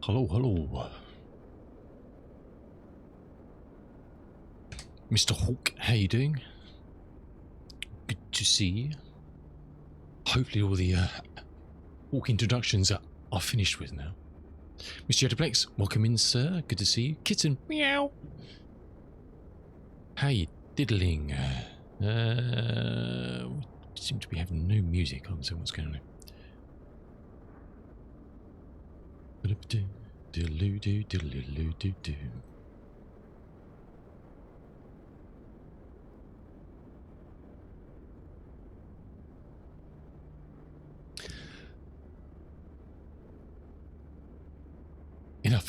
Hello, hello. Mr. Hawk, how you doing? Good to see you. Hopefully all the Hawk introductions are finished with now. Mr. Yetaplex, welcome in, sir. Good to see you. Kitten, meow. How you diddling? We seem to be having no music on, so what's going on?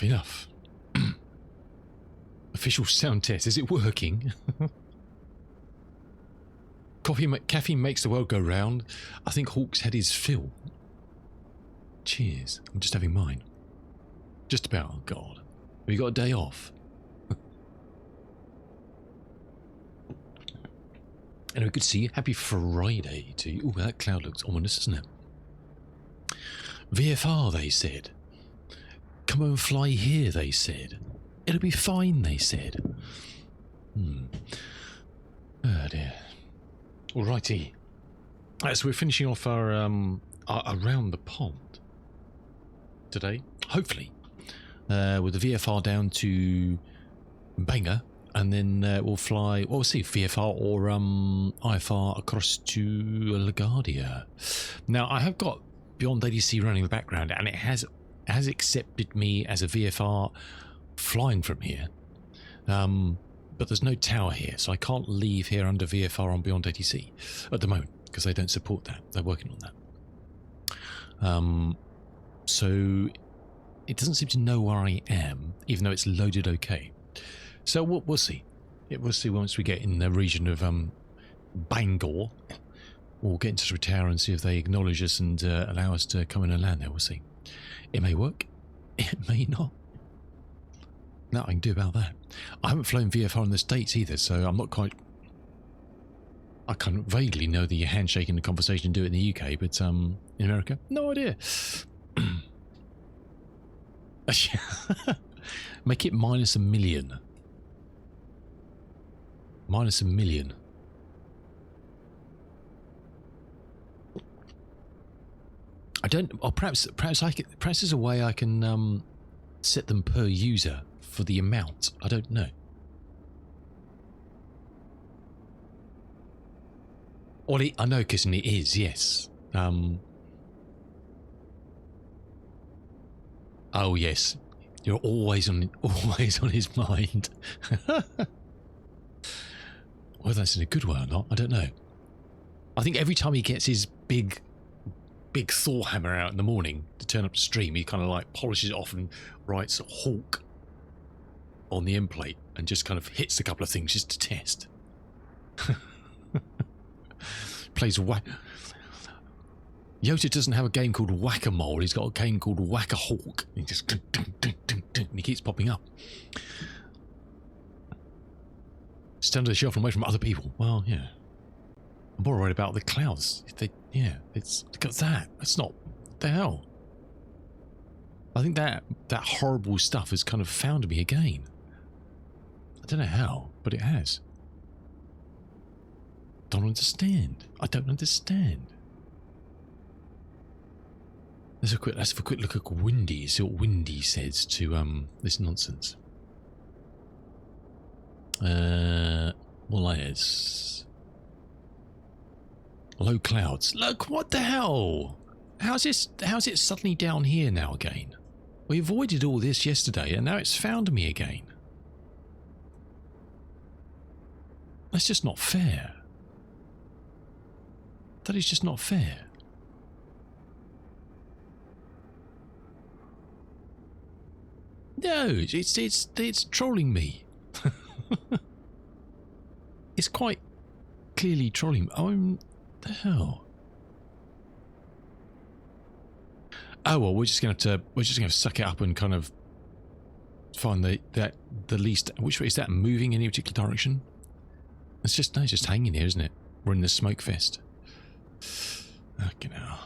Enough. Official sound test. Is it working? Caffeine makes the world go round. I think Hawk's had his fill. Cheers. I'm just having mine. Just about. Oh, God. Have you got a day off? Anyway, good to see you. Happy Friday to you. Oh, that cloud looks ominous, doesn't it? VFR, they said. Come and fly here, they said. It'll be fine, they said. Oh, dear. Alrighty. So we're finishing off our around the pond today, hopefully, with the VFR down to Bangor, and then we'll fly. Well, we'll see if VFR or IFR across to LaGuardia. Now, I have got Beyond ADC running in the background, and it has accepted me as a VFR flying from here. But there's no tower here, so I can't leave here under VFR on Beyond ATC at the moment, because they don't support that. They're working on that. So it doesn't seem to know where I am, even though it's loaded okay. So we'll see. We'll see once we get in the region of Bangor. We'll get into the tower and see if they acknowledge us and allow us to come in and land there. We'll see. It may work. It may not. Nothing I can do about that. I haven't flown VFR in the States either, so I'm not quite... I can vaguely know the handshake and the conversation do it in the UK, but in America, no idea. Make it -1 million. -1 million. I don't... Or perhaps there's a way I can set them per user for the amount. I don't know. Well, I know, because it is, yes. Oh yes, you're always on his mind. Whether that's in a good way or not, I don't know. I think every time he gets his big Thor hammer out in the morning to turn up the stream, he kind of like polishes it off and writes Hawk on the end plate and just kind of hits a couple of things just to test. Plays Yota doesn't have a game called Whack-A-Mole. He's got a game called Whack-A-Hawk. He just and he keeps popping up. Stand on the shelf and wait from other people. Well, yeah. I'm more worried about the clouds. Look at that. That's not... What the hell? I think that horrible stuff has kind of found me again. I don't know how, but it has. Don't understand. I don't understand. Let's have a quick look at Windy. See what Windy says to this nonsense. Well, it's low clouds. Look, what the hell? How's it suddenly down here now again? We avoided all this yesterday, and now it's found me again. That's just not fair. That is just not fair. No, it's trolling me. It's quite clearly trolling me. Oh, the hell. Oh well, we're just gonna suck it up and kind of find the least. Which way is that moving in any particular direction? It's just hanging here, isn't it? We're in the smoke fest. Okay, now.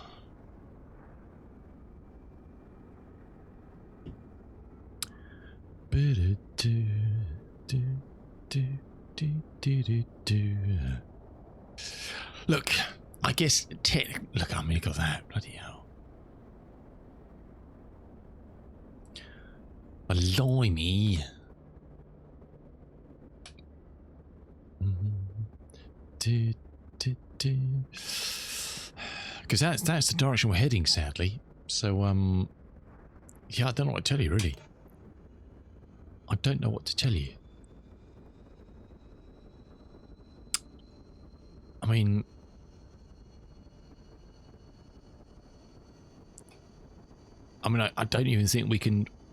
Look, I guess look, I mean, look at that, bloody hell. Blimey. Because that's the direction we're heading, sadly. So, yeah, I don't know what to tell you, really. I don't know what to tell you. I mean, I don't even think we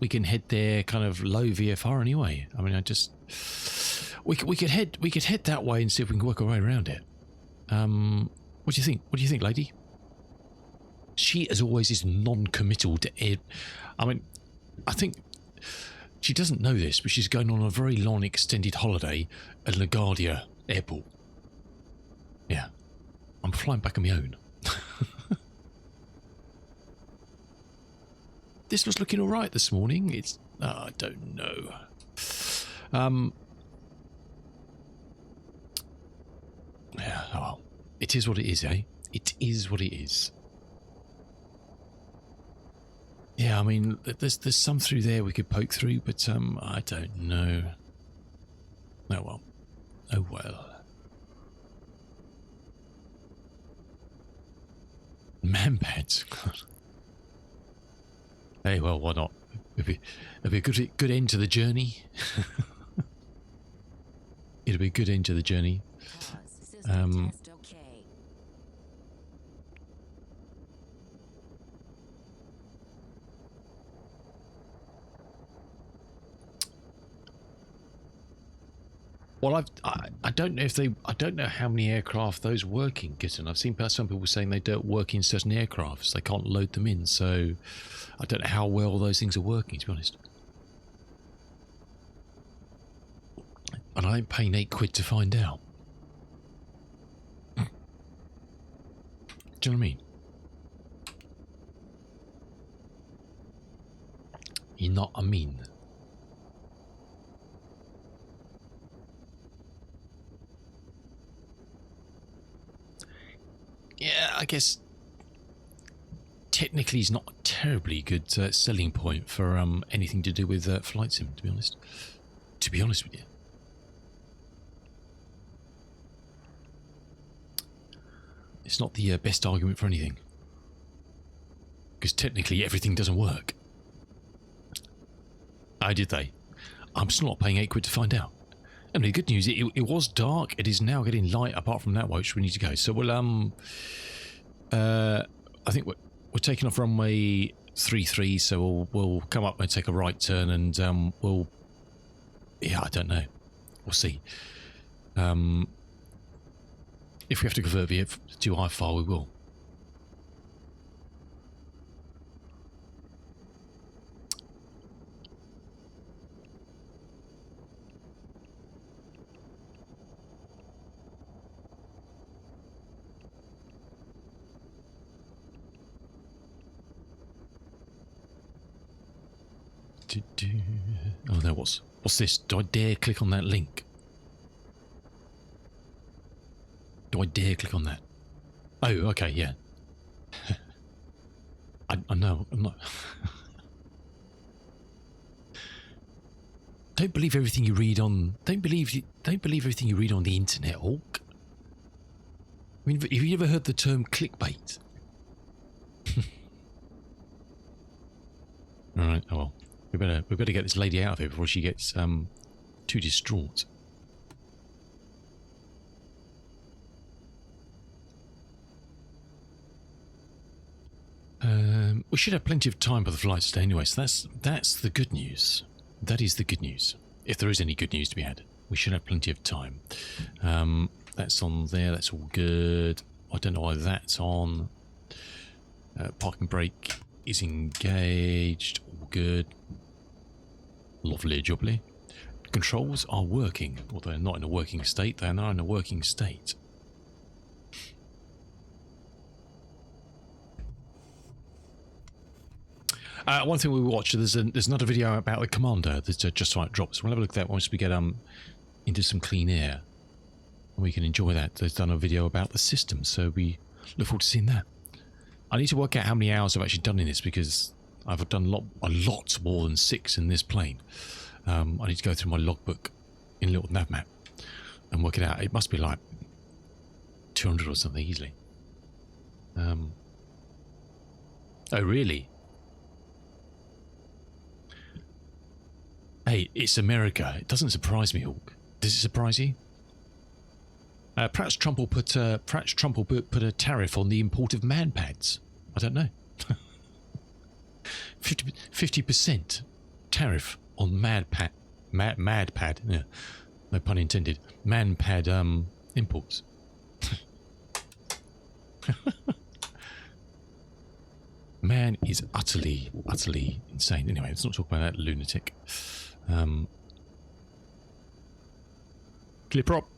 can head there kind of low VFR anyway. I mean, we could head that way and see if we can work our way around it. What do you think? What do you think, lady? She, as always, is non-committal to air. I mean, I think she doesn't know this, but she's going on a very long extended holiday at LaGuardia Airport. Yeah, I'm flying back on my own. This was looking all right this morning. It's I don't know. Yeah, well, it is what it is, eh? It is what it is. Yeah, I mean, there's some through there we could poke through, but I don't know. Oh well. Oh well. Man pads. Hey, well, why not? It'd be a good end to the journey. It'll be a good end to the journey. Well, I don't know if I don't know how many aircraft those work in, Kitten. I've seen some people saying they don't work in certain aircrafts. They can't load them in, so I don't know how well those things are working, to be honest. And I ain't paying £8 to find out. Do you know what I mean? You know what I mean? Yeah, I guess technically it's not a terribly good selling point for anything to do with flight sim, to be honest. To be honest with you. It's not the best argument for anything. Because technically everything doesn't work. Oh, did they? I'm still not paying £8 to find out. I mean, the good news, it was dark. It is now getting light, apart from that, which we need to go. So we'll, I think we're taking off runway 33, so we'll come up and take a right turn, and yeah, I don't know. We'll see. If we have to convert VF to IFR, we will. Oh, there was. What's this? Do I dare click on that link? Do I dare click on that? Oh, okay, yeah. I know. I'm not. Don't believe everything you read on. Don't believe everything you read on the internet, Hawk. I mean, have you ever heard the term clickbait? All right. Oh well. We better get this lady out of here before she gets too distraught. We should have plenty of time for the flight today anyway, so that's the good news. That is the good news. If there is any good news to be had, we should have plenty of time. That's on there, that's all good. I don't know why that's on. Parking brake is engaged, all good. Lovely jubbly. Controls are working, although they're not in a working state, they are now in a working state. One thing we watched, there's another video about the commander that's just right drops. We'll have a look at that once we get into some clean air. And we can enjoy that. There's done a video about the system, so we look forward to seeing that. I need to work out how many hours I've actually done in this, because I've done a lot more than 6 in this plane. I need to go through my logbook in a little nav map and work it out. It must be like 200 or something easily. Oh, really? Hey, it's America. It doesn't surprise me, Hawk. Does it surprise you? Perhaps Trump will put a tariff on the import of man pads. I don't know. 50% tariff on mad pad. Yeah, no pun intended. Man pad imports. Man is utterly insane. Anyway, let's not talk about that lunatic. Clear prop.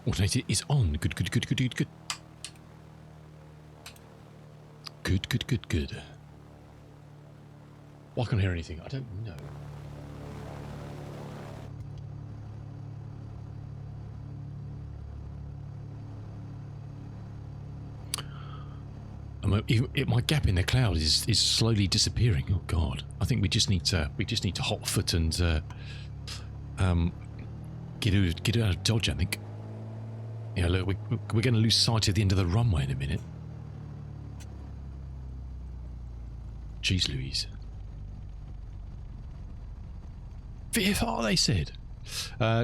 Alternator is on. Good. Good. Why can't I hear anything? I don't know. My gap in the cloud is slowly disappearing. Oh God! I think we just need to hot foot and get out of Dodge. I think. Yeah, look, we're going to lose sight of the end of the runway in a minute. Jeez Louise. VFR, they said.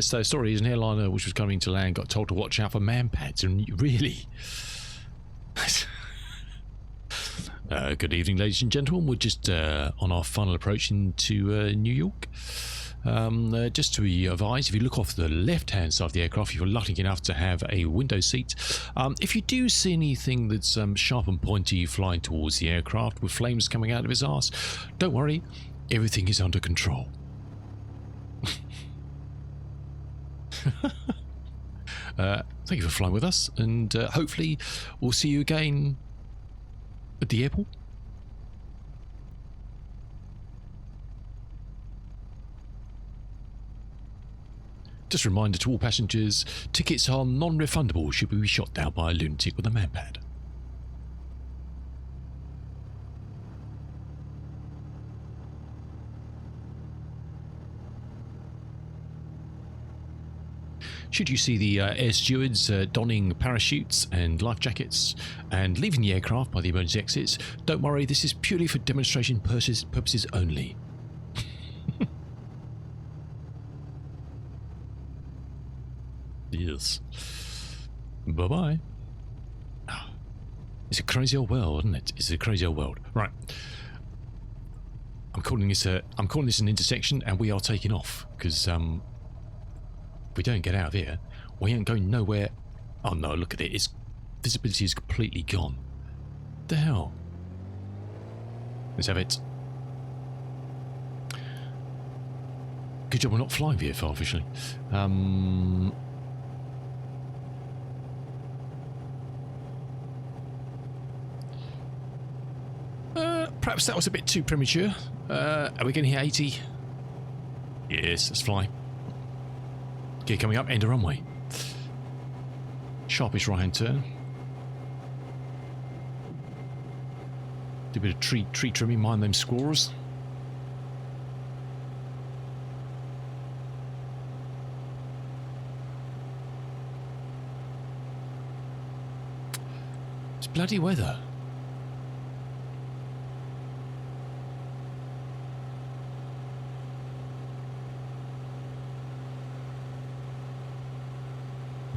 So the story is an airliner which was coming to land got told to watch out for man pads, and really... good evening, ladies and gentlemen. We're just on our final approach into New York. Just to be advised, if you look off the left-hand side of the aircraft, if you're lucky enough to have a window seat, if you do see anything that's sharp and pointy flying towards the aircraft with flames coming out of his arse, don't worry, everything is under control. Thank you for flying with us, and hopefully we'll see you again at the airport. Just a reminder to all passengers, tickets are non-refundable should we be shot down by a lunatic with a man pad. Should you see the air stewards donning parachutes and life jackets and leaving the aircraft by the emergency exits, don't worry, this is purely for demonstration purposes only. Yes. Bye-bye. Oh, it's a crazy old world, isn't it? It's a crazy old world. Right. I'm calling this an intersection, and we are taking off because if we don't get out of here, we ain't going nowhere. Oh no! Look at it. Its visibility is completely gone. What the hell? Let's have it. Good job we're not flying VFR officially. Perhaps that was a bit too premature. Are we going to hit 80? Yes, let's fly. Gear coming up, end of runway. Sharpish right-hand turn. Do a bit of tree trimming, mind them squirrels. It's bloody weather.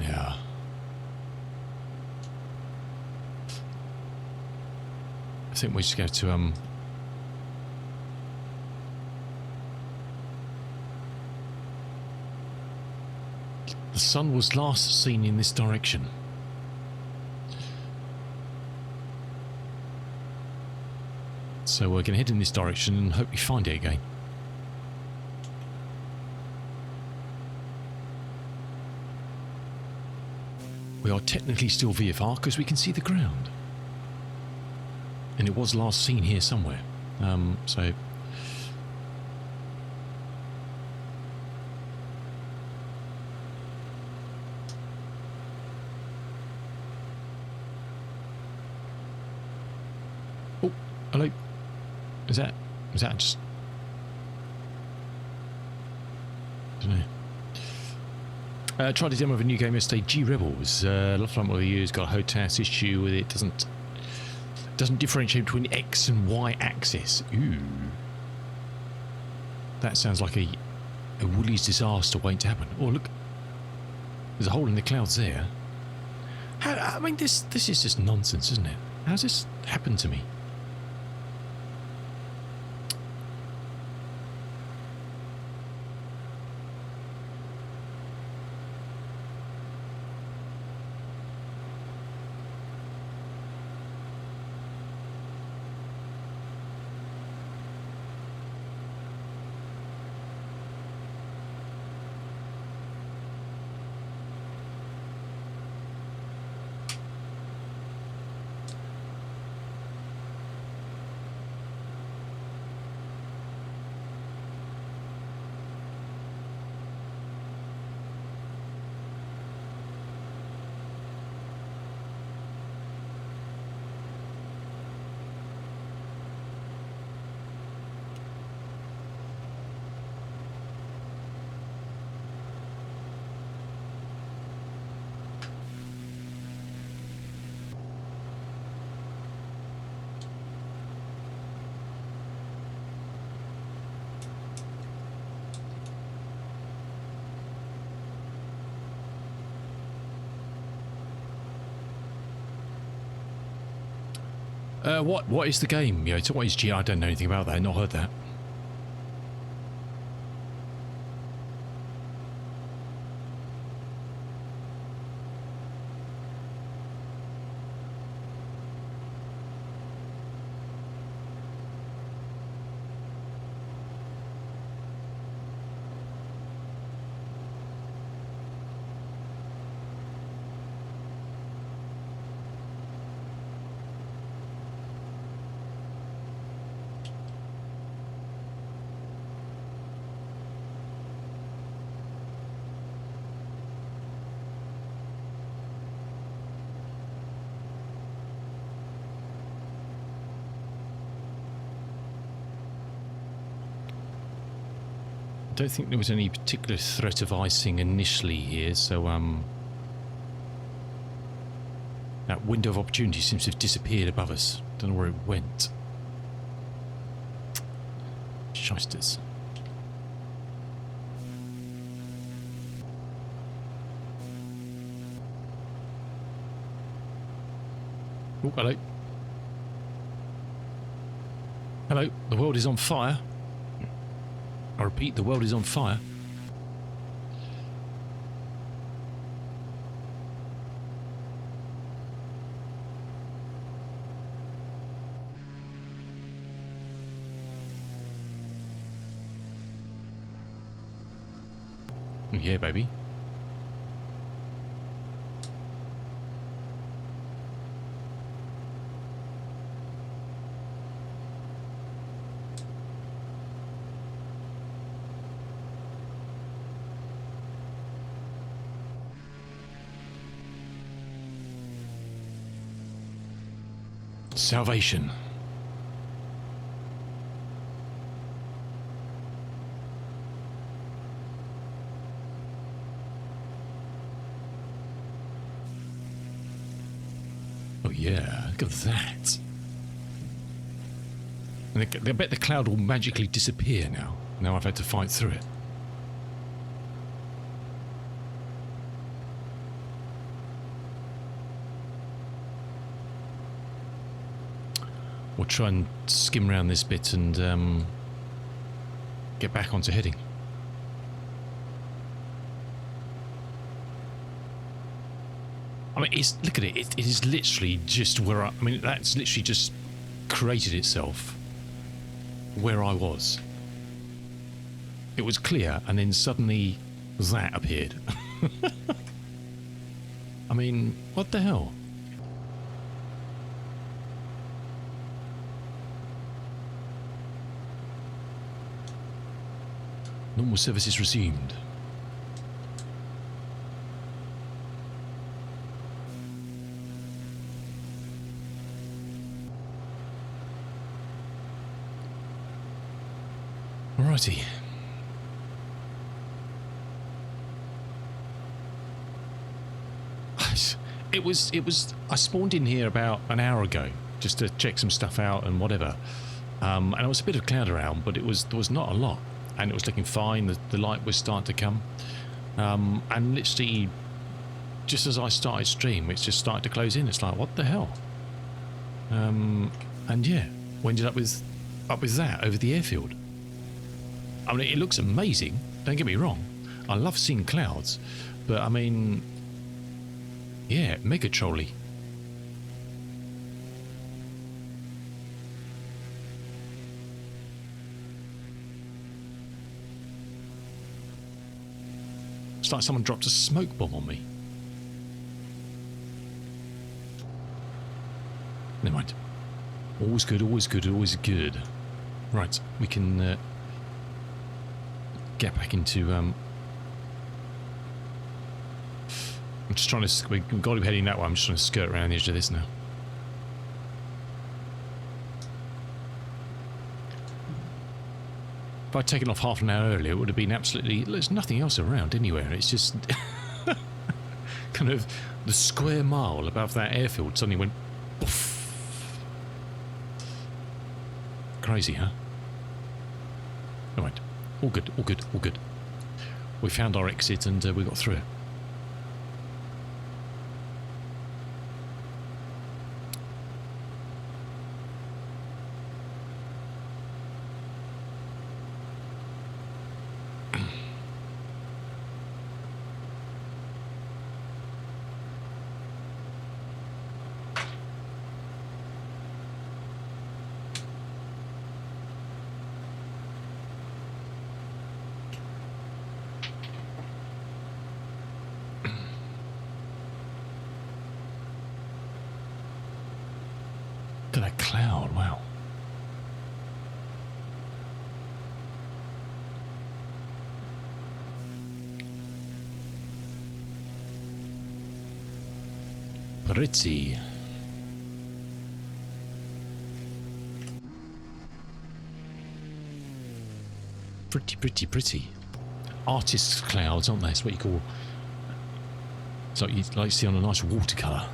Yeah. I think we just go to the sun was last seen in this direction. So we're going to head in this direction and hope we find it again. We are technically still VFR because we can see the ground. And it was last seen here somewhere. So... Oh, hello. Is that just... I don't know. Tried a demo of a new game yesterday, G-Rebels. Last time we used got a HOTAS issue with it. Doesn't differentiate between X and Y axis. Ooh. That sounds like a Woolies disaster waiting to happen. Oh, look. There's a hole in the clouds there. I mean, this is just nonsense, isn't it? How's this happened to me? What is the game? You know, what is G? I don't know anything about that. I've not heard that. I don't think there was any particular threat of icing initially here, so that window of opportunity seems to have disappeared above us. Don't know where it went. Shysters. Oh, hello. Hello, the world is on fire. I repeat, the world is on fire. Yeah, baby. Salvation. Oh yeah, look at that. And I bet the cloud will magically disappear now. Now I've had to fight through it. We'll try and skim around this bit and get back onto heading. I mean, look at it. It is literally just where I mean, that's literally just created itself where I was. It was clear, and then suddenly that appeared. I mean, what the hell? Normal services resumed. Alrighty. It was, I spawned in here about an hour ago just to check some stuff out and whatever. And it was a bit of cloud around, but there was not a lot. And it was looking fine, the light was starting to come. And literally, just as I started stream, it's just started to close in. It's like, what the hell? And yeah, we ended up with that over the airfield. I mean, it looks amazing, don't get me wrong. I love seeing clouds, but I mean, yeah, mega trolly. It's like someone dropped a smoke bomb on me. Never mind. Always good, always good, always good. Right, we can get back into... I'm just trying to... We've got to be heading that way. I'm just trying to skirt around the edge of this now. If I'd taken off half an hour earlier, it would have been absolutely... There's nothing else around anywhere. It's just... kind of the square mile above that airfield suddenly went... Poof. Crazy, huh? All right. All good, all good, all good. We found our exit and we got through it. Look at that cloud, wow. Pretty. Pretty. Artist's clouds, aren't they? That's what you call... It's like you see on a nice watercolour.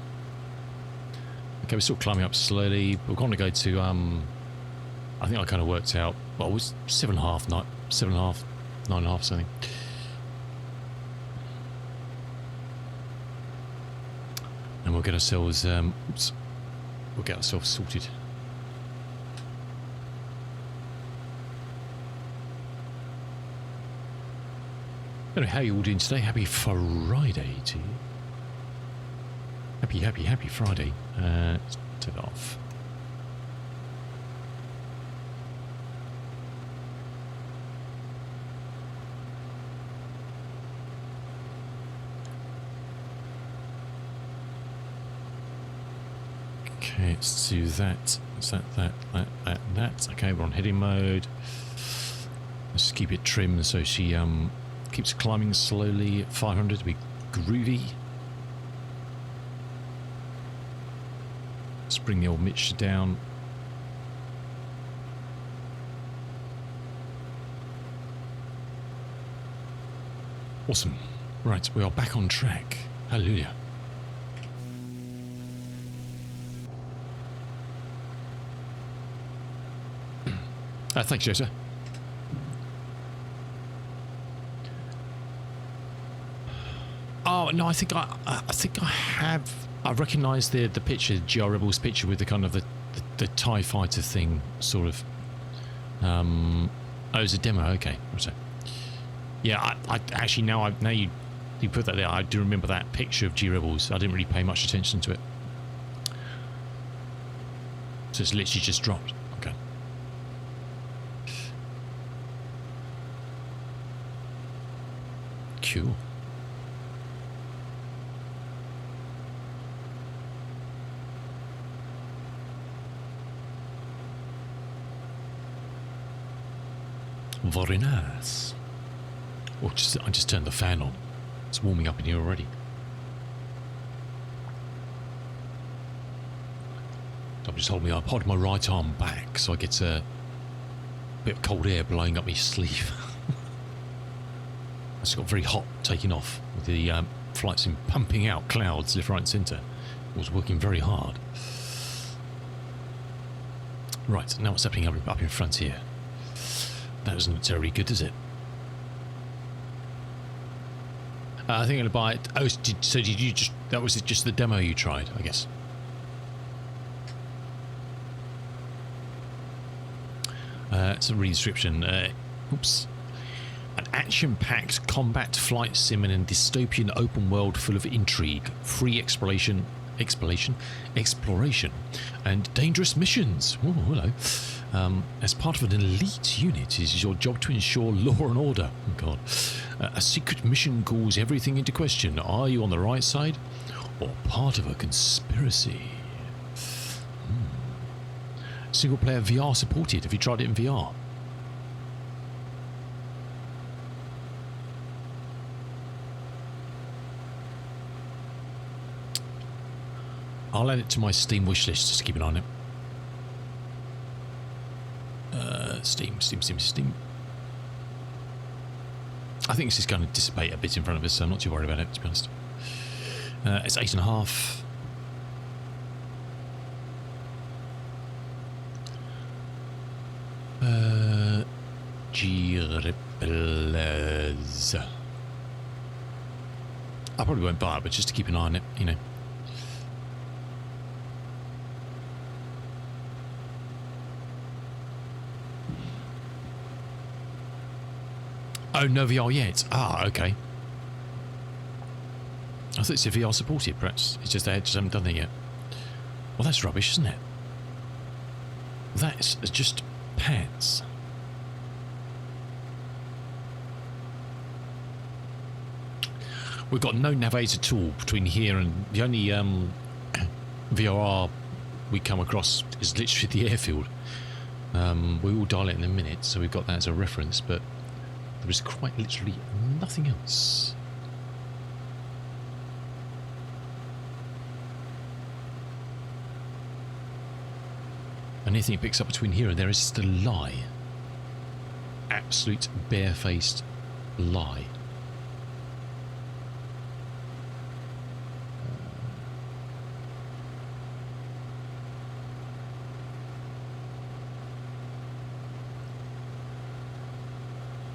Okay, we're still climbing up slowly. We're going to go to, I think I kind of worked out, well, it was 7.5, 9.5, something. And we'll get ourselves, oops, we'll get ourselves sorted. Anyway, how are you all doing today? Happy Friday to you. Happy Friday. Let's turn it off. Okay, let's do that. Is that. Okay, we're on heading mode. Let's keep it trim so she keeps climbing slowly at 500 to be groovy. Let's bring the old mixture down. Awesome. Right, we are back on track. Hallelujah. Thanks, Joseph. Oh no, I think I have. I recognise the picture, GR Rebels picture with the kind of the TIE fighter thing, sort of. Oh, it was a demo. Okay, so yeah, I actually now you put that there. I do remember that picture of G Rebels. I didn't really pay much attention to it, so it's literally just dropped. Okay. Cool. Very nice. Oh, I just turned the fan on. It's warming up in here already. I'm just holding my right arm back so I get a bit of cold air blowing up my sleeve. It's got very hot taking off with the flights in pumping out clouds left, right and centre. It was working very hard. Right, now what's happening up in front here? That doesn't look terribly good, does it? I think I'm going to buy it. Oh, so did you just... That was just the demo you tried, I guess. It's a re-description. Oops. An action-packed combat flight sim in a dystopian open world full of intrigue, free exploration, and dangerous missions. Oh, hello. As part of an elite unit, it is your job to ensure law and order. Oh, God. A secret mission calls everything into question. Are you on the right side or part of a conspiracy? Single-player VR supported. Have you tried it in VR? I'll add it to my Steam wish list just to keep an eye on it. Steam. I think this is going to dissipate a bit in front of us, so I'm not too worried about it, to be honest. It's 8.5. I probably won't buy it, but just to keep an eye on it, you know. Oh, no VR yet. Ah, okay. I thought it's a VR supported, perhaps. It's just they just haven't done it yet. Well, that's rubbish, isn't it? That's just pants. We've got no navigator tool between here and the only VRR we come across is literally the airfield. We will dial it in a minute, so we've got that as a reference, but there is quite literally nothing else. Anything it picks up between here and there is just a lie. Absolute barefaced lie.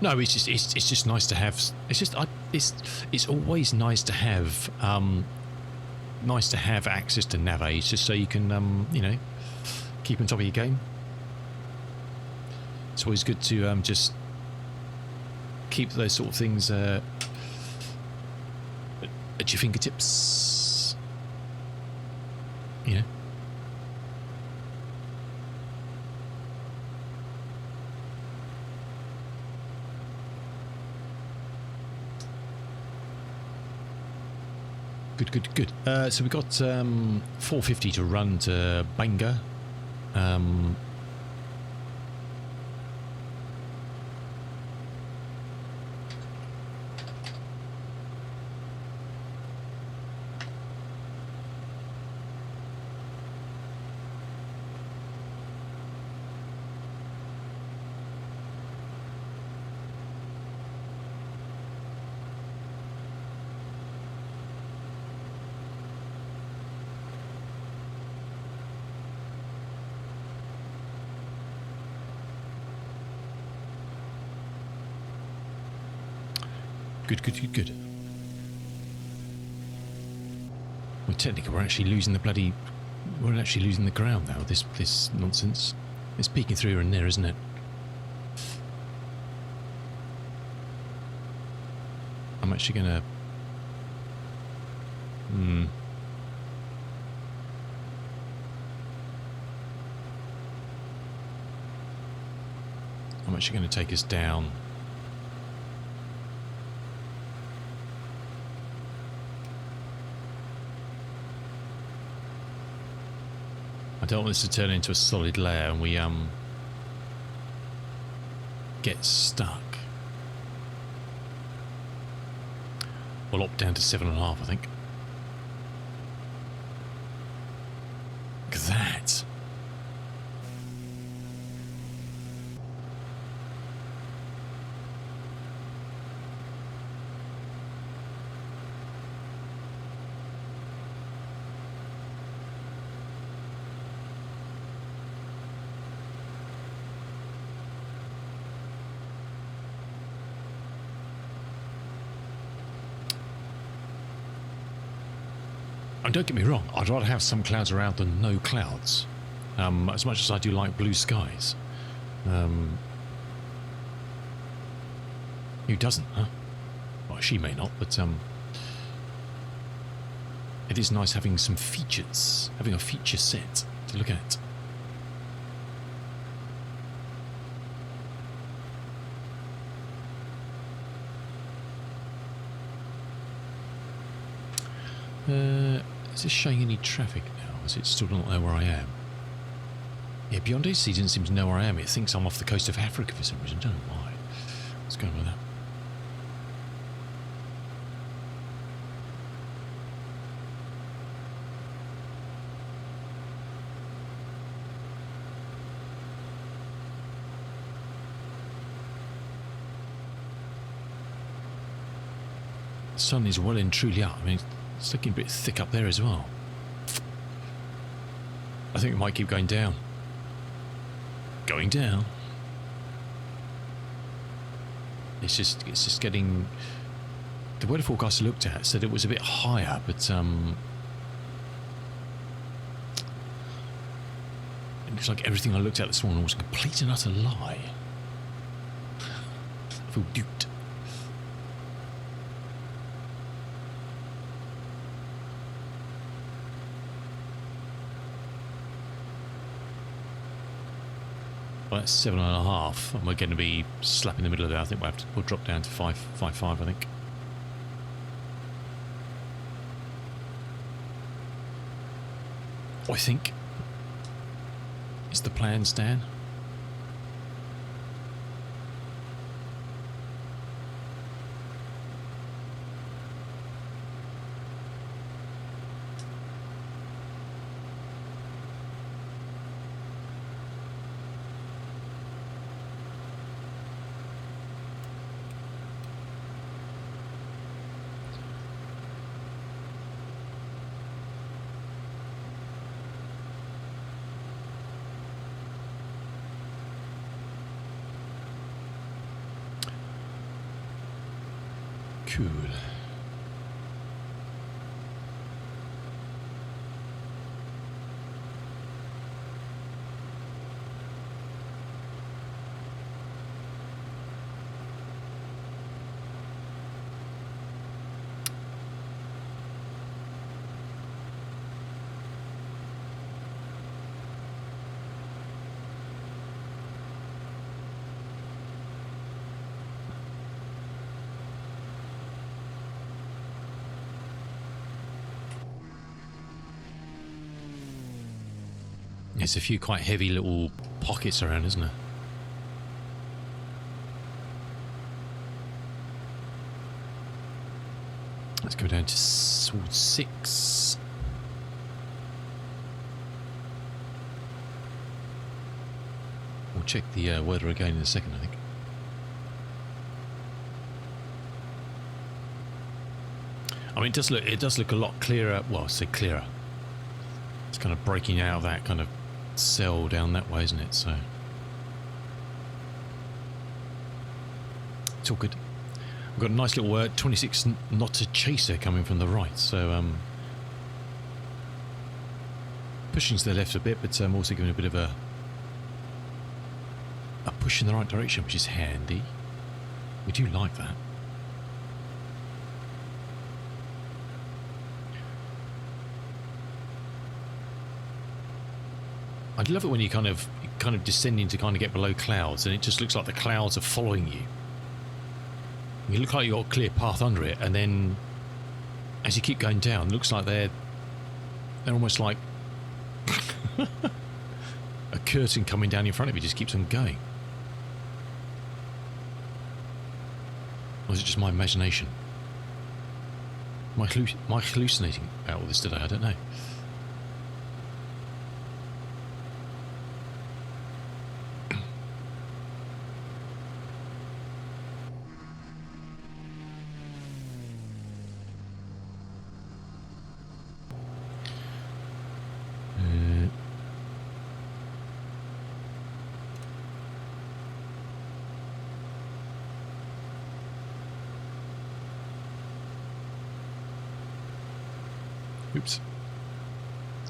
No, it's just nice to have. It's always nice to have access to nav aids, just so you can you know, keep on top of your game. It's always good to just keep those sort of things at your fingertips. You know. Good. So we've got 450 to run to Bangor. Good. Well, technically, we're actually losing the ground now. This nonsense. It's peeking through here and there, isn't it? I'm actually gonna. I'm actually going to take us down. I don't want this to turn into a solid layer, and we get stuck. We'll opt down to 7.5, I think. Look at that. And don't get me wrong, I'd rather have some clouds around than no clouds. As much as I do like blue skies. Who doesn't, huh? Well, she may not, but it is nice having some features, having a feature set to look at. Is this showing any traffic now? Is it still not know where I am? Yeah, Beyond AC didn't seem to know where I am. It thinks I'm off the coast of Africa for some reason. I don't know why. What's going on with that? The sun is well and truly up. I mean, it's looking a bit thick up there as well. I think it might keep going down. Going down. It's just getting. The weather forecast I looked at said it was a bit higher, but it looks like everything I looked at this morning was a complete and utter lie. I feel duped. Well, that's 7.5, and we're going to be slap in the middle of that. I think we'll drop down to 5.5, I think. I think is the plan, Stan. Cool. There's a few quite heavy little pockets around, isn't there? Let's go down to 6. We'll check the weather again in a second, I think. I mean, it does look a lot clearer. Well, I say clearer. It's kind of breaking out of that kind of cell down that way, isn't it? So it's all good. We've got a nice little 26 knot chaser coming from the right, so pushing to the left a bit, but also giving a bit of a push in the right direction, which is handy. We do like that. I love it when you kind of descending to kind of get below clouds, and it just looks like the clouds are following you. You look like you've got a clear path under it, and then as you keep going down, it looks like they're almost like a curtain coming down in front of you, just keeps on going. Or is it just my imagination? Am I hallucinating about all this today? I don't know. Oops.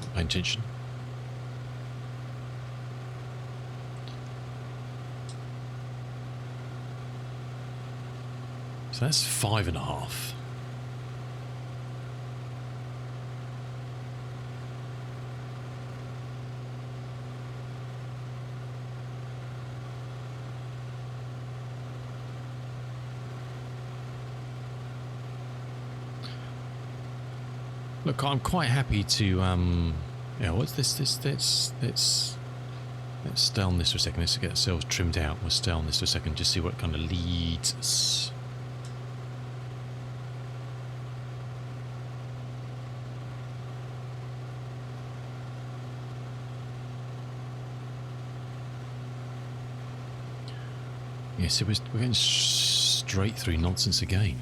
Not paying attention. So that's 5.5. Look, I'm quite happy to, yeah, what's this, let's stay on this for a second, let's get ourselves trimmed out, we'll stay on this for a second, just see what kind of leads us. Yeah, so we're going straight through nonsense again.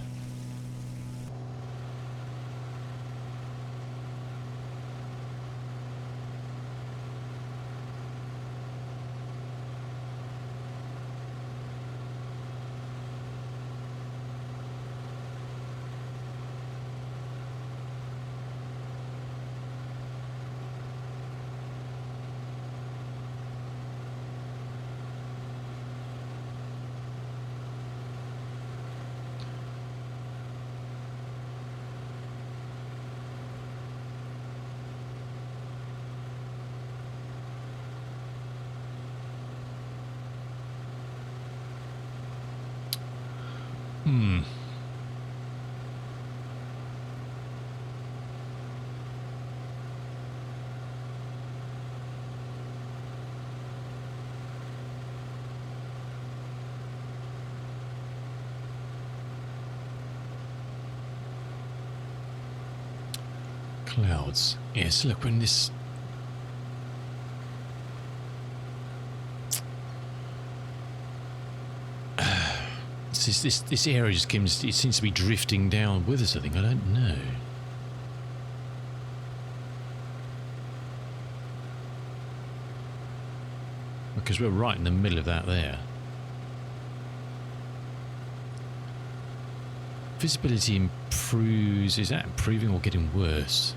Clouds. Yes, look, when this... this area just seems to be drifting down with us, I think. I don't know. Because we're right in the middle of that there. Visibility improves. Is that improving or getting worse?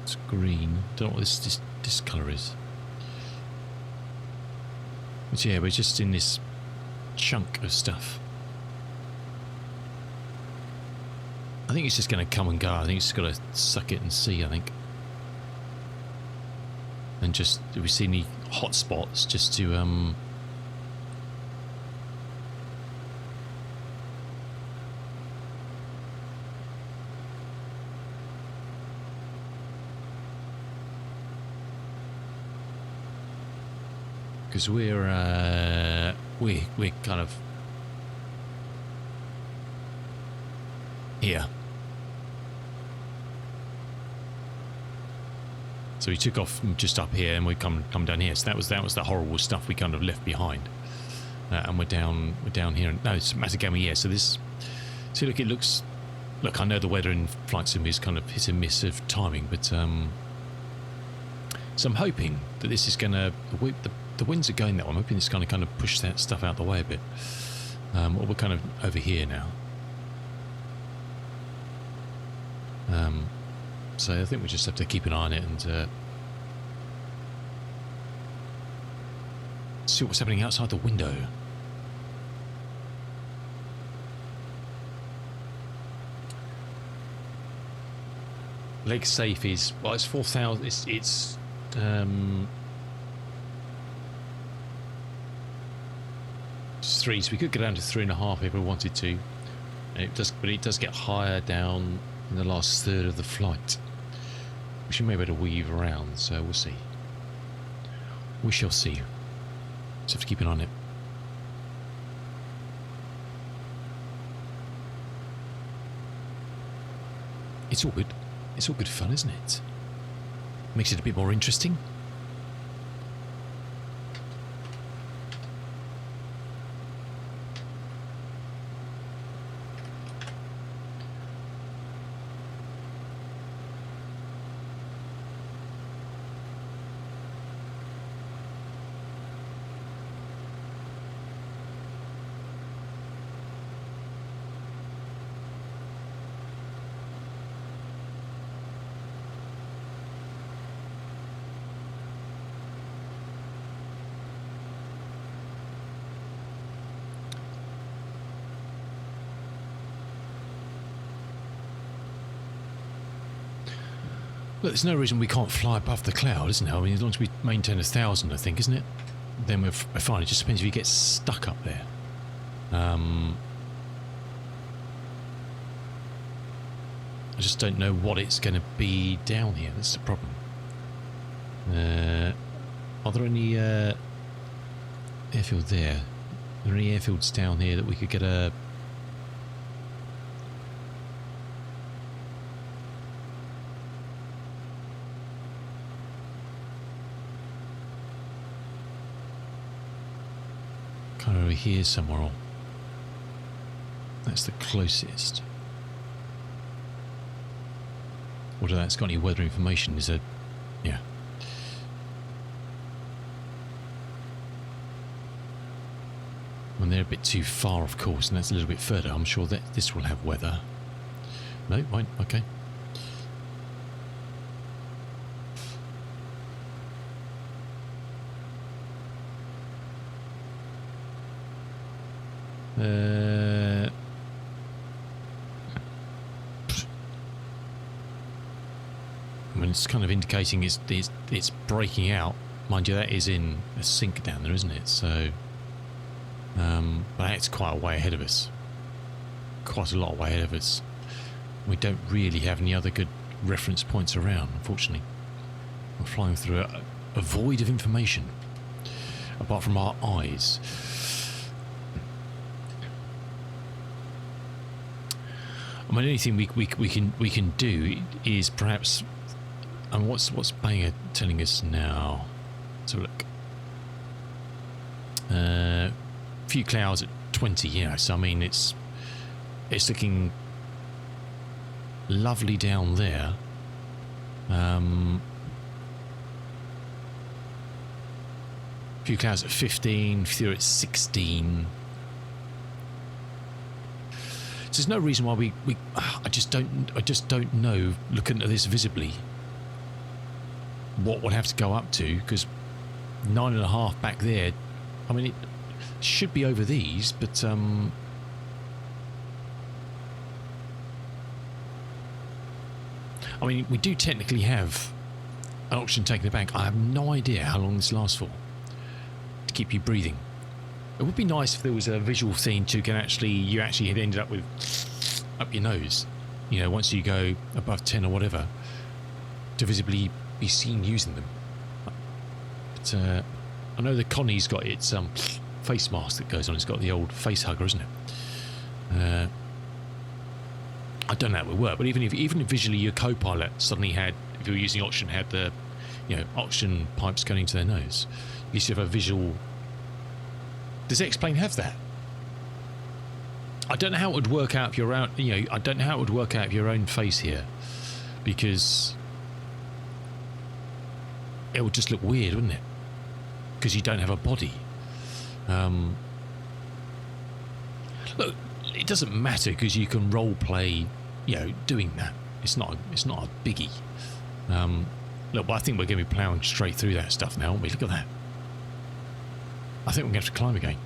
It's green. Don't know what this colour is. But yeah, we're just in this chunk of stuff. I think it's just going to come and go. I think it's just got to suck it and see, I think. And just, if we see any hot spots, just to because we're kind of here. So we took off just up here, and we come down here. So that was the horrible stuff we kind of left behind, and we're down here. No, it's Matagami. Yeah. So this. See, look, it looks. Look, I know the weather in Flight Sim is kind of hit and miss of timing, but so I'm hoping that this is going to. The winds are going that way. I'm hoping it's going to kind of push that stuff out the way a bit. Well, we're kind of over here now. So I think we just have to keep an eye on it and see what's happening outside the window. Leg safe is, well, it's 4,000. It's 3, so we could go down to 3.5 if we wanted to. And it does get higher down in the last third of the flight, which we may be able to weave around. So we'll see. We shall see. Just have to keep an eye on it. it's all good. It's all good fun, isn't it? Makes it a bit more interesting. Look, there's no reason we can't fly above the cloud, isn't there? I mean, as long as we maintain 1,000, I think, isn't it? Then we're fine. It just depends if you get stuck up there. I just don't know what it's going to be down here. That's the problem. Are there any airfield there? Are there any airfields down here that we could get a... kind of over here somewhere on. That's the closest. Whether that's got any weather information is a... yeah. When they're a bit too far, of course, and that's a little bit further, I'm sure that this will have weather. No, right, okay. I mean, it's kind of indicating it's breaking out. Mind you, that is in a sink down there, isn't it? So, but it's quite a way ahead of us. Quite a lot way ahead of us. We don't really have any other good reference points around, unfortunately. We're flying through a void of information, apart from our eyes. I mean, anything we can do is perhaps. And what's Banger telling us now? Let's have a look. Few clouds at 20. Yeah, so I mean it's looking lovely down there. Few clouds at 15. Few at 16. So there's no reason why I just don't know, looking at this visibly, what we'll have to go up to, because 9.5 back there, I mean, it should be over these, but I mean, we do technically have an oxygen tank in the bank. I have no idea how long this lasts for, to keep you breathing. It would be nice if there was a visual thing to you actually had ended up with up your nose, you know, once you go above 10 or whatever, to visibly be seen using them. But I know the Connie's got its face mask that goes on. It's got the old face hugger, isn't it? I don't know how it would work, but even if visually your co-pilot suddenly had, if you were using oxygen, had the, you know, oxygen pipes going into their nose, you should have a visual. Does X-Plane have that? I don't know how it would work out if you're out. You know, I don't know how it would work out if your own face here, because it would just look weird, wouldn't it? Because you don't have a body. Look, it doesn't matter because you can role play, you know, doing that. It's not a biggie. Look, but I think we're going to be ploughing straight through that stuff now, aren't we? Look at that. I think we're going to have to climb again.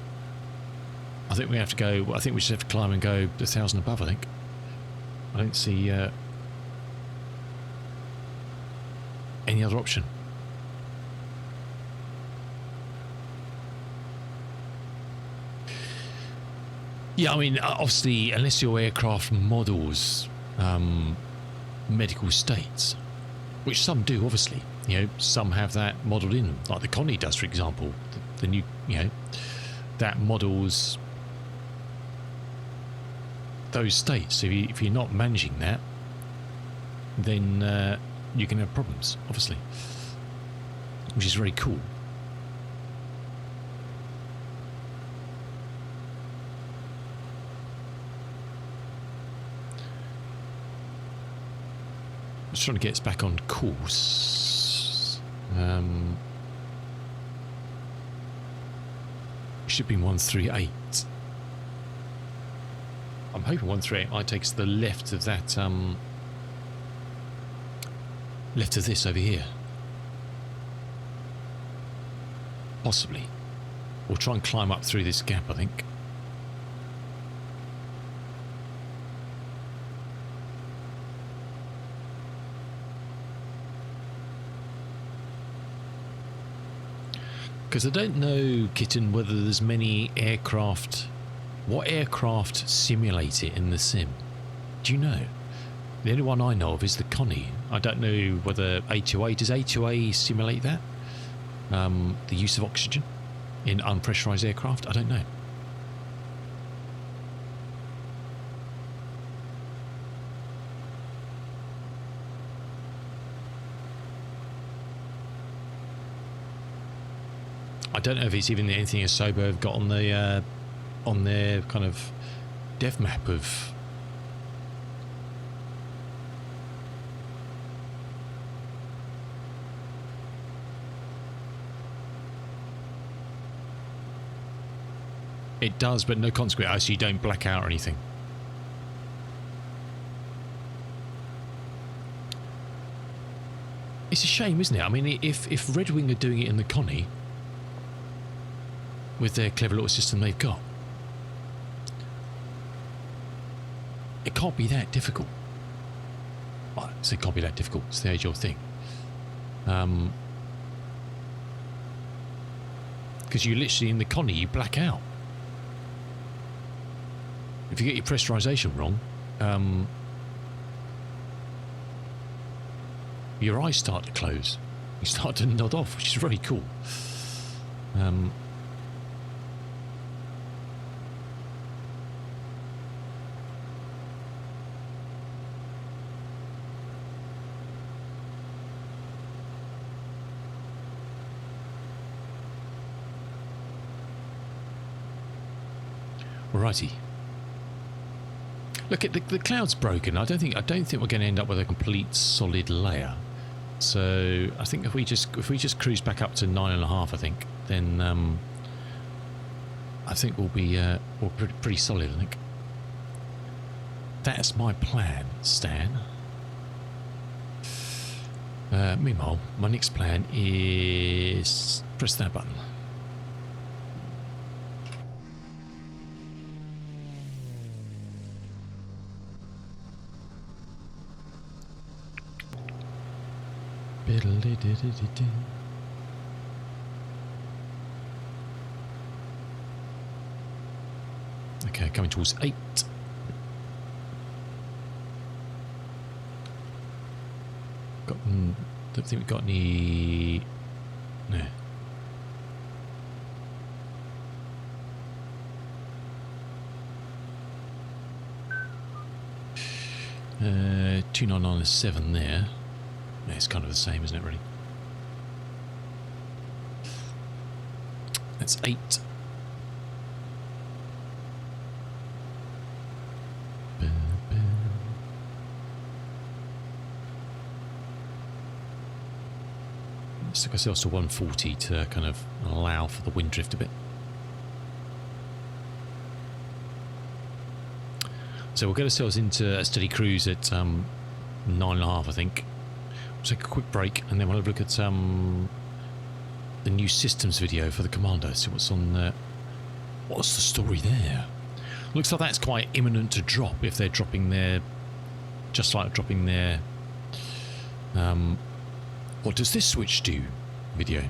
I think we have to go. I think we just have to climb and go 1,000 above. I think. I don't see any other option. Yeah, I mean, obviously, unless your aircraft models medical states, which some do, obviously. You know, some have that modelled in them, like the Connie does, for example. The new, you know, that models those states. So if you're not managing that, then you can have problems, obviously, which is very cool. Just trying to get us back on course. Should be 138. I'm hoping 138I takes the left of that, left of this over here. Possibly. We'll try and climb up through this gap, I think. Because I don't know, Kitten, whether there's many aircraft. What aircraft simulate it in the sim? Do you know? The only one I know of is the Connie. I don't know whether A2A... Does A2A simulate that? The use of oxygen in unpressurised aircraft? I don't know. I don't know if it's even anything Asobo have got on their kind of dev map of. It does, but no consequence. So you don't black out or anything. It's a shame, isn't it? I mean, if Red Wing are doing it in the Connie with their clever little system they've got, it can't be that difficult. Well, it can't be that difficult. It's the age-old thing. Because you literally, in the Connie, you black out. If you get your pressurisation wrong, your eyes start to close. You start to nod off, which is really cool. Righty. Look, at the cloud's broken. I don't think we're going to end up with a complete solid layer. So I think if we just cruise back up to 9.5, I think, then I think we'll be pretty solid. I think that's my plan, Stan. Meanwhile, my next plan is press that button. Okay, coming towards 8. Don't think we've got any. No. Uh, 299.7 there. Yeah, it's kind of the same, isn't it, really? That's 8. Let's take ourselves to 140 to kind of allow for the wind drift a bit. So we'll get ourselves into a steady cruise at 9.5, I think. We'll take a quick break and then we'll have a look at the new systems video for the Commando. See what's on. What's the story there? Looks like that's quite imminent to drop if they're dropping their, just like dropping their. What does this switch do? Video.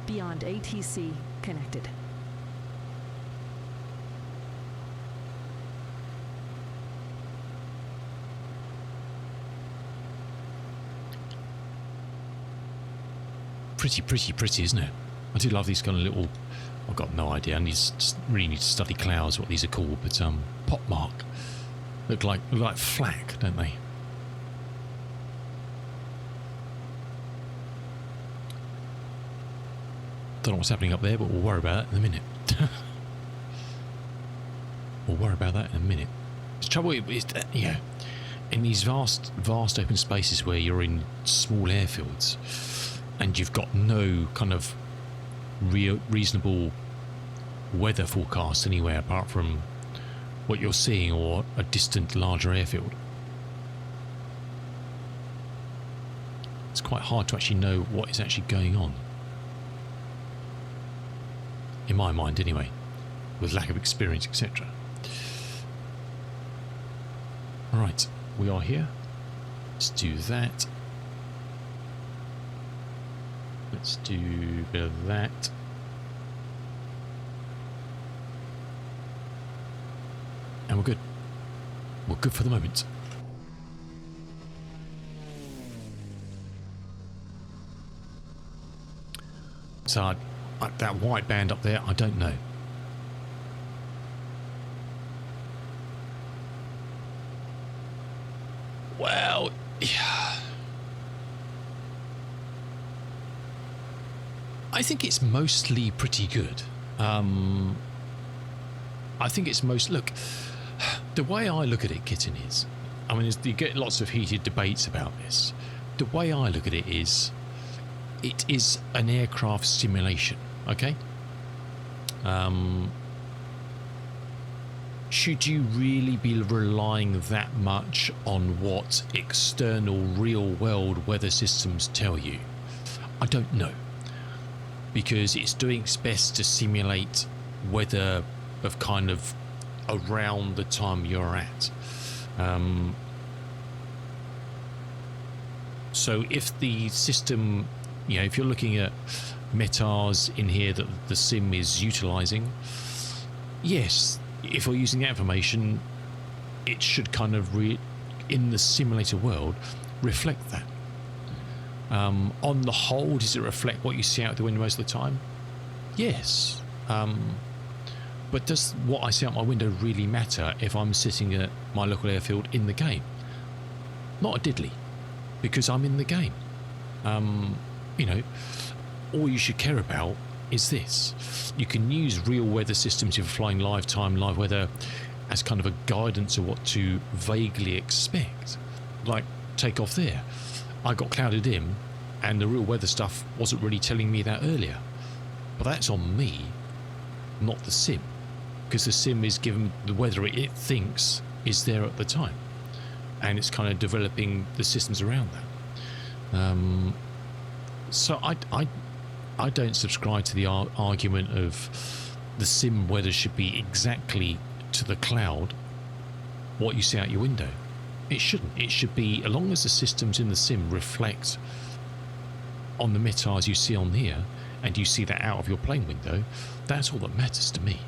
beyond ATC connected. Pretty, isn't it? I do love these kind of little... I've got no idea. I really need to study clouds, what these are called. But pot mark look like flak, don't they? Don't know what's happening up there, but we'll worry about that in a minute. The trouble is that, in these vast open spaces where you're in small airfields, and you've got no kind of reasonable weather forecast anywhere apart from what you're seeing or a distant larger airfield. It's quite hard to actually know what is actually going on. In my mind anyway, with lack of experience, etc. Right, we are here. Let's do that. Let's do a bit of that. And we're good. We're good for the moment. So that white band up there, I don't know. Well, yeah. I think it's mostly pretty good. I think it's look, the way I look at it, Kitten, is, I mean, you get lots of heated debates about this. The way I look at it is an aircraft simulation, okay? Should you really be relying that much on what external real-world weather systems tell you? I don't know. Because it's doing its best to simulate weather of kind of around the time you're at. So if the system, if you're looking at METARs in here that the sim is utilizing, yes, if we're using that information, it should kind of, in the simulator world, reflect that. On the whole, does it reflect what you see out the window most of the time? Yes. But does what I see out my window really matter if I'm sitting at my local airfield in the game? Not a diddly, because I'm in the game. All you should care about is this. You can use real weather systems if you're flying live weather as kind of a guidance of what to vaguely expect. Like, take off there. I got clouded in, and the real weather stuff wasn't really telling me that earlier. But that's on me, not the sim, because the sim is given the weather it thinks is there at the time, and it's kind of developing the systems around that. So I don't subscribe to the argument of the sim weather should be exactly to the cloud what you see out your window. It shouldn't. It should be, as long as the systems in the sim reflect on the METARs you see on here, and you see that out of your plane window, that's all that matters to me.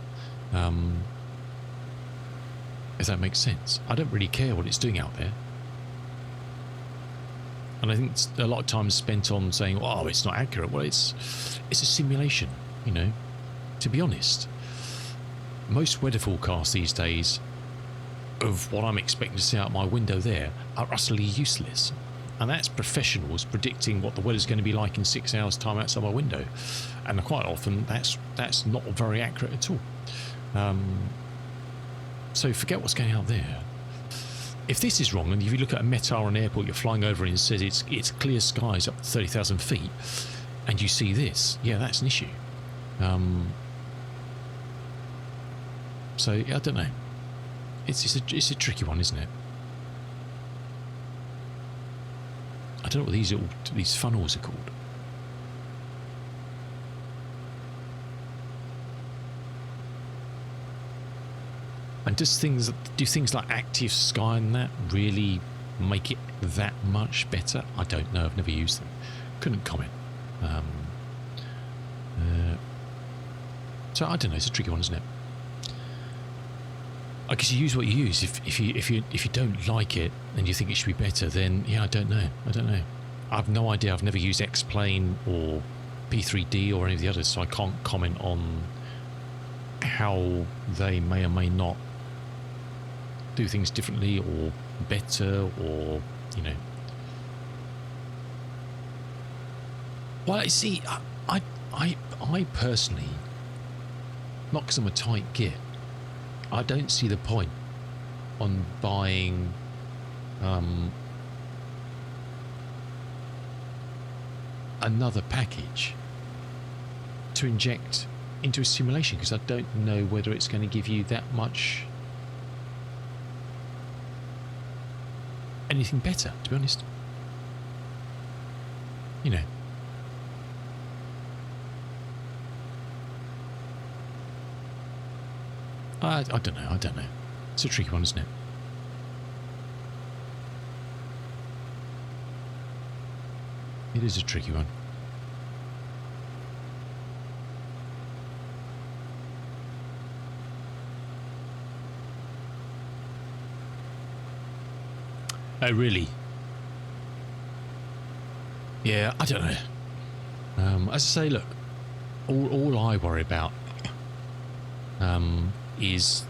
If that makes sense. I don't really care what it's doing out there. And I think it's a lot of time spent on saying, oh, it's not accurate. Well, it's a simulation, To be honest, most weather forecasts these days of what I'm expecting to see out my window there are utterly useless. And that's professionals predicting what the weather's going to be like in 6 hours' time outside my window. And quite often that's not very accurate at all. So forget what's going out there. If this is wrong, and if you look at a METAR on an airport you're flying over and it says it's clear skies up to 30,000 feet, and you see this, yeah, that's an issue. So I don't know. It's a tricky one, isn't it? I don't know what these funnels are called. And do things like active sky and that really make it that much better? I don't know. I've never used them. Couldn't comment. So I don't know. It's a tricky one, isn't it? I guess you use what you use. If you don't like it and you think it should be better, then yeah, I don't know. I have no idea. I've never used X-Plane or P3D or any of the others, so I can't comment on how they may or may not do things differently or better, or you know. Well, see, I personally, not because I'm a tight git, I don't see the point on buying another package to inject into a simulation, because I don't know whether it's going to give you that much anything better, to be honest. You know. I don't know. It's a tricky one, isn't it? It is a tricky one. Oh, really? Yeah, I don't know. As I say, look, all I worry about is,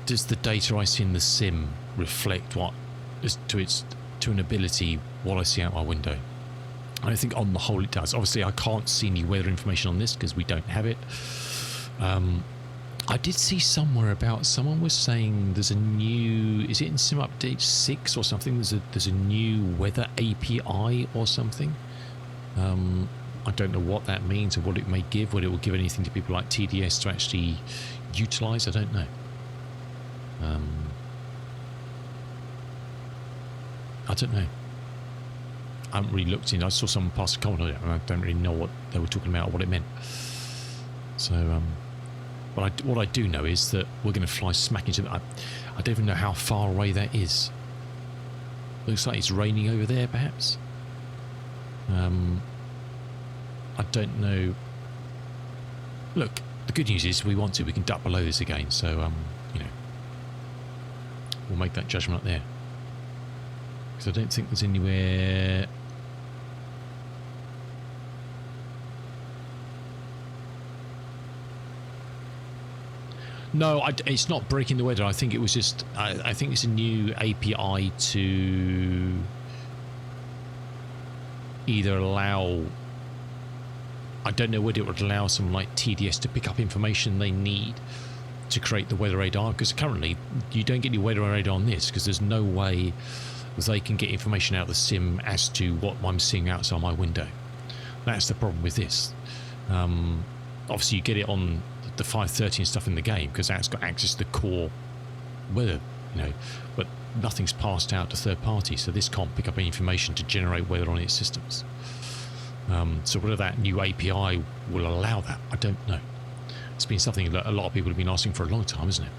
does the data I see in the sim reflect what is to an ability what I see out my window? I think on the whole it does. Obviously, I can't see any weather information on this because we don't have it. I did see somewhere about someone was saying there's a new, is it in Sim Update 6 or something? There's a new weather API or something. I don't know what that means or what it may give, whether it will give anything to people like TDS to actually utilize. I don't know. I don't know. I haven't really looked in. I saw someone pass a comment on it, and I don't really know what they were talking about or what it meant. So, what I do know is that we're going to fly smack into that. I don't even know how far away that is. Looks like it's raining over there, perhaps. I don't know. Look, the good news is we can duck below this again. So, you know, we'll make that judgment up there. Because I don't think there's anywhere. No, it's not breaking the weather. I think it was just. I think it's a new API to either allow. I don't know whether it would allow someone like TDS to pick up information they need to create the weather radar, because currently you don't get any weather radar on this because there's no way they can get information out of the sim as to what I'm seeing outside my window. That's the problem with this. Obviously you get it on the 530 and stuff in the game because that's got access to the core weather, you know, but nothing's passed out to third parties, so this can't pick up any information to generate weather on its systems. So whether that new API will allow that, I don't know. It's been something that a lot of people have been asking for a long time, isn't it?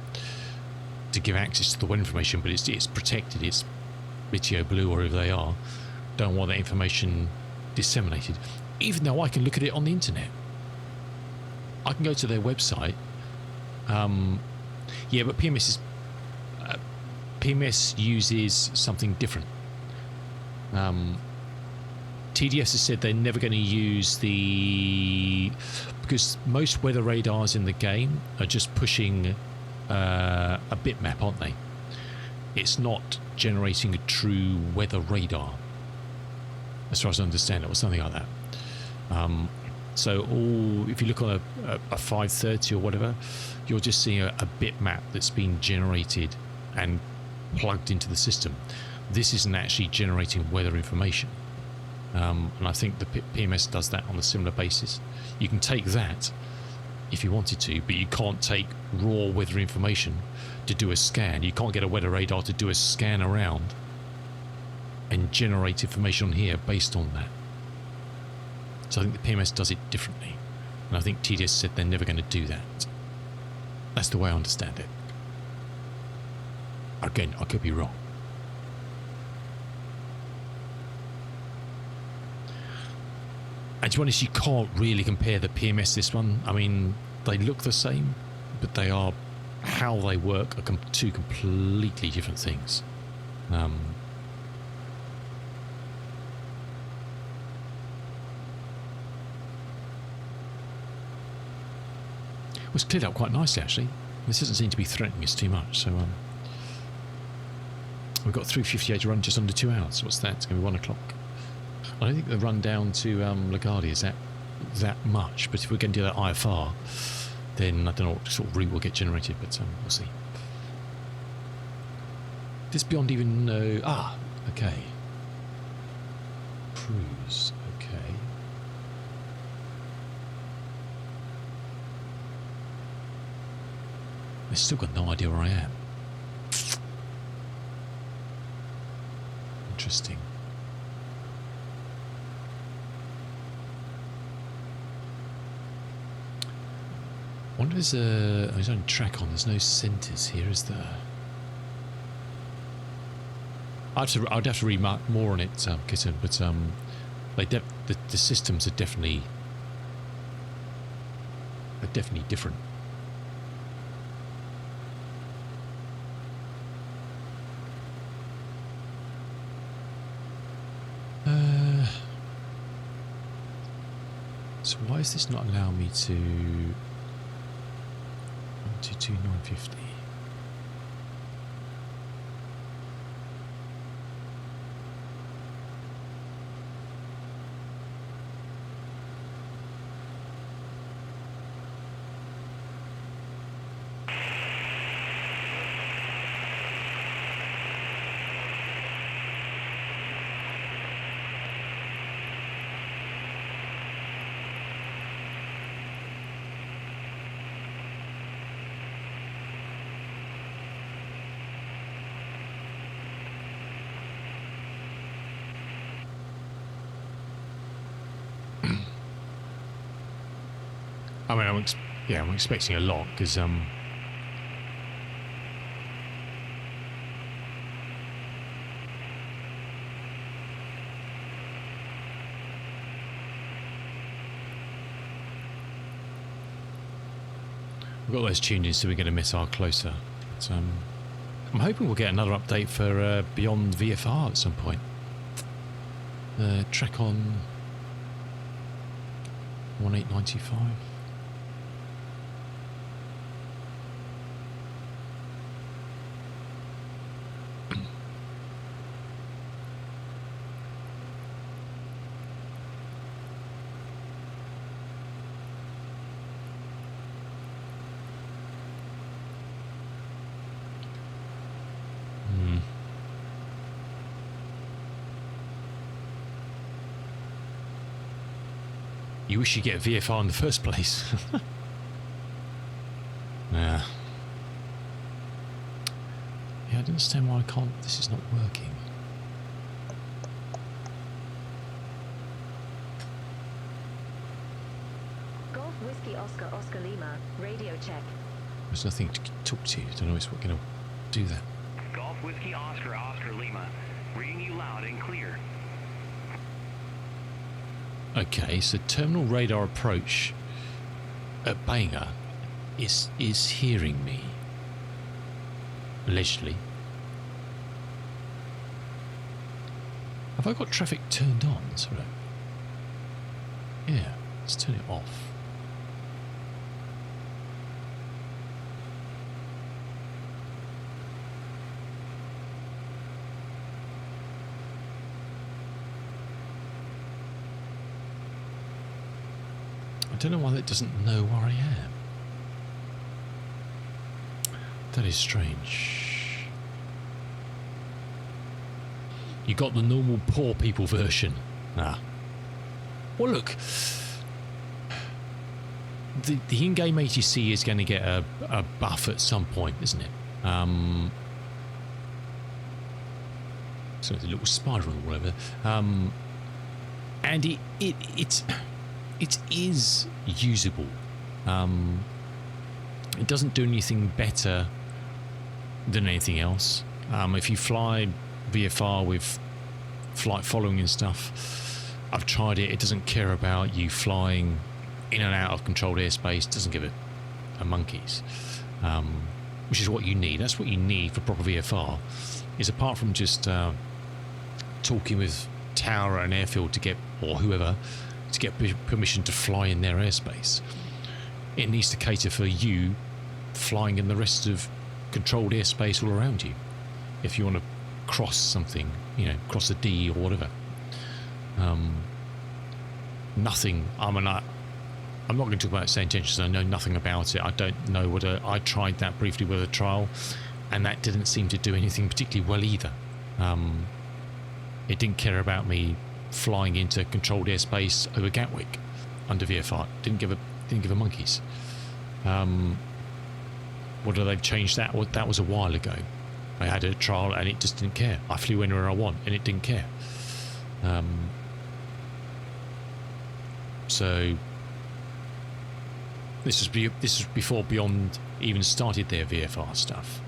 To give access to the weather information, but it's protected. It's Ritio Blue or whoever they are. Don't want that information disseminated. Even though I can look at it on the internet. I can go to their website. Yeah, but PMS uses something different. TDS has said they're never going to use because most weather radars in the game are just pushing a bitmap, aren't they? It's not generating a true weather radar, as far as I understand it, or something like that. So if you look on a 530 or whatever, you're just seeing a bitmap that's been generated and plugged into the system. This isn't actually generating weather information. And I think the PMS does that on a similar basis. You can take that if you wanted to, but you can't take raw weather information to do a scan. You can't get a weather radar to do a scan around and generate information on here based on that. So I think the PMS does it differently. And I think TDS said they're never going to do that. That's the way I understand it. Again, I could be wrong. And to be honest, you can't really compare the PMS this one. I mean, they look the same, but they are, how they work are two completely different things. It's cleared up quite nicely, actually. This doesn't seem to be threatening us too much. So we've got 3:58 to run, just under 2 hours. What's that? It's going to be 1 o'clock. I don't think the run down to LaGuardia is that much, but if we're going to do that IFR, then I don't know what sort of route will get generated, but we'll see. This beyond even know. Okay. Cruise. Okay. I've still got no idea where I am. Interesting. I wonder if there's only track on. There's no centres here, is there? I'd have to read more on it, Kitten, but the systems are definitely different. So why is this not allowing me to 122,950? I mean, I'm expecting a lot because we've got those tuned in, so we're going to miss our closer. But, I'm hoping we'll get another update for Beyond VFR at some point. Track on 1895. You wish you get a VFR in the first place. Yeah, I don't understand why I can't. This is not working. Golf Whiskey Oscar Oscar Lima, radio check. There's nothing to talk to you. I don't know what's going to do that. Golf Whiskey Oscar Oscar Lima, reading you loud and clear. Okay, so terminal radar approach at Bangor is hearing me. Allegedly. Have I got traffic turned on? Sorry. Yeah, let's turn it off. I don't know why that doesn't know where I am. That is strange. You got the normal poor people version. Ah. Well, look. The in-game ATC is going to get a buff at some point, isn't it? So the little spiral or whatever. And it is usable. It doesn't do anything better than anything else. If you fly VFR with flight following and stuff, I've tried it. It doesn't care about you flying in and out of controlled airspace. Doesn't give it a monkeys, which is what you need. That's what you need for proper VFR. Is apart from just talking with Tower and Airfield to get, or whoever, to get permission to fly in their airspace, it needs to cater for you flying in the rest of controlled airspace all around you. If you want to cross something, you know, cross a D or whatever. Nothing. I'm not going to talk about say intentions. I know nothing about it. I don't know what I tried that briefly with a trial, and that didn't seem to do anything particularly well either. It didn't care about me flying into controlled airspace over Gatwick under VFR. Didn't give a monkeys. Whether they've changed that, or that was a while ago. I had a trial and it just didn't care. I flew anywhere I want and it didn't care. So this was before Beyond even started their VFR stuff.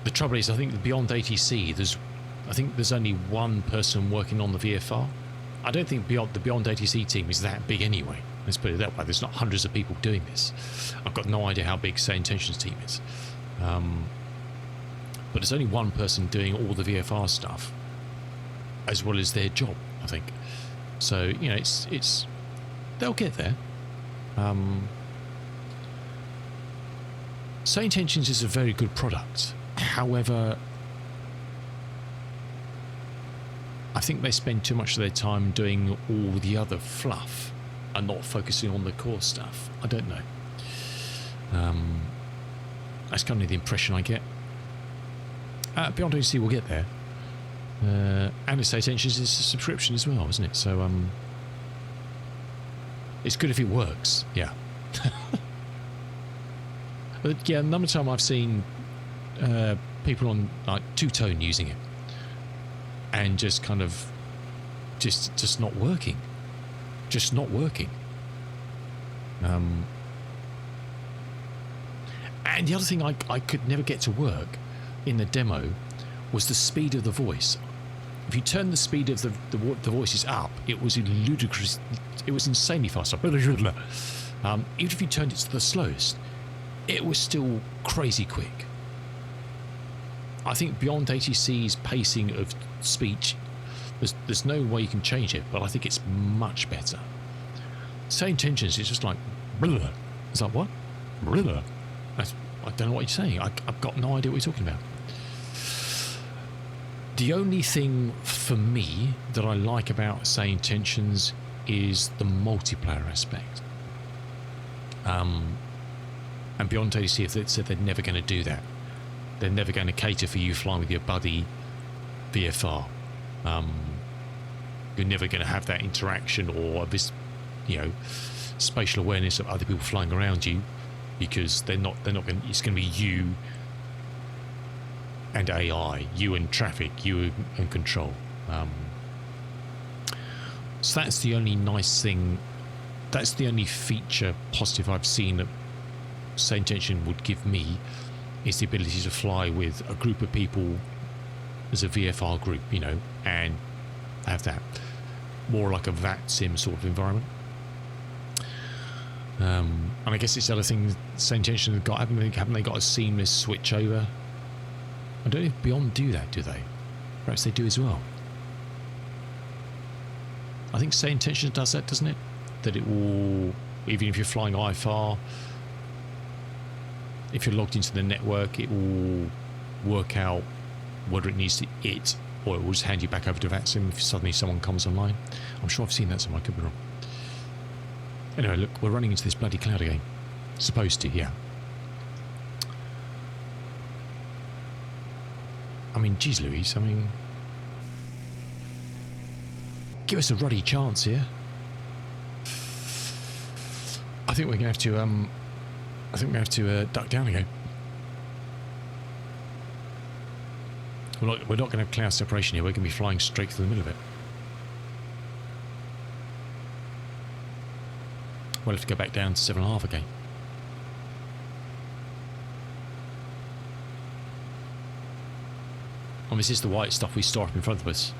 The trouble is, I think the Beyond ATC, there's only one person working on the VFR. I don't think the Beyond ATC team is that big anyway. Let's put it that way. There's not hundreds of people doing this. I've got no idea how big Say Intentions team is. But there's only one person doing all the VFR stuff, as well as their job, I think. So, you know, it's they'll get there. Say Intentions is a very good product. However, I think they spend too much of their time doing all the other fluff and not focusing on the core stuff. I don't know. That's kind of the impression I get. Beyond ATC will get there. And Say Intentions is a subscription as well, isn't it? So it's good if it works. Yeah. But yeah, a number of times I've seen people on like two-tone using it and just kind of just not working. Just not working. And the other thing I could never get to work in the demo was the speed of the voice. If you turn the speed of the voices up, it was ludicrous. It was insanely fast. Even if you turned it to the slowest, it was still crazy quick. I think Beyond ATC's pacing of speech, there's no way you can change it, but I think it's much better. Say Intentions, it's just like, blah. It's like, what? Blah. I don't know what you're saying. I've got no idea what you're talking about. The only thing for me that I like about Say Intentions is the multiplayer aspect. And Beyond ATC, if they said they're never going to do that, they're never going to cater for you flying with your buddy VFR. You're never going to have that interaction or this, you know, spatial awareness of other people flying around you, because they're not going. It's going to be you and AI, you and traffic, you and control. So that's the only nice thing. That's the only feature positive I've seen that Say Intention would give me, is the ability to fly with a group of people as a VFR group, you know, and have that more like a VAT sim sort of environment. And I guess it's the other thing Say Intention have got. Haven't they got a seamless switch over? I don't know if Beyond do that, do they? Perhaps they do as well. I think Say Intention does that, doesn't it? That it will, even if you're flying IFR, if you're logged into the network, it will work out whether it needs to or it will just hand you back over to VATSIM if suddenly someone comes online. I'm sure I've seen that somewhere, I could be wrong. Anyway, look, we're running into this bloody cloud again. Supposed to, yeah. I mean, geez Louise, I mean, give us a ruddy chance here. I think we're going to have to duck down again. We're not going to have cloud separation here. We're going to be flying straight through the middle of it. We'll have to go back down to 7.5 again. mean, this is the white stuff we store up in front of us.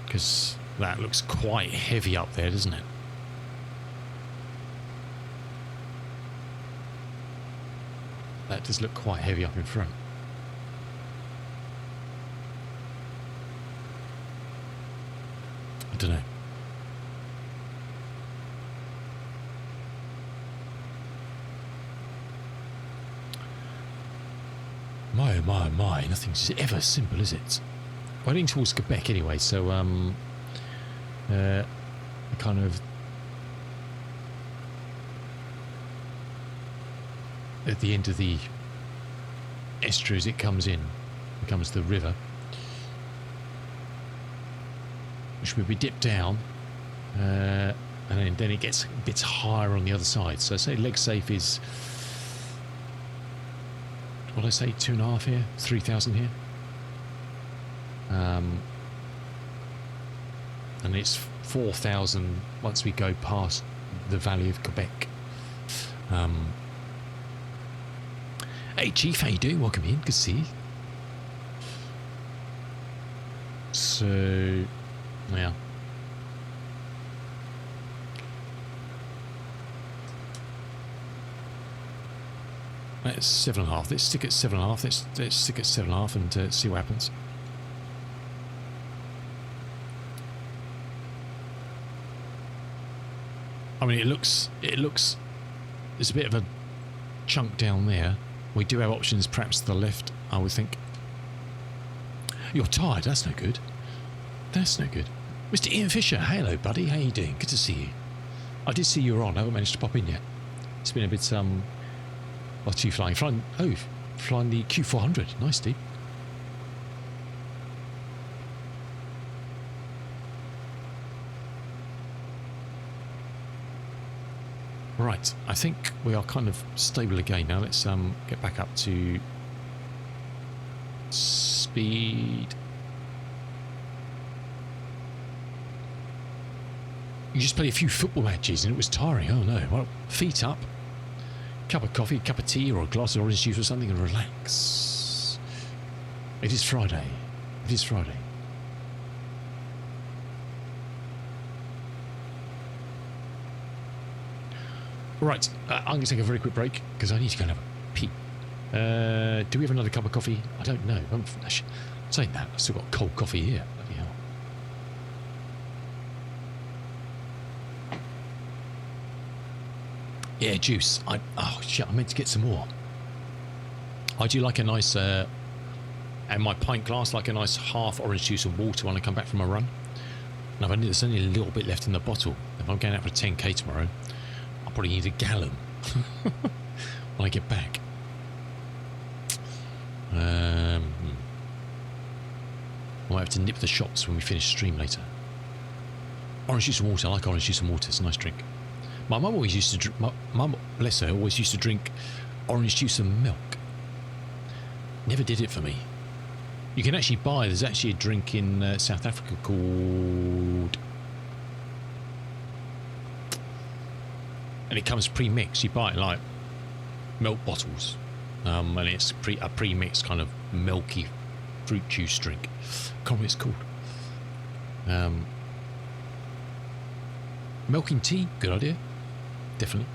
Because that looks quite heavy up there, doesn't it? That does look quite heavy up in front. I don't know. My, nothing's ever simple, is it? We're heading towards Quebec anyway, so kind of at the end of the estuary as it comes in, becomes the river, which will be dipped down, and then it gets a bit higher on the other side. So say leg safe is, what did I say, 2.5 here, 3,000 here, and it's 4,000 once we go past the Valley of Quebec. Hey Chief, how you doing? Welcome in, good to see you. So, yeah. That's 7.5. Let's stick at 7.5. Let's stick at 7.5 and see what happens. I mean, it looks. There's a bit of a chunk down there. We do have options, perhaps to the left, I would think. You're tired. That's no good. That's no good. Mr. Ian Fisher, hello, buddy. How you doing? Good to see you. I did see you were on. I haven't managed to pop in yet. It's been a bit what's you flying? Flying the Q400. Nice, Steve. Right, I think we are kind of stable again now. Let's get back up to speed. You just played a few football matches and it was tiring. Oh no. Well, feet up, cup of coffee, cup of tea, or a glass of orange juice or something, and relax. It is Friday. It is Friday. Right, I'm going to take a very quick break because I need to go and have a pee. Do we have another cup of coffee? I don't know. I'm saying that, I've still got cold coffee here. Bloody hell. Yeah, juice. Oh shit, I meant to get some more. I do like a nice, and my pint glass, like a nice half orange juice and water when I come back from a run. And there's only a little bit left in the bottle. If I'm going out for a 10k tomorrow, I'll probably need a gallon when I get back. I might have to nip the shops when we finish stream later. Orange juice and water. I like orange juice and water. It's a nice drink. My mum always used to drink. My mum, bless her, always used to drink orange juice and milk. Never did it for me. You can actually buy. There's actually a drink in South Africa called. And it comes pre-mixed. You buy it like milk bottles, and it's a pre-mixed kind of milky fruit juice drink. I can't remember what it's called. Milking tea, good idea. Definitely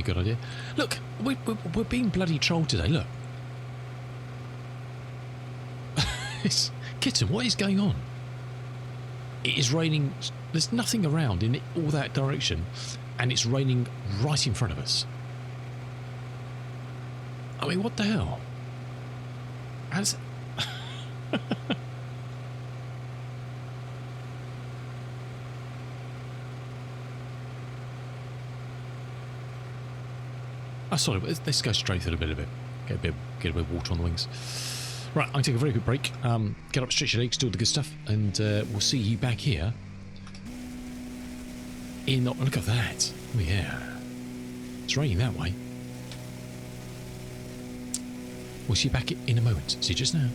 a good idea. Look, we're being bloody trolled today. Look, Kitten, what is going on? It is raining. There's nothing around in all that direction, and it's raining right in front of us. I mean, what the hell? How's oh, sorry, let's go straight through a bit of it. Get a bit of water on the wings. Right, I'm going to take a very quick break. Get up, stretch your legs, do all the good stuff, and we'll see you back here. Look at that. Oh yeah. It's raining that way. We'll see you back in a moment. See you just now.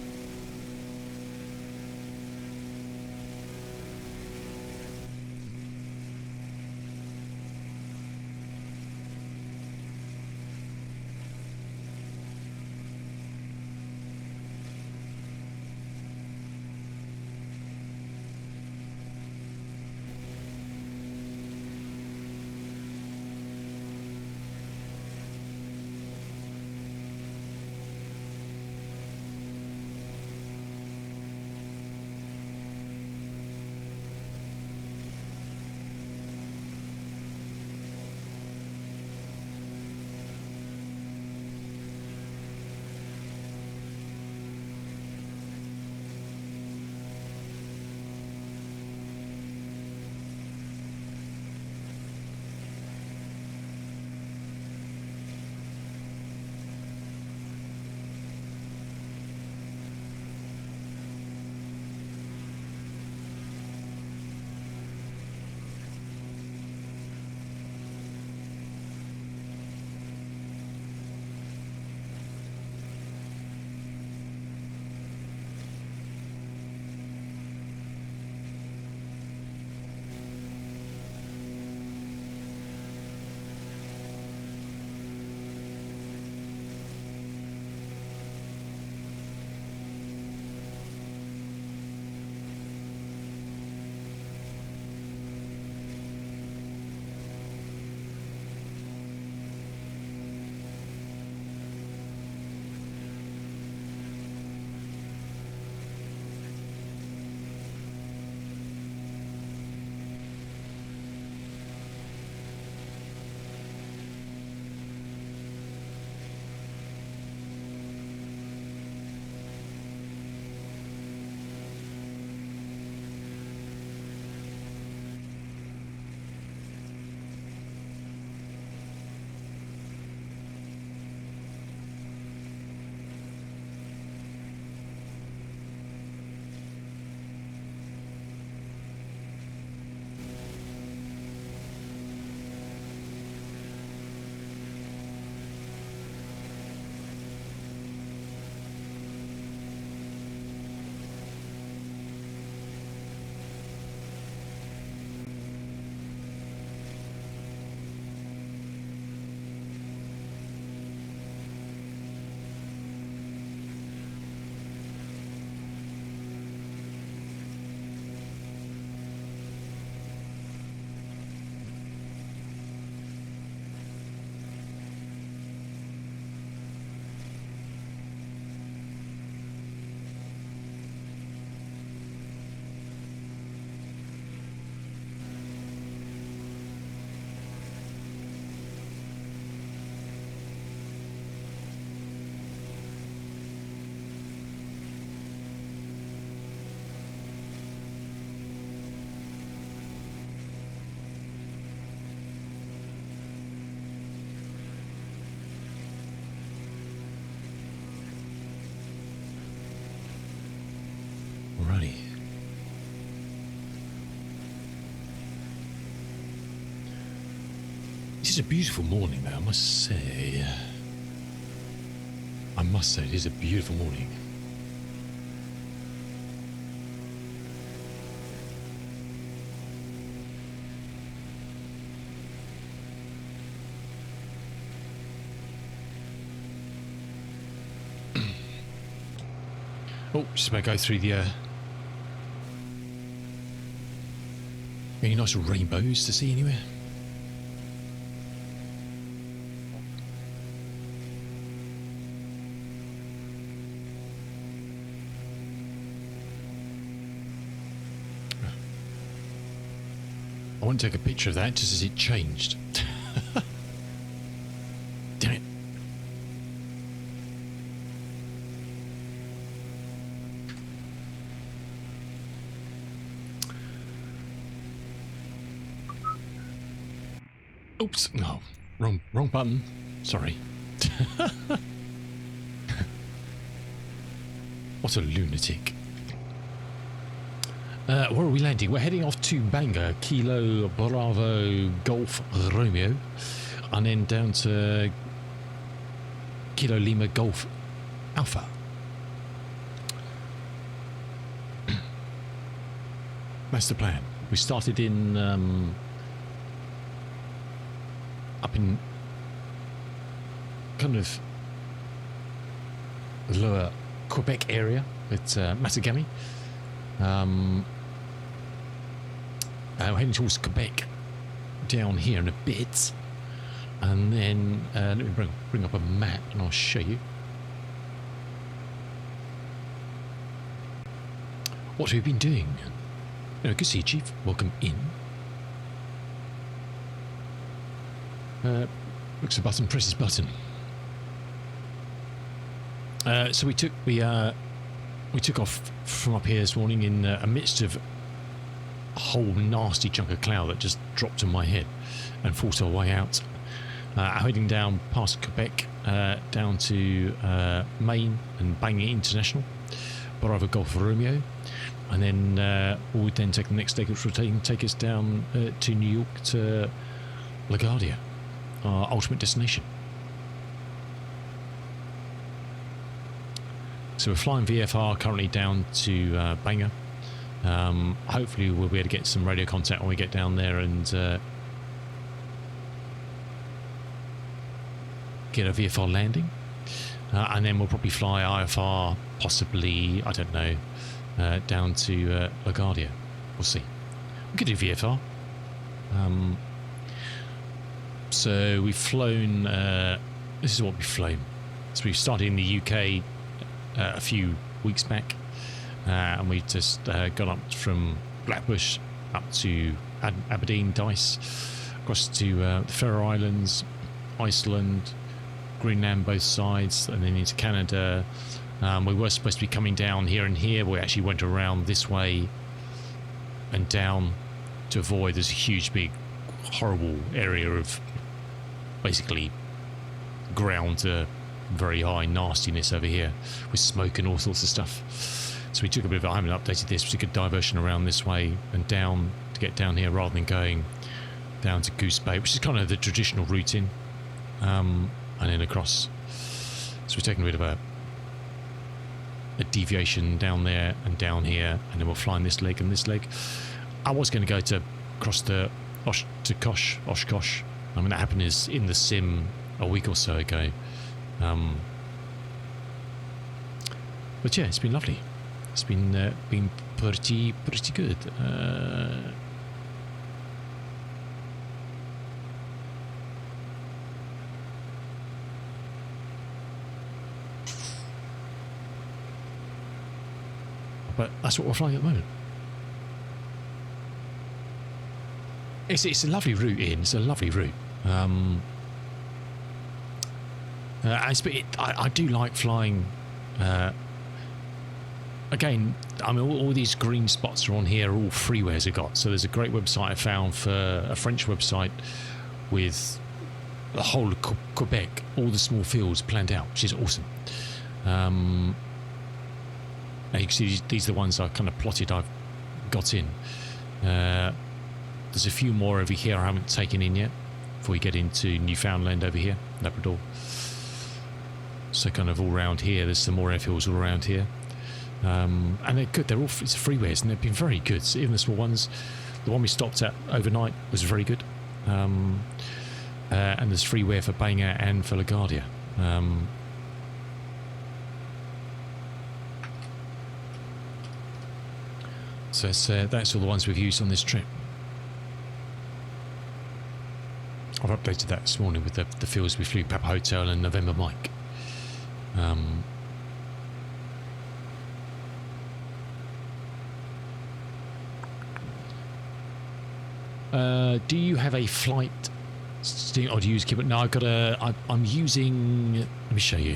This is a beautiful morning, though, I must say. It is a beautiful morning. Oh, just about to go through the any nice rainbows to see anywhere? I want to take a picture of that just as it changed. Damn it. Oops, no, wrong button. Sorry. What a lunatic. Where are we landing? We're heading off to Bangor, Kilo Bravo Golf Romeo, and then down to Kilo Lima Golf Alpha. That's the plan. We started in up in kind of the lower Quebec area at Matagami. We're heading towards Quebec down here in a bit, and then let me bring up a map and I'll show you what we've been doing. Good to see you, Chief. Welcome in. Looks a button, presses button. So we took off from up here this morning in amidst of a whole nasty chunk of cloud that just dropped on my head and forced our way out. Heading down past Quebec, down to Maine and Bangor International, Bravo Golf Romeo, and then we'll then take the next leg, which will take us down to New York to LaGuardia, our ultimate destination. So we're flying VFR currently down to Bangor. Hopefully we'll be able to get some radio contact when we get down there and get a VFR landing. And then we'll probably fly IFR, possibly, I don't know, down to LaGuardia. We'll see. We could do VFR. So we've flown, this is what we've flown. So we've started in the UK a few weeks back, and we just got up from Blackbush up to Aberdeen, Dice, across to the Faroe Islands, Iceland, Greenland, both sides, and then into Canada. We were supposed to be coming down here and here, but we actually went around this way and down to avoid. There's a huge, big, horrible area of basically ground to very high nastiness over here with smoke and all sorts of stuff. So we took a bit of I haven't updated this. We took a diversion around this way and down to get down here rather than going down to Goose Bay, which is kind of the traditional routing, and then across. So we're taking a bit of a deviation down there and down here, and then we'll fly in this leg and this leg. I was going to go to cross to Oshkosh. I mean, that happened is in the sim a week or so ago. But yeah, it's been lovely. It's been pretty good. But that's what we're flying at the moment. It's a lovely route in. It's a lovely route. I do like flying. Again, I mean, all these green spots are on here, all freeways I got. So there's a great website I found for a French website with the whole of Quebec, all the small fields planned out, which is awesome. And you can see these are the ones I kind of plotted I've got in. There's a few more over here I haven't taken in yet. before you get into Newfoundland over here, Labrador. So kind of all around here, there's some more airfields all around here. And they're good, they're all, it's freeways, and they've been very good. So even the small ones, the one we stopped at overnight was very good. And there's freeware for Bangor and for LaGuardia. So that's all the ones we've used on this trip. I've updated that this morning with the fields we flew, Papa Hotel and November Mike. Do you have a flight stick, or do you use keyboard? No, I've got I'm using, let me show you.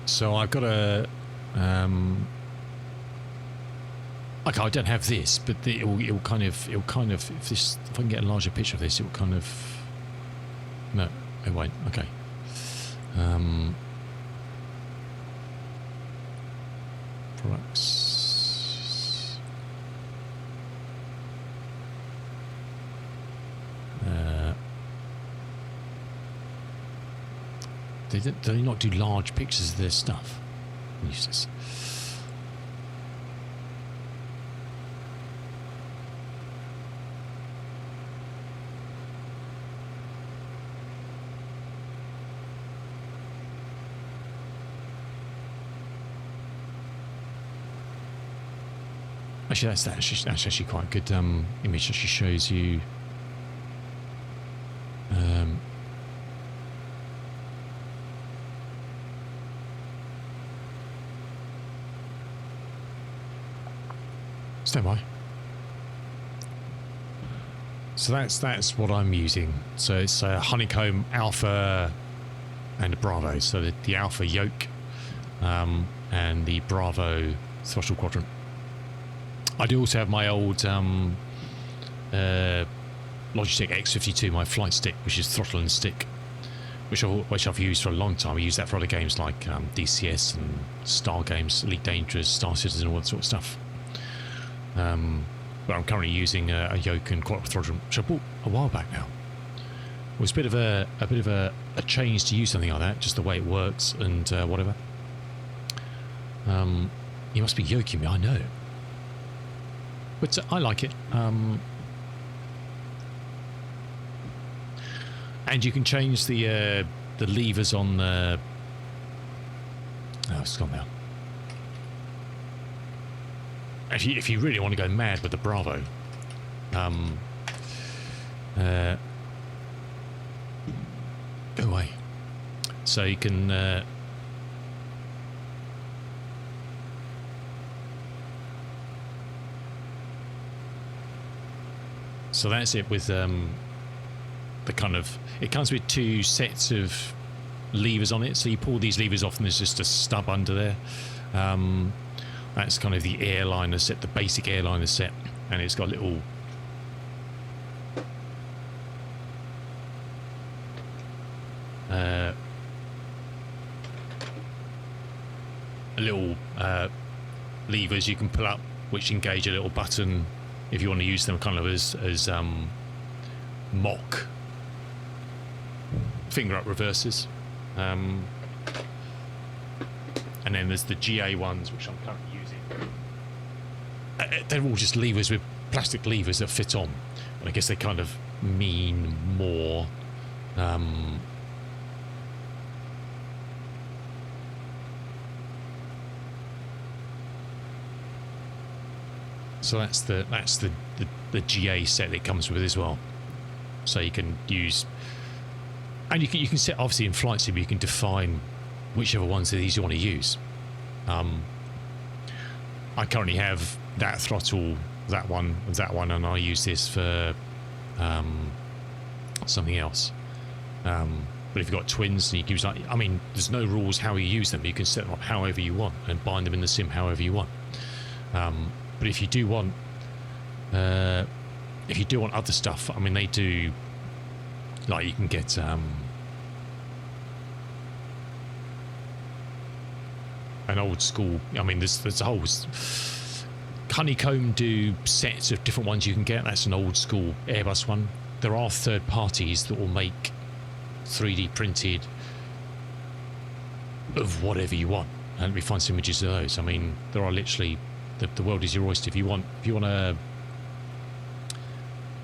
So I've got a okay, I don't have this, but it'll kind of if I can get a larger picture of this, it will kind of, no, it won't. Okay. Products. Do they not do large pictures of their stuff? Useless. Actually, that's actually quite a good image. Actually shows you. Stand by. So that's what I'm using. So it's a Honeycomb Alpha and a Bravo. So the Alpha yoke and the Bravo throttle quadrant. I do also have my old Logitech X52, my flight stick, which is throttle and stick, which I've used for a long time. I use that for other games like DCS and Star Games, Elite Dangerous, Star Citizen, all that sort of stuff. But I'm currently using a yoke and quad throttle, which I bought a while back now. It was a bit of a change to use something like that, just the way it works and whatever. You must be yoking me, I know. But I like it. And you can change the levers on the... Oh, it's gone now. Actually, if you really want to go mad with the Bravo, go away. So you can... So that's it with the kind of... It comes with two sets of levers on it. So you pull these levers off and there's just a stub under there. That's kind of the airliner set, the basic airliner set. And it's got a little... levers you can pull up, which engage a little button if you want to use them kind of as mock finger up reverses. And then there's the GA ones, which I'm currently using. They're all just levers with plastic levers that fit on, but I guess they kind of mean more. So that's the GA set that it comes with as well. So you can use, and you can set, obviously in Flight Sim you can define whichever ones of these you want to use. I currently have that throttle, that one, and I use this for something else. But if you've got twins, you can use, like, I mean, there's no rules how you use them. You can set them up however you want and bind them in the sim however you want. But if you do want other stuff, I mean, they do Like you can get an old school. I mean, there's a whole Honeycomb do sets of different ones you can get. That's an old school Airbus one. There are third parties that will make 3D printed of whatever you want, and let me find some images of those. I mean, there are literally the world is your oyster. If you want to,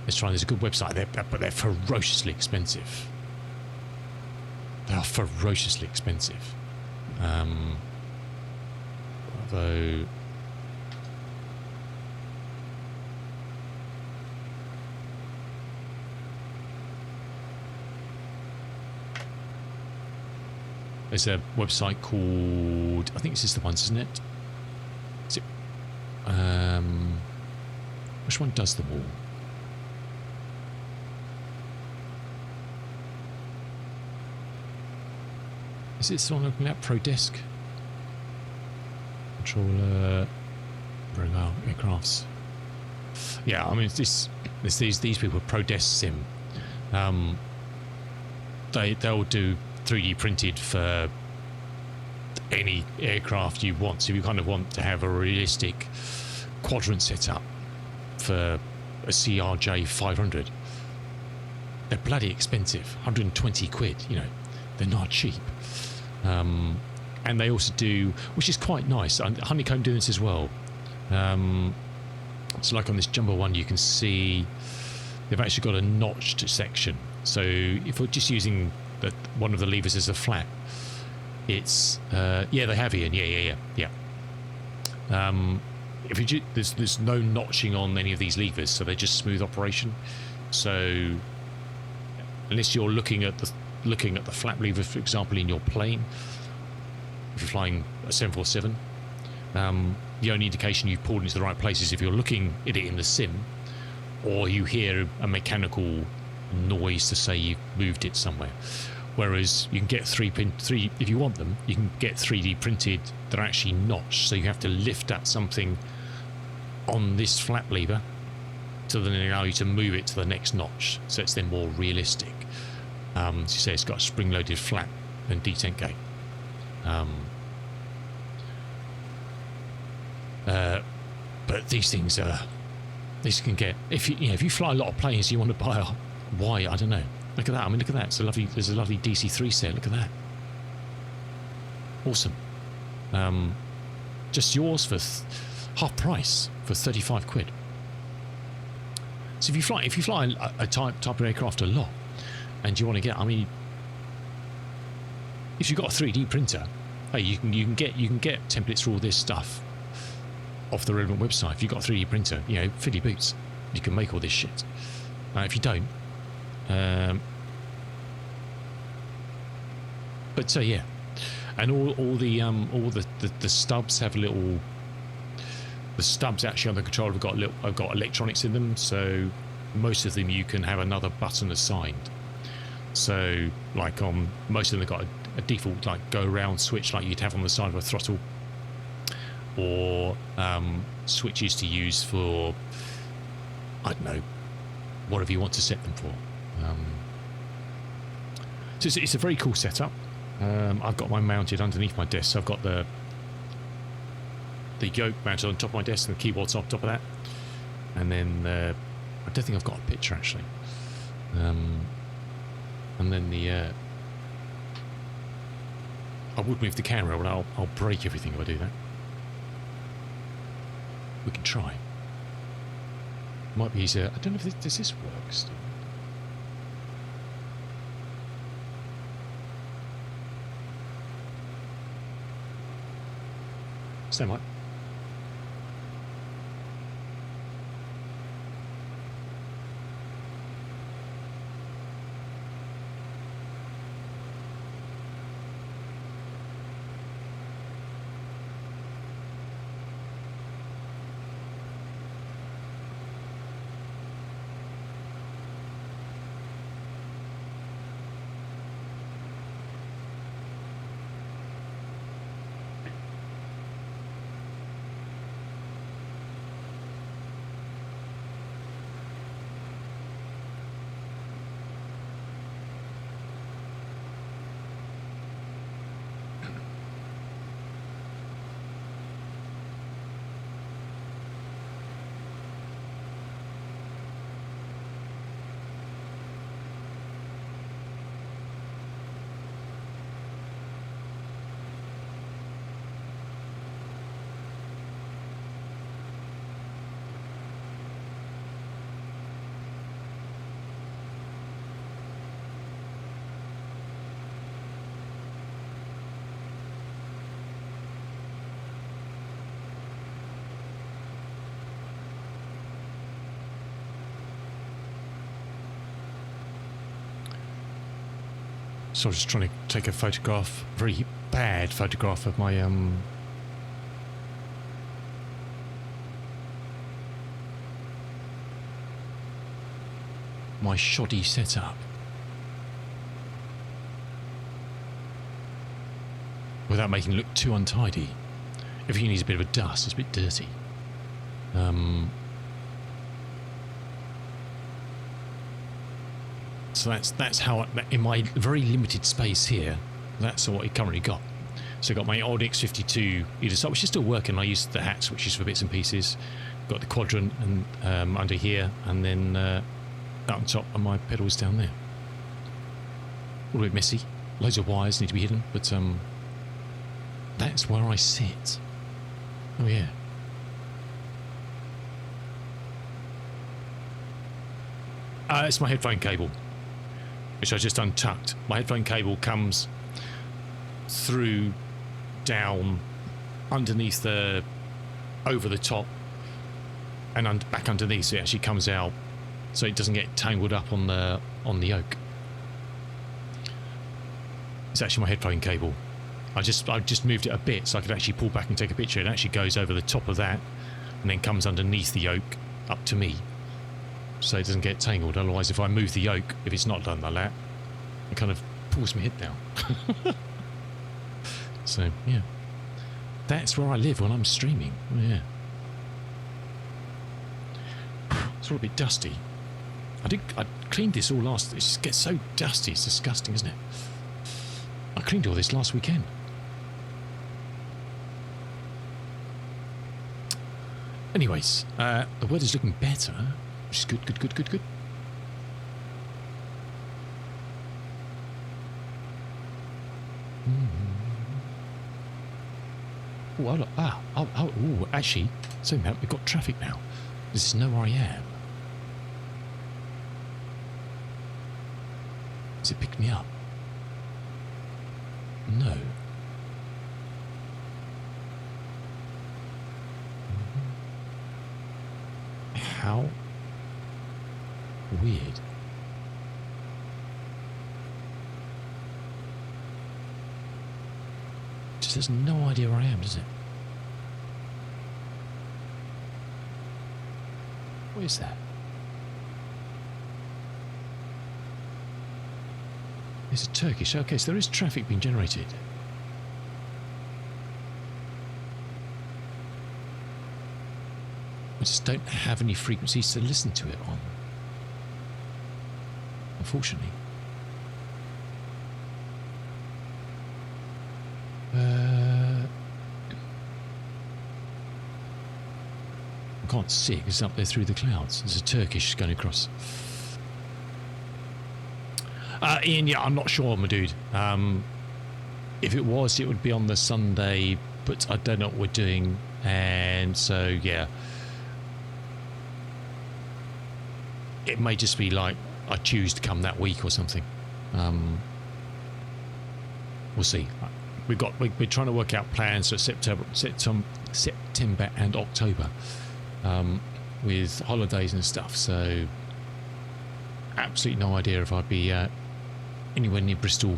let's try. There's a good website there, but they're ferociously expensive. They are ferociously expensive. Although. There's a website called, I think this is the one, isn't it? Is it? Which one does them all? Is it the one looking at ProDesk? Controller, bring out aircrafts. Yeah, I mean, it's these people ProDesk Sim. They'll do 3D printed for any aircraft you want. So if you kind of want to have a realistic quadrant setup for a CRJ 500, they're bloody expensive, 120 quid, you know, they're not cheap. And they also do, which is quite nice, Honeycomb doing this as well. So like on this jumbo one, you can see they've actually got a notched section. So if we're just using one of the levers as a flap, it's yeah, they have Ian, yeah. If you there's no notching on any of these levers, so they're just smooth operation. So unless you're looking at the flap lever, for example, in your plane, if you're flying a 747, the only indication you've pulled into the right place is if you're looking at it in the sim, or you hear a mechanical noise to say you've moved it somewhere. Whereas you can get three if you want them, you can get 3D printed that are actually notched, so you have to lift up something on this flap lever to then allow you to move it to the next notch, so it's then more realistic. As you say, it's got a spring-loaded flap and detent gate. But these things can get, if you fly a lot of planes, you want to buy I don't know. Look at that. I mean, look at that. There's a lovely DC3 set. Look at that. Awesome. Just yours for half price for 35 quid. So if you fly a type of aircraft a lot, and you want to get, I mean, if you've got a 3D printer, hey, you can get templates for all this stuff off the relevant website. If you've got a 3D printer, fill your boots. You can make all this shit. If you don't, but so yeah, and all the stubs have a little. The stubs actually on the controller have got electronics in them, so most of them you can have another button assigned. So like on most of them, they've got a default like go around switch like you'd have on the side of a throttle, or switches to use for, I don't know, whatever you want to set them for. So it's a very cool setup. I've got mine mounted underneath my desk, so I've got the yoke mounted on top of my desk and the keyboard's on top of that, and then I don't think I've got a picture actually, and then I would move the camera, but I'll break everything if I do that. We can try. Might be easier. I don't know if does this work still. Stand by. So I was just trying to take a photograph, very bad photograph of my my shoddy setup. Without making it look too untidy. Everything needs a bit of a dust, it's a bit dirty. So that's how, in my very limited space here, that's what I currently got. So I got my old X52 either side, which is still working. I use the hat switches for bits and pieces. Got the quadrant and under here, and then up on top are my pedals down there. A little bit messy. Loads of wires need to be hidden, but that's where I sit. Oh yeah. It's my headphone cable, which I just untucked. My headphone cable comes through, down, underneath the, over the top, and back underneath, so it actually comes out, so it doesn't get tangled up on the yoke. It's actually my headphone cable. I just moved it a bit so I could actually pull back and take a picture. It actually goes over the top of that, and then comes underneath the yoke up to me, so it doesn't get tangled. Otherwise, if I move the yoke, if it's not done like that, it kind of pulls my head down. So yeah, that's where I live when I'm streaming. Oh, yeah, it's all a bit dusty. I cleaned this all last. It just gets so dusty. It's disgusting, isn't it? I cleaned all this last weekend. Anyways, the weather's looking better, which is good. Oh, actually, so we've got traffic now. This is know where I am. Does it pick me up? No. How weird. Just has no idea where I am, does it? What is that? It's a Turkish. Okay, so there is traffic being generated. I just don't have any frequencies to listen to it on, unfortunately. I can't see it because it's up there through the clouds. There's a Turkish going across. Ian, yeah, I'm not sure, my dude. If it was, it would be on the Sunday, but I don't know what we're doing, and so yeah, it may just be like I choose to come that week or something. We'll see. We're trying to work out plans for September and October, with holidays and stuff. So absolutely no idea if I'd be anywhere near Bristol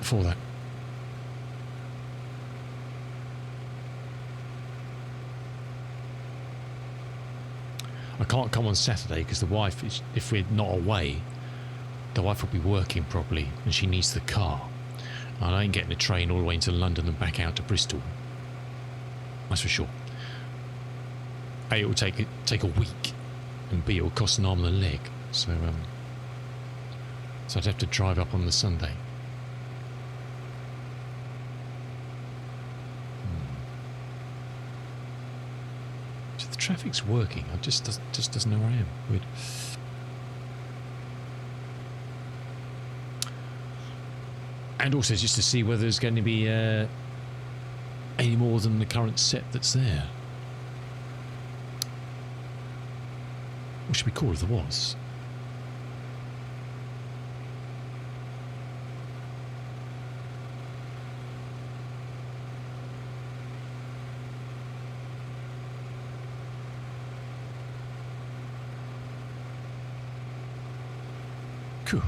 for that. I can't come on Saturday because the wife is, if we're not away, the wife will be working properly and she needs the car. And I ain't getting a train all the way into London and back out to Bristol. That's for sure. A, it will take a week, and B, it will cost an arm and a leg. So I'd have to drive up on the Sunday. So the traffic's working. I just doesn't know where I am. Weird. And also just to see whether there's going to be any more than the current set that's there. What should we call it if there was? Phew.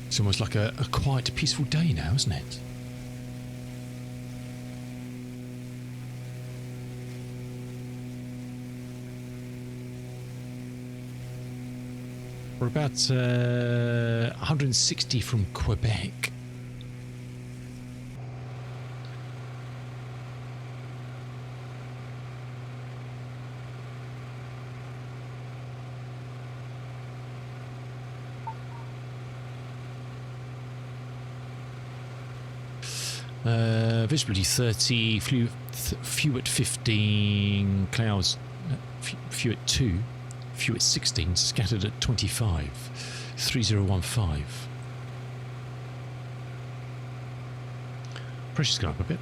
It's almost like a quiet, peaceful day now, isn't it? We're about 160 from Quebec. Visibility 30, few at 15, clouds few at 2, few at 16, scattered at 25, 3015. Pressure's gone up a bit.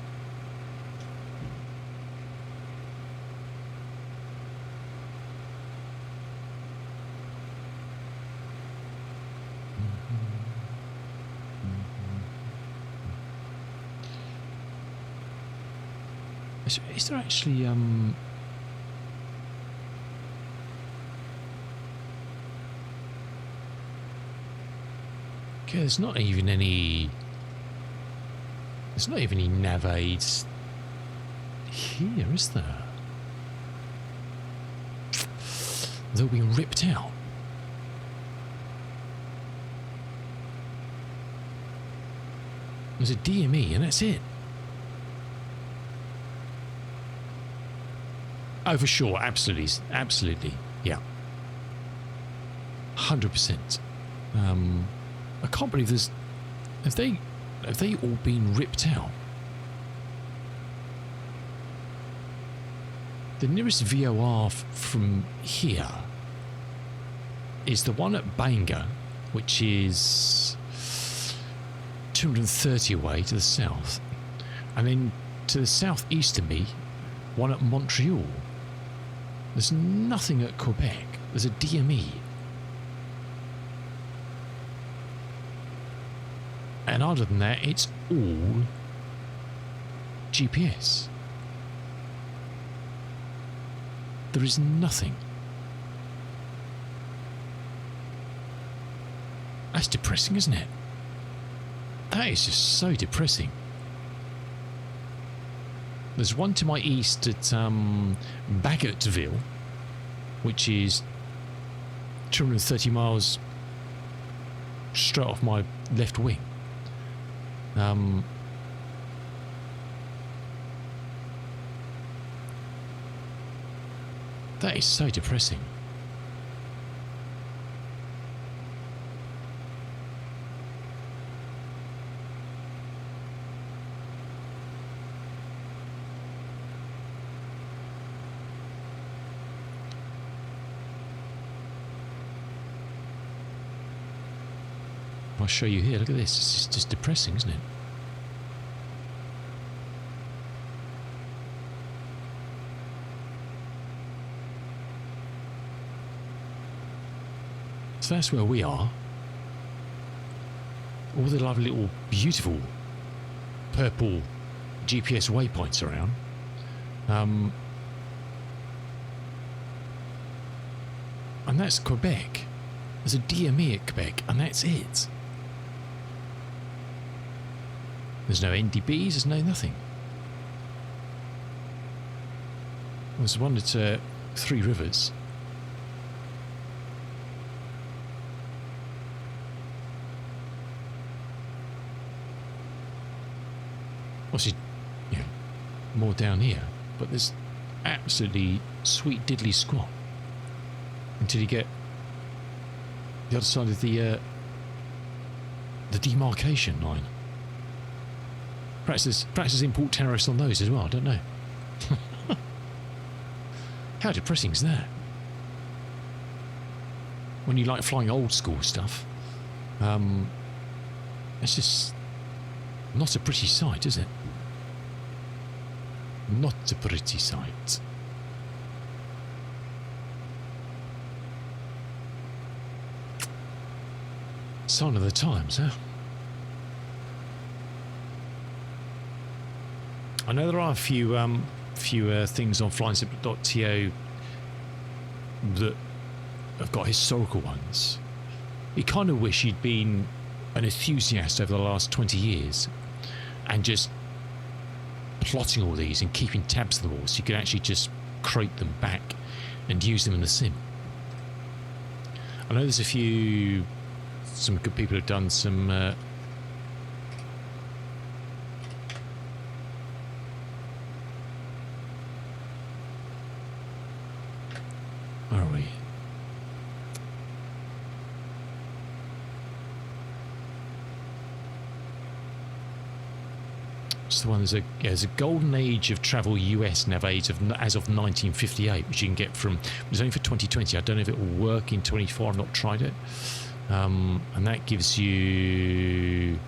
Is there actually okay, there's not even any nav aids here, is there? They're being ripped out. There's a DME and that's it. Oh, for sure, absolutely, yeah, 100%. I can't believe there's. Have they all been ripped out? The nearest VOR from here is the one at Bangor, which is 230 away to the south, and then to the southeast of me, one at Montreal. There's nothing at Quebec. There's a DME. And other than that, it's all GPS. There is nothing. That's depressing, isn't it? That is just so depressing. There's one to my east at Bagottville, which is 230 miles straight off my left wing. That is so depressing. I'll show you here. Look at this. It's just depressing, isn't it? So that's where we are. All the lovely little beautiful purple GPS waypoints around. And that's Quebec. There's a DME at Quebec, and that's it. There's no NDBs, there's no nothing. There's one at Three Rivers. Obviously, you know, more down here, but there's absolutely sweet diddly squat until you get the other side of the demarcation line. Perhaps there's import terrorists on those as well, I don't know. How depressing is that? When you like flying old school stuff, it's just not a pretty sight, is it? Not a pretty sight. Sign of the times, huh? I know there are a few things on flyingsimple.to that have got historical ones. You kind of wish you'd been an enthusiast over the last 20 years and just plotting all these and keeping tabs of them all so you could actually just create them back and use them in the sim. I know there's some good people have done some where are we? It's the one. There's a golden age of travel US navigate as of 1958, which you can get from. It's only for 2020. I don't know if it will work in 24. I've not tried it, and that gives you,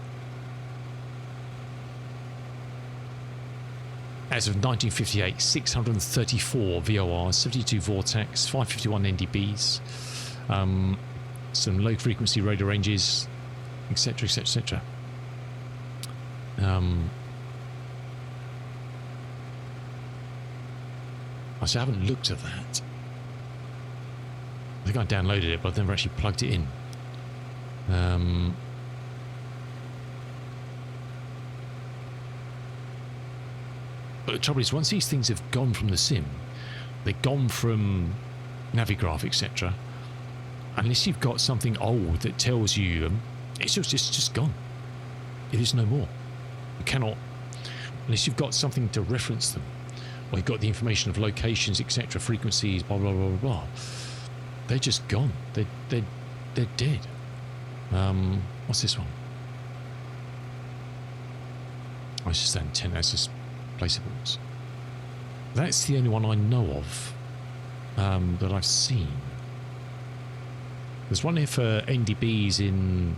as of 1958, 634 VORs, 72 Vortex, 551 NDBs, some low frequency radio ranges, etc., etc., etc. I haven't looked at that. I think I downloaded it, but I've never actually plugged it in. But the trouble is, once these things have gone from the sim, they've gone from Navigraph, etc. Unless you've got something old that tells you it's just gone. It is no more. You cannot, unless you've got something to reference them. Or you've got the information of locations, etc., frequencies, blah blah blah blah blah. They're just gone. They're dead. What's this one? Oh, it's just antenna. It's just placeables. That's the only one I know of that I've seen. There's one here for NDBs in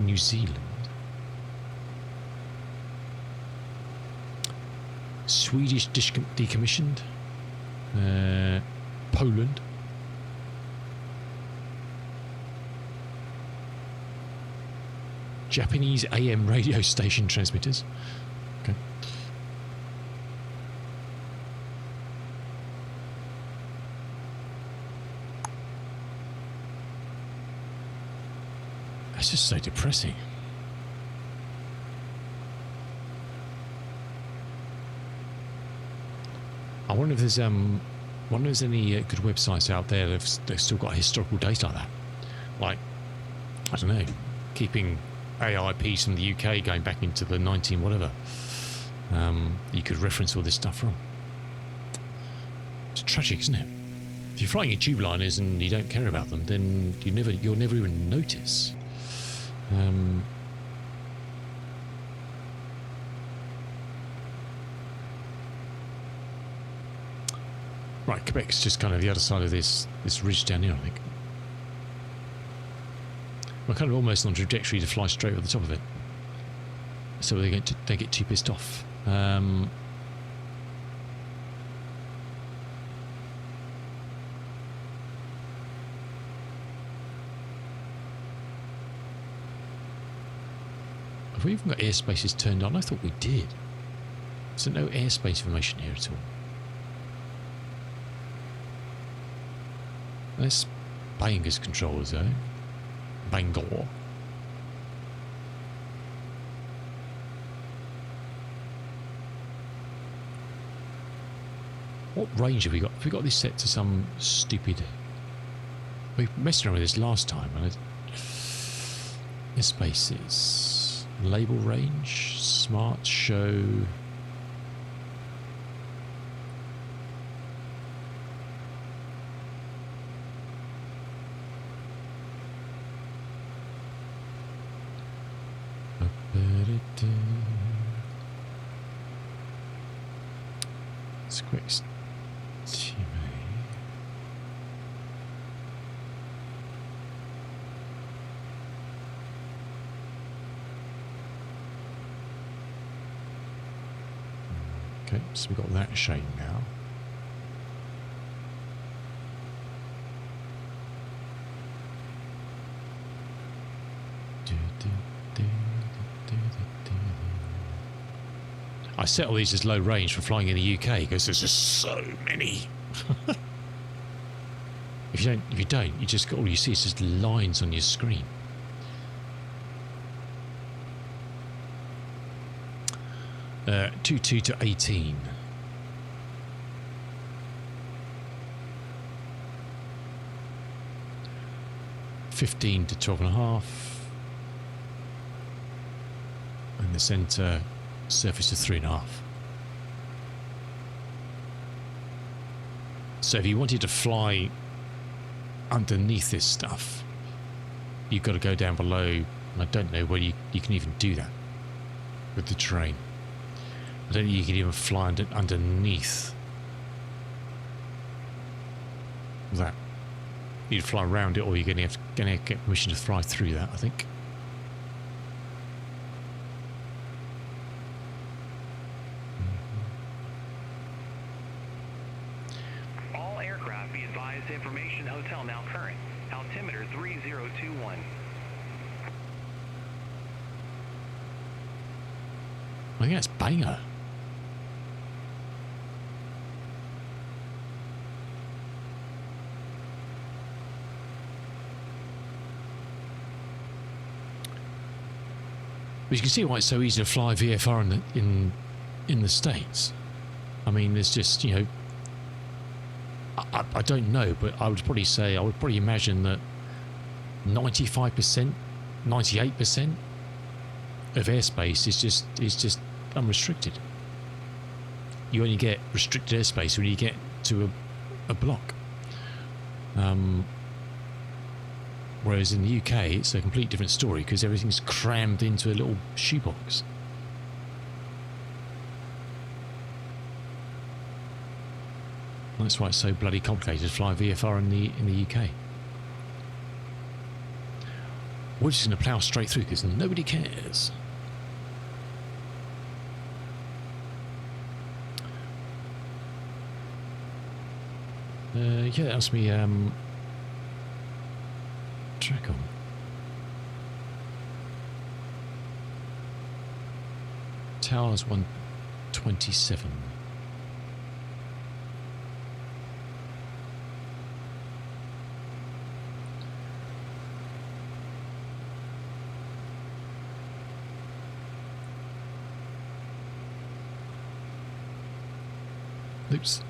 New Zealand. Swedish decommissioned, Poland, Japanese AM radio station transmitters. Okay. That's just so depressing. I wonder if there's any good websites out there that've still got historical data like that. Like, I don't know, keeping AIPs from the UK going back into the 19 whatever. You could reference all this stuff from. It's tragic, isn't it? If you're flying in tube liners and you don't care about them, then you'll never even notice. Right, Quebec's just kind of the other side of this ridge down here, I think. We're kind of almost on a trajectory to fly straight over the top of it, so they get too pissed off. Have we even got airspaces turned on? I thought we did. So no airspace information here at all. There's Banger's controllers though. Bangor. What range have we got? Have we got this set to some stupid... We messed around with this last time and airspaces. Label range. Smart show... It's quick. Okay, so we've got that shade now. I set all these as low range for flying in the UK because there's just so many. If you don't, you just got all you see is just lines on your screen. Uh, 22 to 18. $15 to 12.5, and the centre surface to 3.5. So if you wanted to fly underneath this stuff, you've got to go down below, and I don't know whether you can even do that with the terrain. I don't think you can even fly underneath that. You'd fly around it, or you're going to get permission to fly through that, I think. All aircraft be advised, information hotel now current. Altimeter 3021. I think that's Banger. But you can see why it's so easy to fly VFR in the States. I mean, there's just, you know, I don't know, but I would probably imagine that 95%, 98% of airspace is just unrestricted. You only get restricted airspace when you get to a block. Whereas in the UK, it's a complete different story because everything's crammed into a little shoebox. That's why it's so bloody complicated to fly VFR in the UK. We're just going to plough straight through because nobody cares. Yeah, that's me. Track on. Towers 127. Oops.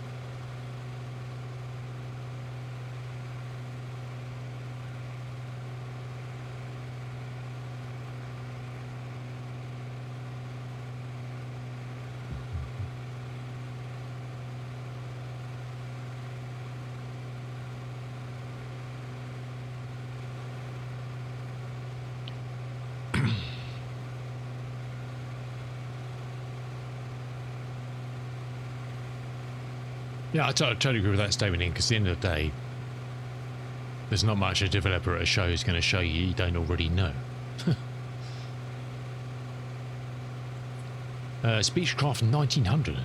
Yeah, I totally agree with that statement, Ian, because at the end of the day, there's not much a developer at a show is going to show you don't already know. Speechcraft 1900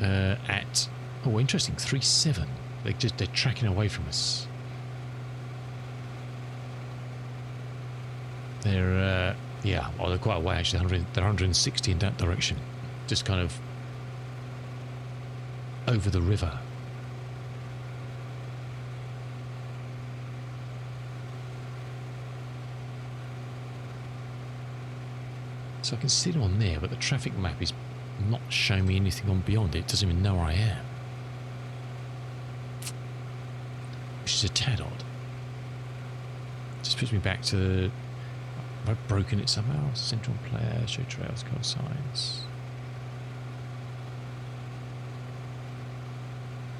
at, oh, interesting, 3.7. They're tracking away from us. They're yeah, well, they're quite a way actually. They're 160 in that direction, just kind of over the river. So I can see them on there, but the traffic map is not showing me anything on beyond it. It doesn't even know where I am, which is a tad odd. Just puts me back to, have I broken it somehow? Central player, show trails, call signs.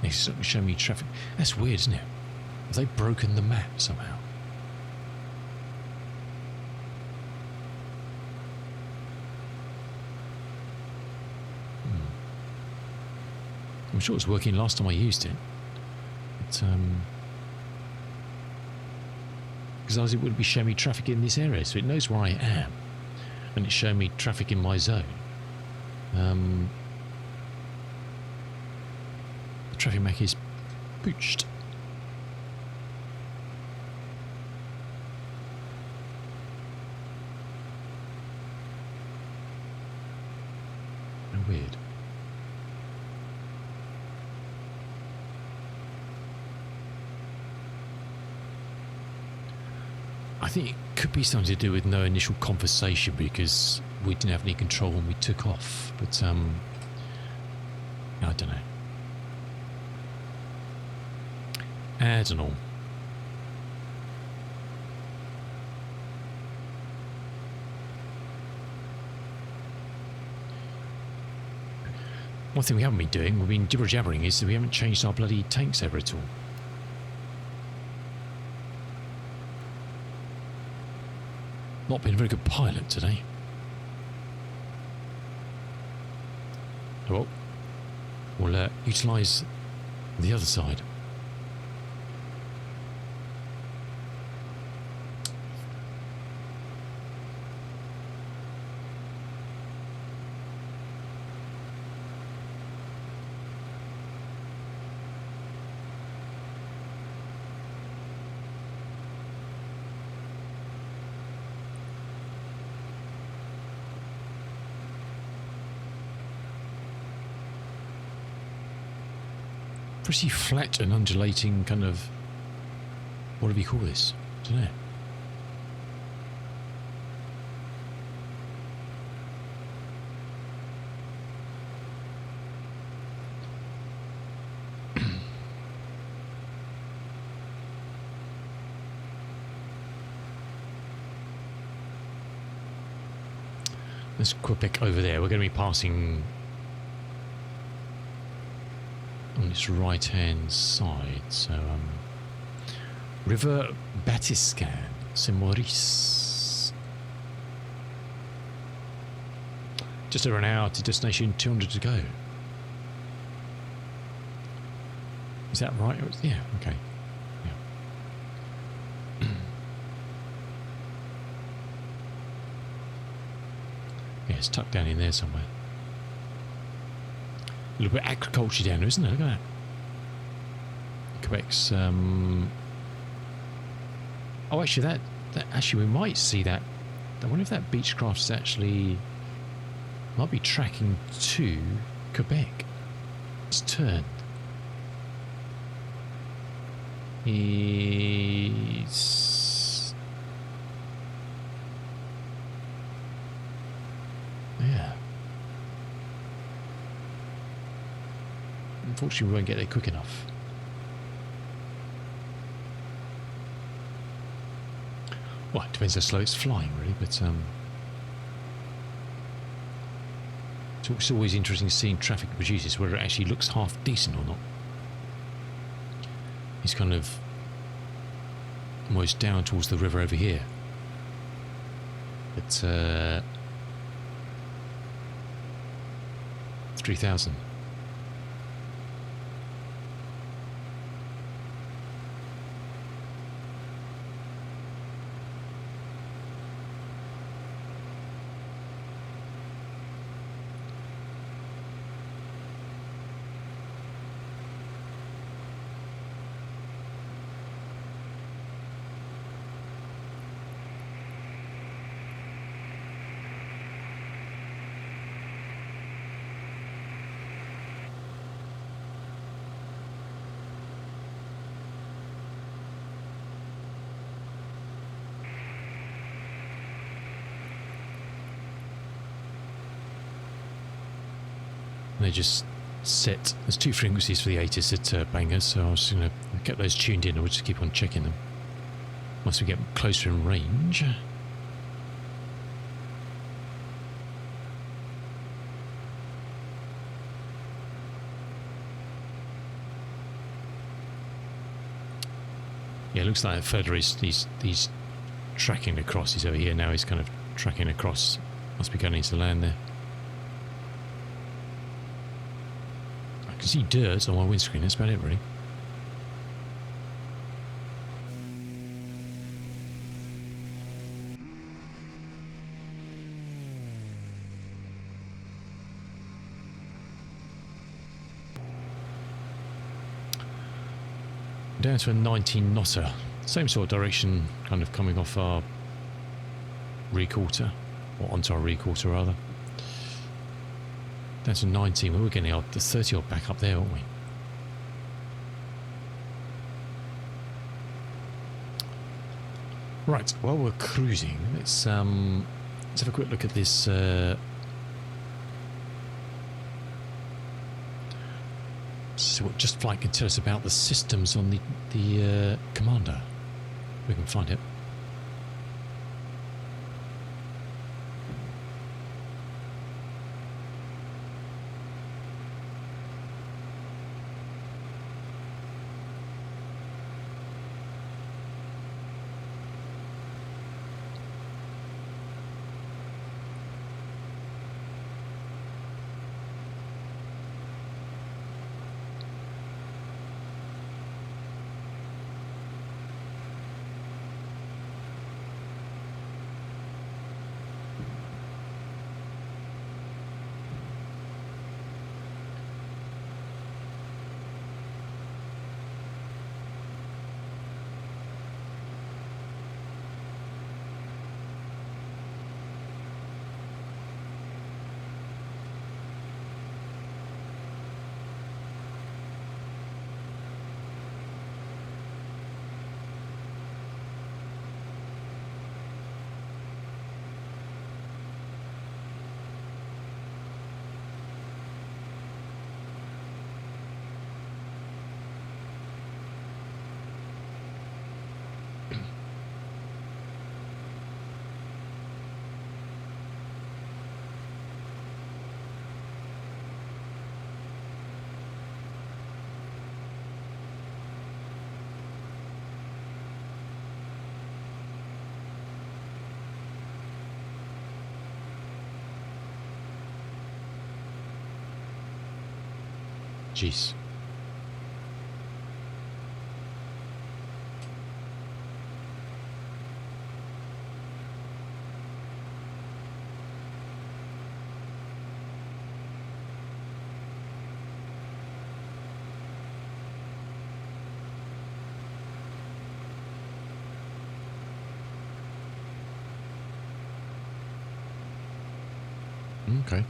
It's showing me traffic. That's weird, isn't it? Have they broken the map somehow? I'm sure it was working last time I used it. But, because it would be showing me traffic in this area, so it knows where I am, and it's showing me traffic in my zone. The traffic map is pooched. How weird. I think it could be something to do with no initial conversation because we didn't have any control when we took off. But I don't know. I don't know. One thing we haven't been doing, we've been jibber-jabbering, is that we haven't changed our bloody tanks ever at all. Not been a very good pilot today. Well, we'll utilise the other side. Pretty flat and undulating kind of, what do we call this? I don't know. There's Quebec over there. We're going to be passing on its right hand side, so River Batiscan, Saint Maurice. Just over an hour to destination, 200 to go. Is that right? Yeah, okay. Yeah. Yeah, it's tucked down in there somewhere. A little bit of agriculture down there, isn't there? Look at that. Quebec's. Oh, actually, that actually we might see that. I wonder if that Beechcraft is actually might be tracking to Quebec. It's turned. It's yeah. Unfortunately, we won't get there quick enough. Well, it depends how slow it's flying, really, but it's always interesting seeing traffic produces whether it actually looks half decent or not. It's kind of almost down towards the river over here. But 3,000. They just set, there's two frequencies for the 80s at Bangor, so I was going to get those tuned in, and we'll just keep on checking them once we get closer in range. Yeah, it looks like further he's tracking across. He's over here now, he's kind of tracking across. Must be going into the land there. I can see dirt on my windscreen, that's about it really. Down to a 19 knotter, same sort of direction, kind of coming off our rear-quarter, or onto our rear-quarter rather. Down to 19, well, we're getting the 30 odd back up there, aren't we? Right, while we're cruising, let's have a quick look at this. See what Just Flight can tell us about the systems on the Commander. We can find it. Jeez. Okay.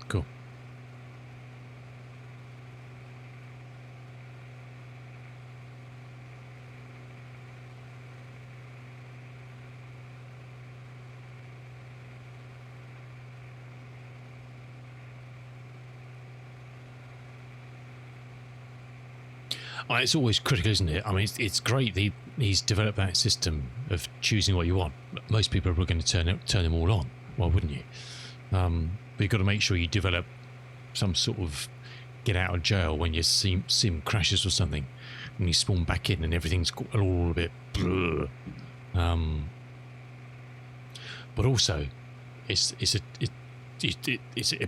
Cool. It's always critical, isn't it? I mean, it's great he's developed that system of choosing what you want. Most people are going to turn them all on. Why wouldn't you? But you've got to make sure you develop some sort of get out of jail when your sim crashes or something, and you spawn back in and everything's all a bit blur. But also, it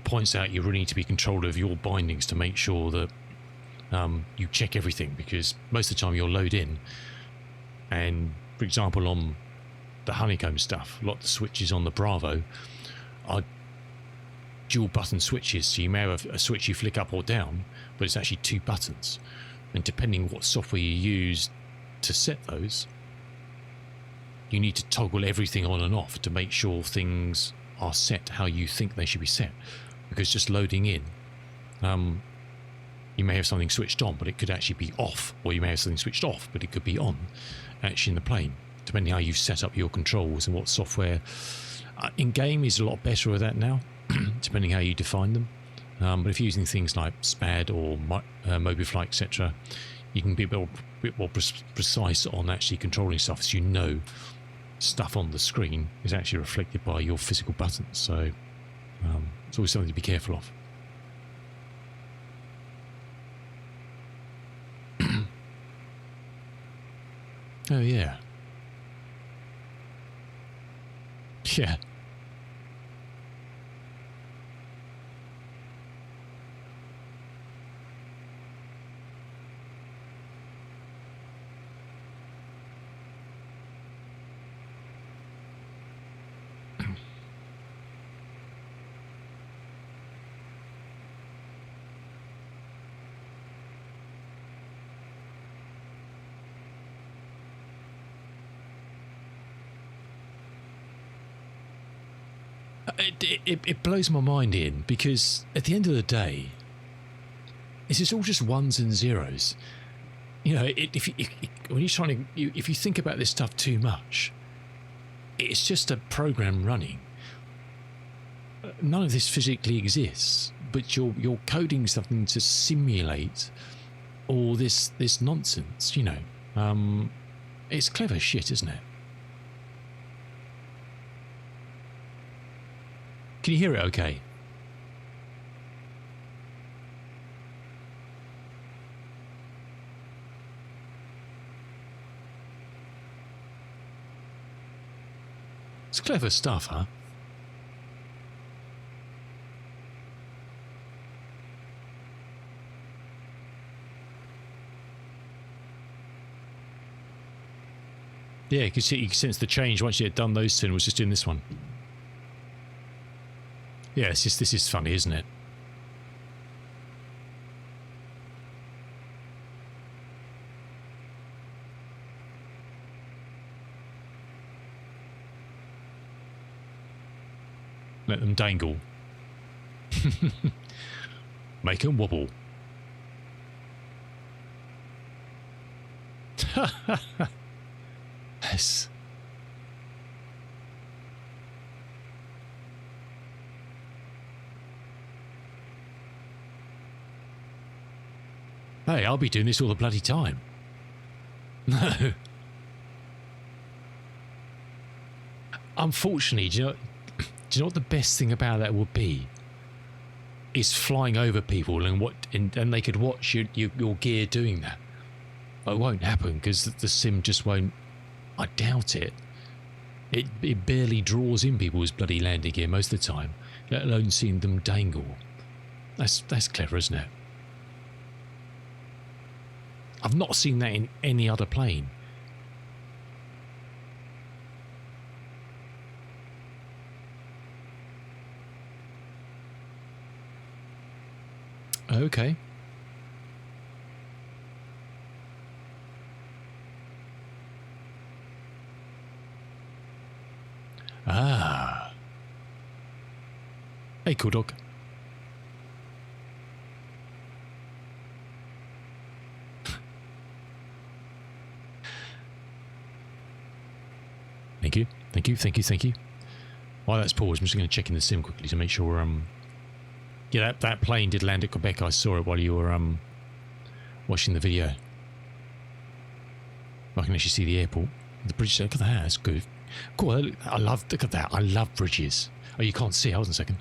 points out you really need to be in control of your bindings to make sure that you check everything, because most of the time you'll load in and, for example, on the honeycomb stuff, a lot of the switches on the Bravo are dual button switches, so you may have a switch you flick up or down, but it's actually 2 buttons, and depending what software you use to set those, you need to toggle everything on and off to make sure things are set how you think they should be set. Because just loading in, you may have something switched on, but it could actually be off, or you may have something switched off, but it could be on, actually in the plane, depending how you set up your controls and what software. In-game is a lot better with that now, depending how you define them. But if you're using things like SPAD or Mobifly, etc., you can be a bit more precise on actually controlling stuff, so you know stuff on the screen is actually reflected by your physical buttons. So it's always something to be careful of. Oh yeah. Yeah. It blows my mind, Ian, because at the end of the day, this is all just ones and zeros. You know, when you're trying to, if you think about this stuff too much, it's just a program running. None of this physically exists, but you're coding something to simulate all this nonsense. You know, it's clever shit, isn't it? Can you hear it okay? It's clever stuff, huh? Yeah, you can sense the change once you had done those two and was just doing this one. Yeah, it's just, this is funny, isn't it? Let them dangle. Make them wobble. Yes. Hey, I'll be doing this all the bloody time. No. Unfortunately, do you know what the best thing about that would be? Is flying over people and they could watch your gear doing that. It won't happen because the sim just won't. I doubt it. It barely draws in people's bloody landing gear most of the time, let alone seeing them dangle. That's clever, isn't it? I've not seen that in any other plane. Okay. Ah. Hey, cool dog. Thank you, thank you, thank you, thank you. While that's paused, I'm just going to check in the sim quickly to make sure. Yeah, that plane did land at Quebec. I saw it while you were watching the video. I can actually see the airport, the bridge. Look at that, that's good. Cool. Look at that. I love bridges. Oh, you can't see. Hold on a second.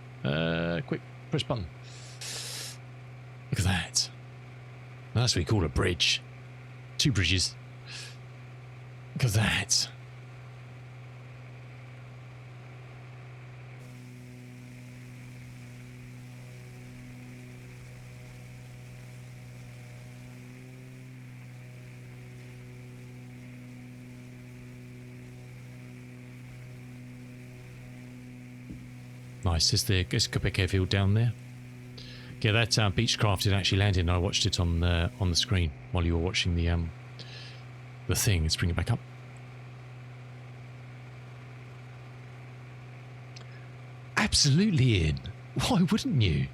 Quick, press button. Look at that. That's what we call a bridge. 2 bridges. Look at that. Nice. There's Quebec airfield down there. Yeah, that Beechcraft had actually landed, and I watched it on the screen while you were watching the thing. Let's bring it back up. absolutely in. Why wouldn't you?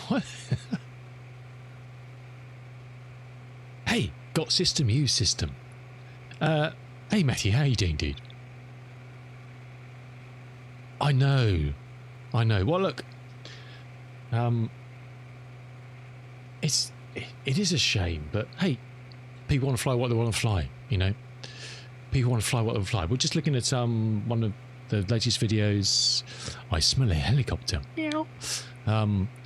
What? Hey, got system, use system. Hey Matthew, how you doing, dude? I know. Well, look, it is a shame, but hey, people want to fly what they want to fly. You know, people want to fly what they want to fly. We're just looking at one of the latest videos. I smell a helicopter. Meow.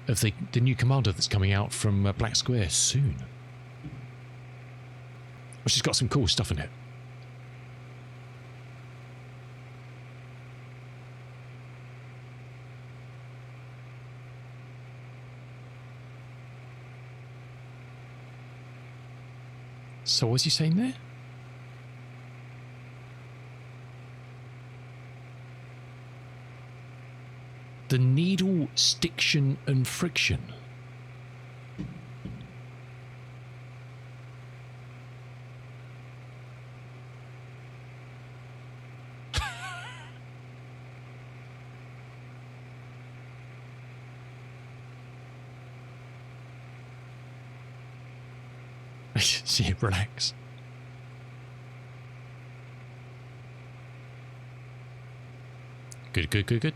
Of the new commander that's coming out from Black Square soon, which has got some cool stuff in it. So what's he saying there? The needle, stiction and friction. See, relax. Good.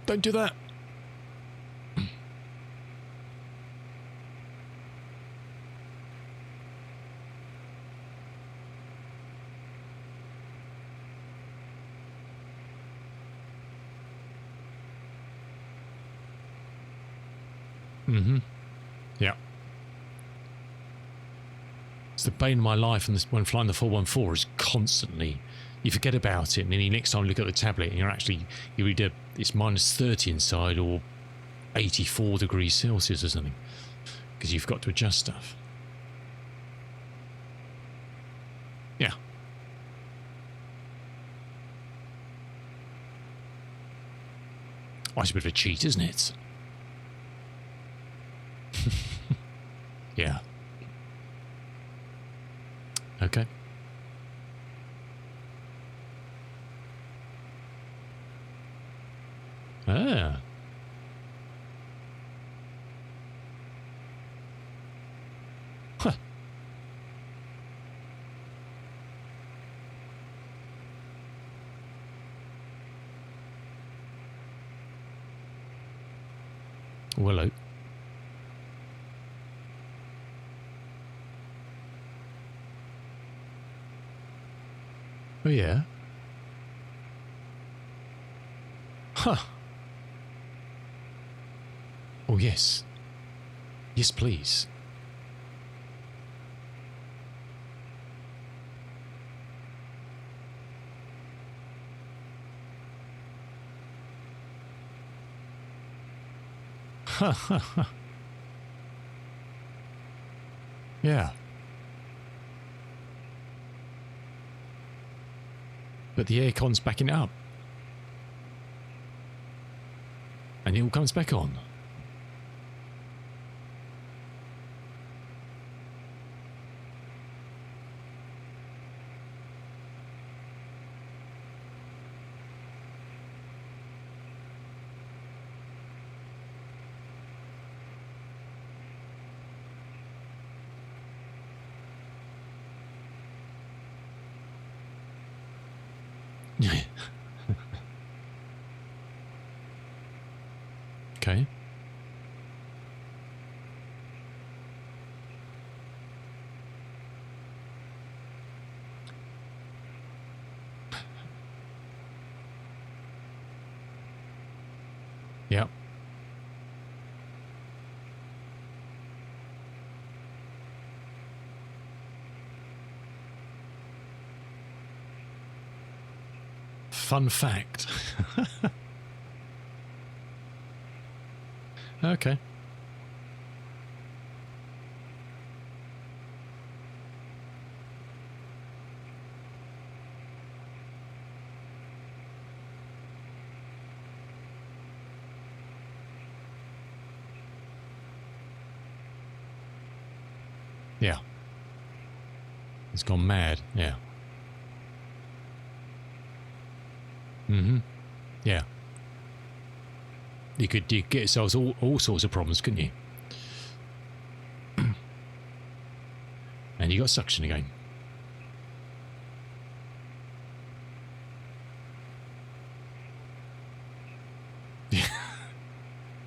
Don't do that. Yeah. It's the bane of my life, and when flying the 414 is constantly, you forget about it, and then the next time you look at the tablet, and you read it's minus 30 inside or 84 degrees Celsius or something, because you've got to adjust stuff. Yeah. Oh, it's a bit of a cheat, isn't it? Yeah. Okay. Ah. Huh. Hello. Oh, yeah. Huh. Oh, yes. Yes, please. Ha ha ha. Yeah. But the aircon's backing it up. And it all comes back on. Okay. Yep. Fun fact. Okay. Yeah. It's gone mad. Yeah. Mm-hmm. Yeah. You could get yourselves all sorts of problems, couldn't you? And you got suction again.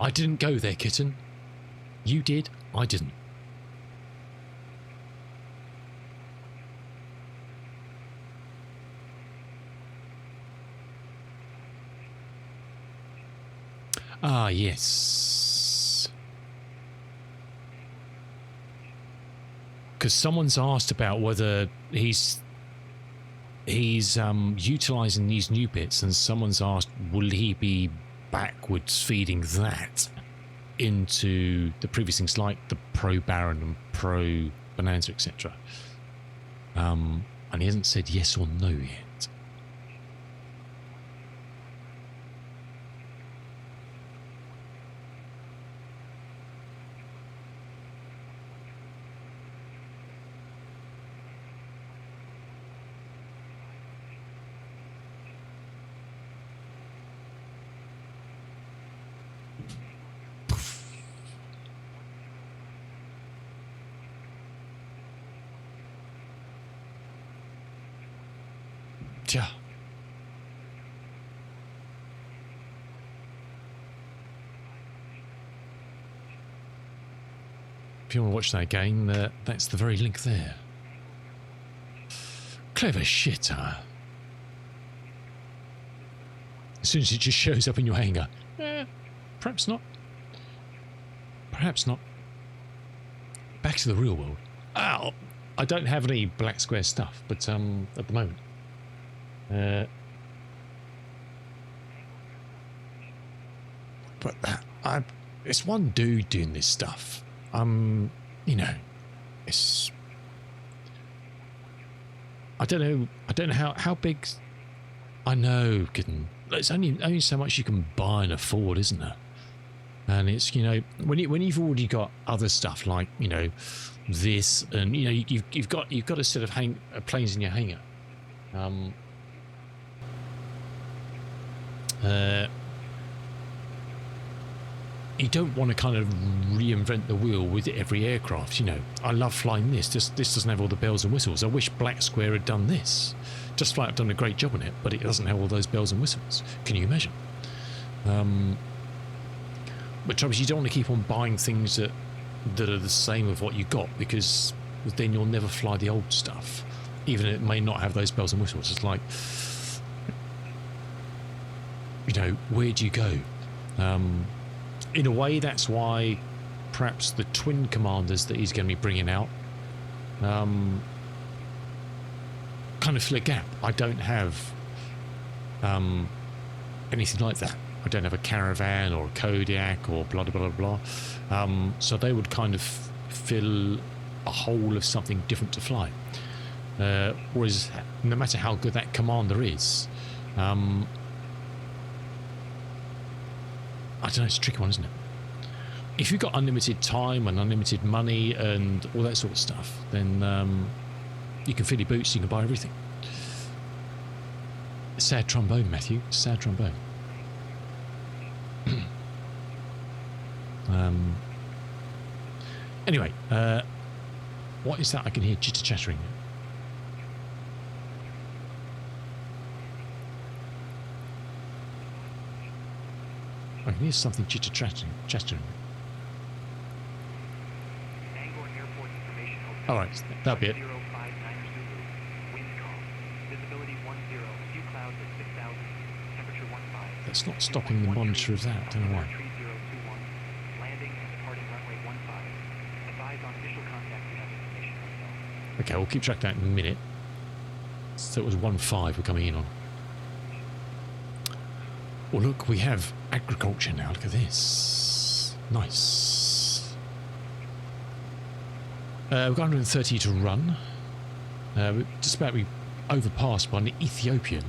I didn't go there, kitten. You did, I didn't. Ah, yes. Because someone's asked about whether he's utilising these new bits, and someone's asked, will he be backwards feeding that into the previous things like the Pro Baron and Pro Bonanza, etc. And he hasn't said yes or no yet. Yeah. If you want to watch that again, that's the very link there. Clever shit, huh? As soon as it just shows up in your hangar. Perhaps not. Perhaps not. Back to the real world. Oh, I don't have any black square stuff, but at the moment. But it's one dude doing this stuff. You know, it's. I don't know how big. I know, kidding. It's only so much you can buy and afford, isn't there? And it's, you know, when you've already got other stuff like, you know, this, and you know you've got a set of planes in your hangar. You don't want to kind of reinvent the wheel with every aircraft, you know. I love flying this. This doesn't have all the bells and whistles. I wish Black Square had done this. Just Flight have done a great job on it, but it doesn't have all those bells and whistles. Can you imagine? But trouble is, you don't want to keep on buying things that are the same of what you got, because then you'll never fly the old stuff, even if it may not have those bells and whistles. It's like, you know, where do you go? In a way, that's why perhaps the twin commanders that he's going to be bringing out kind of fill a gap. I don't have anything like that. I don't have a Caravan or a Kodiak or blah, blah, blah, blah. So they would kind of fill a hole of something different to fly. Whereas no matter how good that commander is, I don't know, it's a tricky one, isn't it? If you've got unlimited time and unlimited money and all that sort of stuff, then you can fill your boots, you can buy everything. Sad trombone, Matthew. Sad trombone. Anyway, what is that I can hear chitter-chattering? I can hear something chitter-chattering. All right, that'll be it. That's not stopping the monitor of that. I don't know why. Okay, we'll keep track of that in a minute. So it was 1-5 we're coming in on. Well, look, we have agriculture now. Look at this. Nice. We've got 130 to run. We're just about to be overpassed by an Ethiopian.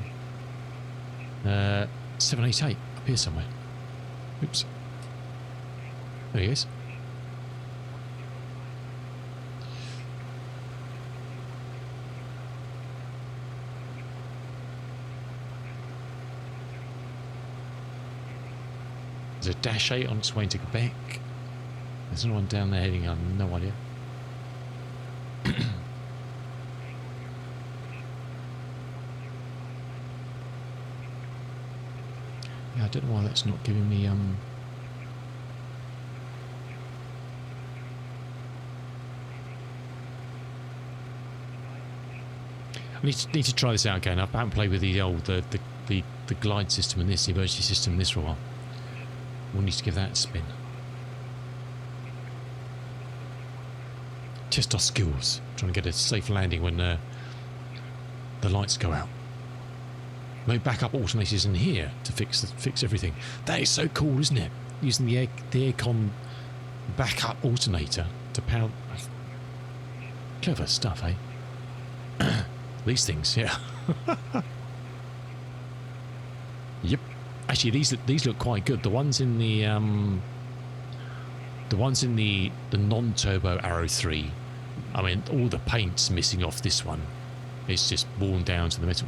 788 up here somewhere. Oops. There he is. Dash 8 on its way to Quebec. There's no one down there heading, I have no idea. Yeah, I don't know why that's not giving me I need to try this out again. I haven't played with the glide system and this, the emergency system and this for a while. We'll need to give that a spin. Test our skills. Trying to get a safe landing when the lights go out. No backup alternators in here to fix everything. That is so cool, isn't it? Using the aircon backup alternator to power. Clever stuff, eh? These things, yeah. Yep. Actually, these look quite good. The ones in the non-turbo Arrow 3. I mean, all the paint's missing off this one. It's just worn down to the metal.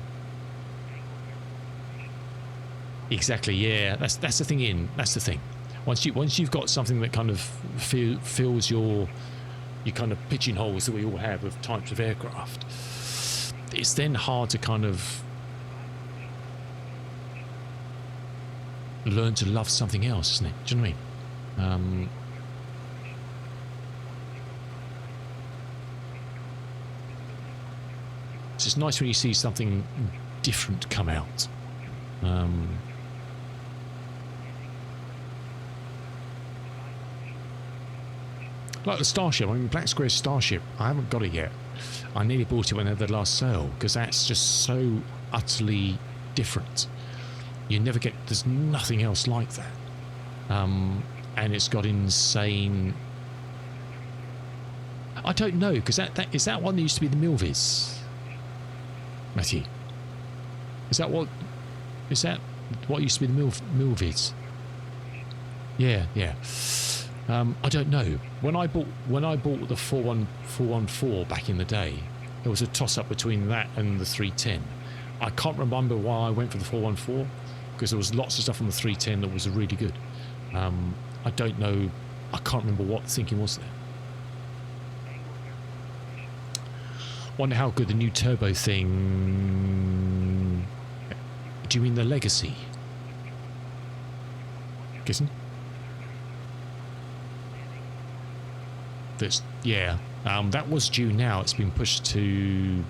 Exactly. Yeah. That's the thing. That's the thing. Once you've got something that kind of fills your kind of pigeonholes that we all have of types of aircraft, it's then hard to kind of learn to love something else, isn't it? Do you know what I mean? So it's nice when you see something different come out. Like the Starship. I mean, Black Square's Starship. I haven't got it yet. I nearly bought it when they had their last sale because that's just so utterly different. You never get. There's nothing else like that. And it's got insane. I don't know because that is that one that used to be the Milvis. Matty, is that what used to be the Milvis? Yeah. I don't know. When I bought the 414 back in the day, it was a toss-up between that and the 310. I can't remember why I went for the 414 because there was lots of stuff on the 310 that was really good. I don't know. I can't remember what the thinking was there. Wonder how good the new turbo thing. Do you mean the Legacy? Guessing? That was due now. It's been pushed to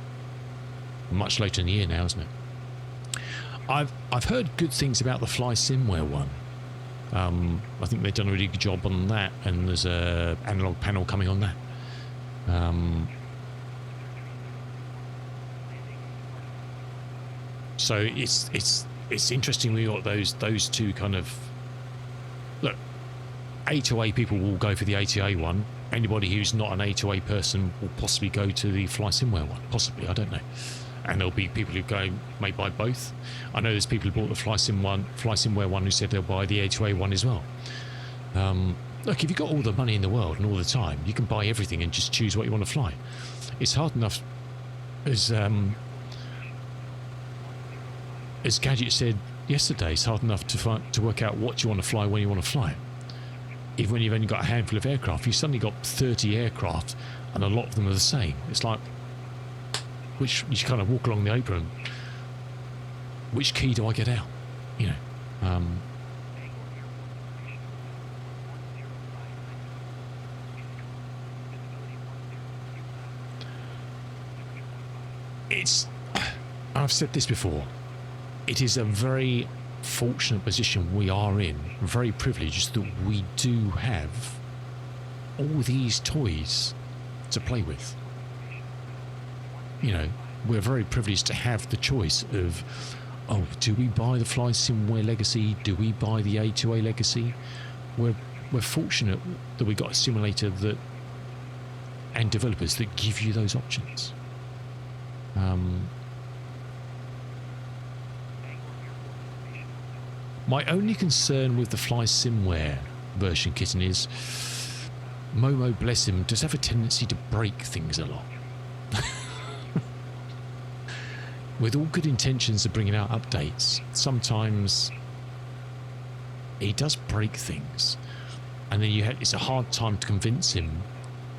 much later in the year now, isn't it? I've heard good things about the FlySimware one. I think they've done a really good job on that, and there's a analog panel coming on that. So it's interesting. We got those two kind of look. A2A people will go for the A2A one. Anybody who's not an A2A person will possibly go to the FlySimware one. Possibly, I don't know. And there'll be people who may buy both. I know there's people who bought the FlySimware one who said they'll buy the A2A one as well. Look, if you've got all the money in the world and all the time, you can buy everything and just choose what you want to fly. It's hard enough, as Gadget said yesterday, it's hard enough to work out what you want to fly when you want to fly it. Even when you've only got a handful of aircraft, you've suddenly got 30 aircraft and a lot of them are the same. It's like, which you kind of walk along the apron, which key do I get out? You know. I've said this before, it is a very fortunate position we are in, very privileged that we do have all these toys to play with. You know, we're very privileged to have the choice of, do we buy the FlySimware Legacy? Do we buy the A2A Legacy? We're fortunate that we got a simulator and developers that give you those options. My only concern with the FlySimware version, Kitten, is Momo, bless him, does have a tendency to break things a lot. With all good intentions of bringing out updates, sometimes he does break things, and then it's a hard time to convince him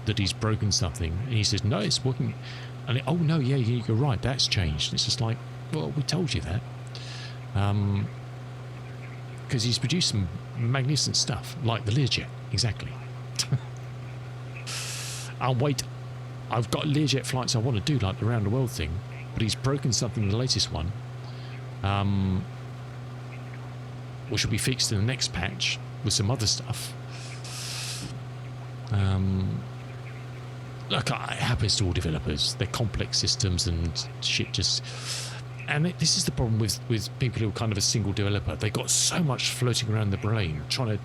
that he's broken something, and he says, no, it's working, and oh no, yeah, you're right, that's changed. It's just like, well, we told you that, because he's produced some magnificent stuff like the Learjet. Exactly. Wait, I've got Learjet flights I want to do, like the round the world thing, but he's broken something in the latest one, which will be fixed in the next patch with some other stuff. Look, it happens to all developers. They're complex systems and shit just... And this is the problem with people who are kind of a single developer. They've got so much floating around the brain trying to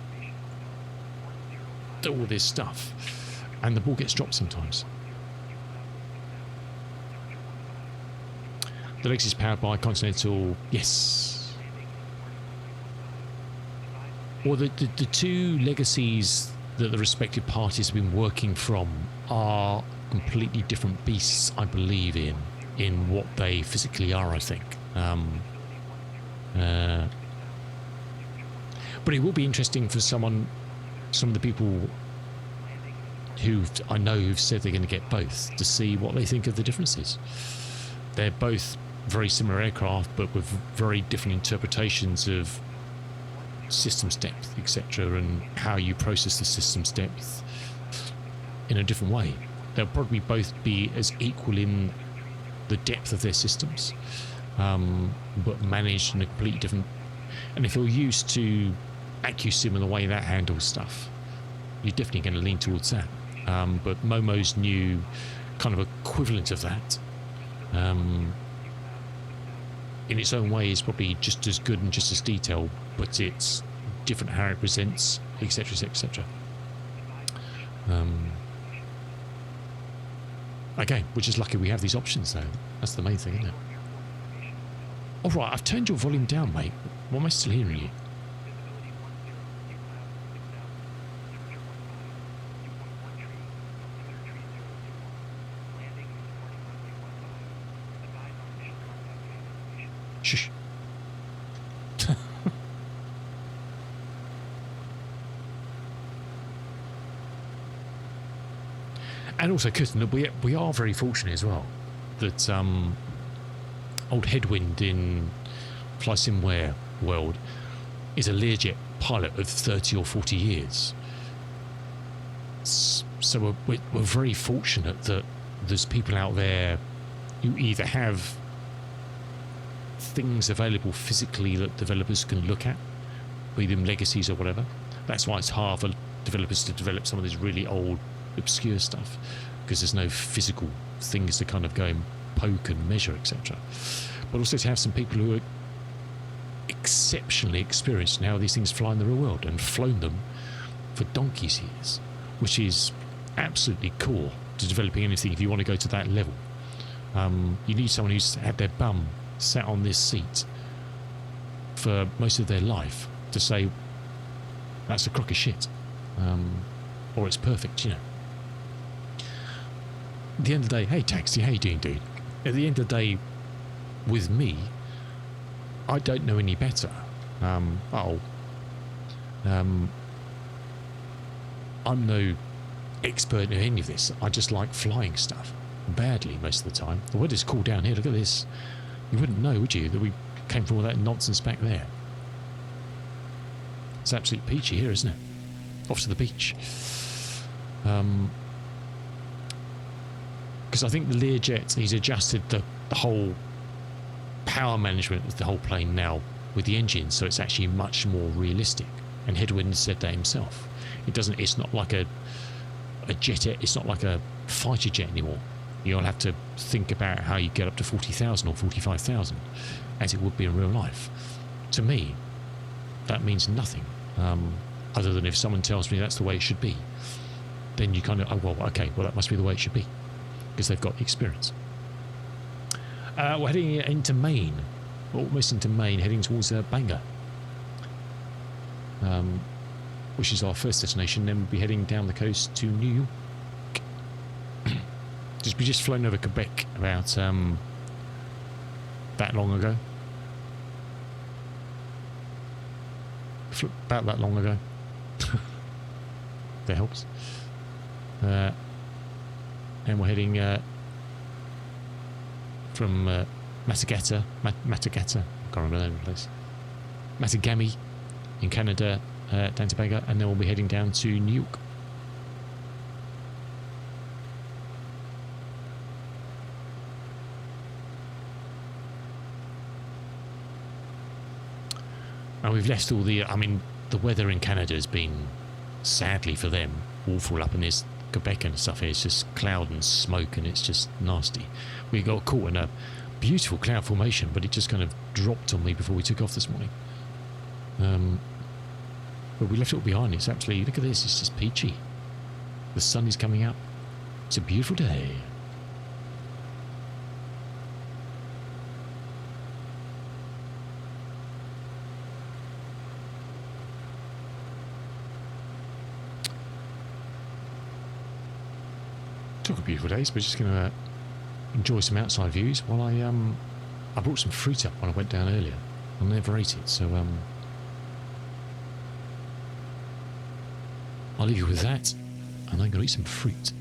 do all this stuff, and the ball gets dropped sometimes. The Legacy is powered by Continental, yes. Or the two legacies that the respective parties have been working from are completely different beasts, I believe, in what they physically are, I think. But it will be interesting for some of the people who've said they're going to get both, to see what they think of the differences. They're both very similar aircraft, but with very different interpretations of systems depth, etc., and how you process the systems depth in a different way. They'll probably both be as equal in the depth of their systems, but managed in a completely different. And if you're used to AccuSim and the way that handles stuff, you're definitely going to lean towards that. But Momo's new kind of equivalent of that, in its own way, is probably just as good and just as detailed, but it's different how it presents, etc., etc. Okay, we're just lucky we have these options, though. That's the main thing, isn't it? All right, I've turned your volume down, mate. Why am I still hearing you? Shush. And also, Kirsten, we are very fortunate as well that old Headwind in FlySimWare world is a Learjet pilot of 30 or 40 years. So we're very fortunate that there's people out there who either have things available physically that developers can look at, be them legacies or whatever. That's why it's hard for developers to develop some of this really old, obscure stuff, because there's no physical things to kind of go and poke and measure, etc. But also to have some people who are exceptionally experienced in how these things fly in the real world and flown them for donkey's years, which is absolutely core to developing anything if you want to go to that level. You need someone who's had their bum sat on this seat for most of their life to say that's a crock of shit, or it's perfect, you know. At the end of the day, hey Taxi, how you doing, dude? At the end of the day, with me, I don't know any better. I'm no expert in any of this. I just like flying stuff badly most of the time. The weather's cool down here. Look at this. You wouldn't know, would you, that we came from all that nonsense back there? It's absolutely peachy here, isn't it? Off to the beach. Because I think the Learjet, he's adjusted the whole power management of the whole plane now with the engine, so it's actually much more realistic. And Headwind said that himself. It's not like a jet, it's not like a fighter jet anymore. You'll have to think about how you get up to 40,000 or 45,000, as it would be in real life. To me, that means nothing, other than if someone tells me that's the way it should be. Then you kind of, oh, well, okay, well, that must be the way it should be, because they've got experience. We're heading into Maine, almost into Maine, heading towards Bangor, which is our first destination. Then we'll be heading down the coast to New York. We just flown over Quebec about that long ago. about that long ago. That helps. And we're heading from Matagata, I can't remember the name of the place. Matagami in Canada, down to Tobago, and then we'll be heading down to New York. And we've left all the, I mean, the weather in Canada has been, sadly for them, awful up in this Quebec and stuff here. It's just cloud and smoke and it's just nasty. We got caught in a beautiful cloud formation, but it just kind of dropped on me before we took off this morning. But we left it all behind. It's absolutely, look at this, it's just peachy. The sun is coming up. It's a beautiful day. Took a beautiful day, so we're just going to enjoy some outside views while I brought some fruit up when I went down earlier. I never ate it, so I'll leave you with that, and I'm going to eat some fruit.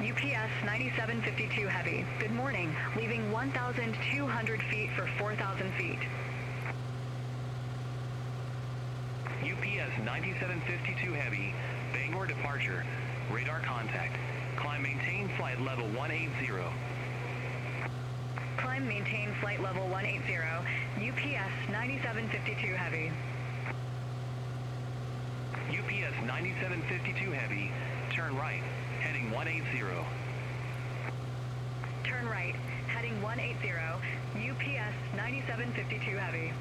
UPS 9752 Heavy. Good morning. Leaving 1,200 feet for 4,000 feet. UPS 9752 Heavy, Bangor departure. Radar contact. Climb maintain flight level 180. Climb maintain flight level 180. UPS 9752 Heavy. UPS 9752 Heavy, turn right, heading 180. Turn right, heading 180. UPS 9752 Heavy.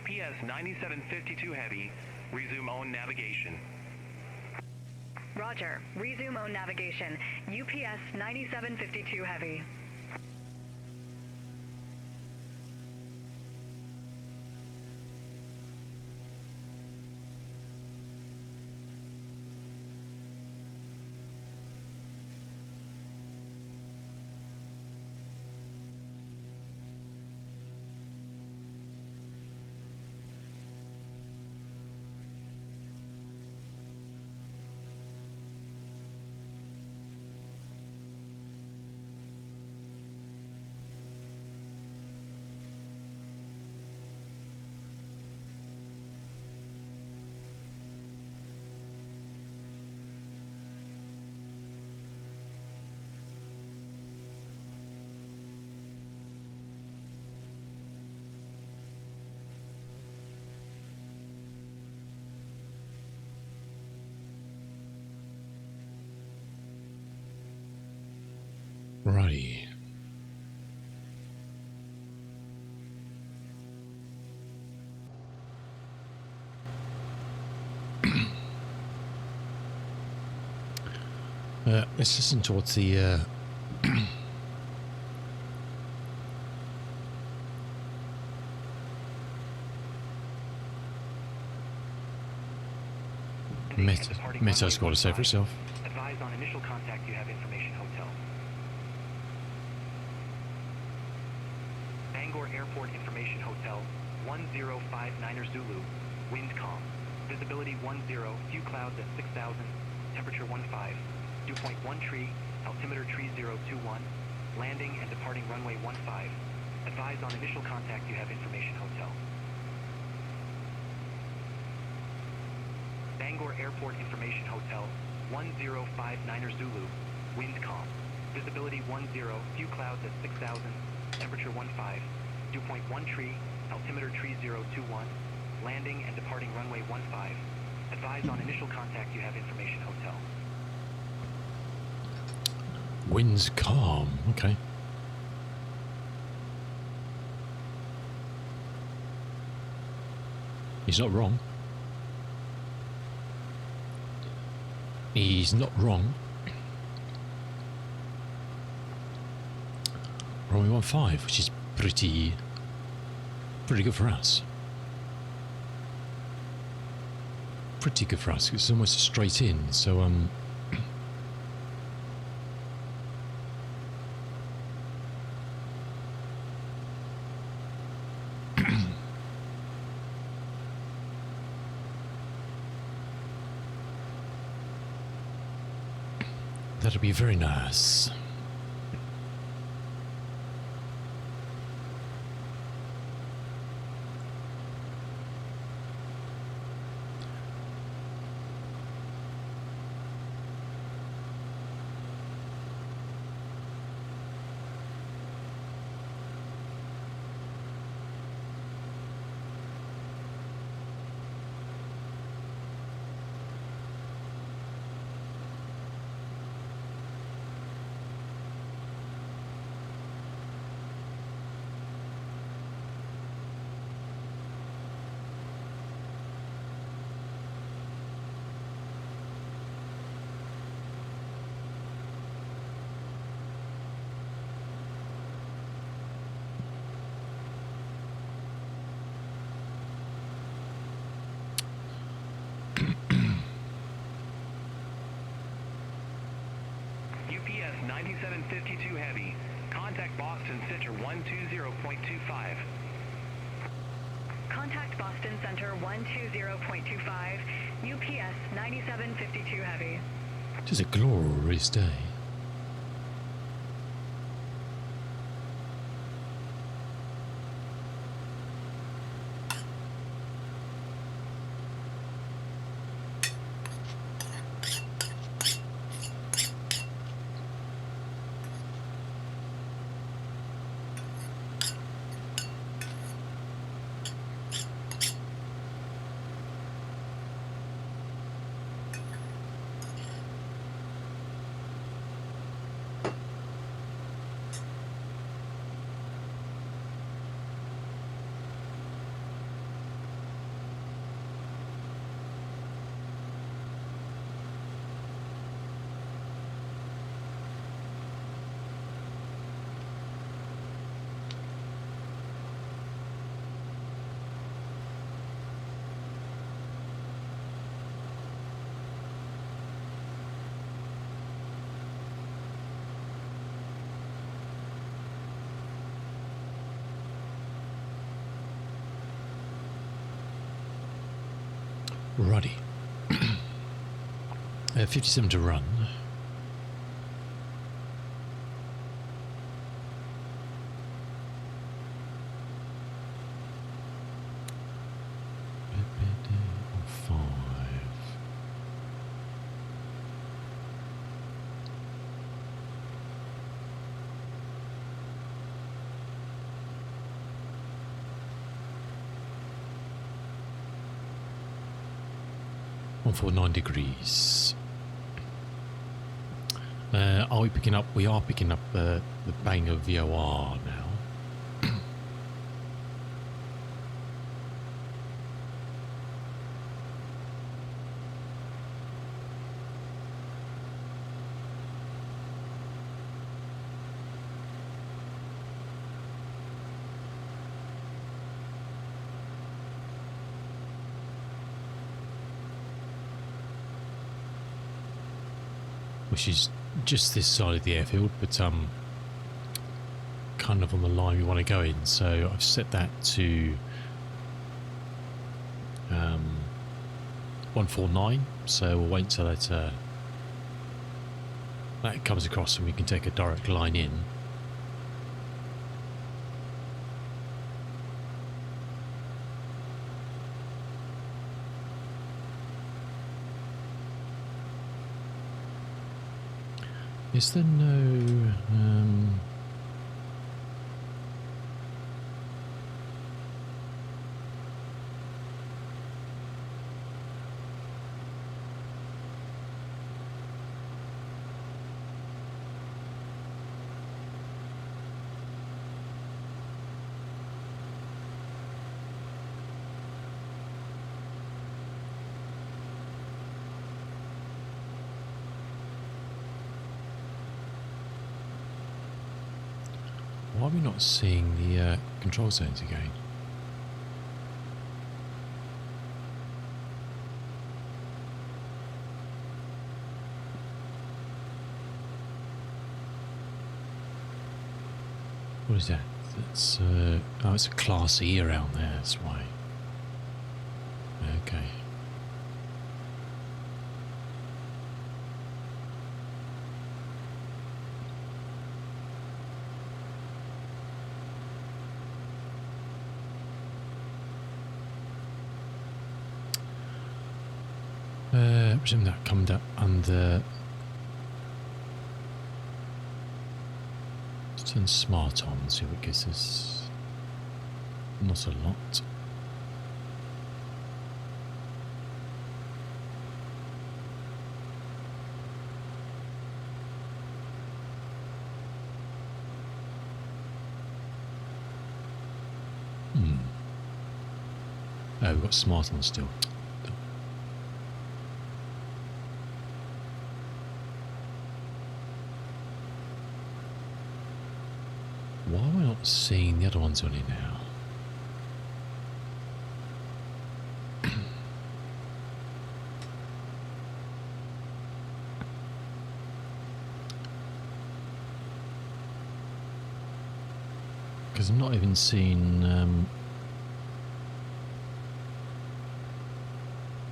UPS 9752 Heavy, resume own navigation. Roger. Resume own navigation. UPS 9752 Heavy. Righty. Let's listen towards the Meta's got to say for itself. Advise on initial contact you have information hotel. Bangor Airport Information Hotel, 1059er Zulu, wind calm. Visibility 10, few clouds at 6,000, temperature 15, dew point 1 tree, altimeter tree 021, landing and departing runway 15. Advise on initial contact you have information hotel. Bangor Airport Information Hotel, 1059er Zulu, wind calm. Visibility 10, few clouds at 6,000, temperature 15, dew point 1 tree, altimeter tree 021, landing and departing runway 15. Advise on initial contact you have information hotel. Wind's calm. Okay. He's not wrong. He's not wrong. Runway 15, which is pretty good for us. Pretty good for us. It's almost a straight in, so that'll be very nice. UPS 9752 Heavy. Contact Boston Center 120.25. Contact Boston Center 120.25. UPS 9752 Heavy. It is a glorious day. Righty. 57 to run. For 9 degrees. Are we picking up? We are picking up the bang of VOR now. Which is just this side of the airfield, but kind of on the line we want to go in. So I've set that to 149. So we'll wait until that comes across and we can take a direct line in. Is there no... Why are we not seeing the control zones again? What is that? That's oh, it's a Class E around there. That's why. Okay. Presume that coming up under. Let's turn smart on and see what it gives us. Not a lot. Oh, we've got smart on still. Why am I not seeing the other ones on it now? Because I'm not even seeing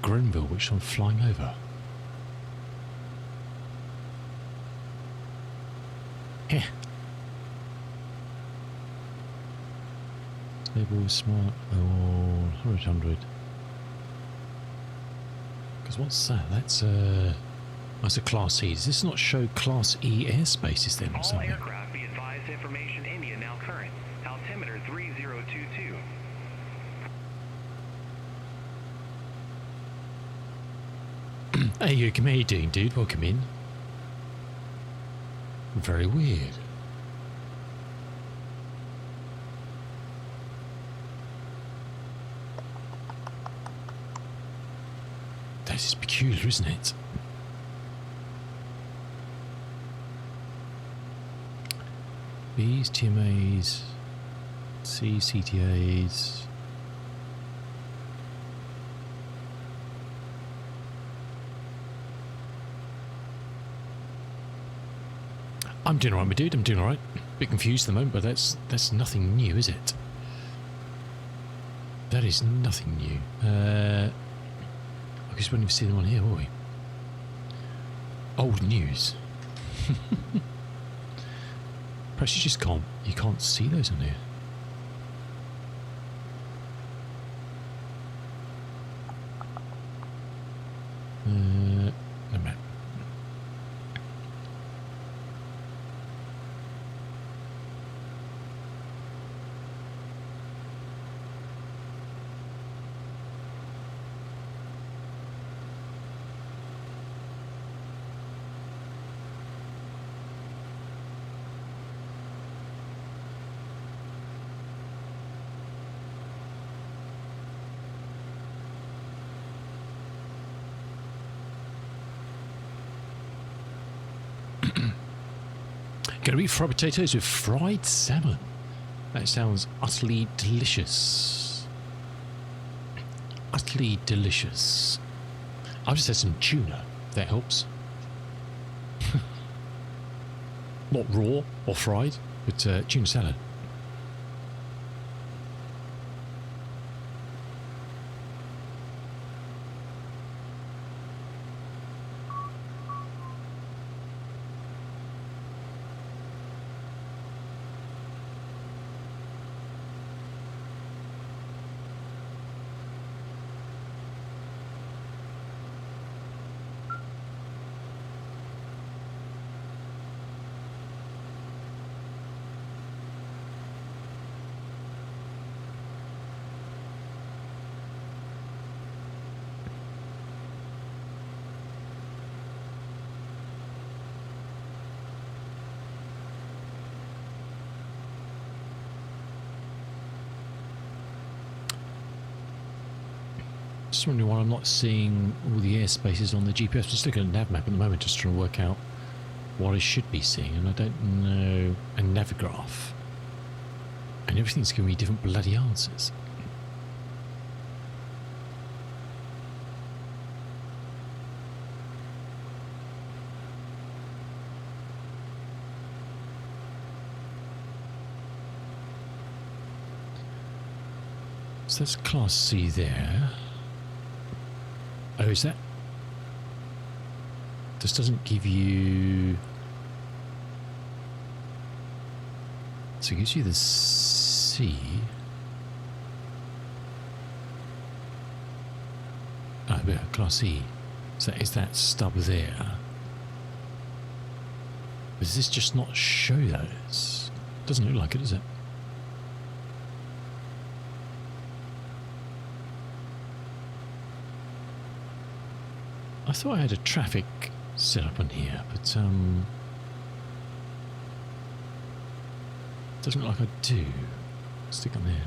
Grenville, which I'm flying over. Heh. Stable, smart, oh, 100. Because what's that? That's a Class E. Does this not show Class E airspaces then or something? All aircraft be advised information India now current. Altimeter 3022. Hey, you, how you doing, dude? Welcome in. Very weird. That is peculiar, isn't it? B's, TMAs, C, CTAs. I'm doing alright, my dude. I'm doing alright. Bit confused at the moment, but that's nothing new, is it? That is nothing new. because we won't even see them on here, will we? Old news. Perhaps you can't see those on here. No map. Gonna be fried potatoes with fried salmon. That sounds utterly delicious. Utterly delicious. I've just had some tuna. That helps. Not raw or fried, but tuna salad. Just wondering why I'm not seeing all the airspaces on the GPS. I'm just looking at the nav map at the moment, just trying to work out what I should be seeing, and I don't know a navigraph. And everything's giving me different bloody answers. So that's Class C there. Oh, is that? This doesn't give you... So it gives you the C. Oh, yeah, Class E. So is that stub there? Does this just not show those? Doesn't look like it, does it? I thought I had a traffic set up on here, but doesn't look like I do. Stick on there.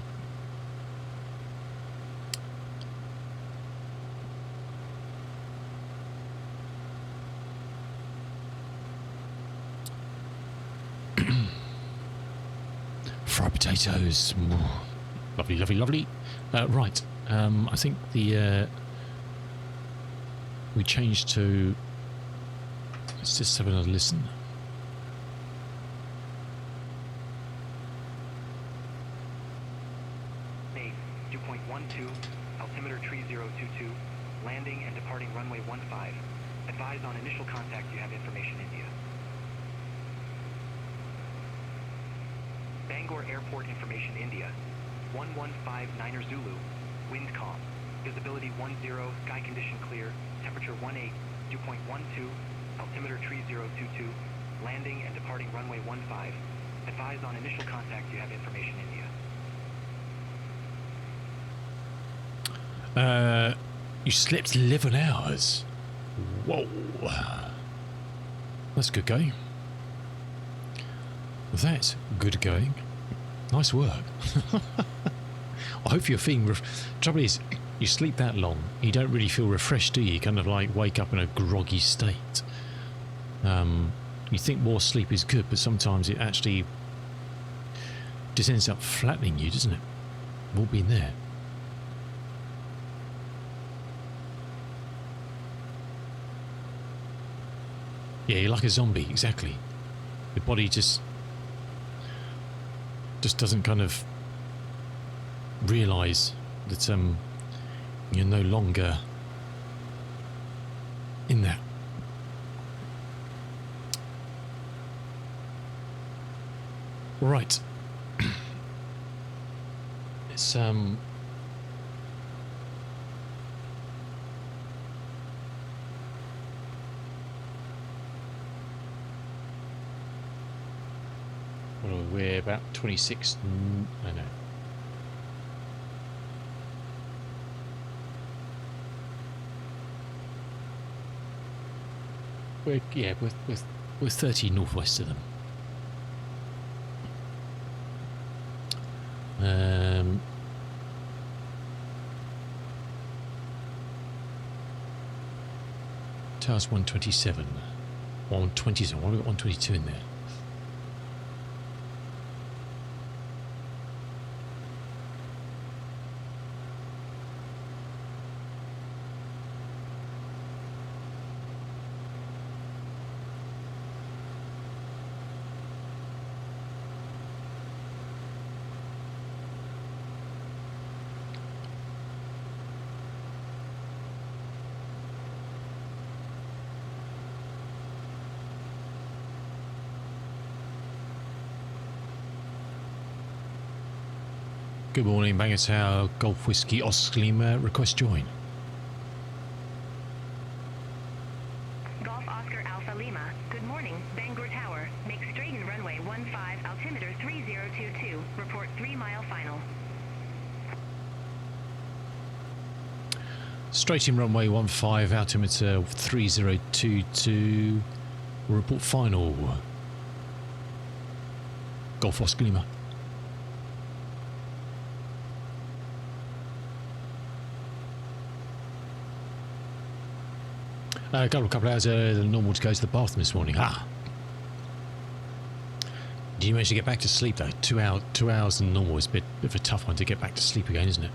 Fried potatoes. Ooh. Lovely, lovely, lovely. Right. I think the... we changed to... Let's just have another listen. Base 2.12, altimeter 3022, landing and departing runway 15. Advise on initial contact you have information India. Bangor Airport information India. 1159er Zulu, wind calm. Visibility 10, sky condition clear, temperature 18, 2.12, altimeter 3022, landing and departing runway 15. Advise on initial contact you have information India. You slept 11 hours. Whoa. That's good going. That's good going. Nice work. I hope you're feeling... Trouble is, you sleep that long, you don't really feel refreshed, do you? You kind of like wake up in a groggy state. You think more sleep is good, but sometimes it actually just ends up flattening you, doesn't it? We've all been there. Yeah, you're like a zombie, exactly. Your body just doesn't kind of realise that you're no longer in that. Right. It's what are we? We're about 26. I know. We're 30 northwest of them. Tower's 127. 127. Why have we got 122 in there? Good morning, Bangor Tower, Golf Whiskey, Oscar Lima, request join. Golf Oscar Alpha Lima. Good morning, Bangor Tower. Make straight in runway 15, altimeter 3022. Report 3-mile final. Straight in runway 15, altimeter 3022. Report final. Golf Oscar Lima. A couple of hours earlier than normal to go to the bathroom this morning. Did you manage to get back to sleep though? 2 hours than normal is a bit of a tough one to get back to sleep again, isn't it?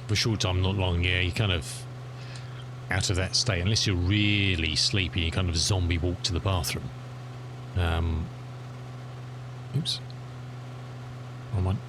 For short time, not long, yeah, you kind of out of that state, unless you're really sleepy, you kind of zombie walk to the bathroom. Oops. Wrong one.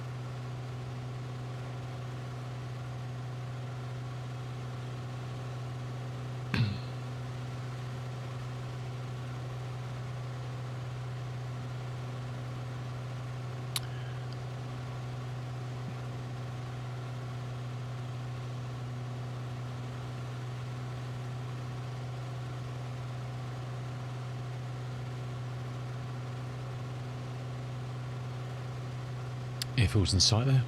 Airfield's in sight there.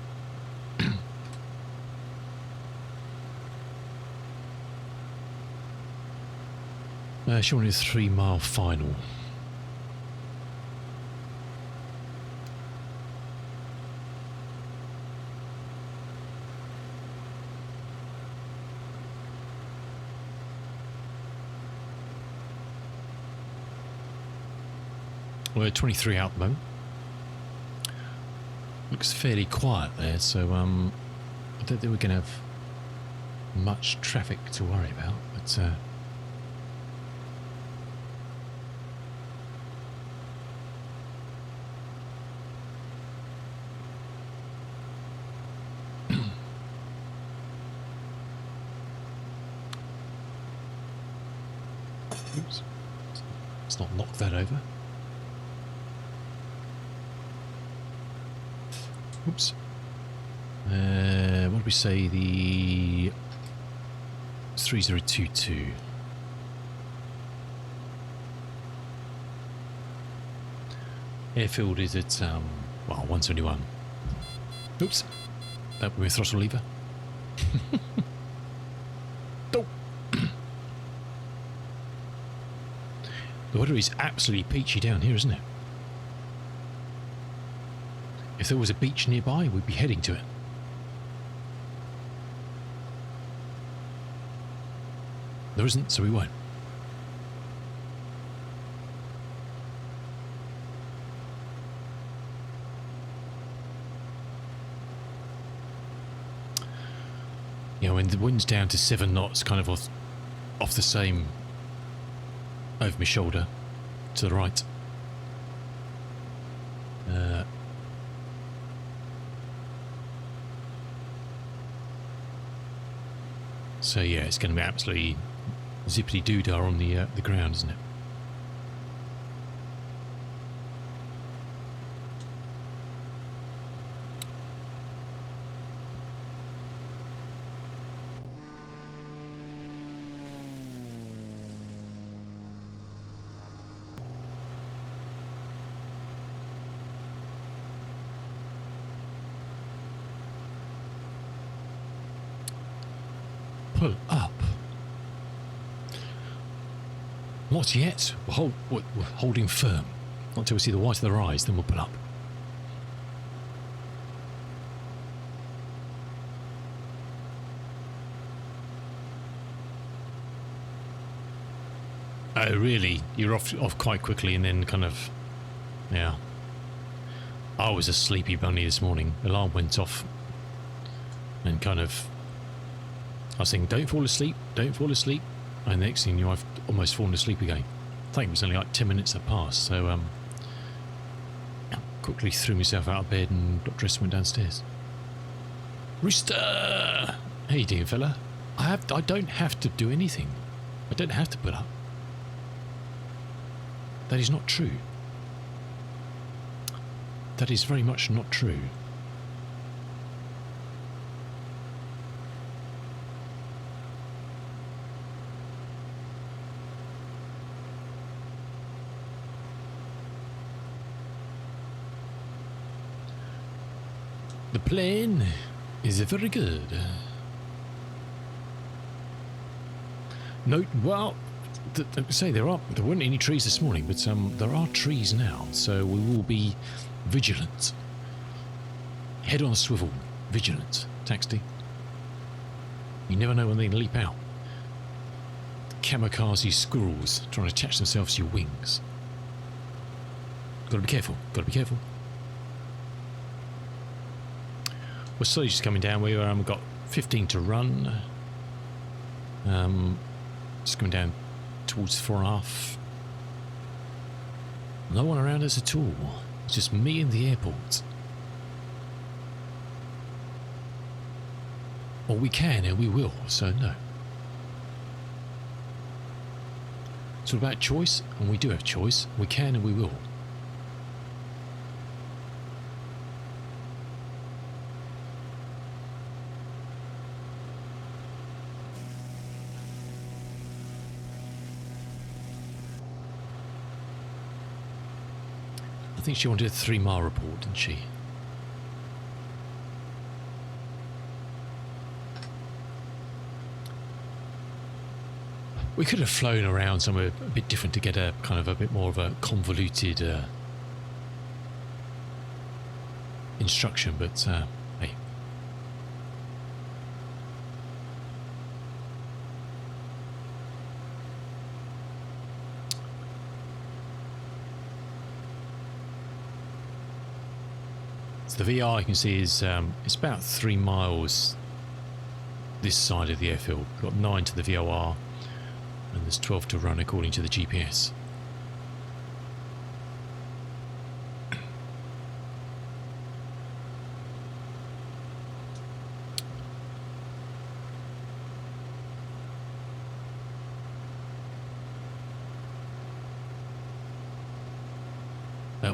Showing a 3-mile final. We're at 23 out at the moment. Looks fairly quiet there, so I don't think we're going to have much traffic to worry about, but oops, let's not knock that over. Oops. What did we say? The 3022. Airfield is at 171. Oops. That with throttle lever. Oh. The weather is absolutely peachy down here, isn't it? If there was a beach nearby, we'd be heading to it. There isn't, so we won't. the wind's down to 7 knots, kind of off the same over my shoulder to the right. So yeah, it's going to be absolutely zippity doo-dah on the ground, isn't it? Pull up. Not yet. We're holding firm. Not until we see the white of their eyes, then we'll pull up. Oh, really? You're off quite quickly, and then kind of, yeah. I was a sleepy bunny this morning. Alarm went off, and kind of, I was thinking, don't fall asleep, don't fall asleep. And the next thing you know, I've almost fallen asleep again. I think it was only like 10 minutes had passed, so quickly threw myself out of bed and got dressed and went downstairs. Rooster! How you doing, fella? I don't have to do anything. I don't have to put up. That is not true. That is very much not true. The plane is very good. Note, well, say there weren't any trees this morning, but there are trees now, so we will be vigilant. Head on a swivel, vigilant. Taxi. You never know when they leap out. Kamikaze squirrels trying to attach themselves to your wings. Gotta be careful. Gotta be careful. We're slowly just coming down. We've got 15 to run. Just coming down towards 4.5. No one around us at all. It's just me in the airport. Well, we can and we will, so no. It's all about choice, and we do have choice. We can and we will. I think she wanted a 3-mile report, didn't she? We could have flown around somewhere a bit different to get a kind of a bit more of a convoluted instruction, but hey. So the VR you can see is it's about 3 miles this side of the airfield. We've got 9 to the VOR. And there's 12 to run according to the GPS.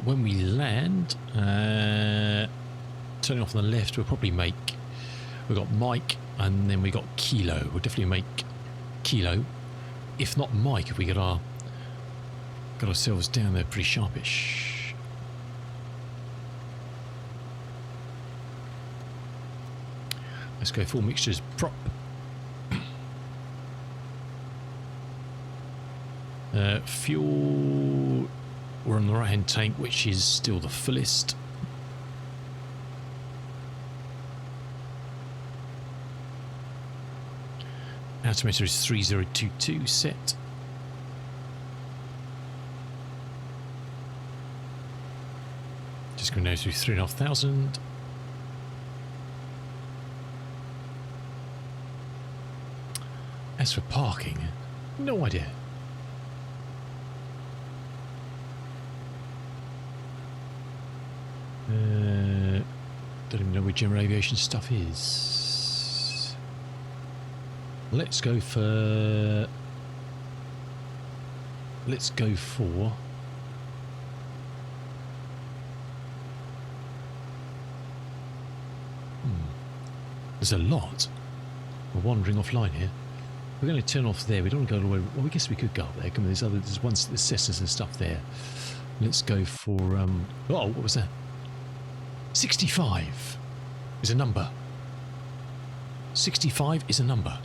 When we land, turning off on the left, we'll probably make... We've got Mike and then we got Kilo. We'll definitely make Kilo. If not Mike, if we got ourselves down there pretty sharpish. Let's go full mixtures prop. Fuel, we're on the right hand tank, which is still the fullest. Altimeter is 3022 set. Just going to go through 3,500. As for parking, no idea. Don't even know where general aviation stuff is. Let's go for... There's a lot. We're wandering offline here. We're going to turn off there. We don't want to go all the way. Well, I guess we could go up there. Come on, there's one, there's Cessnas and stuff there. Let's go for oh, what was that? 65 is a number. 65 is a number.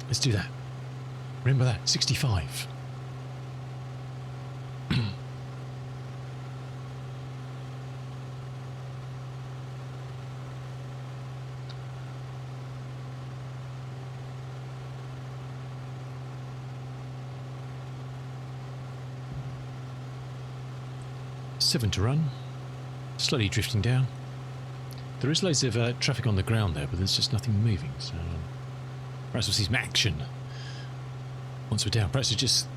Let's do that. Remember that. 65. Seven to run, slowly drifting down. There is loads of traffic on the ground there, but there's just nothing moving. So perhaps we'll see some action once we're down. Perhaps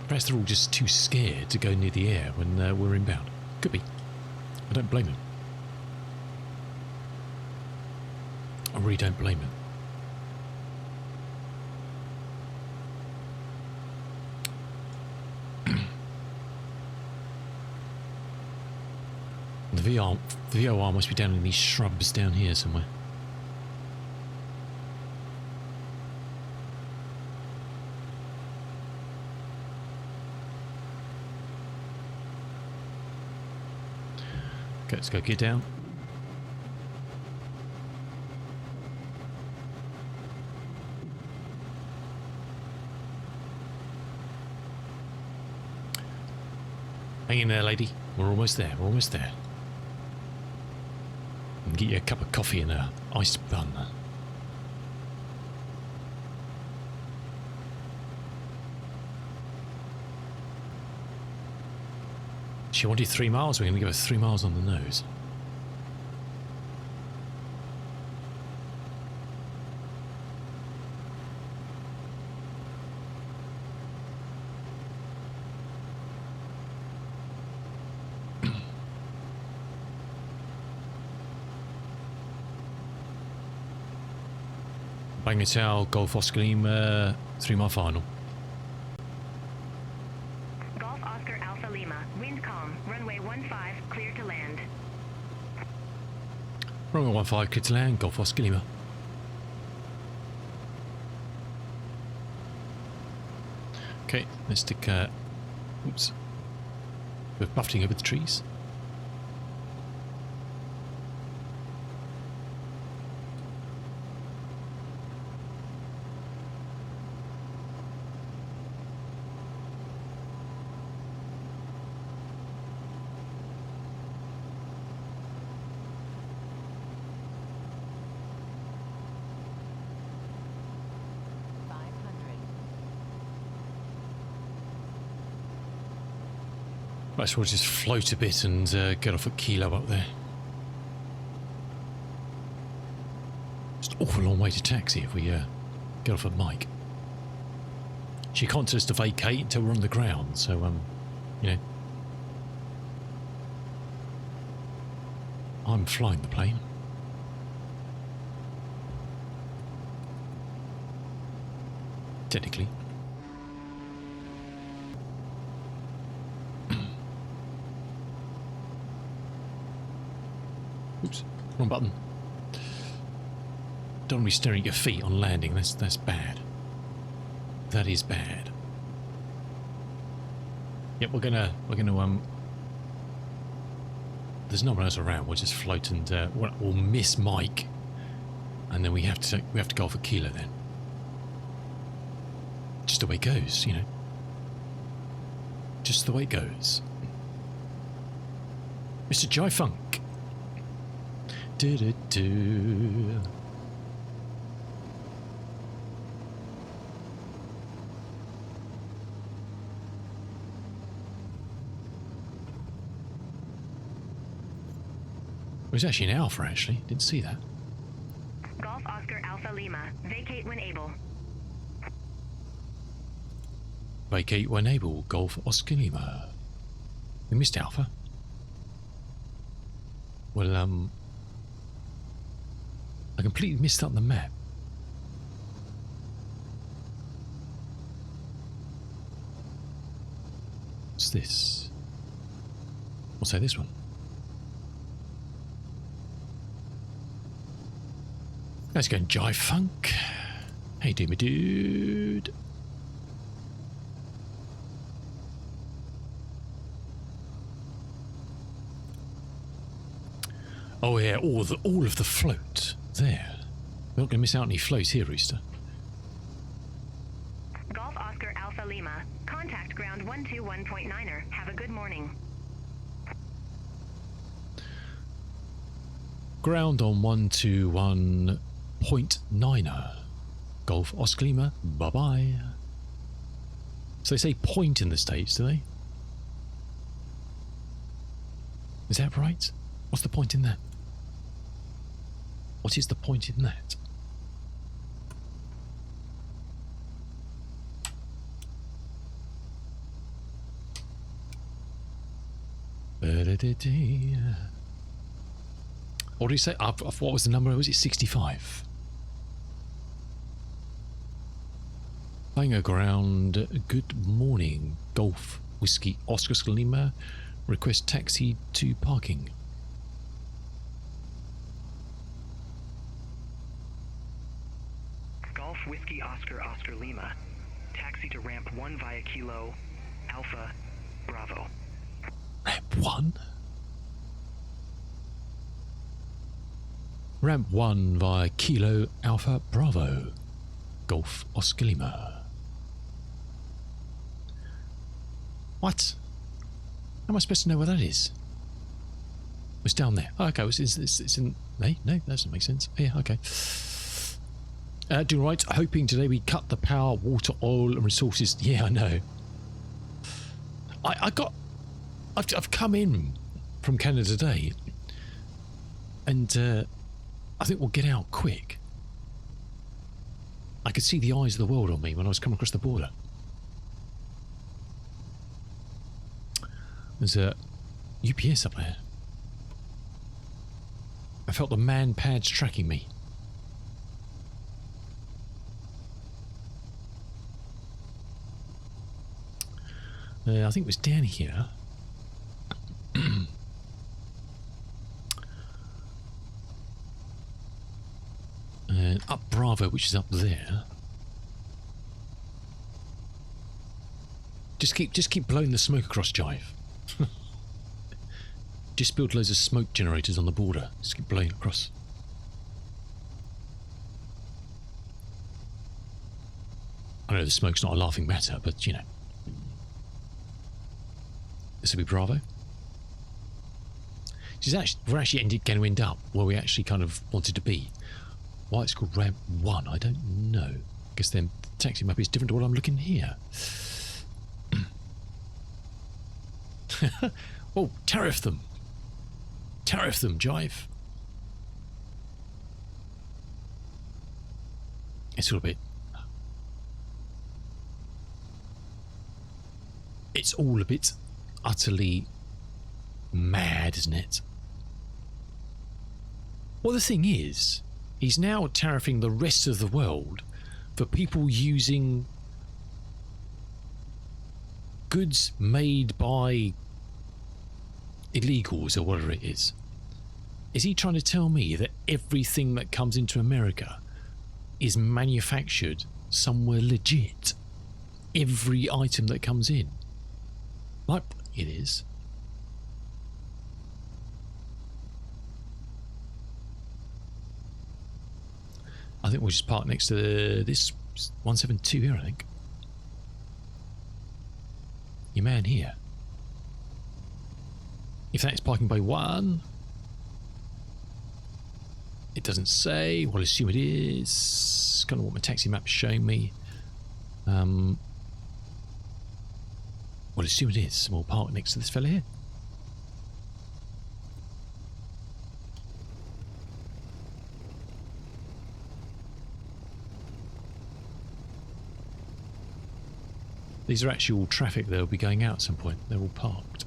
they're all just too scared to go near the air when we're inbound. Could be. I don't blame them. I really don't blame them. The VOR must be down in these shrubs down here somewhere. Okay, let's go gear down. Hang in there, lady. We're almost there. We're almost there. And get you a cup of coffee and a iced bun. She wanted 3 miles. We're going to give her 3 miles on the nose. Bangatal, Golf Oscar Lima, 3 mile final. Golf Oscar Alpha Lima, wind calm, runway 15, clear to land. Runway 15, clear to land, Golf Oscar Lima. Okay, let's stick, oops. We're buffeting over the trees. Might as well just float a bit and get off at Kilo up there. It's an awful long way to taxi if we get off at Mike. She can't tell us to vacate until we're on the ground, so, you know. I'm flying the plane. Technically. Oops, wrong button. Don't want to be staring at your feet on landing. That's bad. That is bad. Yep, we're gonna there's no one else around. We'll just float and we'll miss Mike, and then we have to go for Kilo then. Just the way it goes, you know. Just the way it goes. Mr. Jai Funk. Do-do-do. It was actually an Alpha, actually. Didn't see that. Golf Oscar Lima, vacate when able. Vacate when able. Golf Oscar Lima. We missed Alpha. Well, I completely missed out the map. What's this? I'll say this one. Let's go and Jive Funk. Hey, do me dude. Oh yeah, all of the float there. We're not going to miss out any floats here, Rooster. Golf Oscar Alpha Lima, contact ground 121.9er. Have a good morning. Ground on 121.9er. Golf Oscar Lima, bye bye. So they say point in the States, do they? Is that right? What's the point in that? What is the point in that? What do you say? What was the number? Was it 65? Banger ground. Good morning. Golf Whiskey Oscar Lima. Request taxi to parking. Golf Whiskey Oscar Oscar Lima. Taxi to ramp 1 via Kilo Alpha Bravo. Ramp 1? Ramp 1 via Kilo Alpha Bravo. Golf Oscar Lima. What? How am I supposed to know where that is? It's down there. Oh, okay, it's in... No, that doesn't make sense. Oh, yeah, okay. Doing right. Hoping today we cut the power, water, oil and resources. Yeah, I know. I've come in from Canada today and I think we'll get out quick. I could see the eyes of the world on me when I was coming across the border. There's a UPS up there. I felt the man pads tracking me. I think it was down here. And up Bravo, which is up there. Just keep blowing the smoke across, Jive. Just build loads of smoke generators on the border. Just keep blowing across. I know the smoke's not a laughing matter, but you know. This will be Bravo. We're actually going to end up where we actually kind of wanted to be. Why it's called Ramp 1, I don't know. I guess then the taxi map is different to what I'm looking here. Oh, tariff them. Tariff them, Jive. It's all a bit... It's all a bit utterly mad, isn't it? Well, the thing is, he's now tariffing the rest of the world for people using goods made by illegals or whatever it is. Is he trying to tell me that everything that comes into America is manufactured somewhere legit? Every item that comes in? Like it is. I think we'll just park next to this 172 here, I think. Your man here. If that's parking bay 1, it doesn't say. We'll assume it is. Kind of what my taxi map's showing me. We'll assume it is. We'll park next to this fella here. These are actual traffic that will be going out at some point. They're all parked.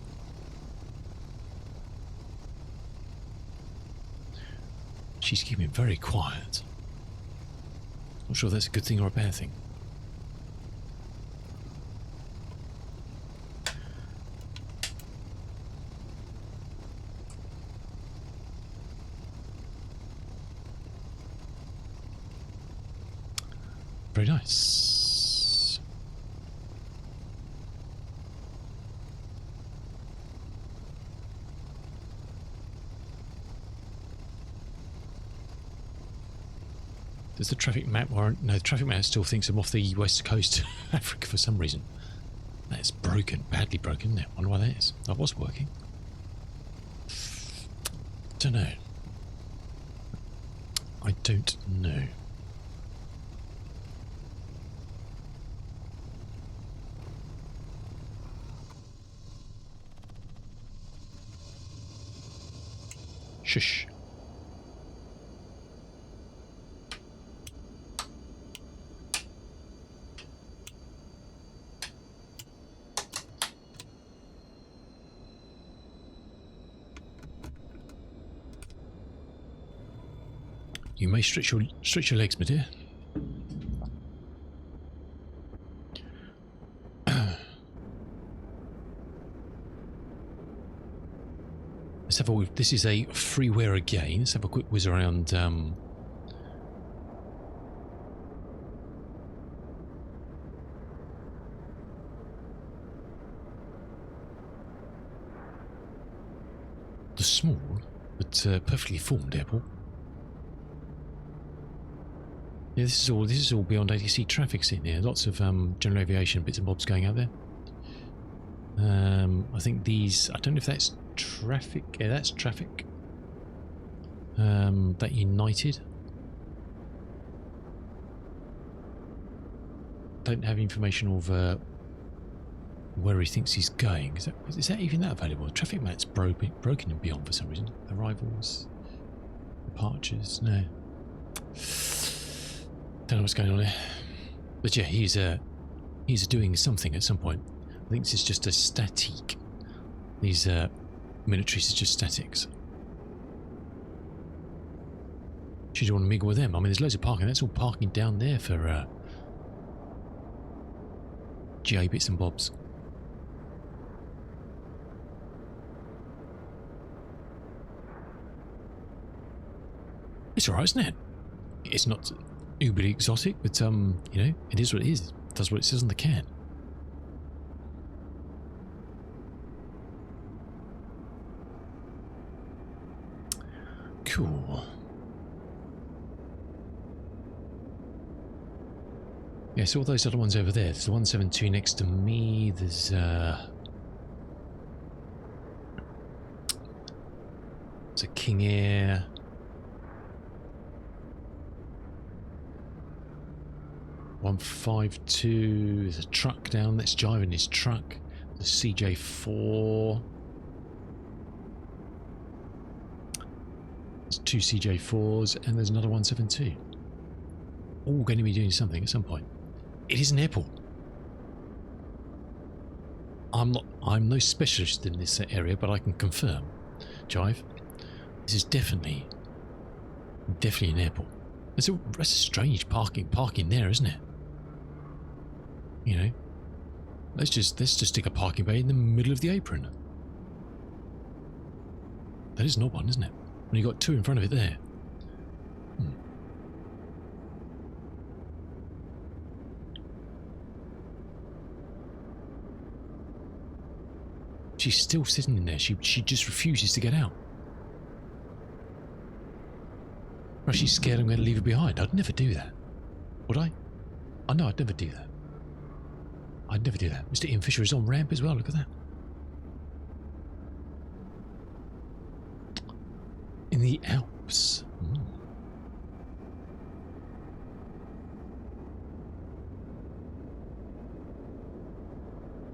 She's keeping very quiet. Not sure if that's a good thing or a bad thing. Very nice. Does the traffic map warrant? No, the traffic map still thinks I'm off the west coast of Africa for some reason. That's broken, badly broken, isn't it? Wonder why that is. That was working. Don't know. I don't know. Shush. You may stretch your legs, my dear. Let's have a. This is a freeware again. Let's have a quick whiz around. The small but perfectly formed airport. Yeah, this is all beyond ATC traffic sitting here. Lots of general aviation bits and bobs going out there. I think these. I don't know if that's traffic. Yeah, that's traffic. That United. Don't have information of where he thinks he's going. Is that even that available? The traffic map's broken and beyond for some reason. Arrivals, departures. No. Don't know what's going on here. But yeah, he's doing something at some point. I think this is just a static. These militaries are just statics. She don't want to mingle with them. I mean, there's loads of parking. That's all parking down there for GA bits and bobs. It's alright, isn't it? It's not uberly exotic, but you know, it is what it is. It does what it says on the can. Cool. Yeah, so all those other ones over there. There's the 172 next to me. There's a King Air. .152. There's a truck down that's driving his truck. The CJ4. There's two CJ4s and there's another 172. All going to be doing something at some point. It is an airport. I'm no specialist in this area, but I can confirm, Jive, this is definitely an airport. That's a strange parking there, isn't it? You know, let's just stick a parking bay in the middle of the apron. That is an odd one, isn't it? When you got two in front of it there. She's still sitting in there. She just refuses to get out. Or she's scared I'm going to leave her behind. I'd never do that. Would I? I know I'd never do that. I'd never do that. Mr. Ian Fisher is on ramp as well. Look at that. In the Alps.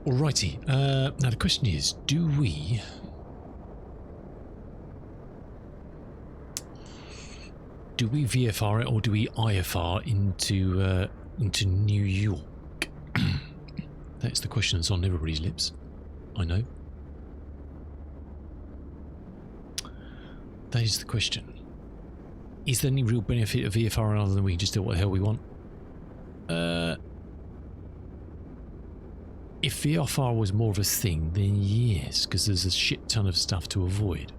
Alrighty. Now the question is, do we VFR it or do we IFR into New York? That's the question that's on everybody's lips. I know. That is the question. Is there any real benefit of VFR other than we can just do what the hell we want? If VFR was more of a thing, then yes, because there's a shit ton of stuff to avoid.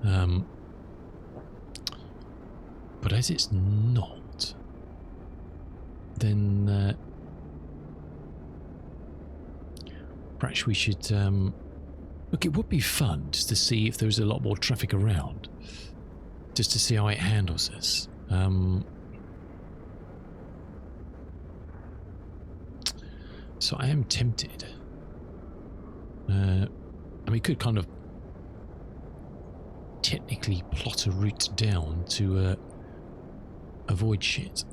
But as it's not, then perhaps we should look. It would be fun just to see if there's a lot more traffic around, just to see how it handles this. So I am tempted. And we could kind of technically plot a route down to avoid shit.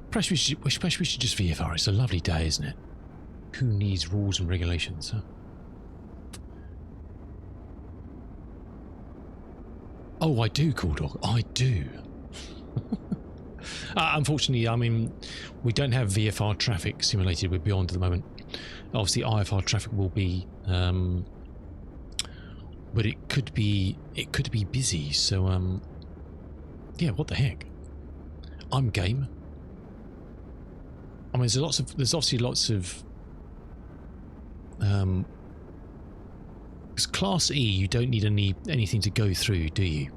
Perhaps we should just VFR. It's a lovely day, isn't it? Who needs rules and regulations, huh? Oh, I do, Cool Dog. I do. Unfortunately, I mean, we don't have VFR traffic simulated with Beyond at the moment. Obviously, IFR traffic will be, but it could be busy. So, yeah, what the heck? I'm game. I mean, there's obviously lots of because Class E, you don't need anything to go through, do you?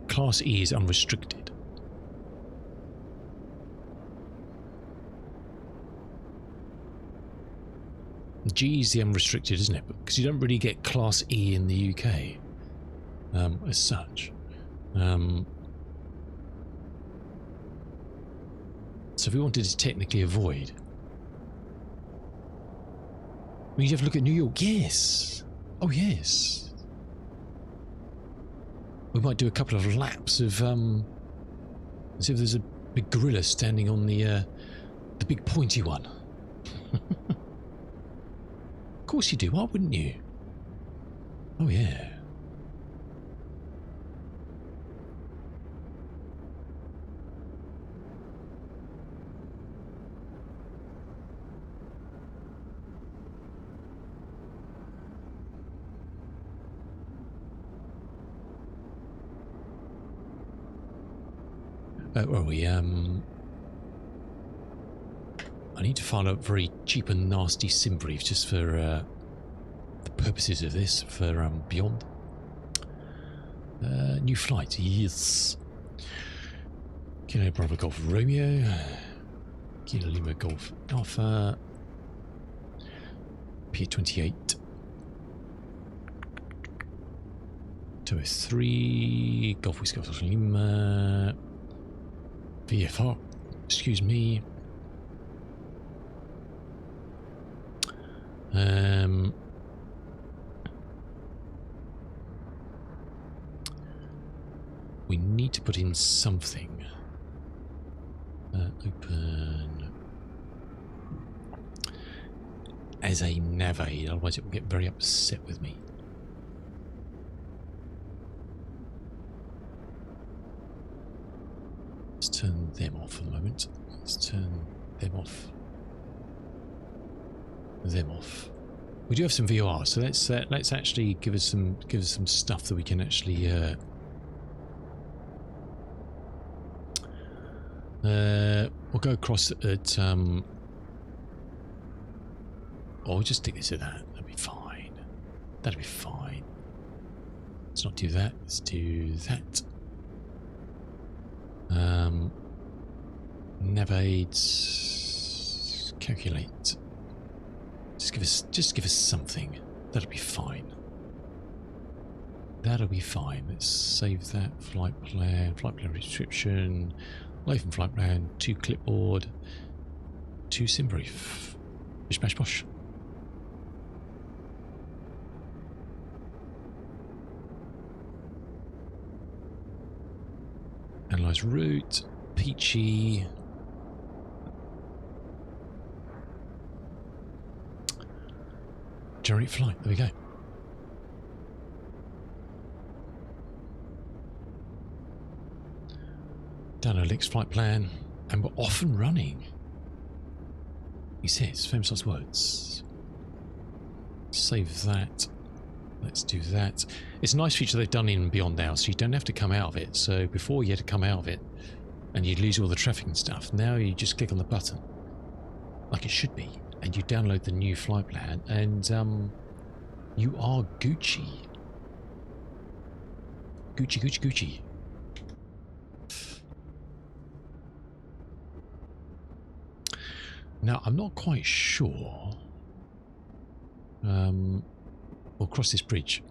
Class E is unrestricted. G is the unrestricted, isn't it? Because you don't really get Class E in the UK as such. So if we wanted to technically avoid, we have to look at New York. Yes. Oh yes. We might do a couple of laps of as if there's a big gorilla standing on the big pointy one. Of course you do. Why wouldn't you? Oh yeah. Where are we? I need to find a very cheap and nasty sim brief just for the purposes of this, for Beyond. New flight, yes. Kilo Bravo Golf Romeo. Kilo Lima Golf Alpha. Pier 28. Tower 3. Golf Whiskey Golf Lima. VFR, excuse me. We need to put in something. Open as a nav aid, otherwise it will get very upset with me. Let's turn them off for the moment. Let's turn them off. Them off. We do have some VOR, so let's actually give us some stuff that we can actually. We'll go across at. Or we'll just stick this at that. That'd be fine. That'd be fine. Let's not do that. Let's do that. Nav aids, calculate, Just give us something. That'll be fine. That'll be fine. Let's save that. Flight plan description, life and flight plan, 2 clipboard, 2 sim brief. Bish bash bosh. Analyze route, peachy. Generate flight, there we go. Download Lick's flight plan, and we're off and running. He says, famous last words. Save that. Let's do that. It's a nice feature they've done in Beyond now, so you don't have to come out of it. So before you had to come out of it, and you'd lose all the traffic and stuff. Now you just click on the button, like it should be, and you download the new flight plan, and you are Gucci. Gucci, Gucci, Gucci. Now, I'm not quite sure. We'll cross this bridge.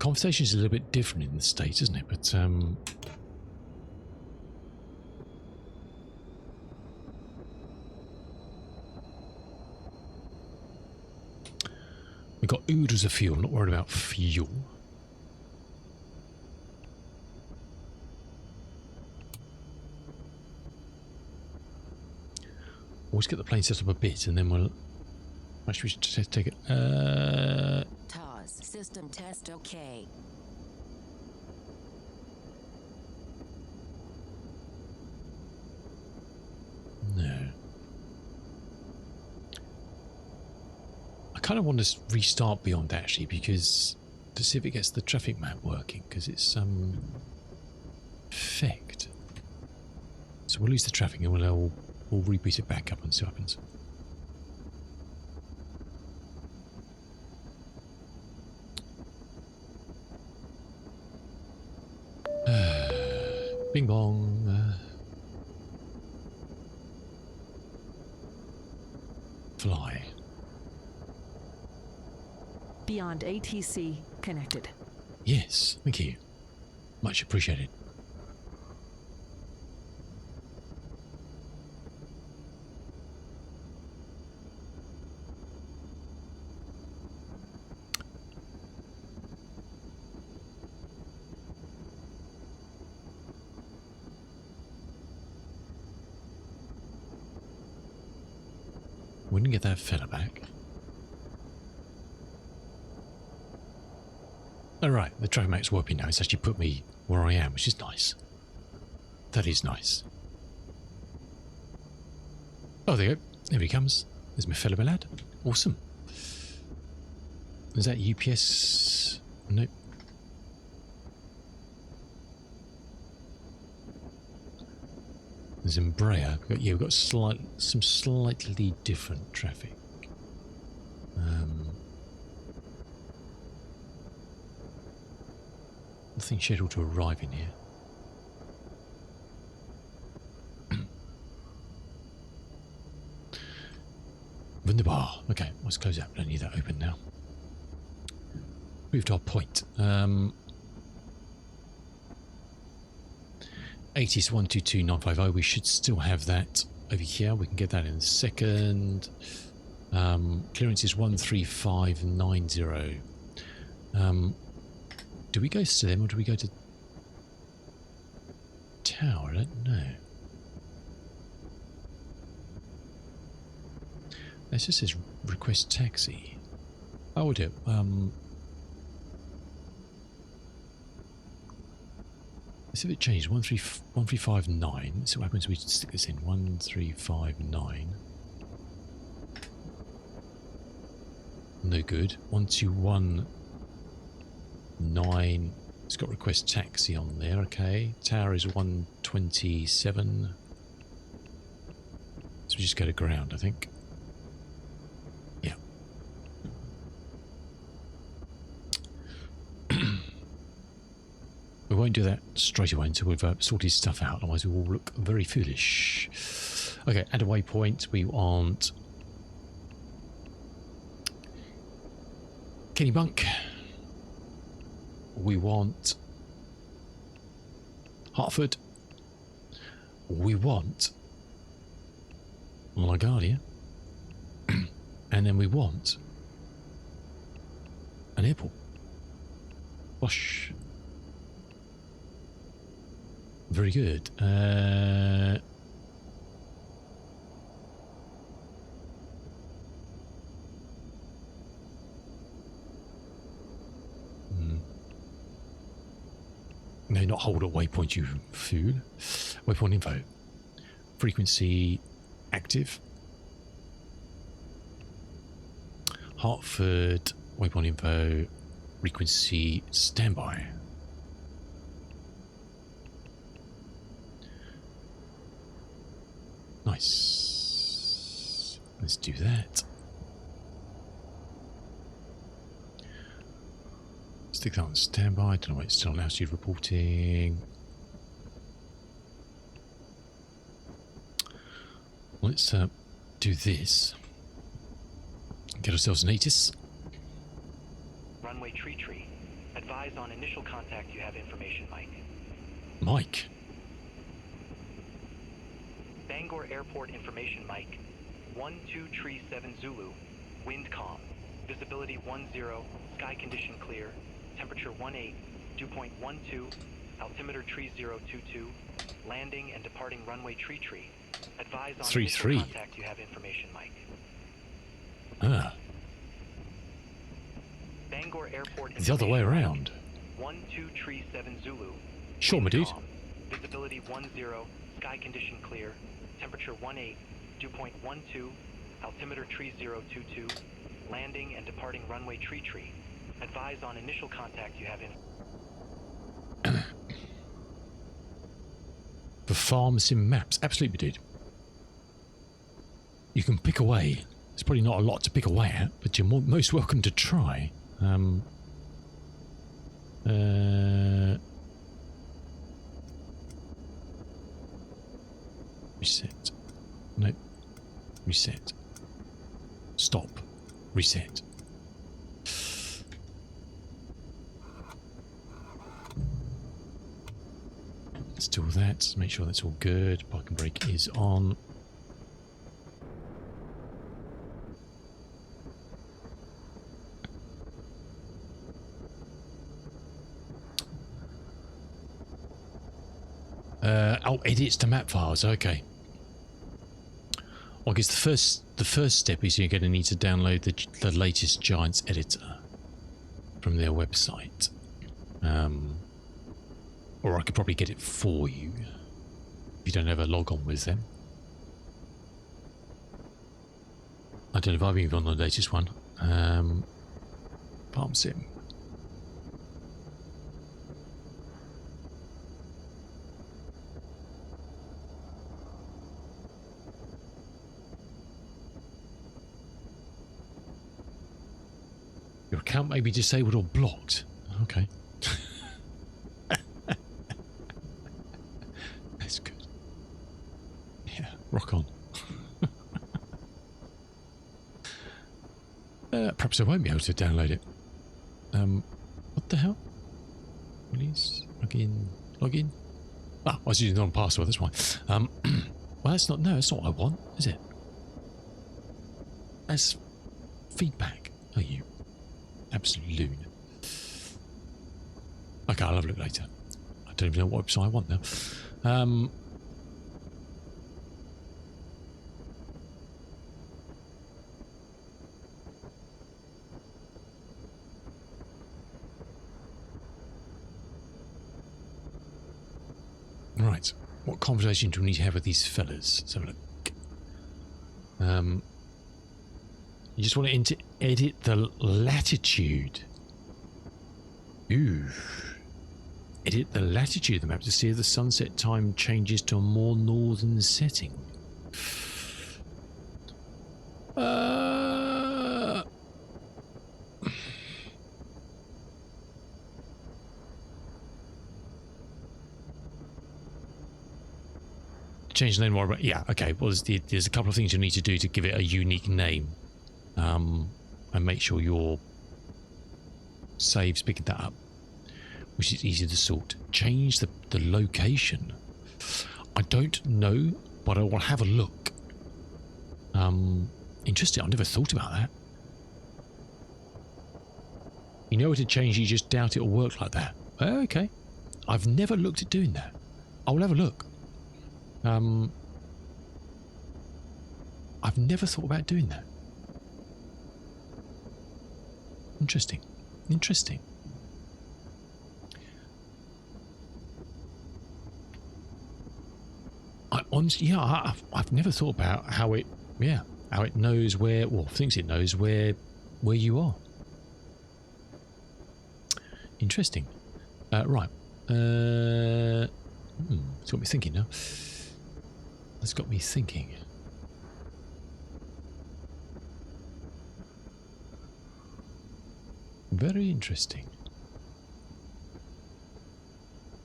Conversation is a little bit different in the States, isn't it? But we've got oodles of fuel. Not worried about fuel. Always get the plane set up a bit, and then we'll. Actually, we should just take it. TOS system test okay. No. I kind of want to restart Beyond actually, because to see if it gets the traffic map working, because it's effect. So we'll lose the traffic and we'll reboot it back up and see what happens. Bing bong. Fly. Beyond ATC connected. Yes, thank you. Much appreciated. We didn't get that fella back. Alright, the traffic map's working now. It's actually put me where I am, which is nice. That is nice. Oh, there you go. There he comes. There's my fellow lad. Awesome. Is that UPS? Nope. There's Embraer. We've got some slightly different traffic. Nothing scheduled to arrive in here. Wunderbar. Okay, let's close that. We don't need that open now. Move to our point. 80-122-950. We should still have that over here. We can get that in a second. Clearance is 13590. Do we go to them or do we go to Tower? I don't know. It just says request taxi. Oh, we'll do it. Let's see if it changed. 13559. So what happens if we stick this in? 1359. No good. 1219. It's got request taxi on there. Okay. Tower is 127. So we just go to ground, I think. Yeah. We won't do that straight away until we've sorted stuff out, otherwise we will look very foolish. Okay, add a waypoint. We want Kennybunk. We want Hartford. We want LaGuardia. And then we want an airport. Gosh. Very good. No, not hold at waypoint, you fool. Waypoint info. Frequency active. Hartford, waypoint info, frequency standby. Nice. Let's do that. Stick that on standby. I don't know why it's still on altitude reporting. Let's do this. Get ourselves an ATIS. Runway tree. Advise on initial contact you have information, Mike. Mike. Bangor Airport information, Mike. 1237 Zulu. Wind calm. Visibility 10. Sky condition clear. Temperature 18. Dew point 12. Altimeter 3022. Landing and departing runway tree. Advise on initial contact you have information, Mike. Ah. Bangor Airport The other way around. 1237 Zulu. Sure, my dude. Calm. Visibility 10. Sky condition clear. Temperature 18. Dew point 12. Altimeter 3022. Landing and departing runway tree. Advise on initial contact you have in. For farm sim maps. Absolutely, dude. You can pick away. There's probably not a lot to pick away at, but you're most welcome to try. Reset. Nope. Reset. Stop. Reset. Let's do all that. Make sure that's all good. Parking brake is on. Oh, edits to map files. Okay. Well, I guess the first step is you're going to need to download the latest Giants editor from their website. Or I could probably get it for you if you don't have a log on with them. I don't know if I've even on the latest one. Farm Sim. Your account may be disabled or blocked. Okay. That's good. Yeah, rock on. Perhaps I won't be able to download it. What the hell? Release, login. Ah, I was using the wrong password, that's why. Well, that's not what I want, is it? That's feedback. Are you absolute loon? Okay, I'll have a look later. I don't even know what website I want now. Right, what conversation do we need to have with these fellas? Let's have a look. You just want to edit the latitude. Ooh. Edit the latitude of the map to see if the sunset time changes to a more northern setting. Change the name more. Yeah, okay. Well, there's a couple of things you need to do to give it a unique name, and make sure your saves picking that up, which is easy to sort. Change the location. I don't know, but I will have a look. Interesting. I never thought about that. You know what to change, you just doubt it'll work like that. Okay. I've never looked at doing that. I will have a look. I've never thought about doing that. Interesting. Interesting. I honestly, yeah, I've never thought about how it knows where, well, thinks it knows where you are. Interesting. Right. It's got me thinking now. It's got me thinking. Very interesting.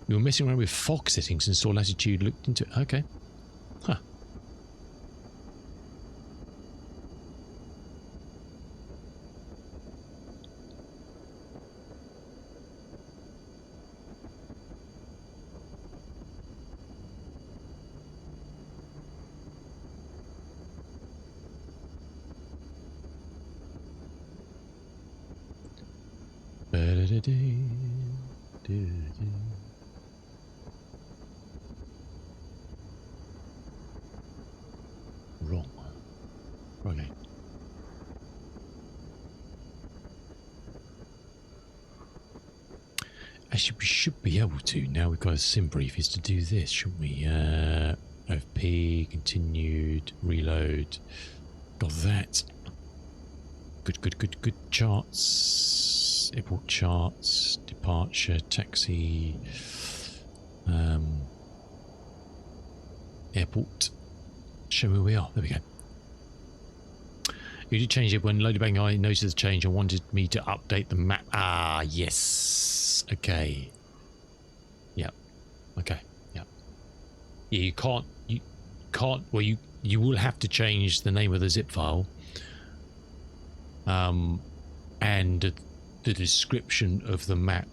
You were messing around with fog settings and saw latitude, looked into it. Okay. Huh. Wrong. Okay. Actually, we should be able to, now we've got a sim brief, is to do this, shouldn't we? FP, continued, reload. Got that. Good. Charts. Airport charts. Departure. Taxi. Airport. Show me where we are. There we go. You did change it when loaded bang I noticed the change and wanted me to update the map. Ah, yes. Okay. Yep. Okay. Yep. Yeah, you can't, well, you will have to change the name of the zip file. And the description of the map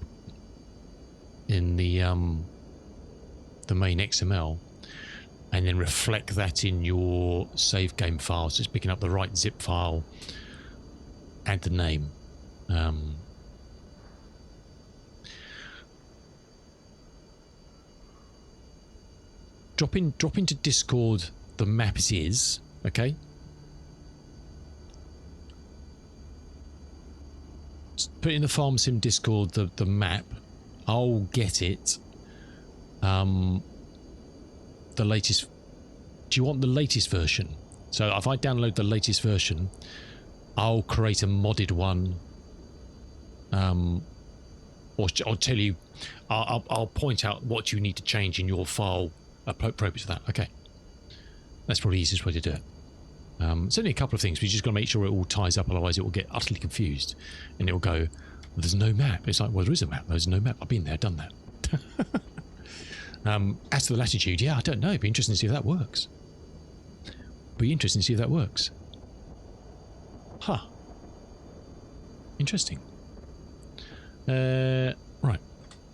in the main XML, and then reflect that in your save game file. So it's picking up the right zip file, add the name. Drop into Discord the map as is, okay? Put in the Farm Sim Discord the map. I'll get it. The latest. Do you want the latest version? So if I download the latest version, I'll create a modded one. Or I'll tell you. I'll point out what you need to change in your file appropriate to that. Okay. That's probably the easiest way to do it. It's only a couple of things. We just got to make sure it all ties up, otherwise it will get utterly confused, and it will go, "There's no map." It's like, well, there is a map. There's no map. I've been there, done that. As to the latitude, yeah, I don't know. It'd be interesting to see if that works. Huh. Interesting. Right.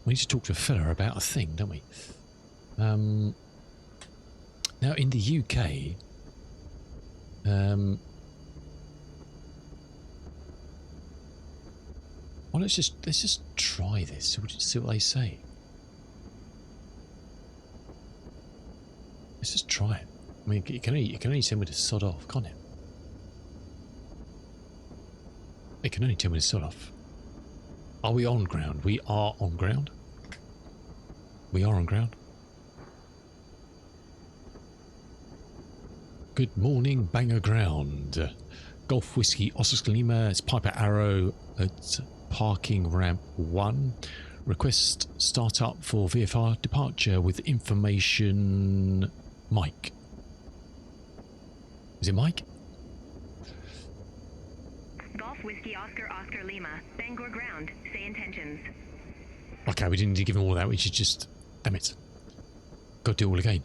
We need to talk to a fella about a thing, don't we? Now, in the UK, well, let's just try this. See what they say. Let's just try it. I mean, you can only tell me to sod off, can't it? It can only tell me to sod off. Are we on ground? We are on ground. We are on ground. Good morning, Banger Ground. Golf Whiskey Oscar Lima. It's Piper Arrow at parking ramp 1. Request start up for VFR departure with information. Mike. Is it Mike? Golf Whiskey Oscar Lima. Bangor Ground. Say intentions. Okay, we didn't need to give him all that. We should just... Damn it. Got to do it all again.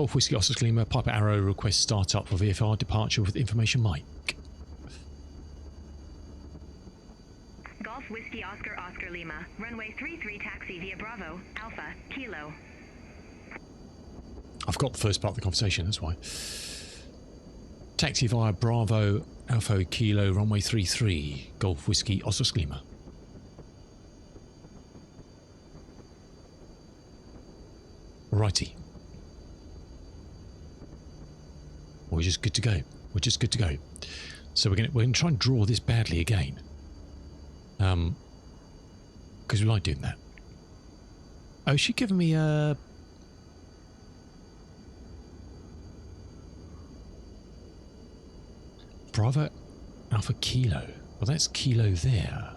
Golf Whiskey Oscar Lima, Piper Arrow request startup for VFR departure with information Mike. Golf Whiskey Oscar Oscar Lima, runway 33 taxi via Bravo, Alpha, Kilo. I've got the first part of the conversation, that's why. Taxi via Bravo, Alpha, Kilo, runway 33, Golf Whiskey Oscar Lima. Righty. We're just good to go. We're just good to go. So we're gonna try and draw this badly again. Because we like doing that. Oh, is she giving me a... Bravo Alpha Kilo. Well, that's Kilo there.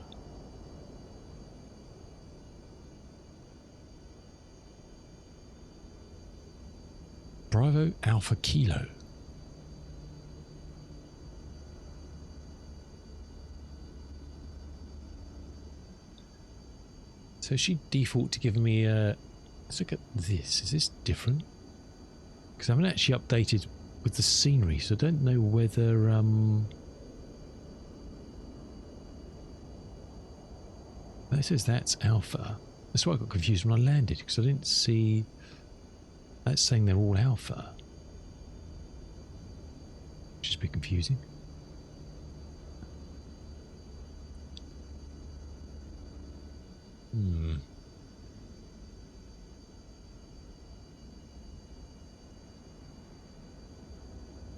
Bravo Alpha Kilo. So she default to giving me a... Let's look at this. Is this different? Because I haven't actually updated with the scenery, so I don't know whether... That says that's Alpha. That's why I got confused when I landed, because I didn't see... That's saying they're all Alpha. Which is a bit confusing.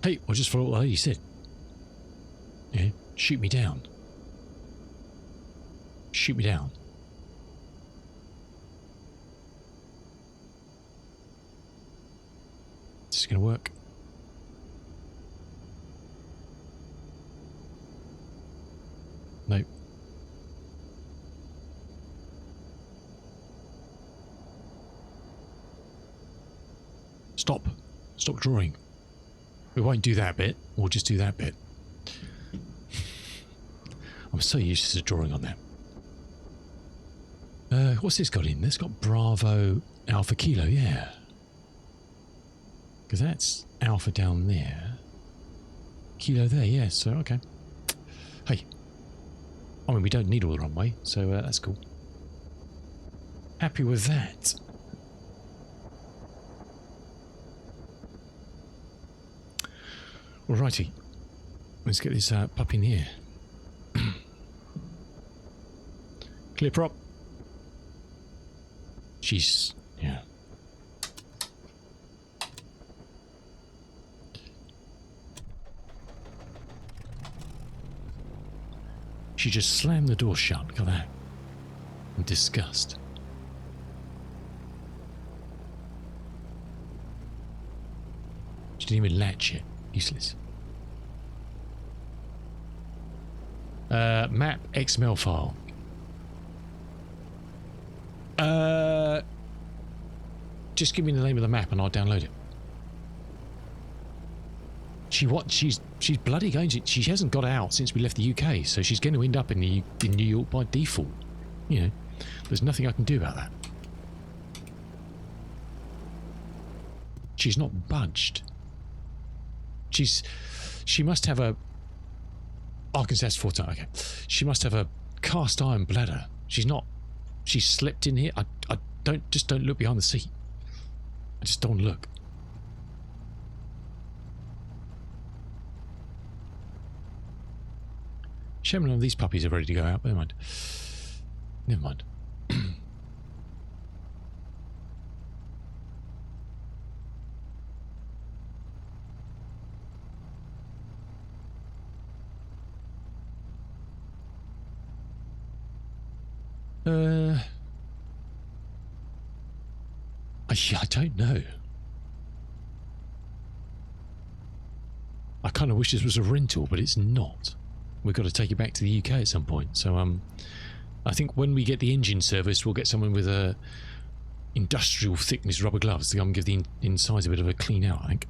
Hey, I just followed what the lady said. Yeah, shoot me down. Shoot me down. Is this going to work? Nope. Stop. Stop drawing. We won't do that bit. We'll just do that bit. I'm so used to drawing on that. What's this got in? This got Bravo Alpha Kilo, yeah. Because that's Alpha down there. Kilo there, yeah, so okay. Hey. I mean, we don't need all the runway, so that's cool. Happy with that. Alrighty. Let's get this pup in here. Clear prop. She's... yeah. She just slammed the door shut. Look at that. In disgust. She didn't even latch it. Useless. Map XML file. Just give me the name of the map and I'll download it. She's bloody going to... She hasn't got out since we left the UK, so she's going to end up in New York by default. You know, there's nothing I can do about that. She's not budged. She must have a... Arkansas 4 ton, okay. She must have a cast iron bladder. She's not... She's slipped in here. I don't look behind the seat. I just don't look. Shame none of these puppies are ready to go out. Never mind. Never mind. I don't know. I kind of wish this was a rental, but it's not. We've got to take it back to the UK at some point. So I think when we get the engine serviced, we'll get someone with a industrial thickness rubber gloves to come and give the insides a bit of a clean out, I think.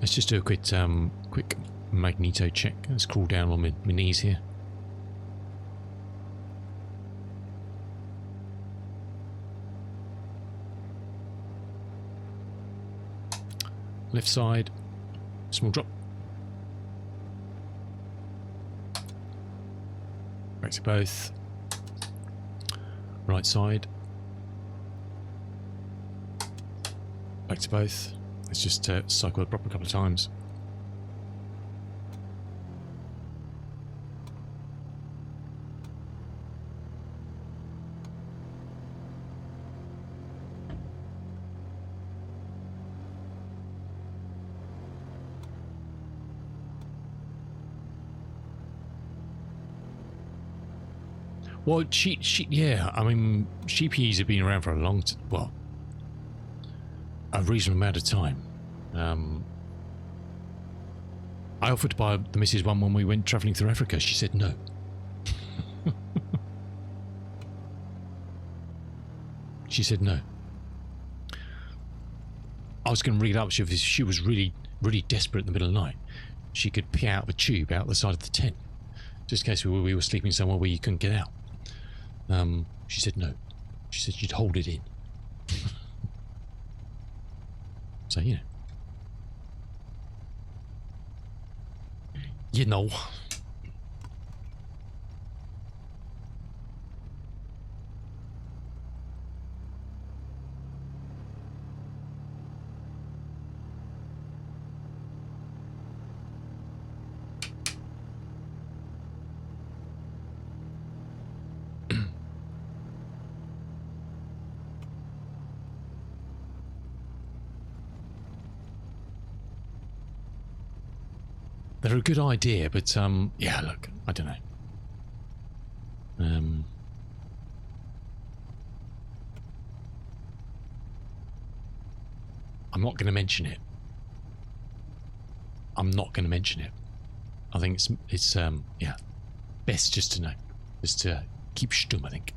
Let's just do a quick magneto check. Let's crawl down on my knees here. Left side, small drop. Back to both. Right side. Back to both. Let's just cycle the prop a couple of times. Well, yeah, I mean, GPEs have been around for a a reasonable amount of time. I offered to buy the missus one when we went travelling through Africa. She said no. She said no. I was going to ring it up. She was really, really desperate in the middle of the night. She could pee out the tube out the side of the tent, just in case we were sleeping somewhere where you couldn't get out. She said no. She said she'd hold it in. So, you know. They're a good idea, but yeah, look, I don't know. I'm not going to mention it. I'm not going to mention it. I think it's yeah, best just to know, just to keep stum, I think.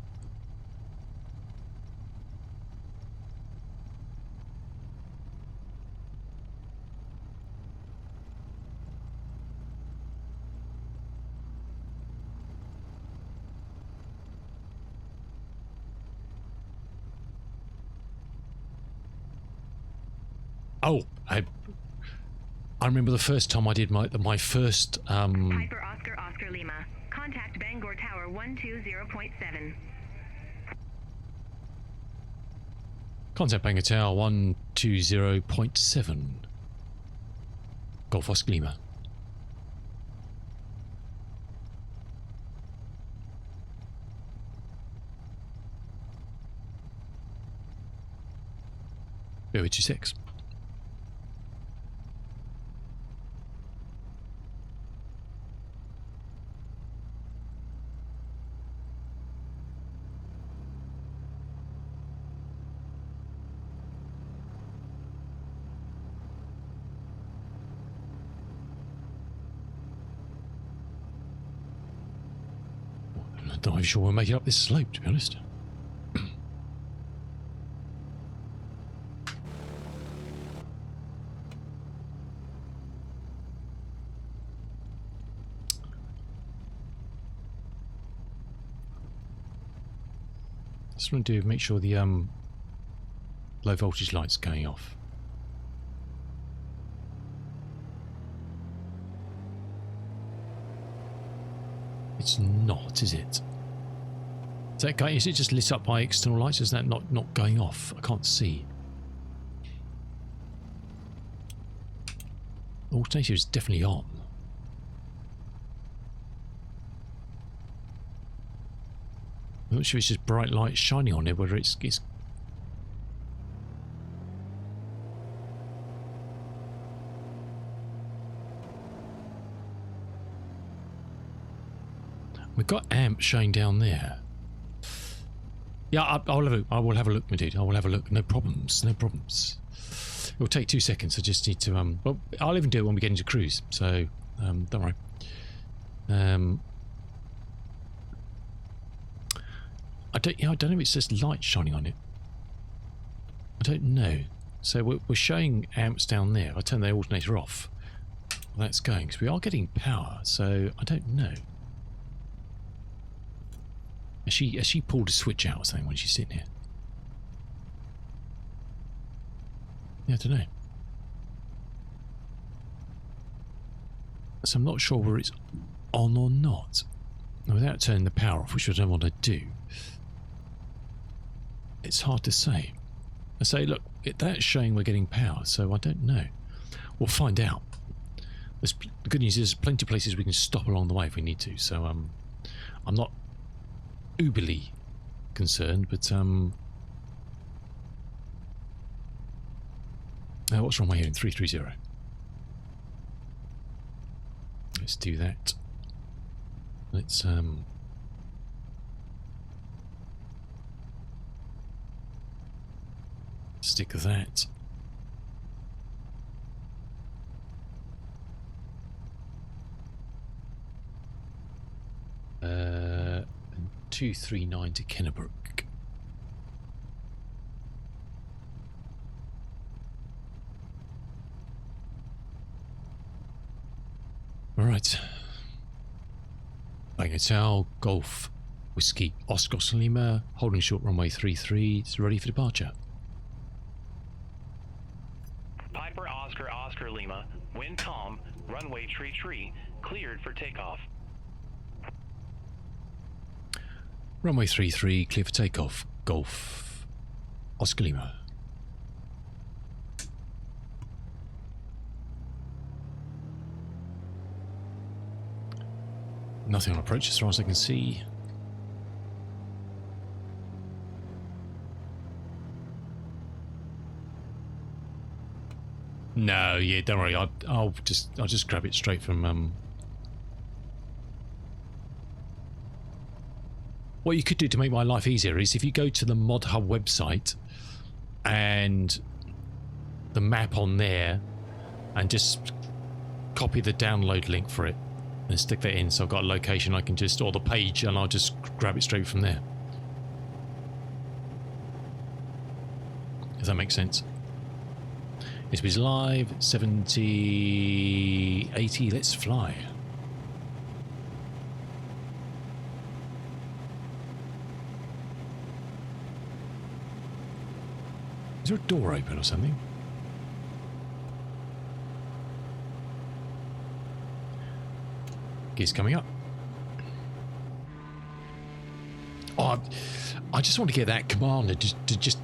Oh, I remember the first time I did my first Piper Oscar Oscar Lima. Contact Bangor Tower 120.7. Contact Bangor Tower 120.7. Golf Oscar Lima. Bear 26. I'm not even sure we'll make it up this slope, to be honest. Just want to make sure the low voltage light's going off. It's not, is it? Is it just lit up by external lights? Is that not going off? I can't see. The alternator is definitely on. I'm not sure it's just bright light shining on it, whether it's we've got amp showing down there. Yeah, I will have a look, my dude. I will have a look. No problems. No problems. It will take 2 seconds. I just need to well, I'll even do it when we get into cruise. So don't worry. I don't know if it's just light shining on it. I don't know. So we're showing amps down there. If I turn the alternator off, well, that's going, because we are getting power, so I don't know. Has she pulled a switch out or something when she's sitting here? Yeah, I don't know. So I'm not sure whether it's on or not. Without turning the power off, which I don't want to do, it's hard to say. I say, look, that's showing we're getting power, so I don't know. We'll find out. The good news is there's plenty of places we can stop along the way if we need to, so I'm not uberly concerned, but what's wrong here in 330? Let's do that. Let's stick that. And 239 to Kennebrook. All right. Bang Hotel, Golf, Whiskey, Oscar Lima, holding short runway 33. It's ready for departure. Piper Oscar Oscar Lima, wind calm, runway tree, cleared for takeoff. Runway 33, clear for takeoff. Golf, Oscar Lima. Nothing on approach as far as I can see. No, yeah, don't worry. I'll just grab it straight from. What you could do to make my life easier is if you go to the Mod Hub website and the map on there, and just copy the download link for it and stick that in. So I've got a location I can just, or the page, and I'll just grab it straight from there. If that makes sense. This is live, 70, 80, let's fly. Is there a door open or something? Gears coming up. Oh, I just want to get that commander to just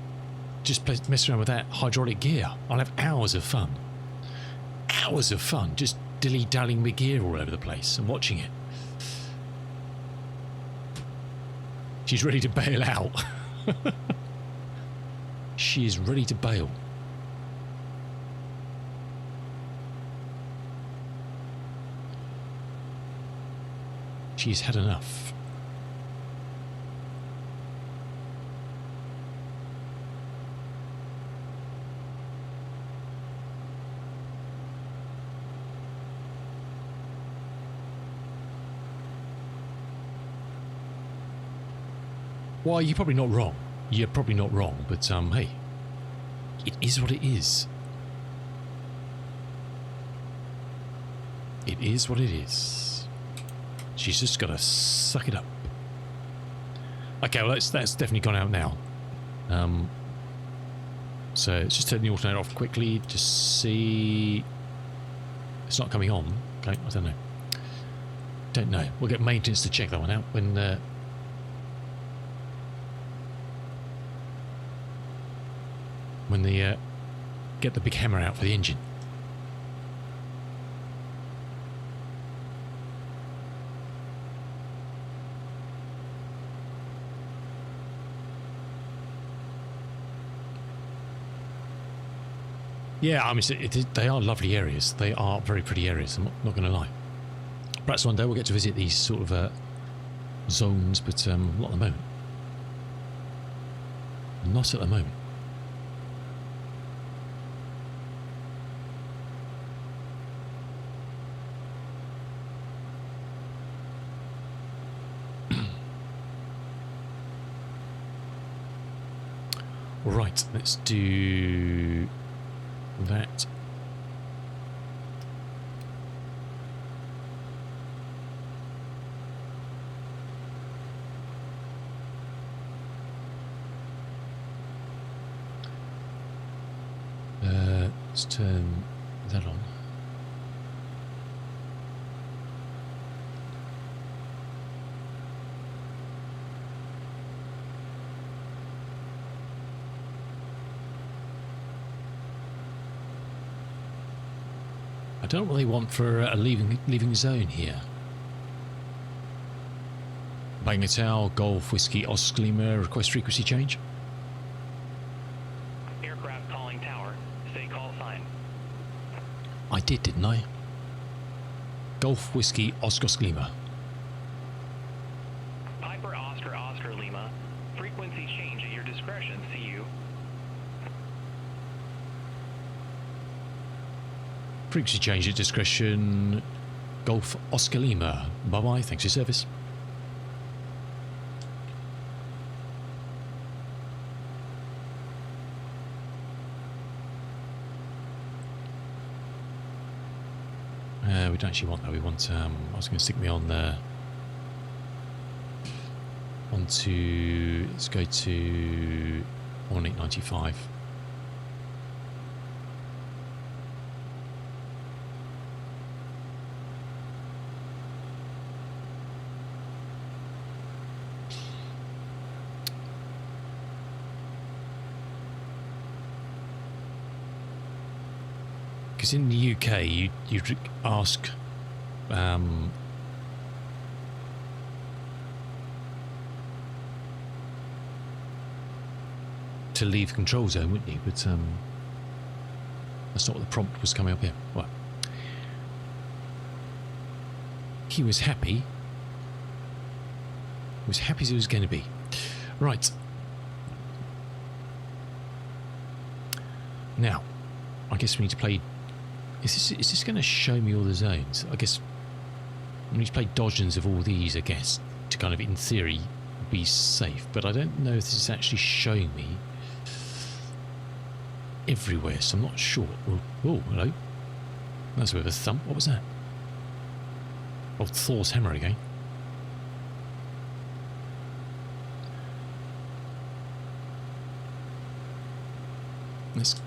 mess around with that hydraulic gear. I'll have hours of fun. Hours of fun just dilly-dallying with gear all over the place and watching it. She's ready to bail out. She is ready to bail. She's had enough. Well, you're probably not wrong. You're probably not wrong, but hey, it is what it is. It is what it is. She's just got to suck it up. Okay, well that's definitely gone out now. So let's just turn the alternator off quickly. Just see. It's not coming on. Okay, I don't know. Don't know. We'll get maintenance to check that one out when they get the big hammer out for the engine. Yeah, I mean, they are lovely areas. They are very pretty areas. I'm not going to lie. Perhaps one day we'll get to visit these sort of zones, but not at the moment. Not at the moment. Right, let's do Let's turn that on. I don't really want for a leaving zone here. Bangor Tower, Golf, Whiskey, Oscar Lima, request frequency change. Aircraft calling tower. Say call sign. I did, didn't I? Golf, Whiskey, Oscar Lima. Piper Oscar Oscar Lima. Frequency change at your discretion. See you. Frequency change at discretion. Golf, Oscar Lima. Bye-bye, thanks for your service. We don't actually want that. We want. I was going to stick me on there. Onto. Let's go to 1895. Because in the UK, you ask to leave control zone, wouldn't you? But that's not what the prompt was coming up here. Well, he was happy. He was happy as he was going to be. Right. Now, I guess we need to play. Is this going to show me all the zones? I guess we need to play dodgems of all these, I guess, to kind of, in theory, be safe. But I don't know if this is actually showing me everywhere, so I'm not sure. Oh, hello. That's a bit of a thump. What was that? Oh, Thor's hammer again. Let's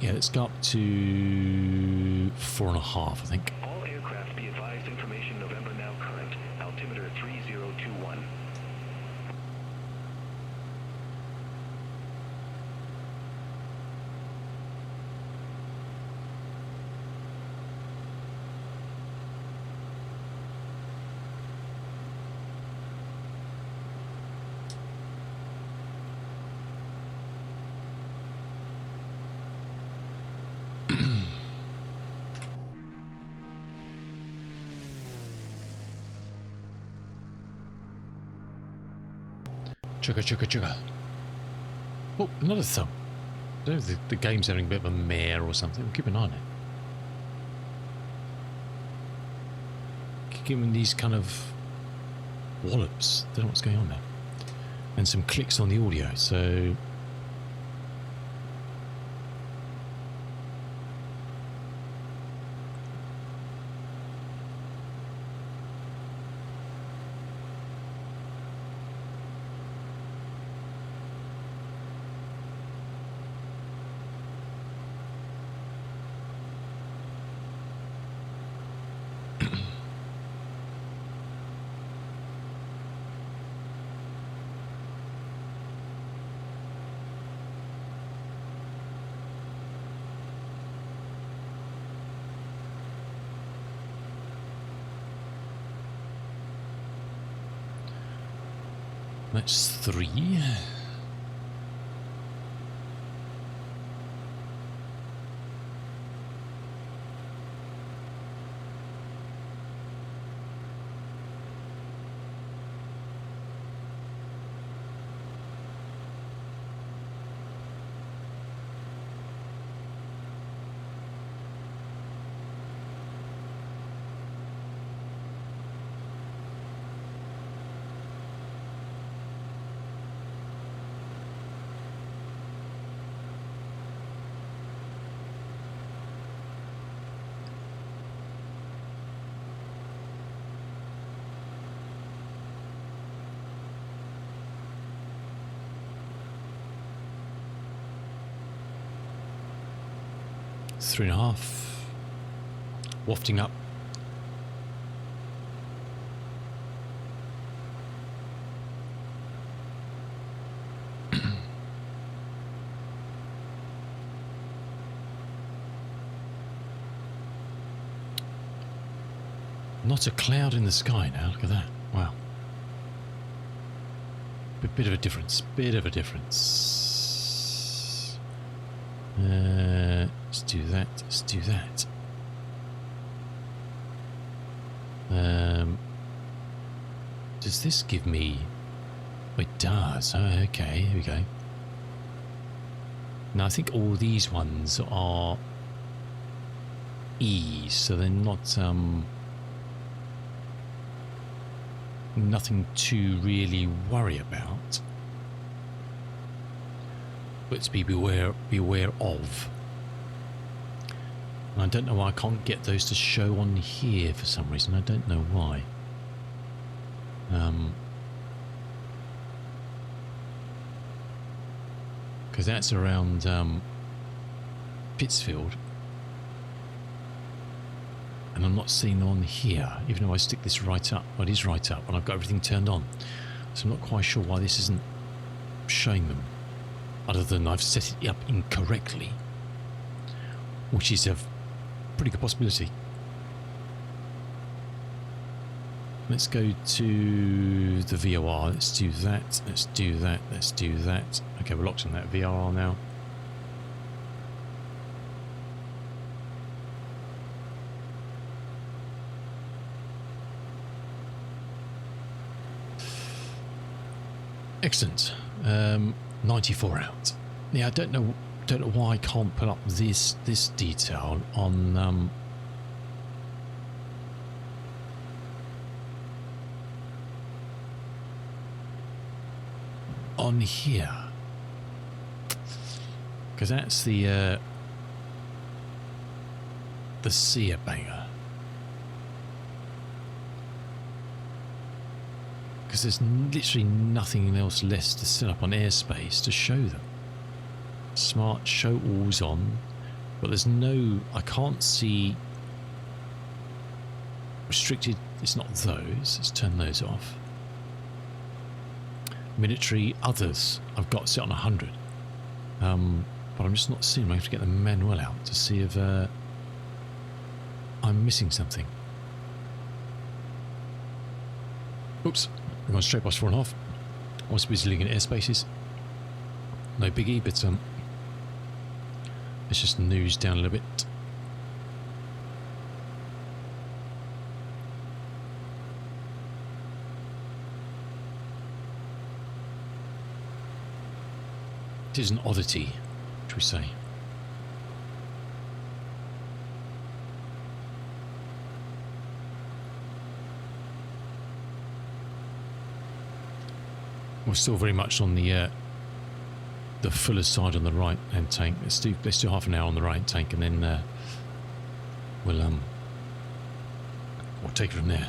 yeah, let's go up to 4.5, I think. All aircraft be advised. Information November now current. Altimeter 3021. Chugga, chugga, chugga. Oh, another thumb. I don't know if the game's having a bit of a mare or something. We'll keep an eye on it. Keep giving these kind of wallops. Don't know what's going on there. And some clicks on the audio, so... That's 3. 3.5. Wafting up. Not a cloud in the sky now, look at that. Wow. Bit of a difference, bit of a difference. Let's do that, let's do that. Does this give me... Oh, it does. Oh, okay, here we go. Now, I think all these ones are E's, so they're not... nothing to really worry about, but to be beware of. And I don't know why I can't get those to show on here for some reason. I don't know why. Because that's around Pittsfield. And I'm not seeing them on here, even though I stick this right up. Well, it is right up, and I've got everything turned on. So I'm not quite sure why this isn't showing them, other than I've set it up incorrectly, which is a pretty good possibility. Let's go to the VOR. Let's do that. Let's do that. Let's do that. Okay, we're locked on that VOR now. Excellent. 94 out. Yeah, I don't know why I can't put up this detail on here, because that's the sear banger. Because there's literally nothing else less to set up on airspace to show them. Smart show all's on, but there's no, I can't see restricted. It's not those. Let's turn those off. Military others I've got set on 100, but I'm just not seeing. I have to get the manual out to see if I'm missing something. Oops. I'm going straight past 4.5. I was busy looking at airspaces. No biggie, but let's just nose down a little bit. It is an oddity, should we say. We're still very much on the fuller side on the right hand tank. Let's do half an hour on the right tank, and then we'll take it from there.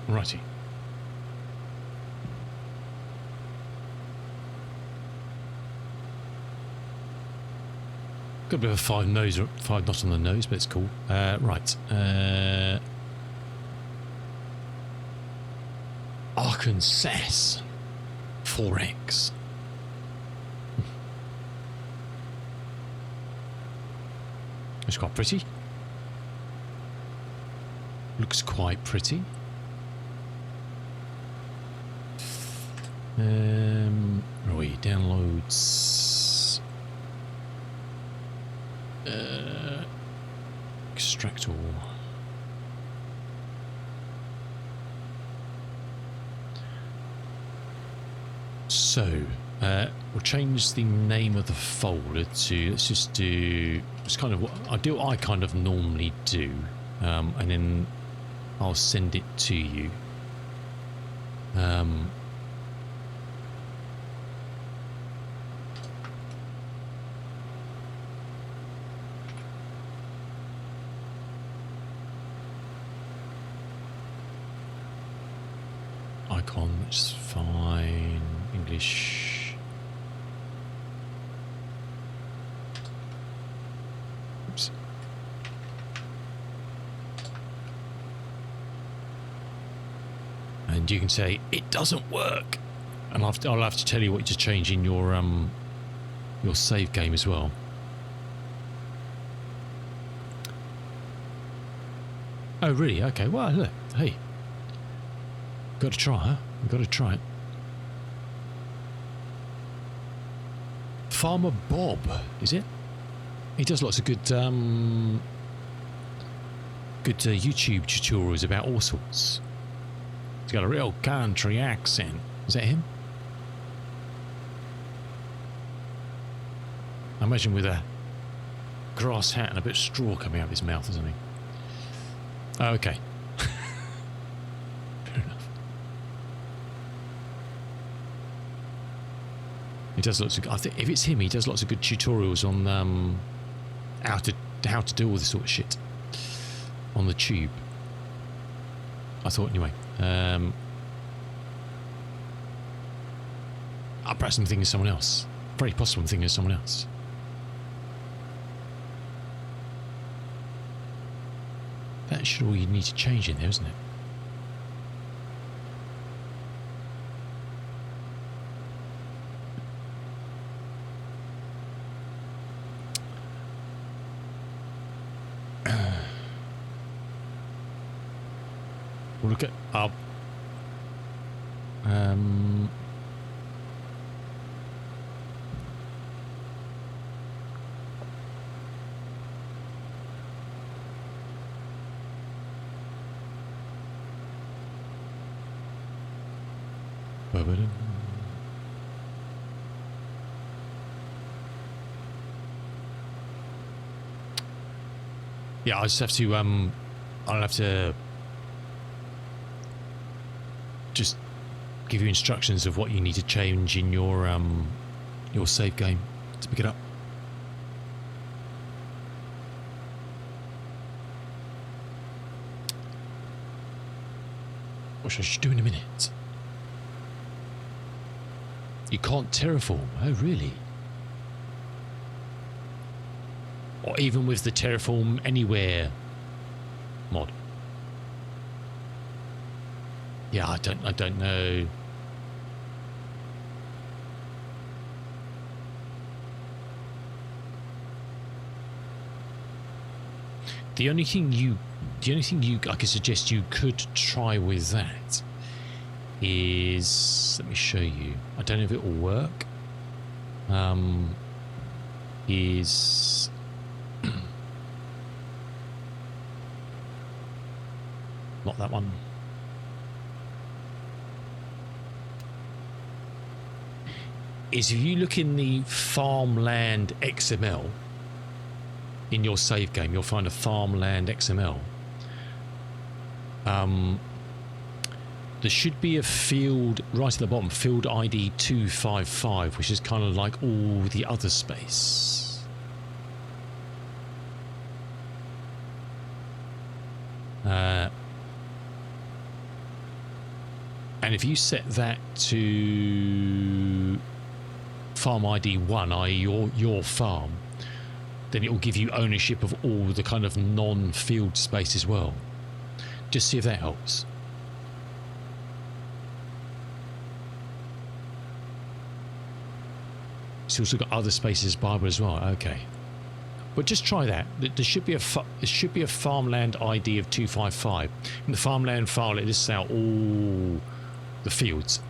Righty. Got a bit of a five knot on the nose, but it's cool. Right. Arkansas 4X. It's quite pretty. Looks quite pretty. Where are we? Downloads. Extract all. So, we'll change the name of the folder to, let's just do, it's kind of what I kind of normally do, and then I'll send it to you. Icon, that's fine. English. Oops. And you can say it doesn't work, and I'll have to tell you what to change in your save game as well. Oh really? Okay. Well, look. Hey. Got to try, huh? Got to try it. Farmer Bob, is it? He does lots of good YouTube tutorials about all sorts. He's got a real country accent. Is that him? I imagine with a grass hat and a bit of straw coming out of his mouth or something. Oh, okay. He does lots of. I think if it's him, he does lots of good tutorials on how to do all this sort of shit on the tube. I thought anyway. Perhaps I'm thinking of someone else. Very possible I'm thinking of someone else. That should all you need to change in there, isn't it? We'll look at our yeah, I just have to I'll have to just give you instructions of what you need to change in your save game to pick it up. What should I do in a minute? You can't terraform. Oh, really? Or even with the terraform anywhere mod. Yeah, I don't know. The only thing I could suggest you could try with that is, let me show you. I don't know if it will work. Is not that one. Is if you look in the farmland XML in your save game, you'll find a farmland XML. There should be a field right at the bottom, field ID 255, which is kind of like all the other space. And if you set that to farm ID 1, i.e. your farm, then it will give you ownership of all the kind of non-field space as well. Just see if that helps. It's also got other spaces Bible as well. Okay, but just try that. There should be a farmland ID of 255. In the farmland file, it lists out all the fields.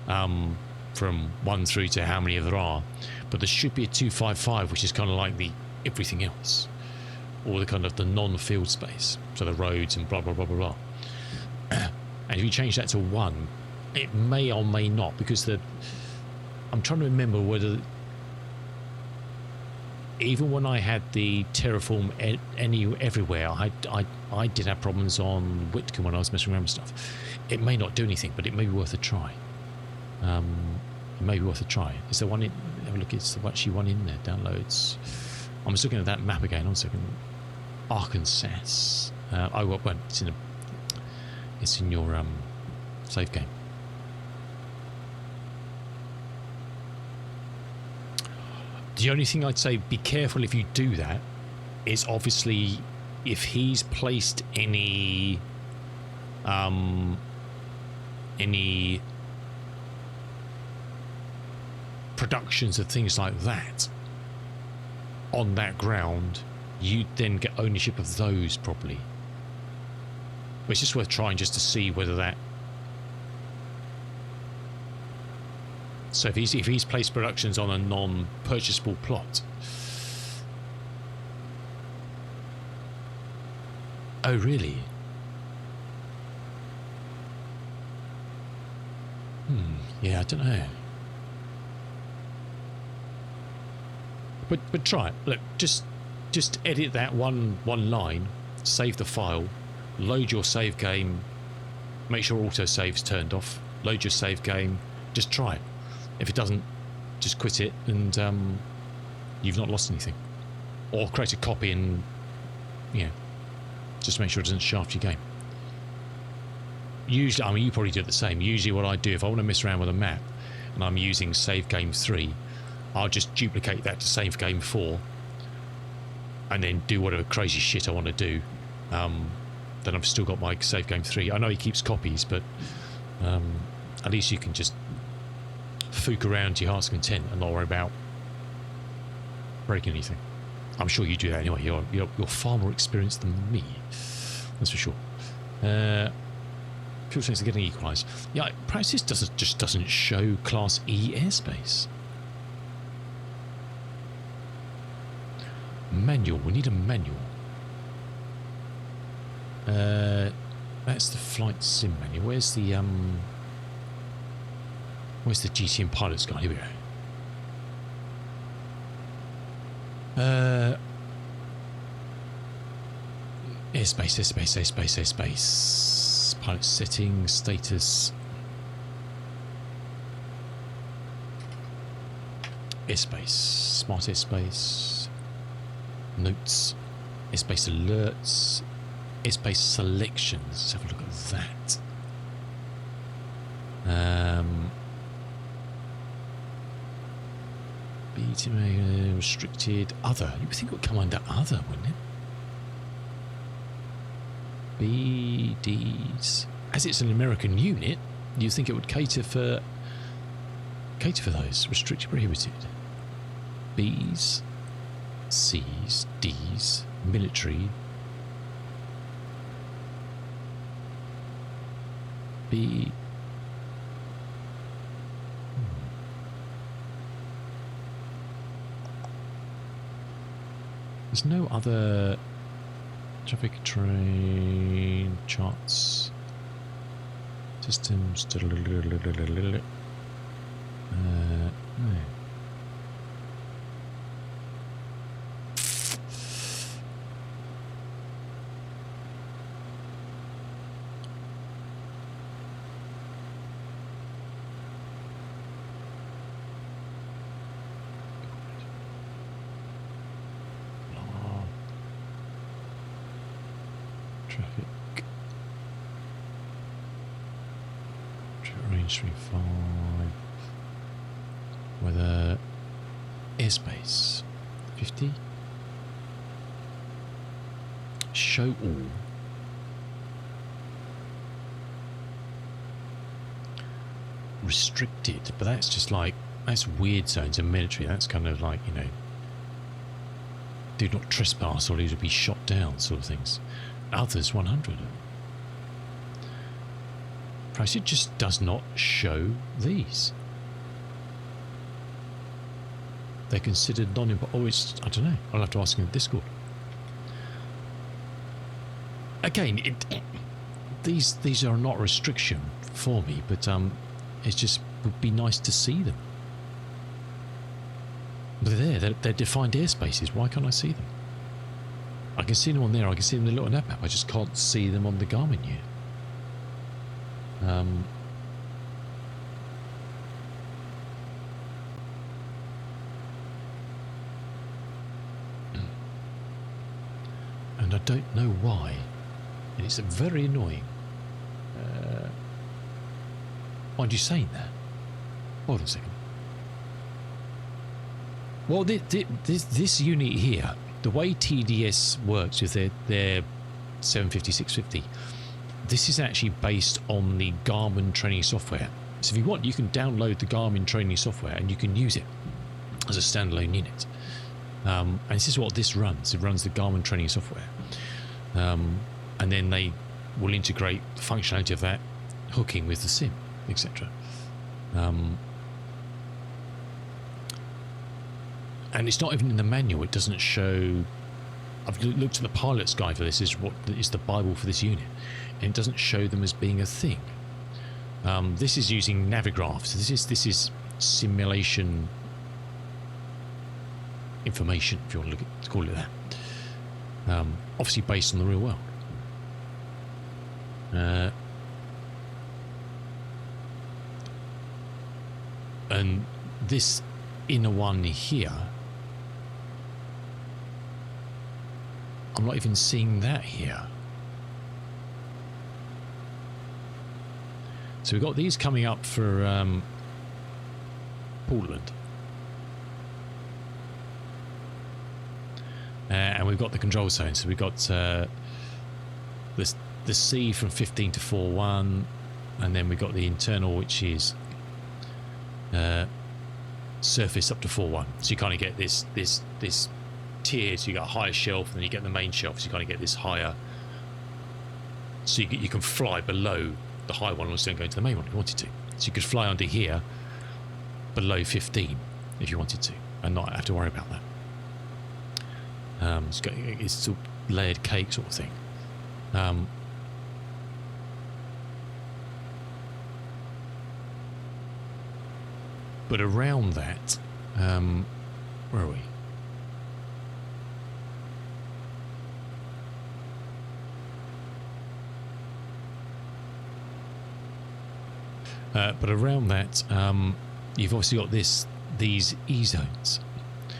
from 1 through to how many there are, but there should be a 255, which is kind of like the everything else, or the kind of the non-field space, so the roads and blah blah blah blah blah. And if you change that to 1, it may or may not, because I'm trying to remember whether, even when I had the terraform everywhere, I did have problems on Whitcomb when I was messing around with stuff. It may not do anything, but it may be worth a try. It may be worth a try. Is there one in? Have a look. Is there actually one in there? Downloads. I'm just looking at that map again. 1 second. Arkansas. Well, it's in your save game. The only thing I'd say, be careful if you do that, is obviously if he's placed any productions of things like that on that ground, you'd then get ownership of those probably. But it's just worth trying just to see whether that. So if he's placed productions on a non-purchasable plot. Oh really? Yeah, I don't know. But try it. Look, just edit that one line, save the file, load your save game, make sure autosave's turned off, load your save game, just try it. If it doesn't, just quit it, and you've not lost anything. Or create a copy and, just make sure it doesn't shaft your game. Usually, I mean, you probably do it the same. Usually what I do, if I want to mess around with a map and I'm using save game 3, I'll just duplicate that to save game 4 and then do whatever crazy shit I want to do. Then I've still got my save game 3. I know he keeps copies, but at least you can just fook around to your heart's content and not worry about breaking anything. I'm sure you do that anyway. You're far more experienced than me, that's for sure. Fuel tanks are getting equalised. Yeah, perhaps this just doesn't show Class E airspace. Manual. We need a manual. That's the flight sim manual. Where's the GTM pilot's guide? Here we go. Airspace. Pilot settings, status. Airspace. Smart airspace. Notes. Airspace alerts. Airspace selections. Let's have a look at that. BTMA restricted. Other. You would think it would come under other, wouldn't it? BDs. As it's an American unit, you think it would cater for those. Restricted, prohibited. Bs, Cs, Ds, military. B. There's no other traffic, train, charts, systems. No. Range 35. Weather. Airspace 50. Show all. Restricted, but that's just like, that's weird zones and military. That's kind of like, do not trespass or you to be shot down sort of things. Others 100. Perhaps it just does not show these. They're considered non-important. Oh, it's, I don't know. I'll have to ask in the Discord. Again, these are not a restriction for me, but it just would be nice to see them. But they're there. They're defined airspaces. Why can't I see them? I can see them on there. I can see them in the little nav map. I just can't see them on the Garmin here. And I don't know why. And it's very annoying. Why are you saying that? Hold on a second. Well, this unit here, the way TDS works with their 750, 650, this is actually based on the Garmin training software. So if you want, you can download the Garmin training software and you can use it as a standalone unit. And this is what this runs. It runs the Garmin training software. And then they will integrate the functionality of that, hooking with the sim, etc. And it's not even in the manual. It doesn't show. I've looked at the pilot's guide for this. Is what is the Bible for this unit, and it doesn't show them as being a thing. This is using Navigraph. So this is simulation information, if you want to call it that. Obviously based on the real world. And this inner one here, I'm not even seeing that here. So we've got these coming up for Portland. And we've got the control zone. So we've got the C from 15 to 4.1, and then we've got the internal, which is surface up to 4.1. So you kind of get this tier. So you got a higher shelf, and then you get the main shelf. So you kind of get this higher. So you can fly below the high one, instead of going to the main one if you wanted to. So you could fly under here below 15 if you wanted to, and not have to worry about that. It's sort of layered cake sort of thing. But around that, where are we? But around that, you've obviously got these E zones.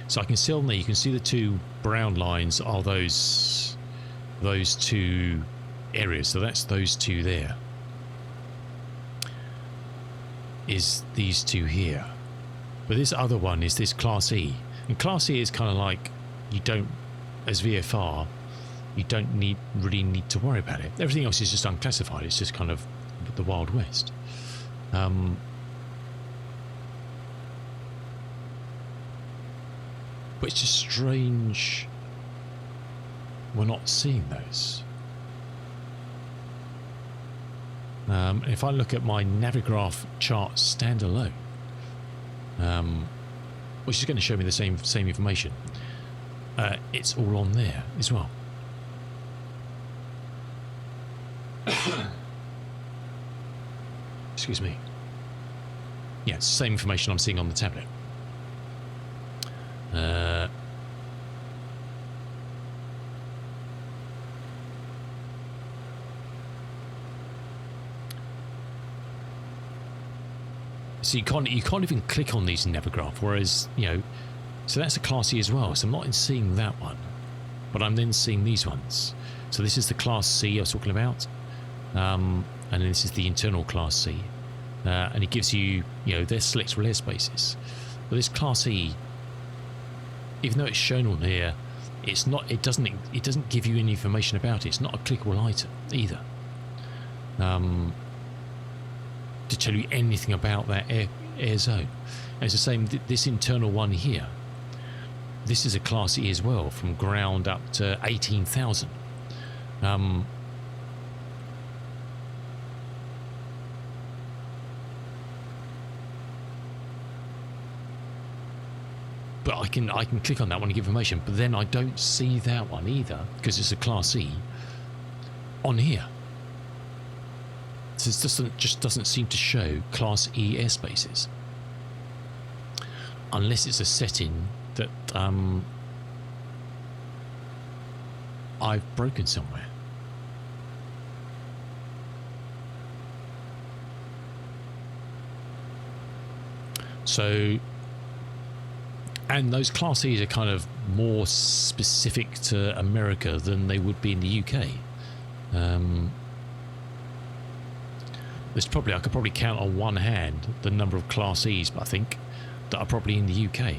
So I can see on there, you can see the two brown lines are those two areas. So that's those two there. Is these two here. But this other one is this Class E. And Class E is kind of like, you don't, as VFR, you don't really need to worry about it. Everything else is just unclassified. It's just kind of the Wild West. But it's just strange we're not seeing those. If I look at my Navigraph chart standalone, which is going to show me the same information, it's all on there as well. Excuse me. Yeah, it's the same information I'm seeing on the tablet. So you can't even click on these in Navigraph, whereas, you know, so that's a Class E as well. So I'm not seeing that one, but I'm then seeing these ones. So this is the Class C I was talking about, and then this is the internal Class C, and it gives you, you know, their selectable airspaces. But this Class E, even though it's shown on here, it's not. It doesn't give you any information about it. It's not a clickable item either. To tell you anything about that air zone. And it's the same, this internal one here, this is a Class E as well, from ground up to 18,000. but I can click on that one to give information, but then I don't see that one either because it's a Class E on here. So it just doesn't seem to show Class E airspaces unless it's a setting that I've broken somewhere. So, and those Class E's are kind of more specific to America than they would be in the UK. I could probably count on one hand the number of Class E's, I think, that are probably in the UK.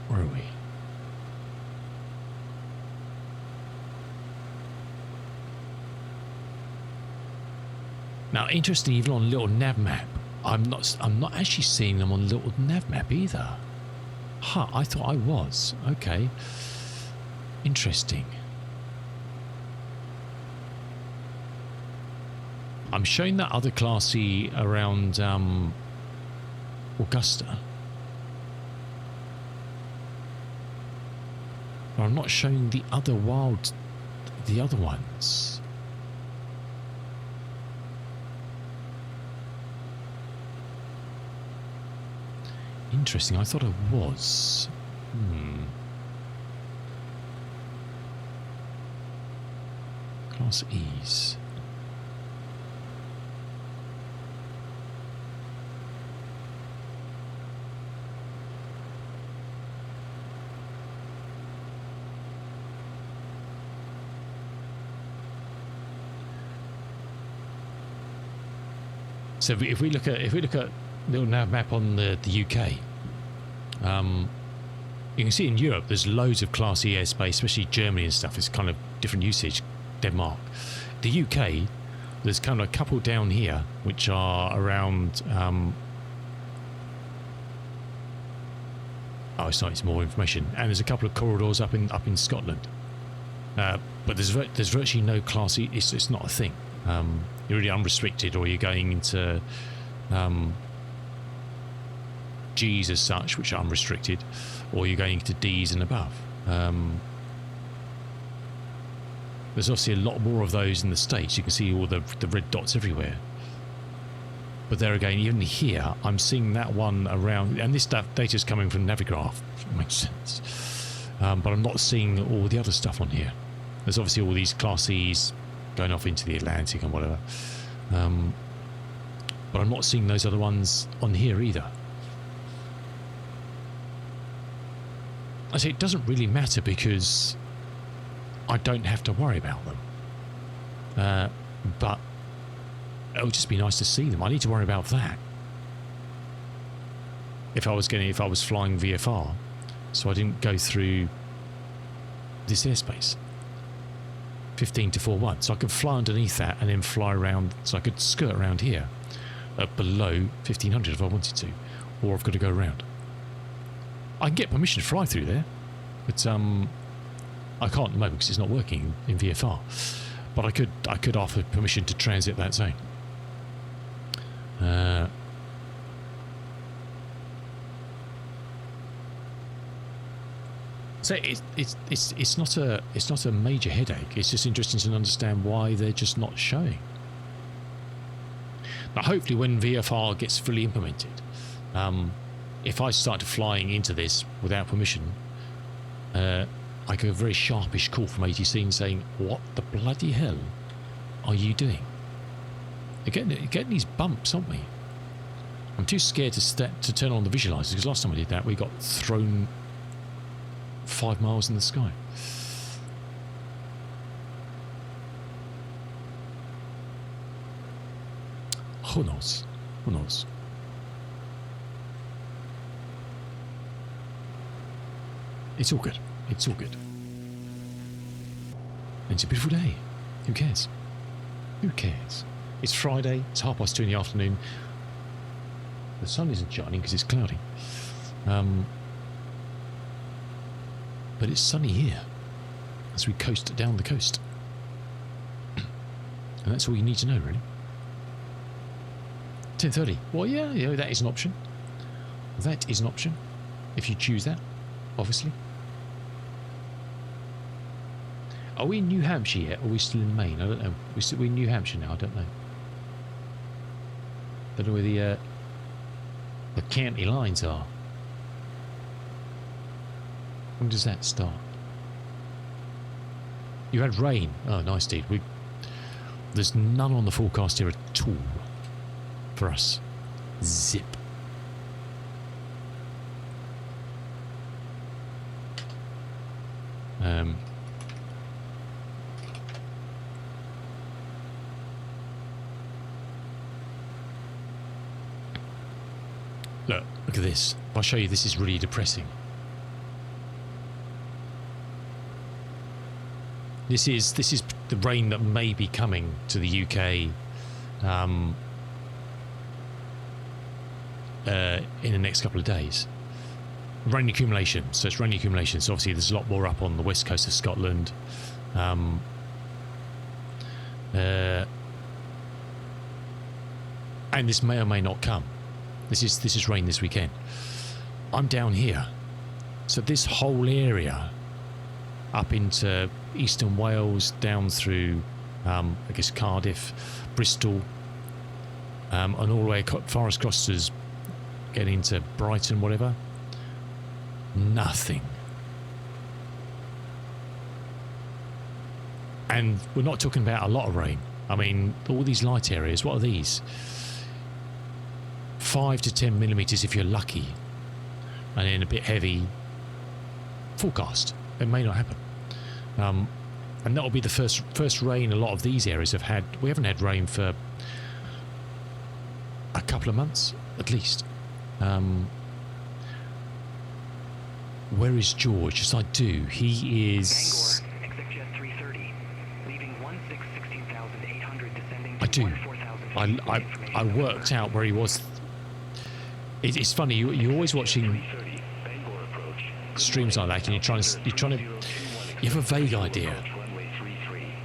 Where are we? Now, interestingly, even on a little nav map, I'm not actually seeing them on a little nav map either. Huh, I thought I was. Okay. Interesting. I'm showing that other Class C around Augusta. But I'm not showing the other ones. Interesting, I thought I was. Class E's. So if we look at little nav map on the UK, you can see in Europe there's loads of Class E airspace, especially Germany and stuff. It's kind of different usage. Denmark, the UK, there's kind of a couple down here which are around. It's more information, and there's a couple of corridors up in Scotland, but there's virtually no Class E. It's not a thing. You're really unrestricted, or you're going into G's as such, which are unrestricted, or you're going into D's and above. There's obviously a lot more of those in the States. You can see all the red dots everywhere. But there again, even here, I'm seeing that one around, and this data is coming from Navigraph. It makes sense. But I'm not seeing all the other stuff on here. There's obviously all these Class E's going off into the Atlantic and whatever. But I'm not seeing those other ones on here either. I say it doesn't really matter because I don't have to worry about them. But it would just be nice to see them. I need to worry about that. If I was flying VFR, so I didn't go through this airspace. 15 to 41. So I could fly underneath that and then fly around. So I could skirt around here below 1500 if I wanted to, or I've got to go around. I can get permission to fly through there, but I can't at the moment because it's not working in VFR. But I could offer permission to transit that zone. So it's not a major headache. It's just interesting to understand why they're just not showing. Now, hopefully, when VFR gets fully implemented, if I start flying into this without permission, I get a very sharpish call from ATC saying, "What the bloody hell are you doing?" Getting these bumps, aren't we? I'm too scared to turn on the visualizers because last time I did that, we got thrown 5 miles in the sky. Who knows? Who knows? It's all good. It's all good. And it's a beautiful day. Who cares? Who cares? It's Friday. It's 2:30 in the afternoon. The sun isn't shining because it's cloudy. But it's sunny here. as we coast down the coast. And that's all you need to know, really. 10:30. Well, yeah, that is an option. That is an option, if you choose that, obviously. Are we in New Hampshire yet, or are we still in Maine? I don't know. We're in New Hampshire now, I don't know. Don't know where the county lines are. When does that start? You had rain. Oh, nice, dude. There's none on the forecast here at all for us. Zip. Look at this. I'll show you. This is really depressing. This is the rain that may be coming to the UK in the next couple of days. Rain accumulation. So it's rain accumulation. So obviously there's a lot more up on the west coast of Scotland. And this may or may not come. This is rain this weekend. I'm down here. So this whole area up into eastern Wales, down through, I guess, Cardiff, Bristol, and all the way far across as getting into Brighton, whatever. Nothing. And we're not talking about a lot of rain. I mean, all these light areas, what are these? 5 to 10 millimetres if you're lucky. And then a bit heavy forecast. It may not happen. And that'll be the first rain a lot of these areas have had. We haven't had rain for a couple of months, at least. Where is George? Yes, I do. He is... Bangor, exit jet 330, leaving 16,800, descending to I do. 14,000. I worked out where he was. It's funny. You're always watching streams like that, and you're trying to. You have a vague idea,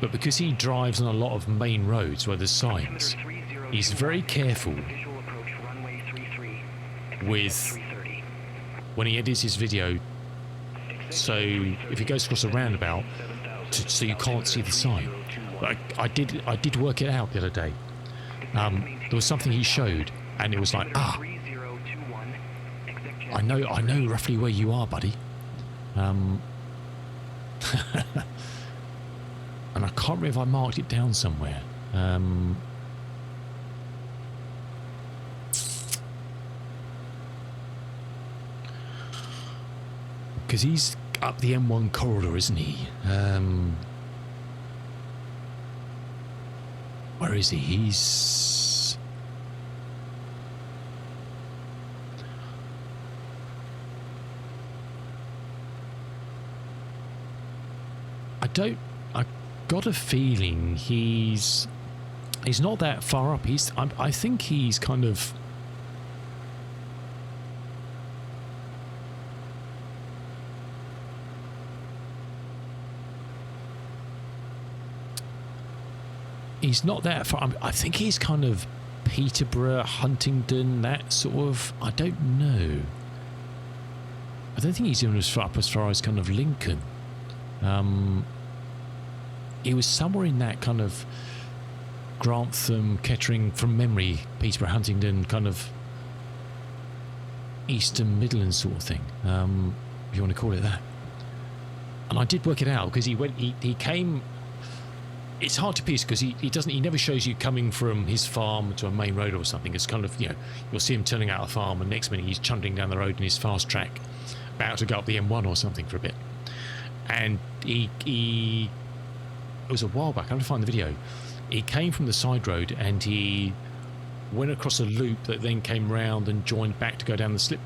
but because he drives on a lot of main roads where there's signs, he's very careful with when he edits his video. So if he goes across a roundabout, so you can't see the sign. But I did work it out the other day. There was something he showed, and it was like, I know roughly where you are, buddy. And I can't remember if I marked it down somewhere. Because he's up the M1 corridor, isn't he? Where is he? He's... I got a feeling he's not that far up. I think he's kind of... He's not that far. I think he's kind of Peterborough, Huntingdon, that sort of... I don't know. I don't think he's even as far up as kind of Lincoln. He was somewhere in that kind of Grantham, Kettering, from memory, Peterborough, Huntingdon, kind of Eastern Midlands sort of thing, if you want to call it that. And I did work it out because he came... It's hard to piece because he never shows you coming from his farm to a main road or something. It's kind of, you'll see him turning out of the farm, and next minute he's chunting down the road in his fast track, about to go up the M1 or something for a bit. And it was a while back, I have to find the video. He came from the side road and he went across a loop that then came round and joined back to go down the slip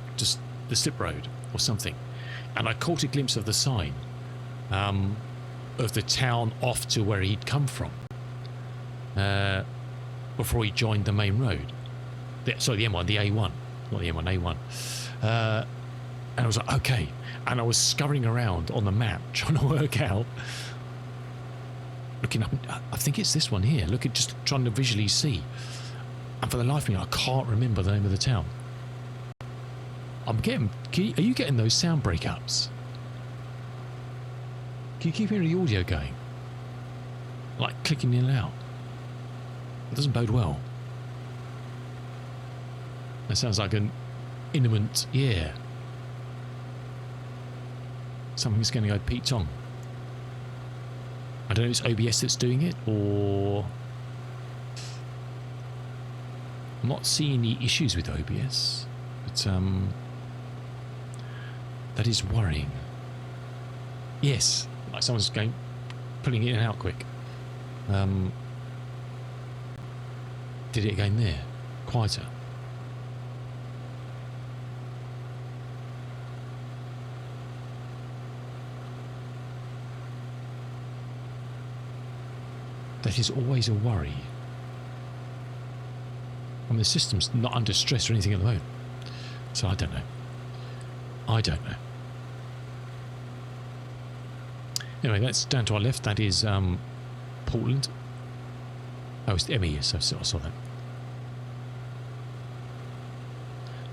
road or something. And I caught a glimpse of the sign of the town off to where he'd come from before he joined the main road. The M1, the A1, not the M1, A1. And I was like, okay. And I was scurrying around on the map trying to work out looking up. I think it's this one here. Look at just trying to visually see. And for the life of me, I can't remember the name of the town. I'm getting... Are you getting those sound breakups? Can you keep hearing the audio going? Like clicking in and out. It doesn't bode well. That sounds like an imminent... Yeah. Something's going to go Pete Tong. I don't know if it's OBS that's doing it, or... I'm not seeing any issues with OBS, but that is worrying. Yes, like someone's going, pulling it in and out quick. Did it again there? Quieter. That is always a worry. I mean, the system's not under stress or anything at the moment. So I don't know. I don't know. Anyway, that's down to our left. That is Portland. Oh, it's the MES. I saw that.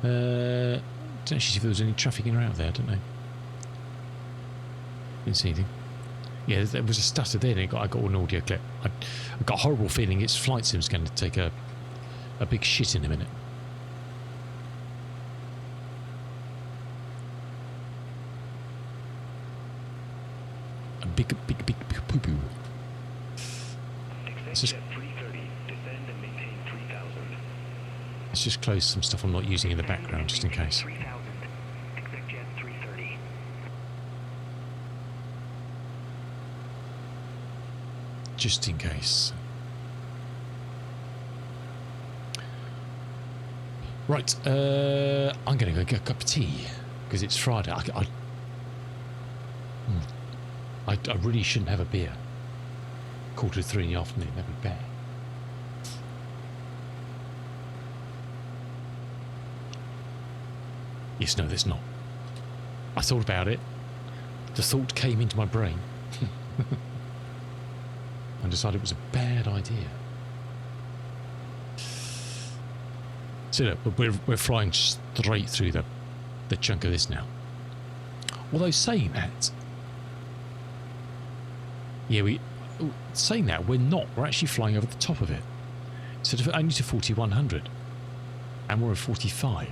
Don't actually see if there was any traffic in or out there. I don't know. Didn't see anything. Yeah, there was a stutter there, and I got an audio clip. I got a horrible feeling its flight sim's going to take a big shit in a minute. A big poo-poo. Let's just close some stuff I'm not using in the background, just in case. Just in case. Right, I'm going to go get a cup of tea because it's Friday. I really shouldn't have a beer. 2:45 in the afternoon, that'd be bad. Yes, no, there's not. I thought about it. The thought came into my brain. And decided it was a bad idea. So look, we're flying straight through the chunk of this now. Although saying that, yeah, saying that we're not. We're actually flying over the top of it. So only to 4100, and we're at 45.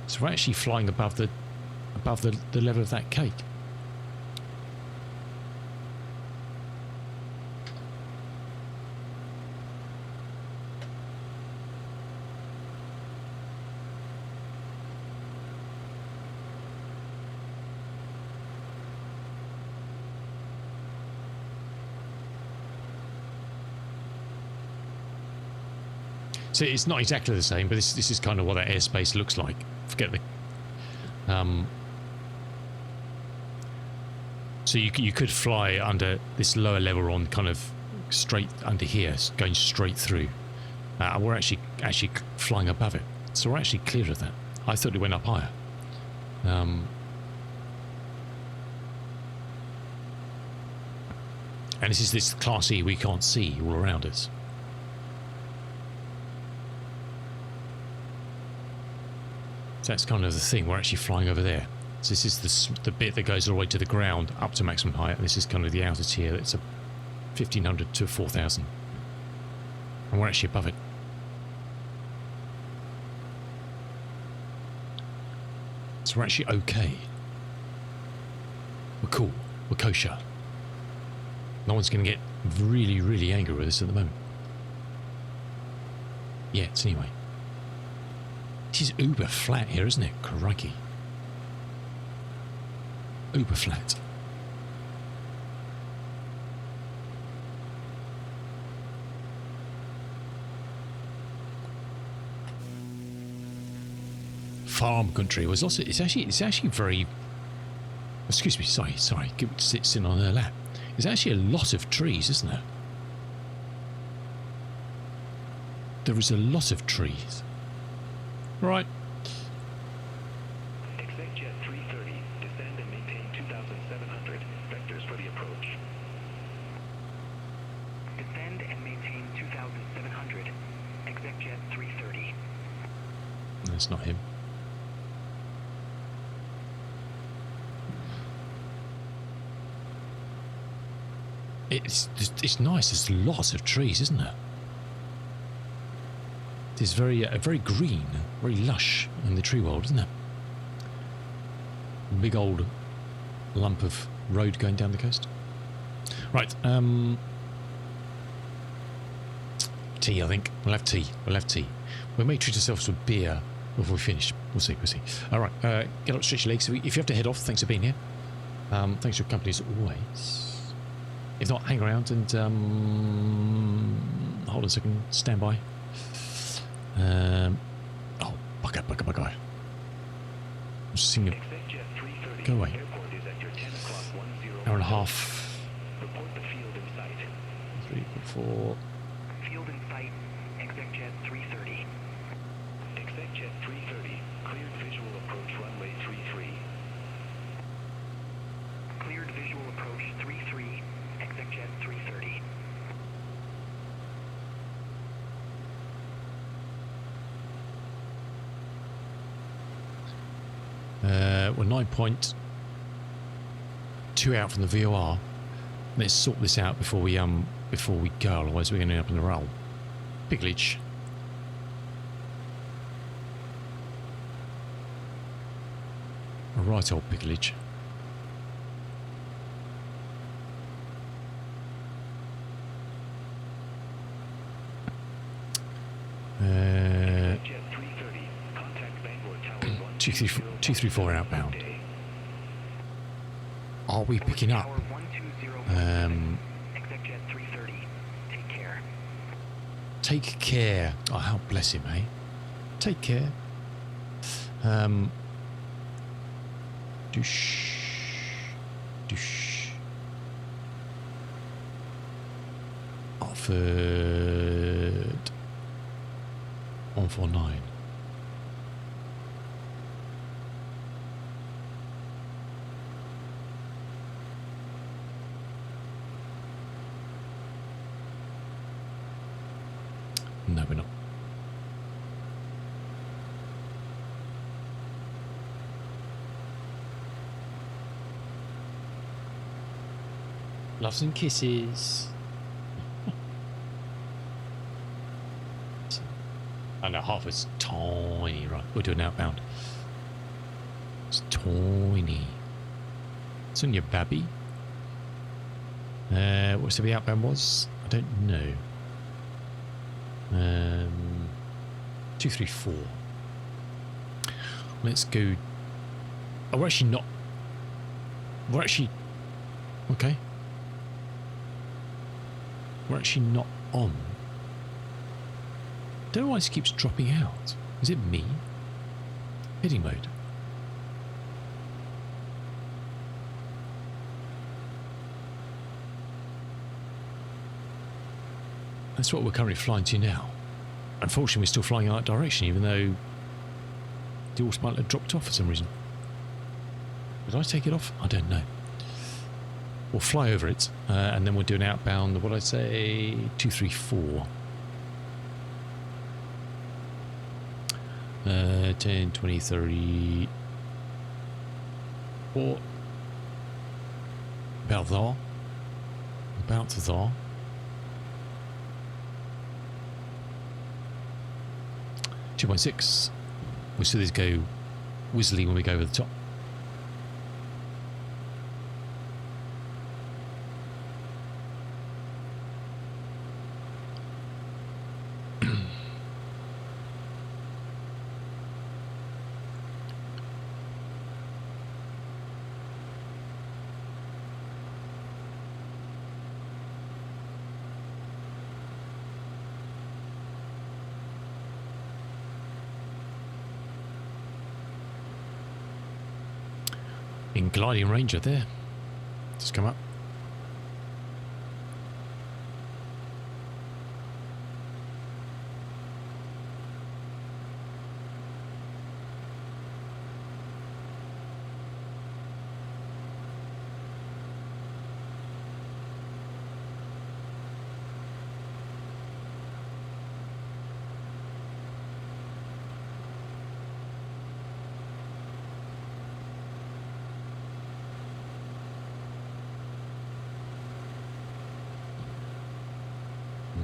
So we're actually flying above the level of that cake. So it's not exactly the same, but this is kind of what that airspace looks like. Forget the... So you could fly under this lower level on kind of straight under here, going straight through. We're actually flying above it. So we're actually clear of that. I thought it went up higher. And this is this Class E we can't see all around us. So that's kind of the thing. We're actually flying over there. So this is the bit that goes all the way to the ground up to maximum height, and this is kind of the outer tier. It's a 1500 to 4000, and we're actually above it. So we're actually okay. We're cool. We're kosher. No one's going to get really, really angry with us at the moment. Yet, anyway. It is uber flat here, isn't it? Crikey. Uber flat. Farm country was also. It's actually very. Excuse me. Sorry. Sitting on her lap. There's actually a lot of trees, isn't there? There is a lot of trees. Right. ExecJet 330, descend and maintain 2,700. Vectors for the approach. That's not him. It's nice. There's lots of trees, isn't there? It's very green, very lush in the tree world, isn't it? Big old lump of road going down the coast. Right, tea, I think. We'll have tea. We may treat ourselves to a beer before we finish. We'll see. All right, get up, stretch your legs. If you have to head off, thanks for being here. Thanks for your company as always. If not, hang around and hold on a second. Stand by. Oh, bugger. I'm just singing. Go away. Hour and a half. 3, 4. Field in sight. ExecJet 330. ExecJet 330. Cleared visual approach runway 33. Cleared visual approach 33. ExecJet 330. We're 9.2 out from the VOR. Let's sort this out before we go, otherwise we're going to end up in the roll. Pigledge. A right old pigledge. ExecJet 330. Contact Bangor Tower 234 outbound. Are we picking up? ExecJet 330. Take care. Take care. Oh, how bless him, eh? Take care. Douche. Offered 149. No, we're not. Loves and kisses. I know, half is tiny, right? We'll do an outbound. It's tiny. It's on your babby. What's the outbound was? I don't know. 234. Let's go. Oh, we're actually not. We're actually. Okay. We're actually not on. Don't know why this keeps dropping out. Is it me? Heading mode. That's what we're currently flying to now. Unfortunately, we're still flying in that direction, even though the autopilot had dropped off for some reason. Did I take it off? I don't know. We'll fly over it, and then we'll do an outbound, what did I say? 234. 10, 20, 30. 4. About there. 2.6. We'll see these go whizzly when we go over the top. In gliding Ranger there. Just come up.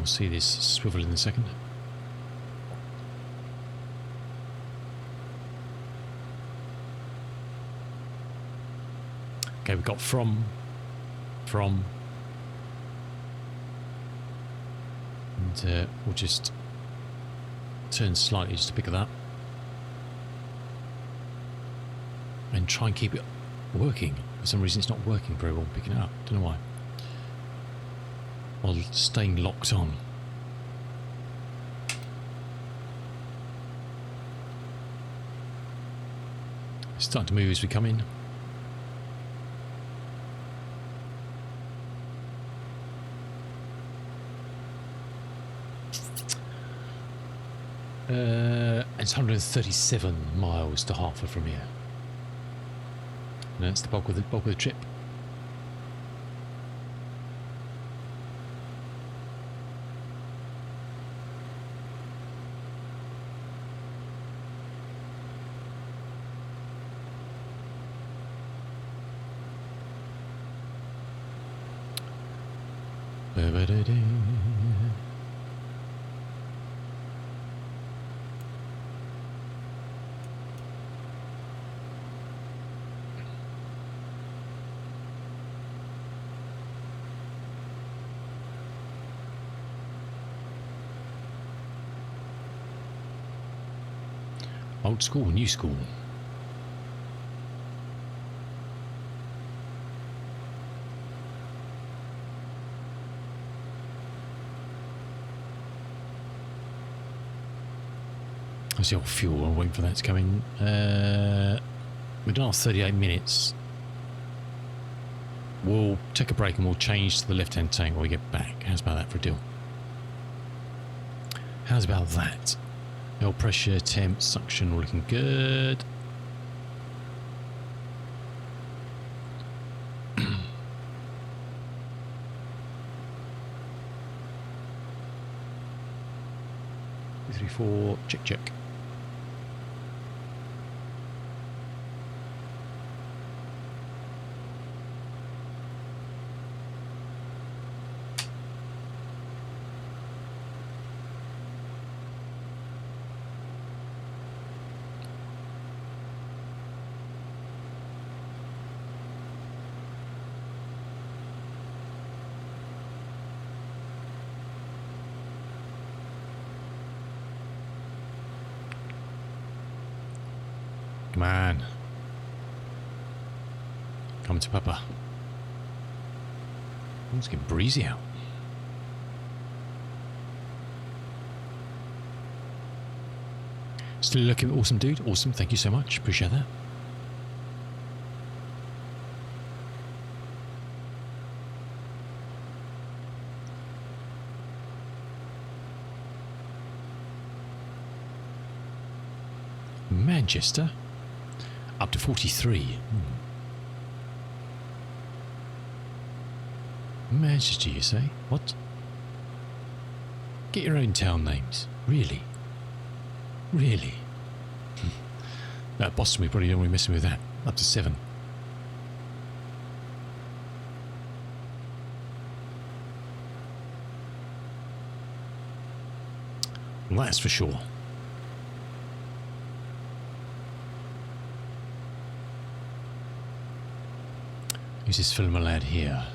we'll see this swivel in a second. Okay, we've got from, and we'll just turn slightly just to pick it up. And try and keep it working. For some reason it's not working very well picking it up. Don't know why. While staying locked on. It's starting to move as we come in. It's 137 miles to Hartford from here. And that's the bulk of the trip. Old school, new school. That's the old fuel. I'm waiting for that to come in. We've done our 38 minutes. We'll take a break and we'll change to the left-hand tank when we get back. How's about that for a deal? How's about that? Oil pressure, temp, suction, all looking good. Three, four, check, check. Come on. Come to Papa. Oh, it's getting breezy out. Still looking awesome, dude. Awesome. Thank you so much. Appreciate that. Manchester. Up to 43. Manchester, you say? What? Get your own town names. Really? Really? Boston, we probably don't want to be messing with that. Up to 7. Well, that's for sure. Who's this film lad here?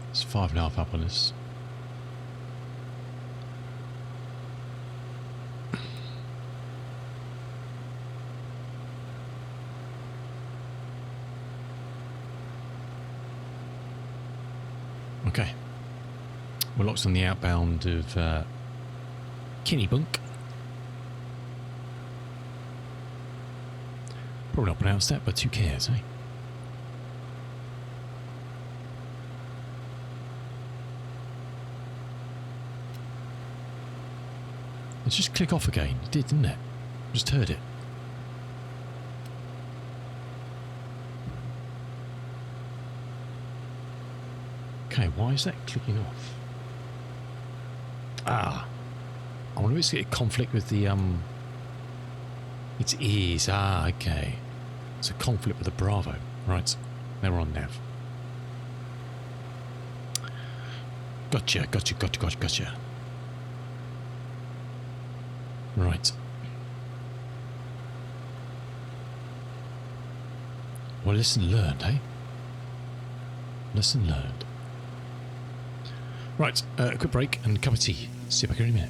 It's 5.5 up on us. Okay. We're locked on the outbound of Kennebunk. Probably not pronounced that, but who cares, eh? Let's just click off again. It did, didn't it? Just heard it. Okay, why is that clicking off? Ah. I wonder if it's getting conflict with the It is. Ah, okay. It's a conflict with the Bravo. Right. Now we're on nav. Gotcha. Right. Well, lesson learned, eh? Lesson learned. Right, a quick break and a cup of tea. See you back in a minute.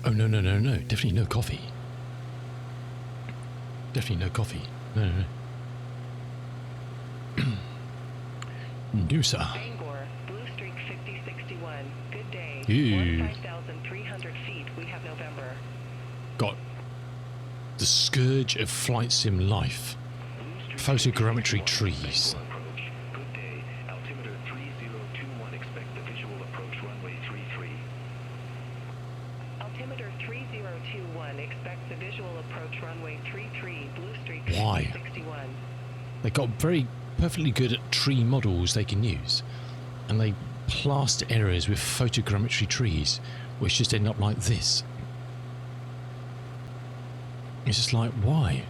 Oh, no, no, no, no. Definitely no coffee. Definitely no coffee. No, no, no. No, sir. Bangor, Blue Streak 5061. Good day. Ew. 15,300 feet. We have November. Got the scourge of flight sim life. Photogrammetry trees. Good day. Altimeter 3021. Expect the visual approach runway 33. Altimeter 3021. Expect the visual approach runway 33. Blue Streak Why? 5061. They got very perfectly good at tree models they can use, and they plaster areas with photogrammetry trees, which just end up like this. It's just like, why?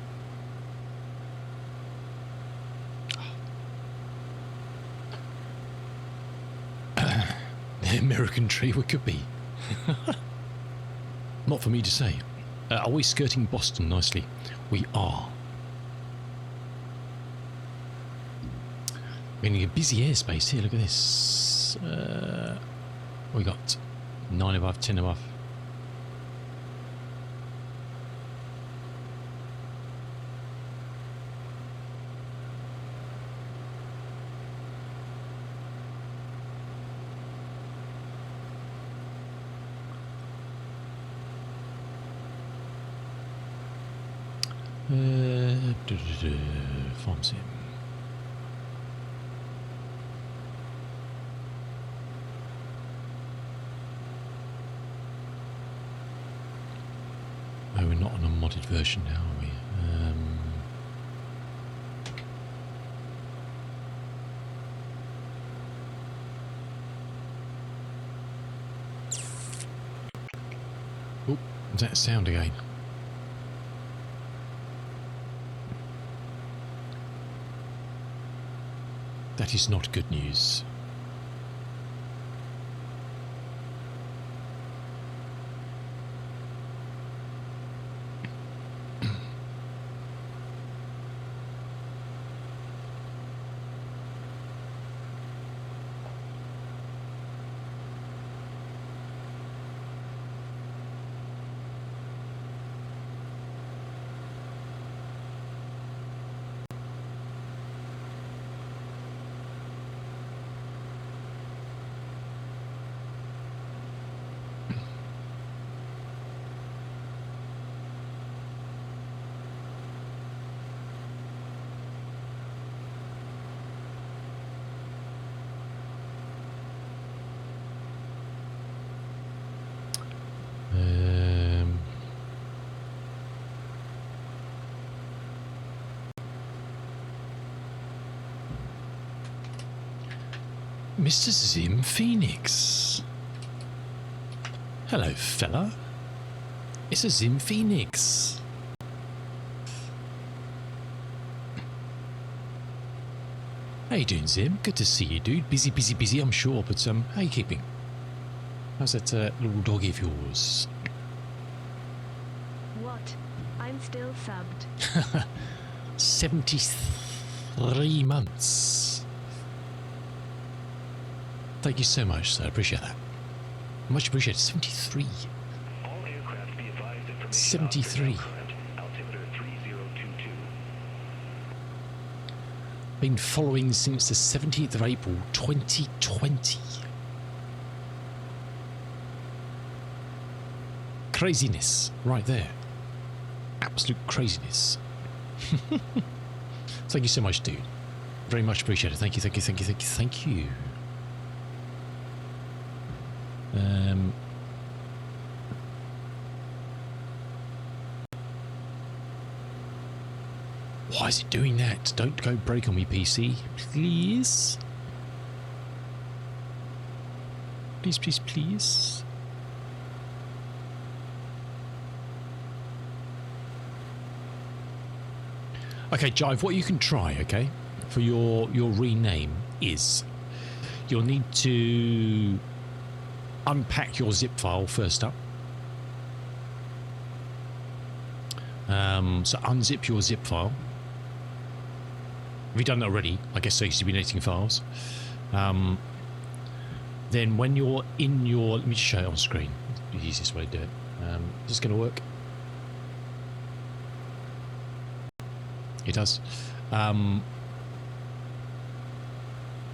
The American tree, what could be? Not for me to say. Are we skirting Boston nicely? We are. Getting a busy airspace here, look at this. We got 9 above, 10 above. Farm sim. Oh, we're not on a modded version now, are we? Oh, is that sound again? That is not good news. Mr. Zim Phoenix. Hello, fella. It's a Zim Phoenix. How you doing, Zim? Good to see you, dude. Busy, busy, busy, I'm sure, but how you keeping? How's that little doggy of yours? What? I'm still subbed. 73 months. Thank you so much, sir. I appreciate that. Much appreciated. 73. All aircraft be advised information 73. Altimeter 3022. Been following since the 17th of April 2020. Craziness right there. Absolute craziness. Thank you so much, dude. Very much appreciated. Thank you, thank you, thank you, thank you, thank you. Why is it doing that? Don't go break on me, PC. Please? Please, please, please. Okay, Jive, what you can try, okay, for your rename is you'll need to unpack your zip file first up. So unzip your zip file. Have you done that already? I guess so, because you've been editing files. Then when you're in your... Let me just show it on screen. The easiest way to do it. Is this going to work? It does.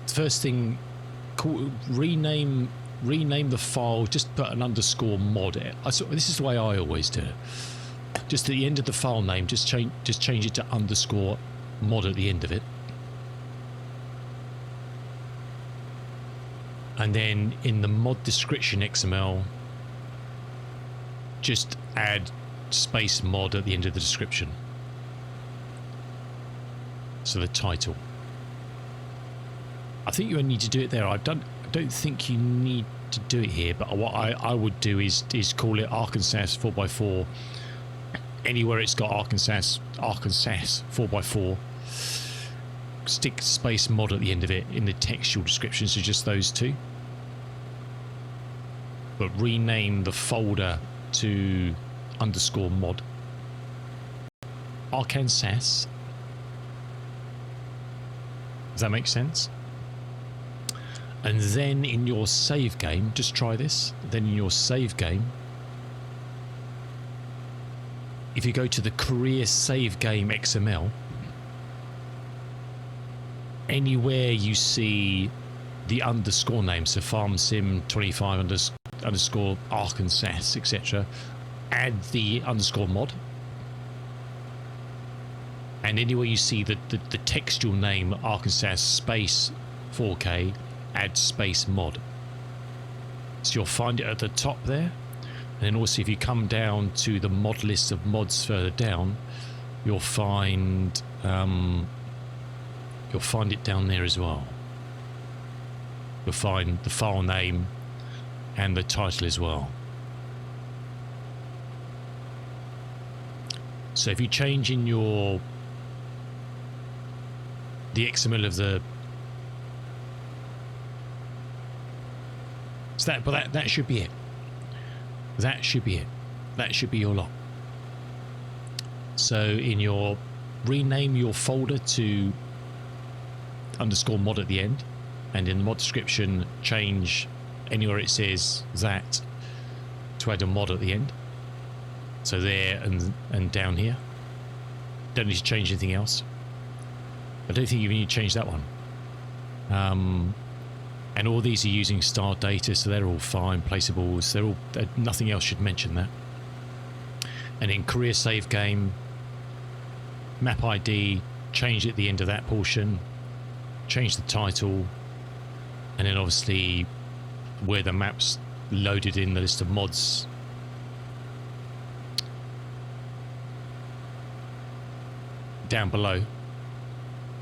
First thing, rename the file. Just put an underscore mod. This is the way I always do it. Just at the end of the file name, just change it to underscore mod at the end of it. And then in the mod description XML, just add space mod at the end of the description. So the title. I think you only need to do it there. I don't think you need to do it here, but what I would do is call it Arkansas 4x4. Anywhere it's got Arkansas 4x4, stick space mod at the end of it in the textual description, so just those two. But rename the folder to underscore mod. Arkansas. Does that make sense? And then in your save game, just try this. Then in your save game, if you go to the career save game XML, anywhere you see the underscore name, so FarmSim25 underscore Arkansas, etc., add the underscore mod. And anywhere you see the textual name Arkansas space 4K, add space mod. So you'll find it at the top there. And then also if you come down to the mod list of mods further down, you'll find it down there as well. You'll find the file name and the title as well. So if you change in the XML of the that should be it. That should be it. That should be your lot. So in your rename your folder to underscore mod at the end, and in the mod description change anywhere it says that to add a mod at the end. So there and down here. Don't need to change anything else. I don't think you need to change that one. And all these are using star data, so they're all fine. Placeables, they're all, nothing else should mention that. And in career save game, map ID, change at the end of that portion, change the title, and then obviously where the map's loaded in the list of mods, down below,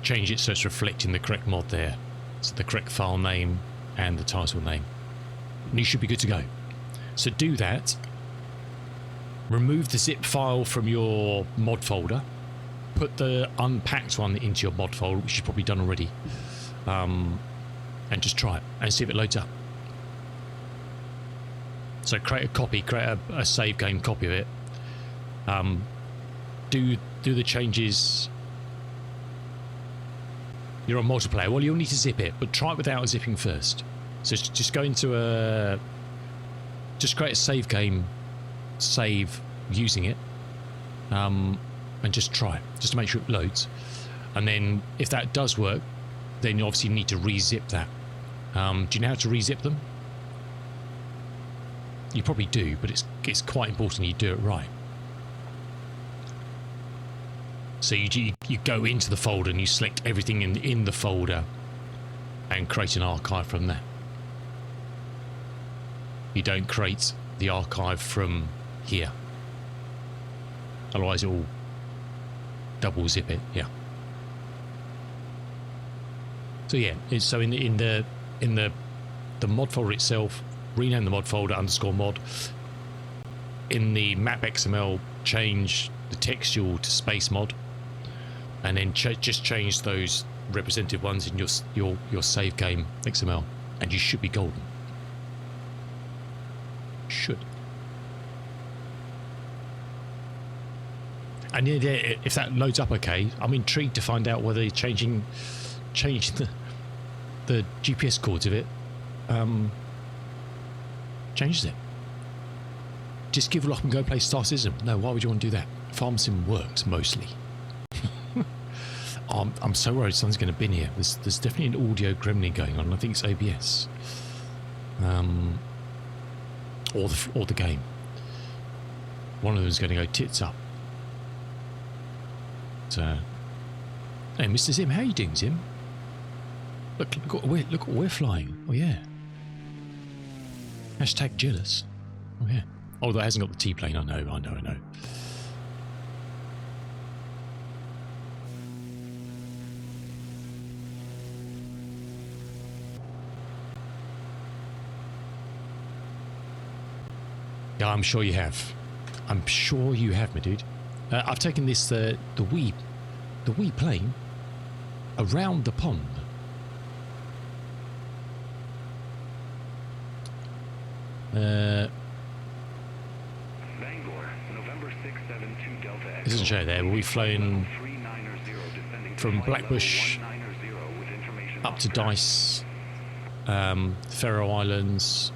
change it so it's reflecting the correct mod there. So the correct file name and the title name. And you should be good to go. So do that. Remove the zip file from your mod folder. Put the unpacked one into your mod folder, which you've probably done already. And just try it and see if it loads up. So create a copy, create a save game copy of it. Do the changes. You're on multiplayer. Well, you'll need to zip it, but try it without zipping first. So just go into just create a save game, save using it, and just try it, just to make sure it loads. And then if that does work, then you obviously need to re-zip that. Do you know how to re-zip them? You probably do, but it's quite important you do it right. So you go into the folder and you select everything in the folder and create an archive from there. You don't create the archive from here. Otherwise it will double zip it, yeah. So yeah, so in the mod folder itself, rename the mod folder underscore mod. In the map XML, change the textual to space mod. And then just change those representative ones in your save game XML, and you should be golden. Should. And if that loads up okay, I'm intrigued to find out whether changing the GPS codes of it changes it. just give it up and go play Star Citizen. No, why would you want to do that? Farm Sim works mostly. I'm so worried someone's going to bin here. There's definitely an audio gremlin going on. I think it's OBS. Or the game. One of them is going to go tits up. So, hey, Mr. Zim, how you doing, Zim? Look what we're flying. Oh yeah. Hashtag jealous. Oh yeah. Oh, that hasn't got the T-plane. I know. Yeah, I'm sure you have. I'm sure you have, my dude. I've taken this the wee plane around the pond. Bangor, November 672 Delta Echo. It doesn't show there, but we've flown from Blackbush up to Dice, Faroe Islands,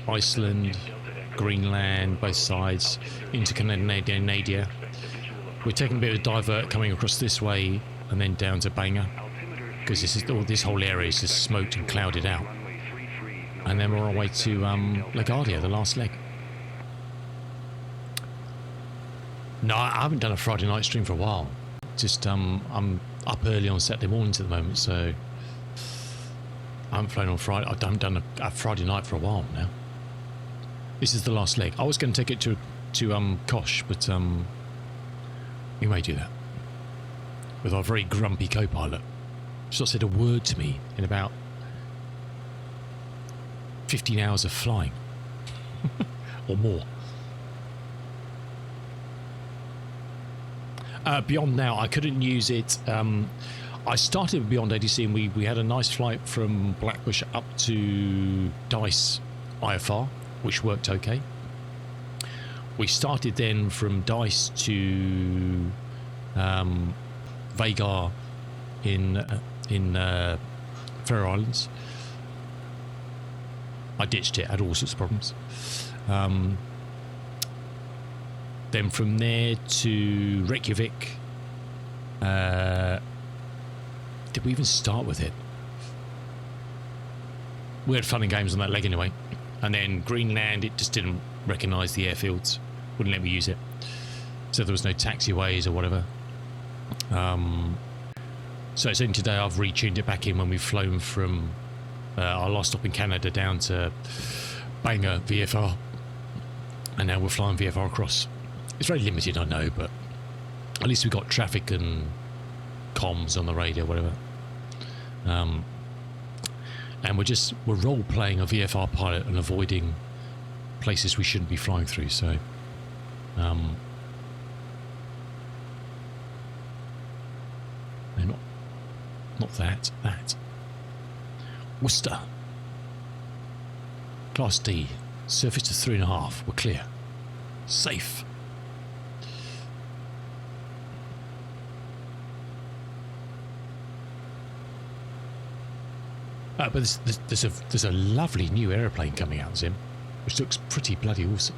Iceland, Greenland, both sides, into Canada. We're taking a bit of a divert coming across this way and then down to Bangor, because this whole area is just smoked and clouded out. And then we're on our way to LaGuardia, the last leg. No, I haven't done a Friday night stream for a while. Just I'm up early on Saturday mornings at the moment, so I haven't flown on Friday. I haven't done a Friday night for a while now. This is the last leg. I was going to take it to Kosh, but we may do that with our very grumpy co-pilot. She's not said a word to me in about 15 hours of flying or more. Beyond now, I couldn't use it. I started with Beyond ADC and we had a nice flight from Blackbush up to Dice IFR, which worked okay. We started then from Dice to Vagar in Faroe Islands. I ditched it, had all sorts of problems. Then from there to Reykjavik. Did we even start with it? We had fun and games on that leg anyway. And then Greenland, it just didn't recognise the airfields. Wouldn't let me use it. So there was no taxiways or whatever. So it's only today I've retuned it back in when we've flown from our last stop in Canada down to Bangor VFR. And now we're flying VFR across. It's very limited, I know, but at least we've got traffic and comms on the radio, whatever. And we're role playing a VFR pilot and avoiding places we shouldn't be flying through. So, no, not that. Worcester, Class D, surface to 3.5. We're clear, safe. But there's a lovely new aeroplane coming out, Zim, which looks pretty bloody awesome.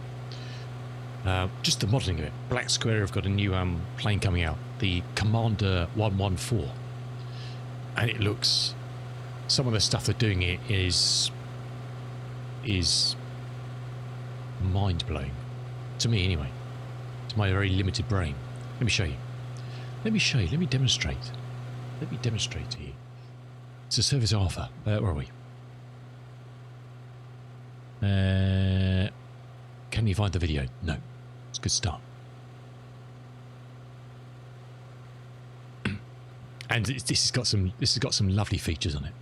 Just the modelling of it. Black Square have got a new plane coming out, the Commander 114, and it looks. Some of the stuff they're doing it is mind blowing, to me anyway. To my very limited brain. Let me show you. Let me demonstrate. Let me demonstrate to you. It's a service offer. Where are we? Can you find the video? No. It's a good start. And this has got some lovely features on it.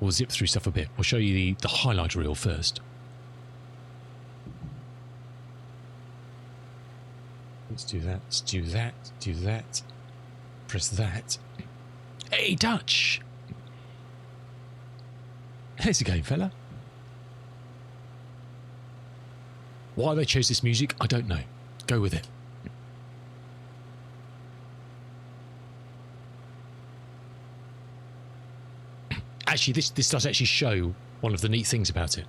We'll zip through stuff a bit. We'll show you the highlight reel first. Let's do that. Let's do that. Do that. Press that. Hey, Dutch! How's it going, fella? Why they chose this music, I don't know. Go with it. Actually, this does actually show one of the neat things about it.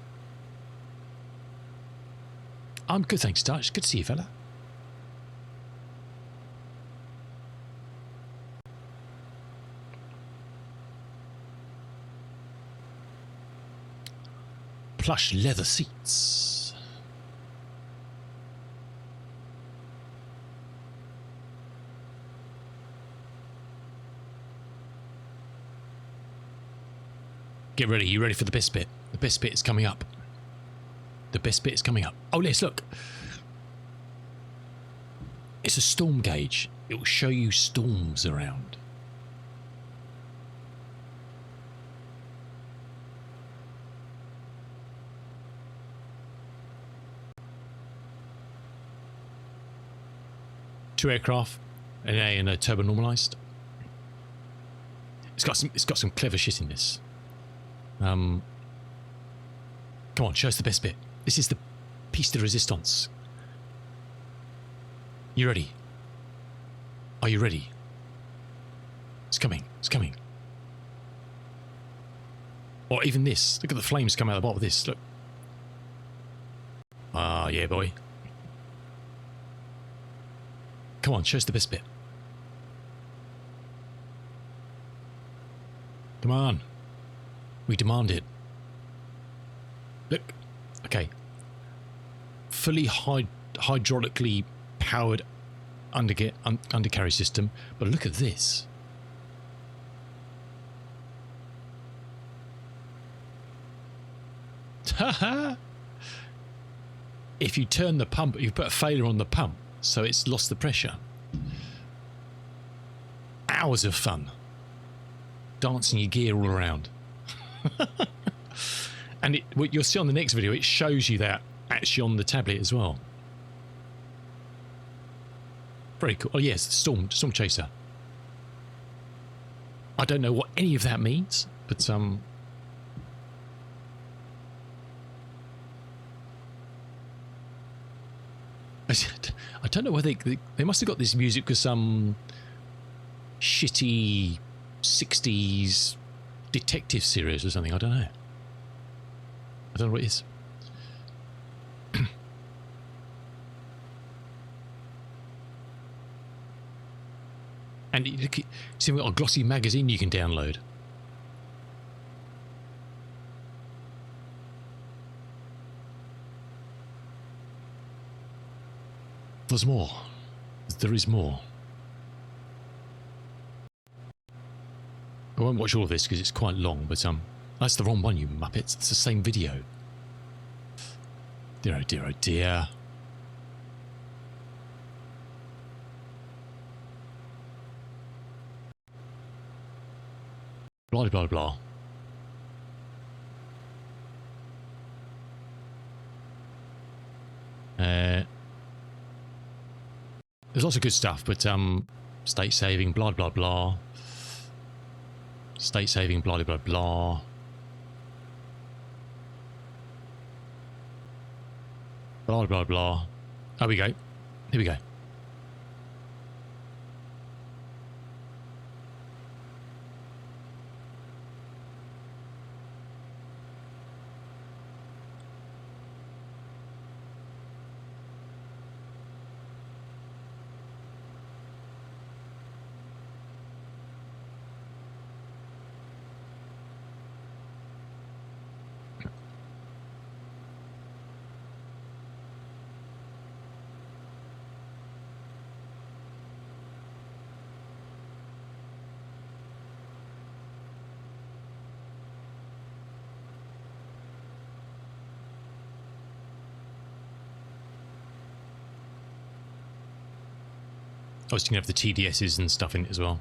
I'm good, thanks, Dutch. Good to see you, fella. Plush leather seats. Get ready. You ready for the best bit? The best bit is coming up. The best bit is coming up. Oh, let's look. It's a storm gauge. It will show you storms around. Two aircraft, an A and a turbo normalized. It's got some clever shit in this. Come on, show us the best bit. This is the piece de resistance. You ready? Are you ready? It's coming. It's coming. Or even this. Look at the flames come out of the bottom of this. Look. Ah, yeah, boy. Come on, show us the best bit. Come on. We demand it. Look. Okay. Fully hydraulically powered undercarriage system. But look at this. Haha. If you turn the pump, you put a failure on the pump, so it's lost the pressure. Hours of fun. Dancing your gear all around. And what you'll see on the next video, it shows you that actually on the tablet as well. Very cool. Oh yes, storm chaser. I don't know what any of that means, but I don't know whether they must have got this music because some shitty 60s detective series or something. I don't know. I don't know what it is. And look, see, we've got a glossy magazine you can download. There's more. There is more. I won't watch all of this because it's quite long, but that's the wrong one, you muppets. It's the same video. Dear, oh dear, oh dear. Blah, blah, blah. There's lots of good stuff, but state saving, blah, blah, blah. State saving, blah, blah, blah. Blah, blah, blah. Here we go. Here we go. I was thinking of the TDSs and stuff in it as well.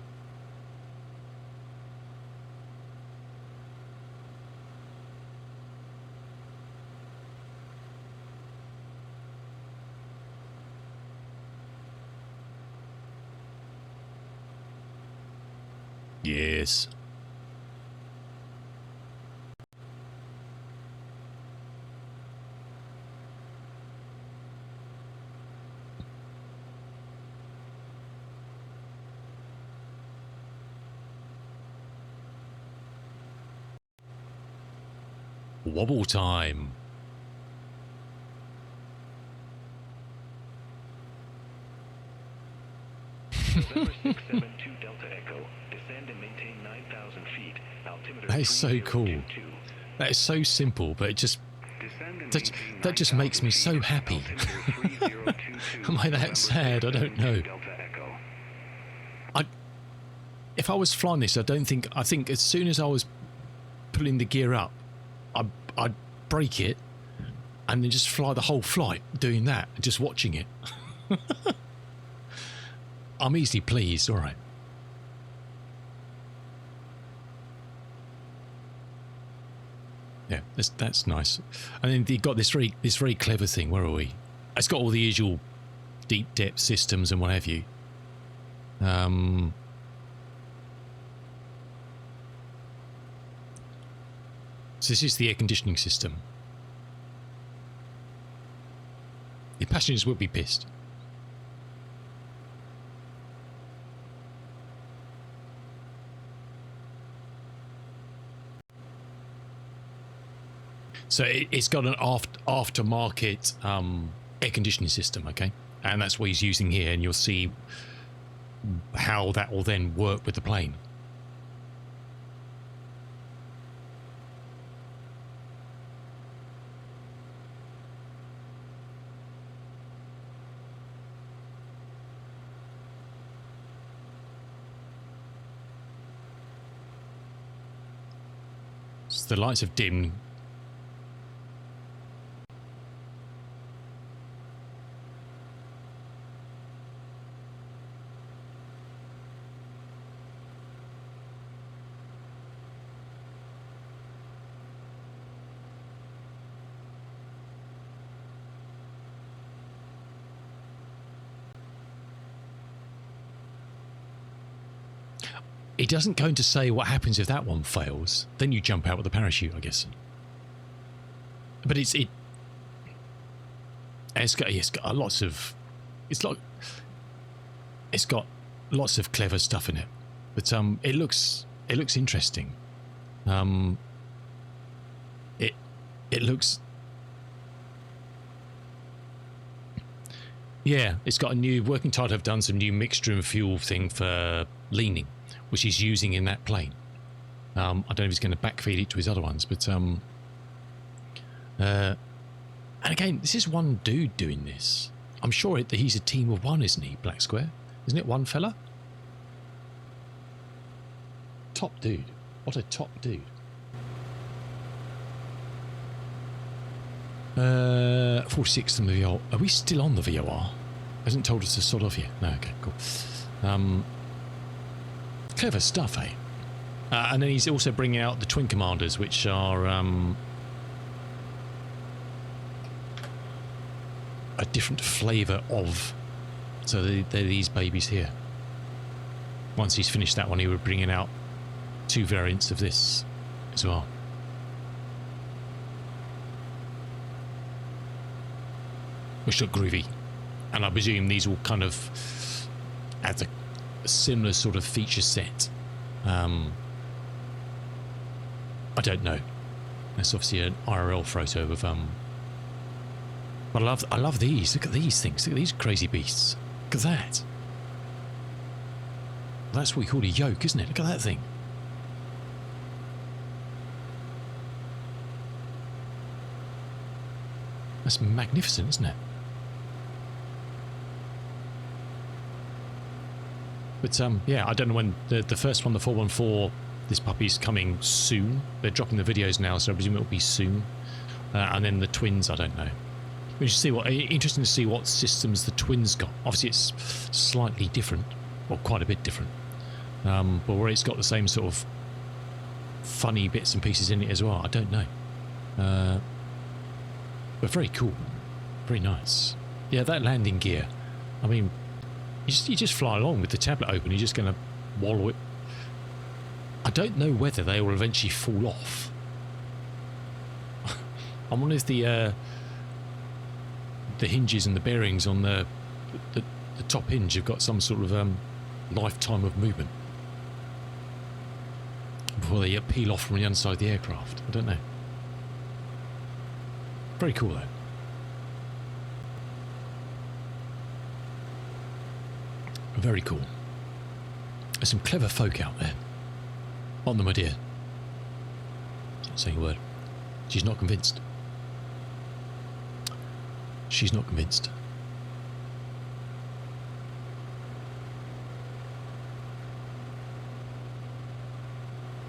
Yes. Wobble time. November 672 Delta Echo, descend and maintain 9,000 feet, altimeter That is so cool. 3022. That is so simple, but it just Descend and that, maintain that just 9,000 makes me so feet, happy. altimeter 3022, Am I that November sad? I don't know. 672 Delta Echo. If I was flying this, I think as soon as I was pulling the gear up, I'd brake it and then just fly the whole flight doing that, just watching it. I'm easily pleased. All right. Yeah, that's nice. And then you've got this very clever thing. Where are we? It's got all the usual deep depth systems and what have you. So this is the air conditioning system. Your passengers would be pissed. So it's got an aftermarket air conditioning system, okay? And that's what he's using here, and you'll see how that will then work with the plane. So the lights have dimmed. It doesn't go into say what happens if that one fails. Then you jump out with a parachute, I guess. But it's got lots of it's got lots of clever stuff in it. But it looks interesting. It looks, yeah, it's got a new working title. Have done some new mixture and fuel thing for leaning, which he's using in that plane. I don't know if he's going to backfeed it to his other ones, but and again, this is one dude doing this. I'm sure he's a team of one, isn't he? Black Square, isn't it? One fella. Top dude. What a top dude. 46 on the VOR. Are we still on the VOR? Hasn't told us to sort off yet. No, okay, cool. Clever stuff, eh? And then he's also bringing out the Twin Commanders, which are a different flavour of. So they're these babies here. Once he's finished that one, he will be bringing out 2 variants of this as well. Which look groovy. And I presume these will kind of add a similar sort of feature set. I don't know. That's obviously an IRL photo of but I love these. Look at these things. Look at these crazy beasts. Look at that. That's what we call a yoke, isn't it? Look at that thing. That's magnificent, isn't it? But yeah, I don't know when the first one, the 414, this puppy's coming soon. They're dropping the videos now, so I presume it'll be soon. And then the twins, I don't know. We should see interesting to see what systems the twins got. Obviously, it's slightly different, or quite a bit different. But where it's got the same sort of funny bits and pieces in it as well, I don't know. But very cool, very nice. Yeah, that landing gear. I mean, you just fly along with the tablet open. You're just going to wallow it. I don't know whether they will eventually fall off. I wonder if the hinges and the bearings on the top hinge have got some sort of lifetime of movement before they peel off from the inside of the aircraft. I don't know. Very cool though. Very cool. There's some clever folk out there. On them, my dear. Not saying a word. She's not convinced. She's not convinced.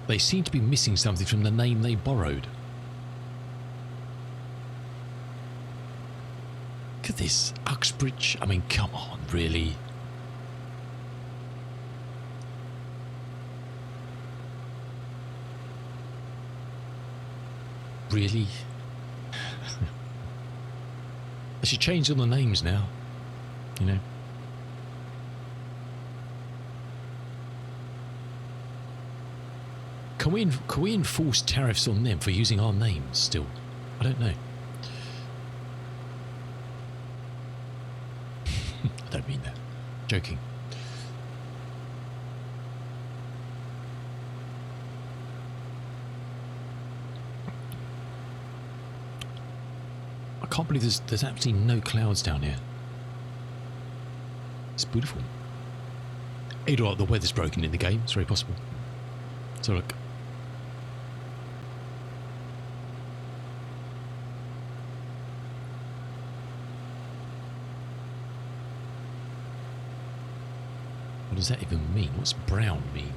They seem to be missing something from the name they borrowed. Look at this. Uxbridge. I mean, come on, really. Really? They should change all the names now. You know? Can we enforce tariffs on them for using our names still? I don't know. I don't mean that. Joking. I can't believe there's absolutely no clouds down here. It's beautiful. Either or the weather's broken in the game. It's very possible. So look. What does that even mean? What's brown mean?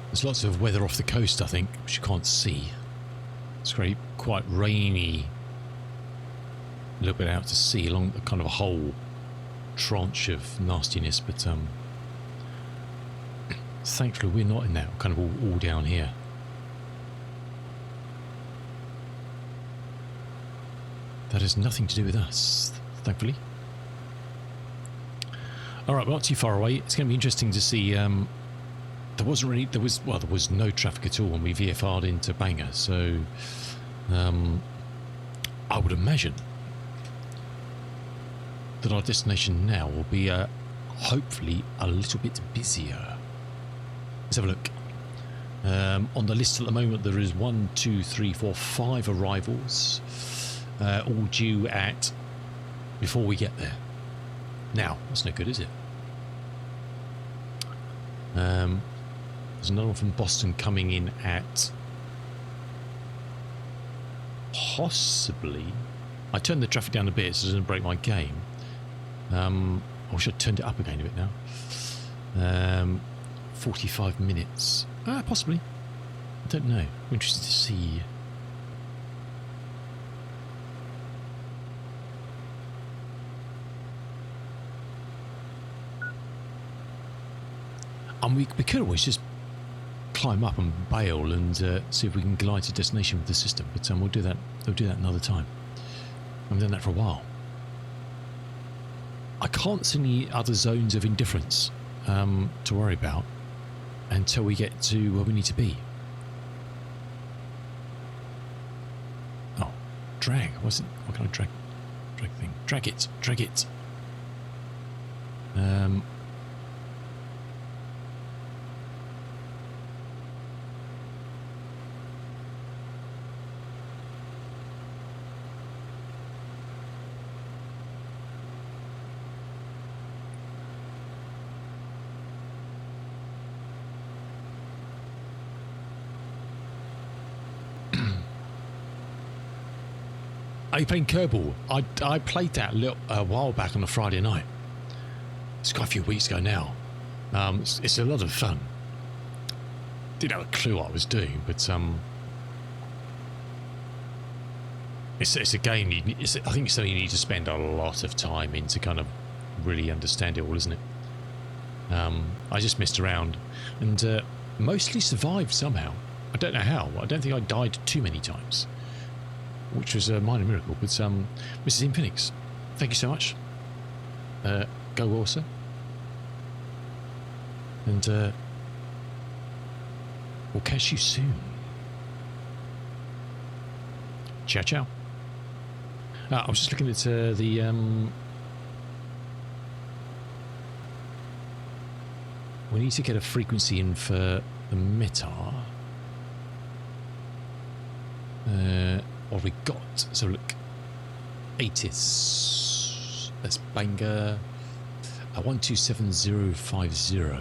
There's lots of weather off the coast, I think, which you can't see. It's quite rainy. A little bit out to sea along kind of a whole tranche of nastiness, but thankfully we're not in that. We're kind of all down here. That has nothing to do with us, thankfully. All right, we're not too far away. It's going to be interesting to see. There was no traffic at all when we VFR'd into Bangor, so I would imagine that our destination now will be hopefully a little bit busier. Let's have a look. On the list at the moment there is 1, 2, 3, 4, 5 arrivals, all due at before we get there. Now, that's no good, is it? There's another one from Boston coming in at possibly. I turned the traffic down a bit so it doesn't break my game. I wish I'd turned it up again a bit now. 45 minutes. Possibly. I don't know. I'm interested to see. And we could always just climb up and bail and see if we can glide to destination with the system, but we'll do that. We'll do that another time. I've done that for a while. I can't see any other zones of indifference to worry about until we get to where we need to be. Oh, drag. What can I drag? Drag thing. Drag it. Drag it. Are you playing Kerbal? I played that a while back on a Friday night. It's quite a few weeks ago now. It's a lot of fun. Didn't have a clue what I was doing, but it's a game. I think it's something you need to spend a lot of time in to kind of really understand it all, isn't it? I just messed around and mostly survived somehow. I don't know how. I don't think I died too many times, which was a minor miracle. But Mrs. Infinix, thank you so much. Go well, sir. And we'll catch you soon. Ciao, ciao. I was just looking at the... we need to get a frequency in for the METAR. What have we got? So look, 80s. That's Bangor. 127050.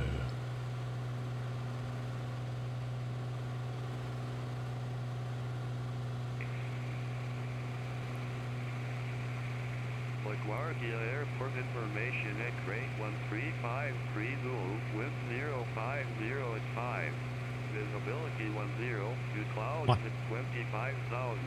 LaGuardia Airport information X-ray 1353 Zulu, wind 050 at 5. Visibility 10, to clouds What? at 25,000,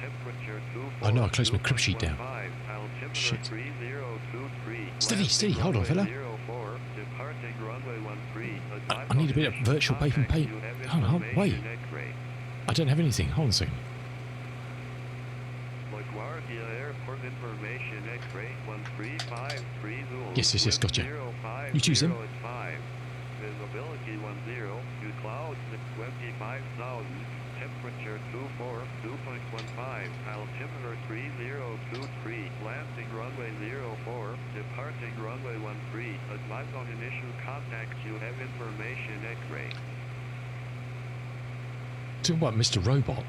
temperature 24. Oh no, I closed my crib sheet down. Altimeter Shit. 3023. Steady, steady, hold on, fella. 04, departing runway 13. I need a bit of virtual paper and paint. Hold on, wait. I don't have anything. Hold on a second. LaGuardia Airport information X-ray 1353 Zulu. Yes, gotcha. wind You choose them. 050 at 5. Visibility 10, to clouds at 25,000, temperature 24, 2.15, altimeter 3023, landing runway 04, departing runway 13, advise on initial contact, you have information X-ray. Talking about Mr. Robot.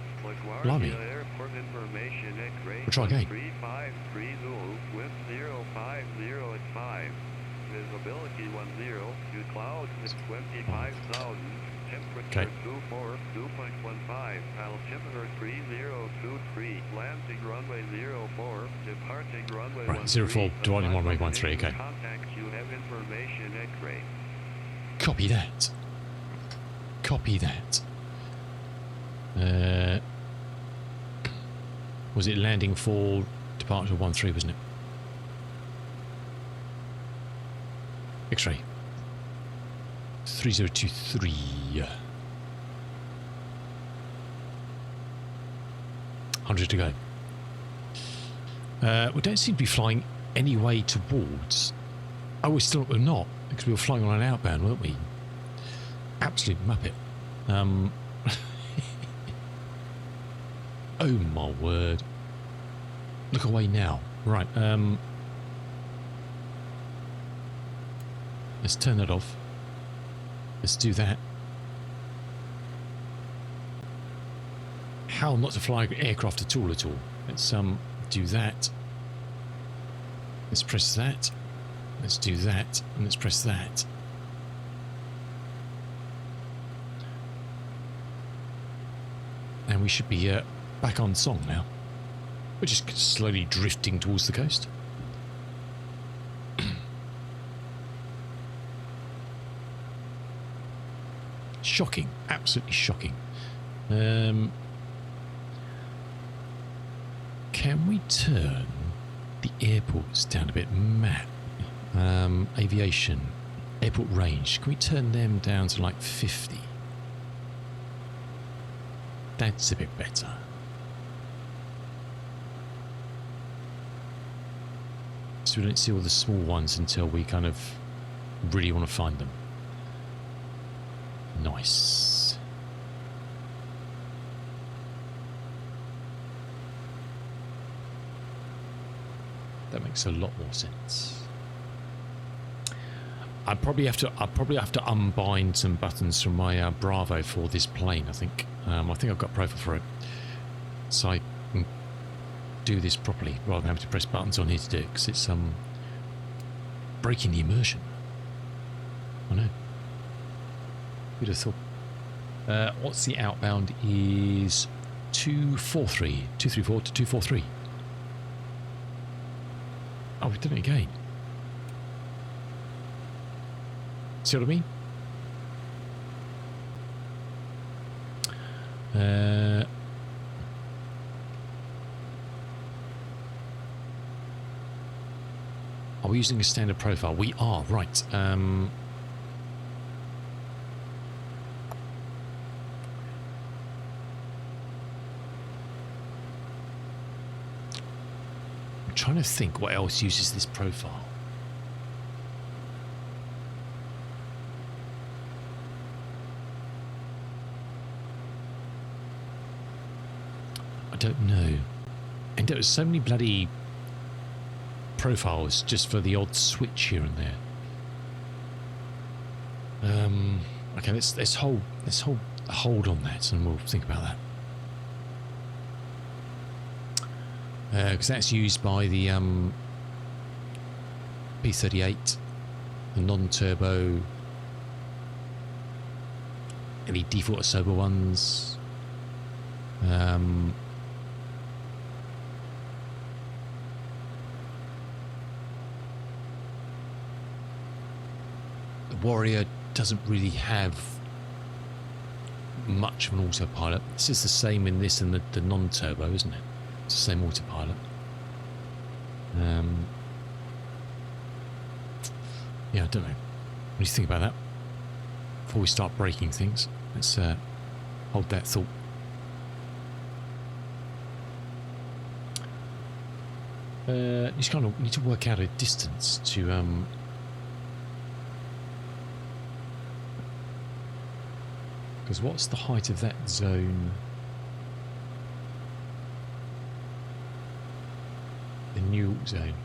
Blimey. LaGuardia Airport information X-ray We'll try again. 353 Zulu, wind 050 at 5. Visibility 10, to clouds at 25,000, temperature 24, 2.15, altimeter 3023, landing runway 04, departing runway Right, 04, departing runway 13, okay. Contact, you have information X-ray. Copy that. Copy that. Was it landing for departure 13, wasn't it? X-ray 3023. 100 to go. We don't seem to be flying any way towards. Oh, we're not, because we were flying on an outbound, weren't we? Absolute muppet. Oh my word. Look away now. Right, let's turn that off. Let's do that. How not to fly aircraft at all. Let's do that. Let's press that. Let's do that, and let's press that. And we should be back on song now. We're just slowly drifting towards the coast. Shocking, absolutely shocking. Can we turn the airports down a bit? Map, aviation, airport range. Can we turn them down to like 50? That's a bit better. So we don't see all the small ones until we kind of really want to find them. Nice. That makes a lot more sense. I'll probably have to unbind some buttons from my Bravo for this plane. I think I've got profile for it, so I can do this properly rather than having to press buttons on here to do it, because it's breaking the immersion. I know. Who'd have thought? What's the outbound is 234 to 243. Oh, we've done it again. See what I mean? Are we using a standard profile? We are, right. I'm trying to think what else uses this profile. I don't know. And there was so many bloody profiles just for the odd switch here and there. Okay, let's hold on that, and we'll think about that. Because that's used by the P38, the non-turbo, any default or sober ones. The Warrior doesn't really have much of an autopilot. This is the same in this and the non-turbo, isn't it? It's the same autopilot. Yeah, I don't know. What do you think about that? Before we start breaking things, let's hold that thought. Just kind of need to work out a distance to because what's the height of that zone? The new zone.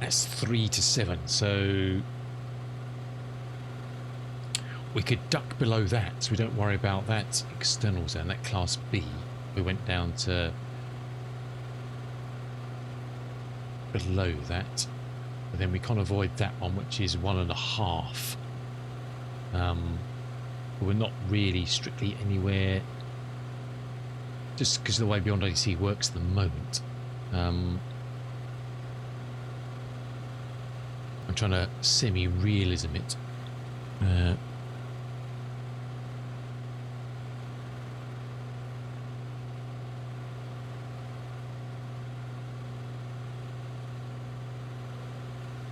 That's 3 to 7, so we could duck below that, so we don't worry about that external zone, that class B. We went down to below that, but then we can't avoid that one, which is 1.5. We're not really strictly anywhere, just because of the way Beyond AC works at the moment. I'm trying to semi-realism it.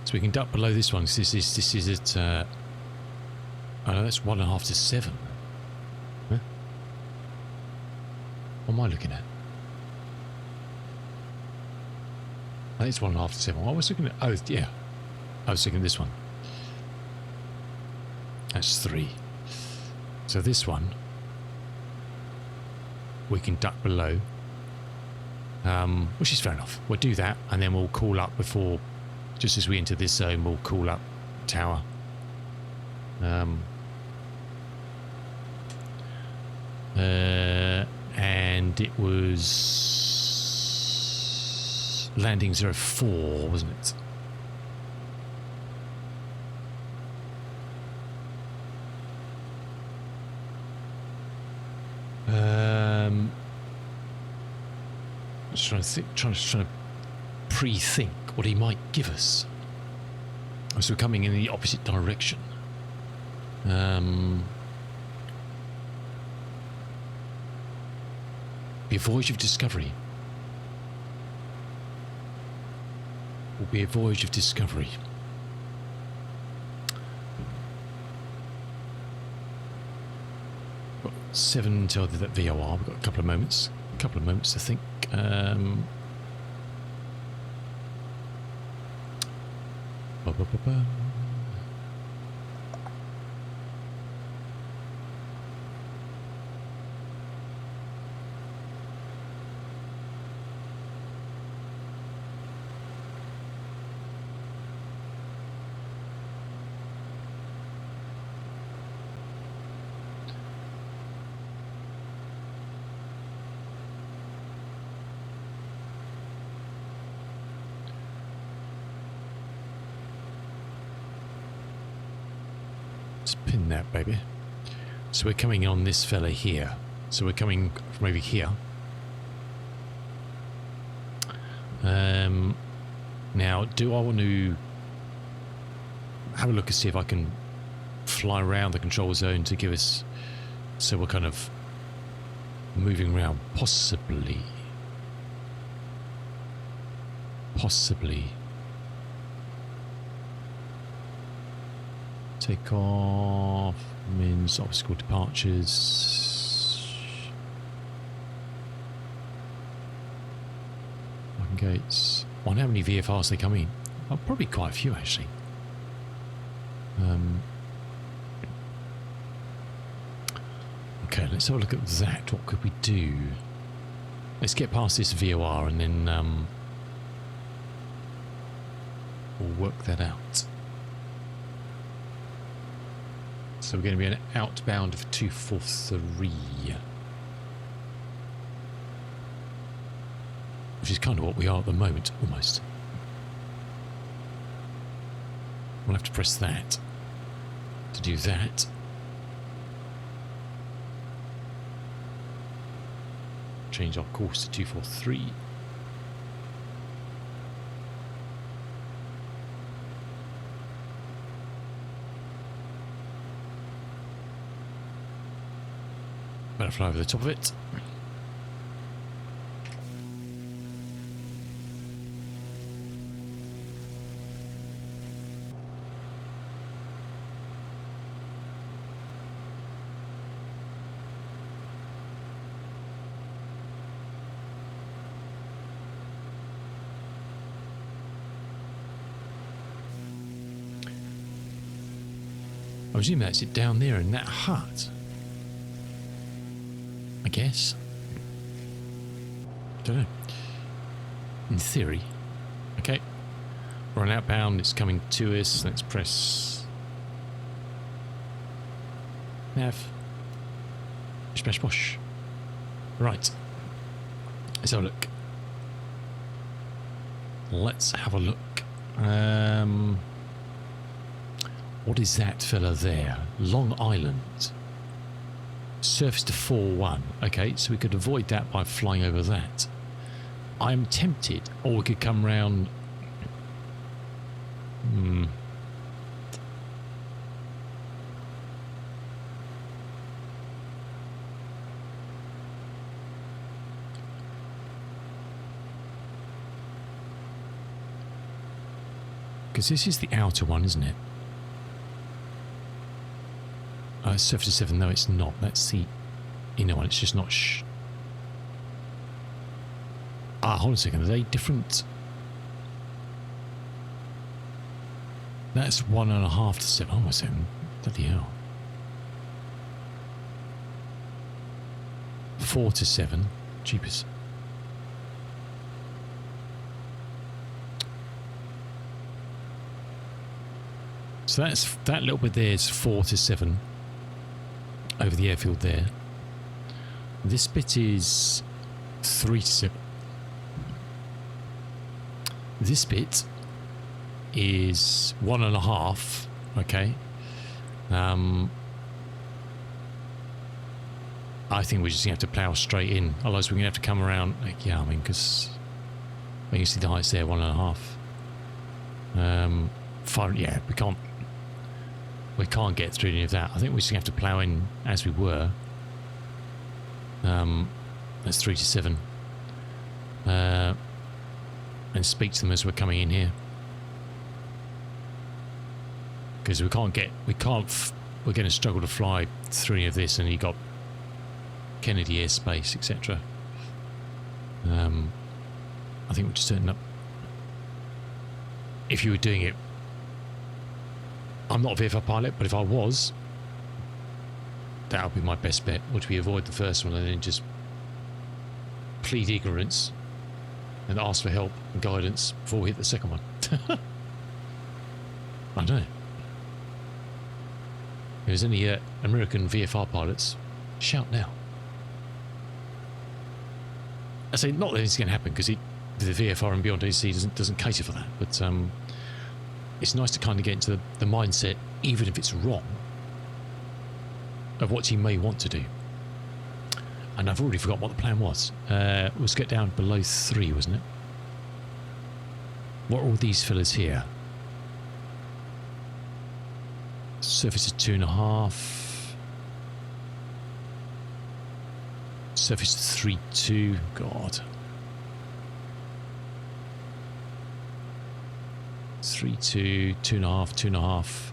So we can duck below this one. This is at. Oh no, that's 1.5 to 7. Huh? What am I looking at? I think it's 1.5 to 7. What I was looking at? Oh yeah, I was looking at this one. That's 3. So this one we can duck below, which is fair enough. We'll do that, and then we'll call up before, just as we enter this zone, we'll call up tower. And it was landing 04, wasn't it? Just trying to think, trying to pre-think what he might give us. So we're coming in the opposite direction. Be a voyage of discovery. Will be a voyage of discovery. Got 7 until that VOR. We've got a couple of moments. To think. Pin that, baby. So we're coming on this fella here. So we're coming from over here. Now, do I want to have a look and see if I can fly around the control zone to give us, so we're kind of moving around? Possibly. Take off means obstacle departures. Parking gates. I wonder how many VFRs they come in. Oh, probably quite a few actually. let's have a look at that. What could we do? Let's get past this VOR and then we'll work that out. So we're going to be an outbound of 243. Which is kind of what we are at the moment, almost. We'll have to press that to do that. Change our course to 243. Better fly over the top of it. I presume that's it down there in that hut. I guess. Don't know. In theory. Okay. We're on outbound. It's coming to us. Let's press nav. Bish bash bosh. Right. Let's have a look. Let's have a look. What is that fella there? Long Island. Surface to 4-1. Okay, so we could avoid that by flying over that. I'm tempted, or we could come round. Because this is the outer one, isn't it? Surface to 7, no it's not. That's the inner one, it's just not hold on a second, are they different? That's 1.5 to 7. Oh, a second. Bloody hell. 4 to 7. Jeepers. So that's that little bit there is 4 to 7 over the airfield there. This bit is 3 to 7. This bit is 1.5. Okay. I think we're just going to have to plough straight in. Otherwise, we're going to have to come around. Like, yeah, I mean, because you can see the heights there, 1.5. Far, yeah, we can't get through any of that. I think we're just going to have to plough in as we were. That's 3 to 7. And speak to them as we're coming in here. Because we're going to struggle to fly through any of this, and you got Kennedy airspace, etc. I think we're just turning up. If you were doing it, I'm not a VFR pilot, but if I was, that would be my best bet. Would we avoid the first one and then just plead ignorance and ask for help and guidance before we hit the second one? I don't know. If there's any American VFR pilots, shout now. I say not that it's going to happen, because the VFR and Beyond AC doesn't cater for that, but it's nice to kind of get into the mindset, even if it's wrong, of what you may want to do. And I've already forgotten what the plan was. It was get down below 3, wasn't it? What are all these fillers here? Surface is 2.5. Surface is 3.2. God. 3.2, 2.5, 2.5.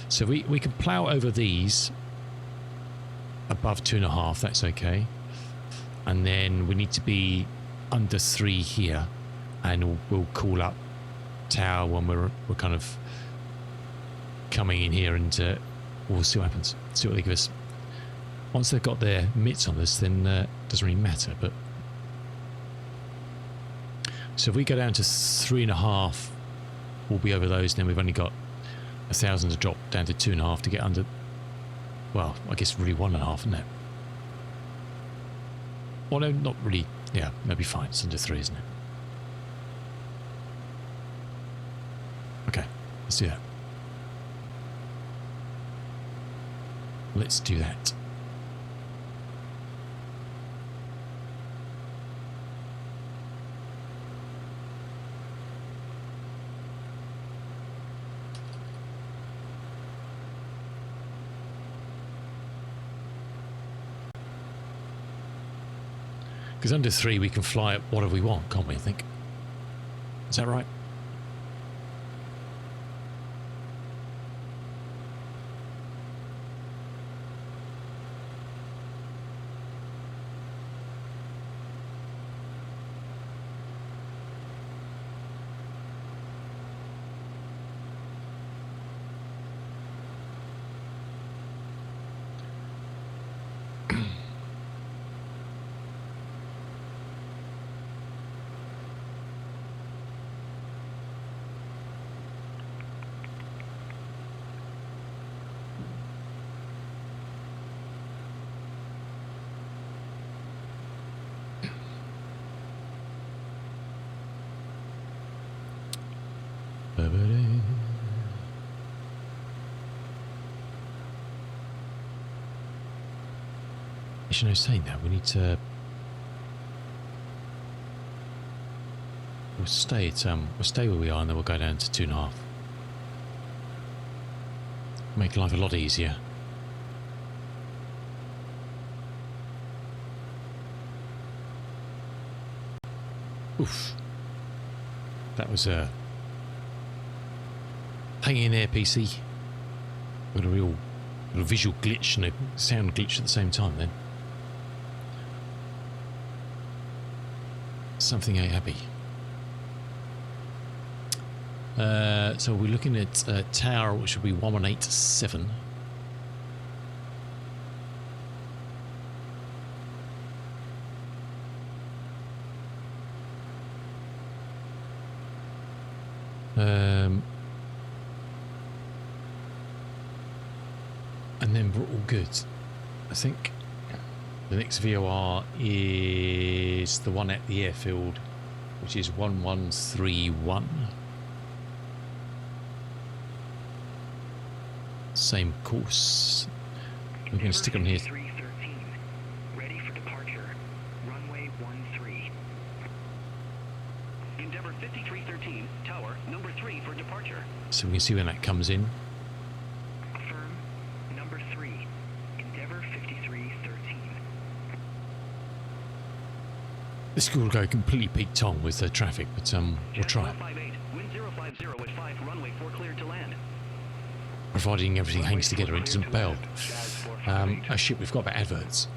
So we can plough over these above 2.5. That's okay. And then we need to be under 3 here, and we'll call up tower when we're kind of coming in here, and we'll see what happens. See what they give us. once they've got their mitts on us, then it doesn't really matter. But so if we go down to 3.5, we'll be over those. And then we've only got 1,000 to drop down to 2.5 to get under. Well, I guess really 1.5, isn't it? Well, no, not really. Yeah, that'd be fine. It's under 3, isn't it? Okay, let's do that. Let's do that. Because under 3 we can fly at whatever we want, can't we, I think? Is that right? You know, saying that we need to. We'll stay at we'll stay where we are, and then we'll go down to 2.5. Make life a lot easier. Oof. That was a hang in there, PC. Got a real visual glitch and a sound glitch at the same time then. Something ain't happy. So we're looking at tower, which will be 1187. And then we're all good. I think the next VOR is the one at the airfield, which is 1131. Same course. We're going to stick on here. 5313, ready for departure. Runway 13. Endeavour 5313, tower number 3 for departure. So we can see when that comes in. Affirm, number 3, Endeavour 5313. This could go completely peak tong with the traffic, but we'll try. 058, wind 050 at 5, runway 4 cleared to land. Providing everything hangs together and doesn't bail. Oh shit, we've got about adverts.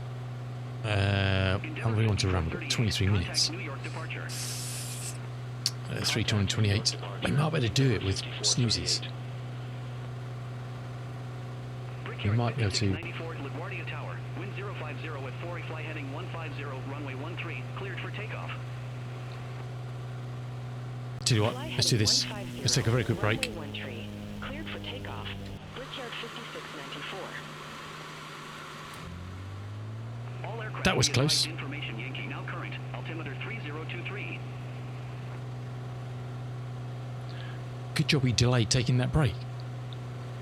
How do we want to run? We've got 23 minutes. 3:28. We might better do it with snoozes. We might be able to. 94 LaGuardia Tower, wind 050 at 4, fly heading 150, runway 13, cleared for takeoff. Tell you what, let's do this. Let's take a very quick break. Cleared for takeoff. Brickyard 5694. All aircraft That was close. Information Yankee now current. Altimeter 3023. Good job we delayed taking that break.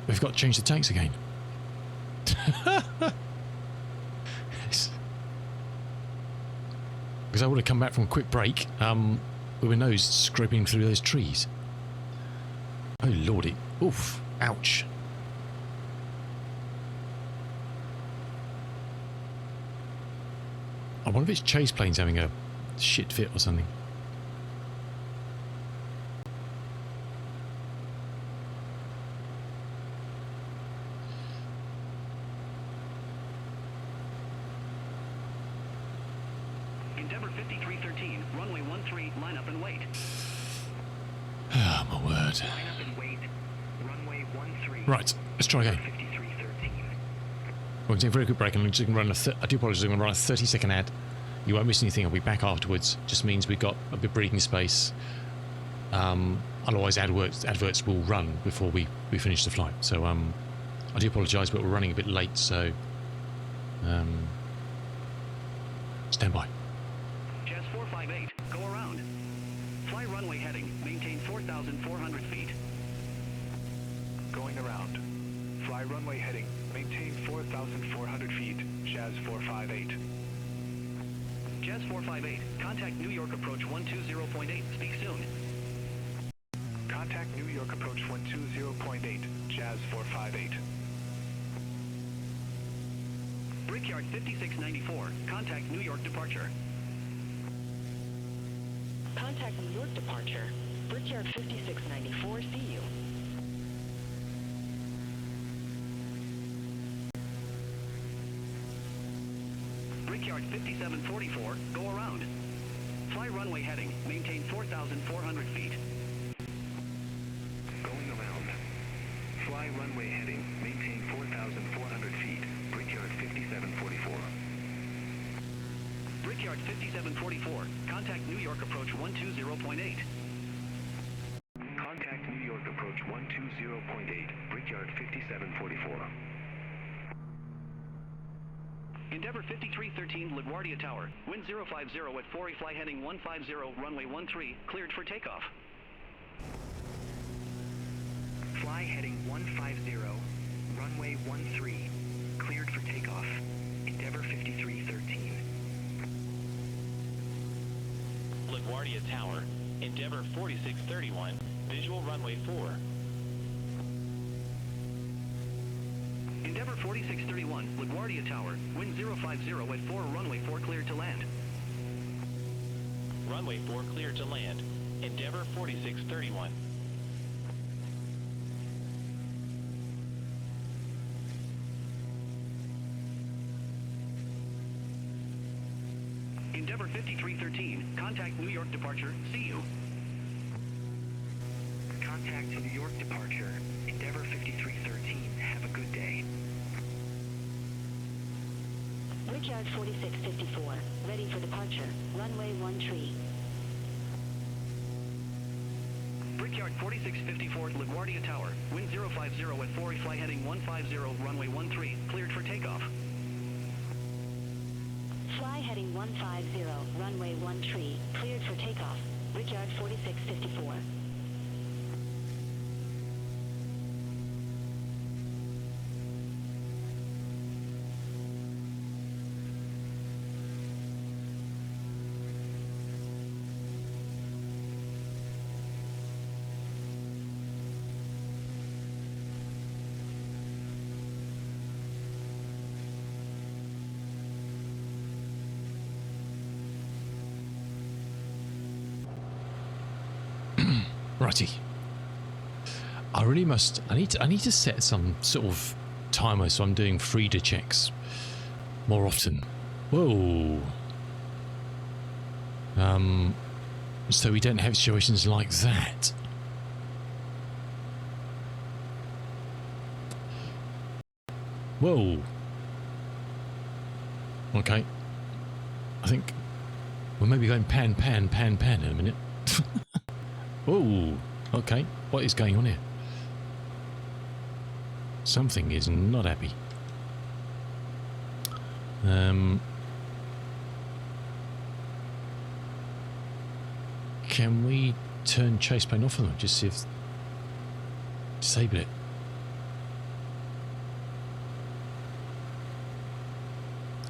We've got to change the tanks again. Because I would have come back from a quick break with my nose scraping through those trees. Oh lordy. Oof. Ouch. I wonder if it's chase planes having a shit fit or something. Endeavour 5313, runway 13, line up and wait. Oh my word. Line up and wait. Runway 13. Right, let's try again. 5313. We're going to take a very quick break, and I'm just going to run I do apologise, I'm going to run a 30-second ad. You won't miss anything, I'll be back afterwards. Just means we've got a bit of breathing space. Otherwise adverts will run before we finish the flight. So I do apologise, but we're running a bit late, so stand by. Jazz 458, go around. Fly runway heading, maintain 4,400 feet. Going around. Fly runway heading, maintain 4,400 feet, Jazz 458. Jazz 458, contact New York approach 120.8, speak soon. Contact New York approach 120.8, Jazz 458. Brickyard 5694, contact New York departure. Contact New York departure. Brickyard 5694, see you. Brickyard 5744, go around. Fly runway heading, maintain 4,400 feet. Going around. Fly runway heading, maintain 4,400 feet, Brickyard 5744. Brickyard 5744, contact New York approach 120.8. Contact New York approach 120.8, Brickyard 5744. Endeavor 5313, LaGuardia Tower, wind 050 at 4, fly heading 150, runway 13, cleared for takeoff. Fly heading 150, runway 13, cleared for takeoff. Endeavor 5313. LaGuardia Tower, Endeavor 4631, visual runway 4. Endeavor 4631, LaGuardia Tower, wind 050 at 4, runway 4, cleared to land. Runway 4 cleared to land. Endeavor 4631. Endeavor 5313, contact New York departure, see you. Contact to New York departure. Endeavor 5313, have a good day. Brickyard 4654, ready for departure. Runway 13. Brickyard 4654, LaGuardia Tower, wind 050 at 4, fly heading 150, runway 13, cleared for takeoff. Fly heading 150, runway 13, cleared for takeoff. Brickyard 4654. Righty. I need to set some sort of timer so I'm doing Frida checks more often. Whoa. So we don't have situations like that. Whoa. Okay. I think we're maybe going pan in a minute. Oh, okay. What is going on here? Something is not happy. Can we turn chase plane off of them? Just see if... disable it.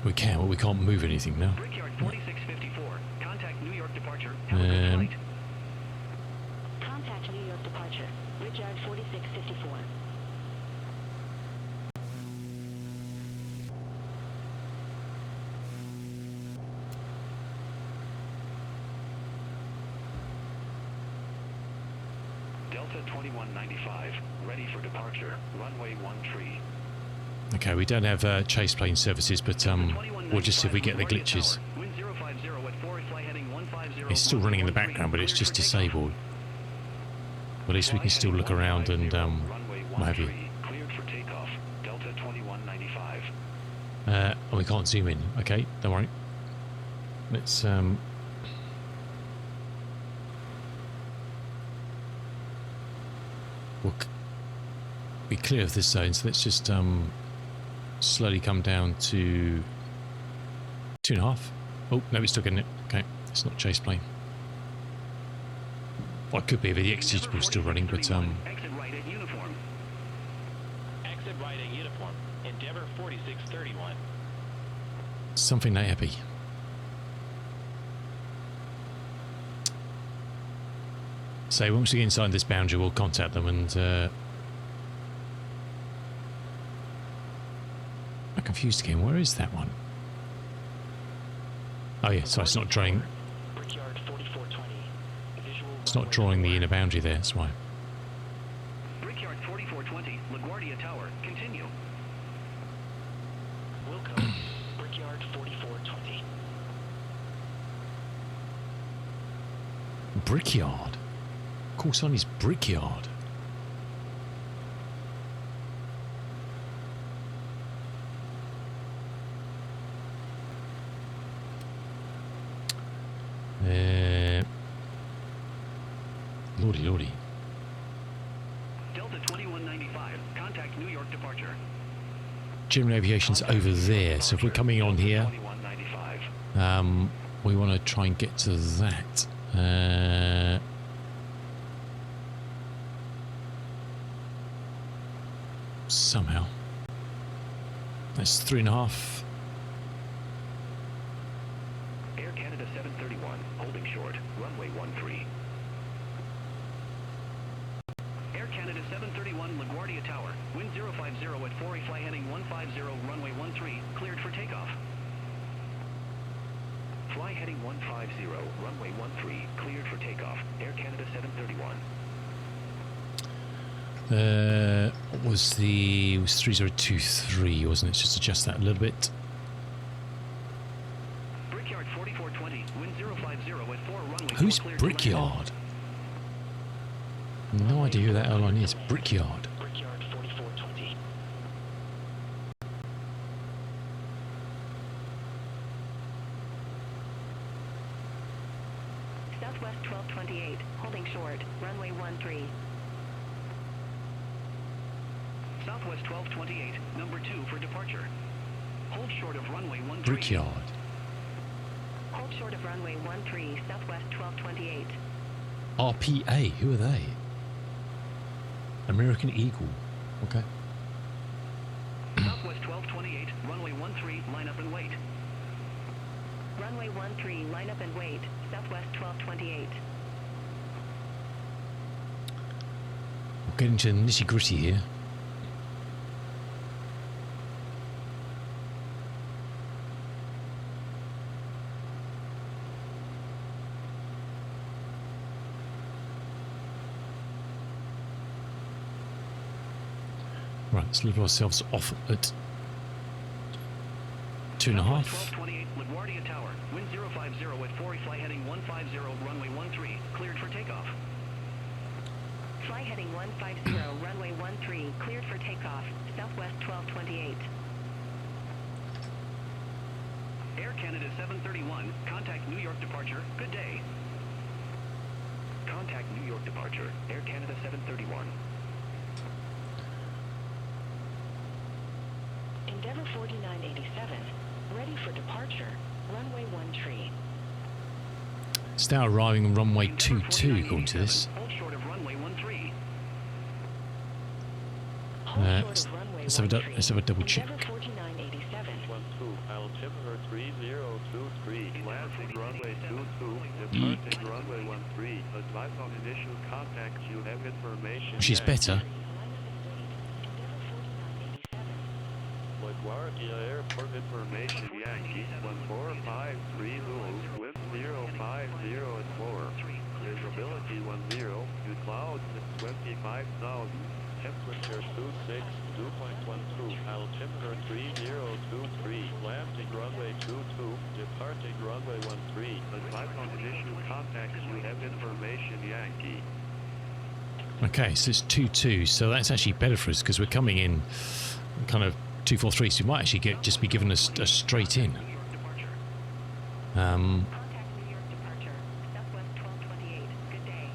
We can, but we can't move anything now. Brickyard 4654, contact New York departure, have a good flight. Contact New York departure. Brickyard 4654. Delta 2195, ready for departure, runway 13. Okay, we don't have chase plane services, but we'll just see if we get the glitches. It's still running in the background, but it's just disabled. But at least we can still look around and what have you. Cleared for takeoff, Delta 2195. Oh, we can't zoom in. Okay, don't worry. Let's we'll be clear of this zone, so let's just slowly come down to 2.5. Oh no, it's still getting it. Okay, it's not chase plane. Well, it could be if the executable is still running, but Exit right at uniform. Exit right at uniform. Endeavor 4631. something ain't happy. So once we get inside this boundary, we'll contact them and I'm confused again. Where is that one? Oh yeah, so it's not drawing. Brickyard 4420. Visual It's not drawing the inner boundary there. That's why. Brickyard 4420, LaGuardia Tower. Continue. Wilco. Brickyard 4420. Brickyard. Of course, on his brickyard. Lordy, lordy. Delta 2195, contact New York departure. General aviation's over there, so if we're coming on here, 2195. we want to try and get to that. Somehow. That's 3.5. Air Canada 731, holding short, runway 13. Air Canada 731, LaGuardia Tower. Wind 050 at 4, fly heading 150, runway 13, cleared for takeoff. Fly heading 150, runway 13, cleared for takeoff. Air Canada 731. What was the... It was 3023, wasn't it? Just adjust that a little bit. Brickyard 4420, wind 050 at 4, runway Who's 4, cleared to land. Brickyard? No idea who that airline is. Brickyard. Brickyard 4420. Southwest 1228, holding short, runway 13. Southwest 1228, number 2 for departure. Hold short of runway 13. Brickyard. Hold short of runway 13, Southwest 1228. RPA. Who are they? American Eagle. Okay. Southwest 1228, runway 13, line up and wait. Runway 13, line up and wait, Southwest 1228. We'll get into the nitty gritty here. Right, let's leave ourselves off at 2.5. Southwest 1228, LaGuardia Tower. Wind 050 at 4, fly heading 150, runway 13, cleared for takeoff. Fly heading 150, runway 13, cleared for takeoff, Southwest 1228. Air Canada 731, contact New York departure. Good day. Contact New York departure. Air Canada 731. Endeavor 4987, ready for departure, runway 13. It's now arriving on runway 22 according to this. Hold short of runway 13. Let's have a double check. Endeavor 4987. 12, altimeter 3023, landing runway 22, departing runway 13. Advise on initial contact, you have information. She's better. LaGuardia Airport information, Yankee 1453 Zulu, wind 050 at 4. Visibility 10, you clouds 25,000. Temperature 26, 2.12, altimeter 3023, landing runway 22, departing runway 13. Advise on initial contact, you have information, Yankee. Okay, so it's 2.2, so that's actually better for us because we're coming in kind of 243, so we might actually just be given a straight in. Contact New York departure. Southwest 1228. Good day.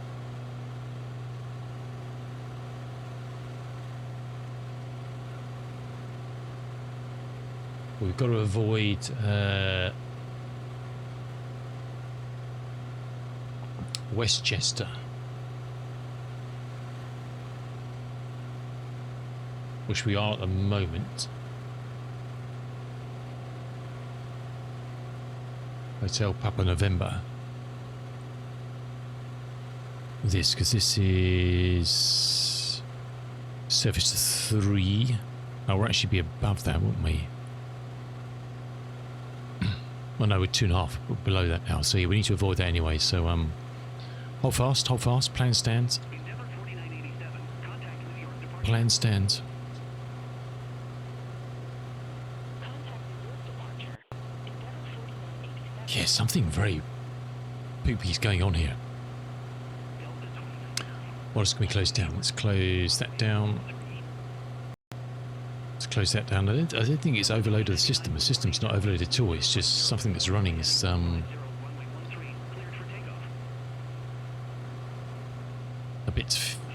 We've got to avoid Westchester. Which we are at the moment. Hotel Papa November. This, because this is service to 3. Oh, we'll actually be above that, won't we? Well, no, we're 2.5. We're below that now. So yeah, we need to avoid that anyway. So hold fast, plan stands. Plan stands. Yeah, something very poopy is going on here. What else can we close down? Let's close that down. Let's close that down. I don't think it's overloaded the system. The system's not overloaded at all. It's just something that's running. It's a bit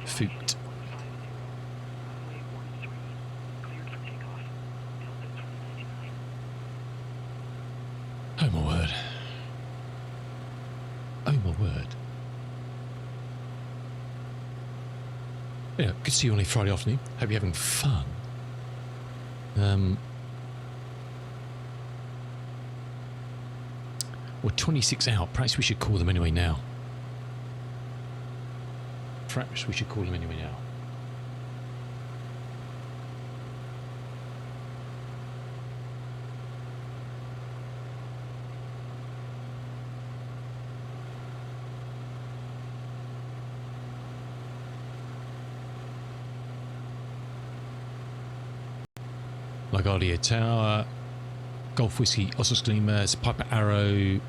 fooped. Oh my word. Oh my word. Yeah, good to see you on a Friday afternoon. Hope you're having fun. We're 26 out. Perhaps we should call them anyway now. Perhaps we should call them anyway now. LaGuardia Tower, Golf Whiskey, Oscar Lima, Piper Arrow,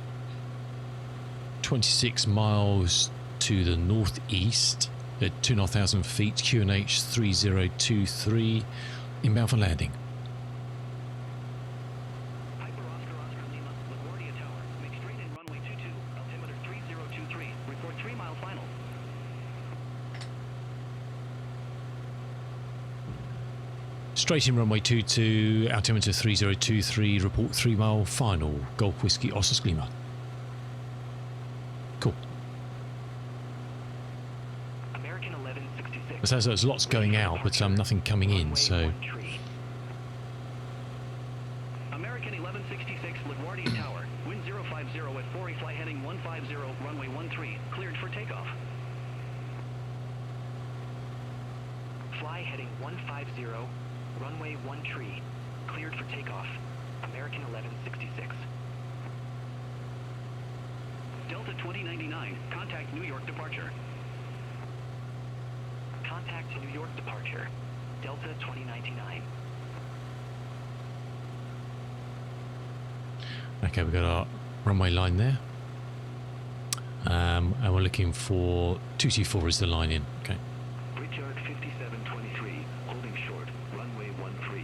26 miles to the northeast at 2,500 feet, QNH 3023, inbound for landing. Piper Oscar Lima, LaGuardia Tower, make straight in runway 22, altimeter 3023, report 3 mile final. Straight in runway 22, altimeter 3023, report 3 mile final, Golf Whiskey, Oscar Lima. Cool. American 1166. It says there's lots going out, but nothing coming in, so... American 1166, LaGuardia Tower, wind 050 at 4, flight heading 150, runway 13, cleared for takeoff. Fly heading 150, runway 13, cleared for takeoff. American 1166. Delta 2099, contact New York departure. Contact New York departure. Delta 2099. Okay, we've got our runway line there. And we're looking for 224 as the line in. Okay. Brickyard 5723, holding short, runway 13.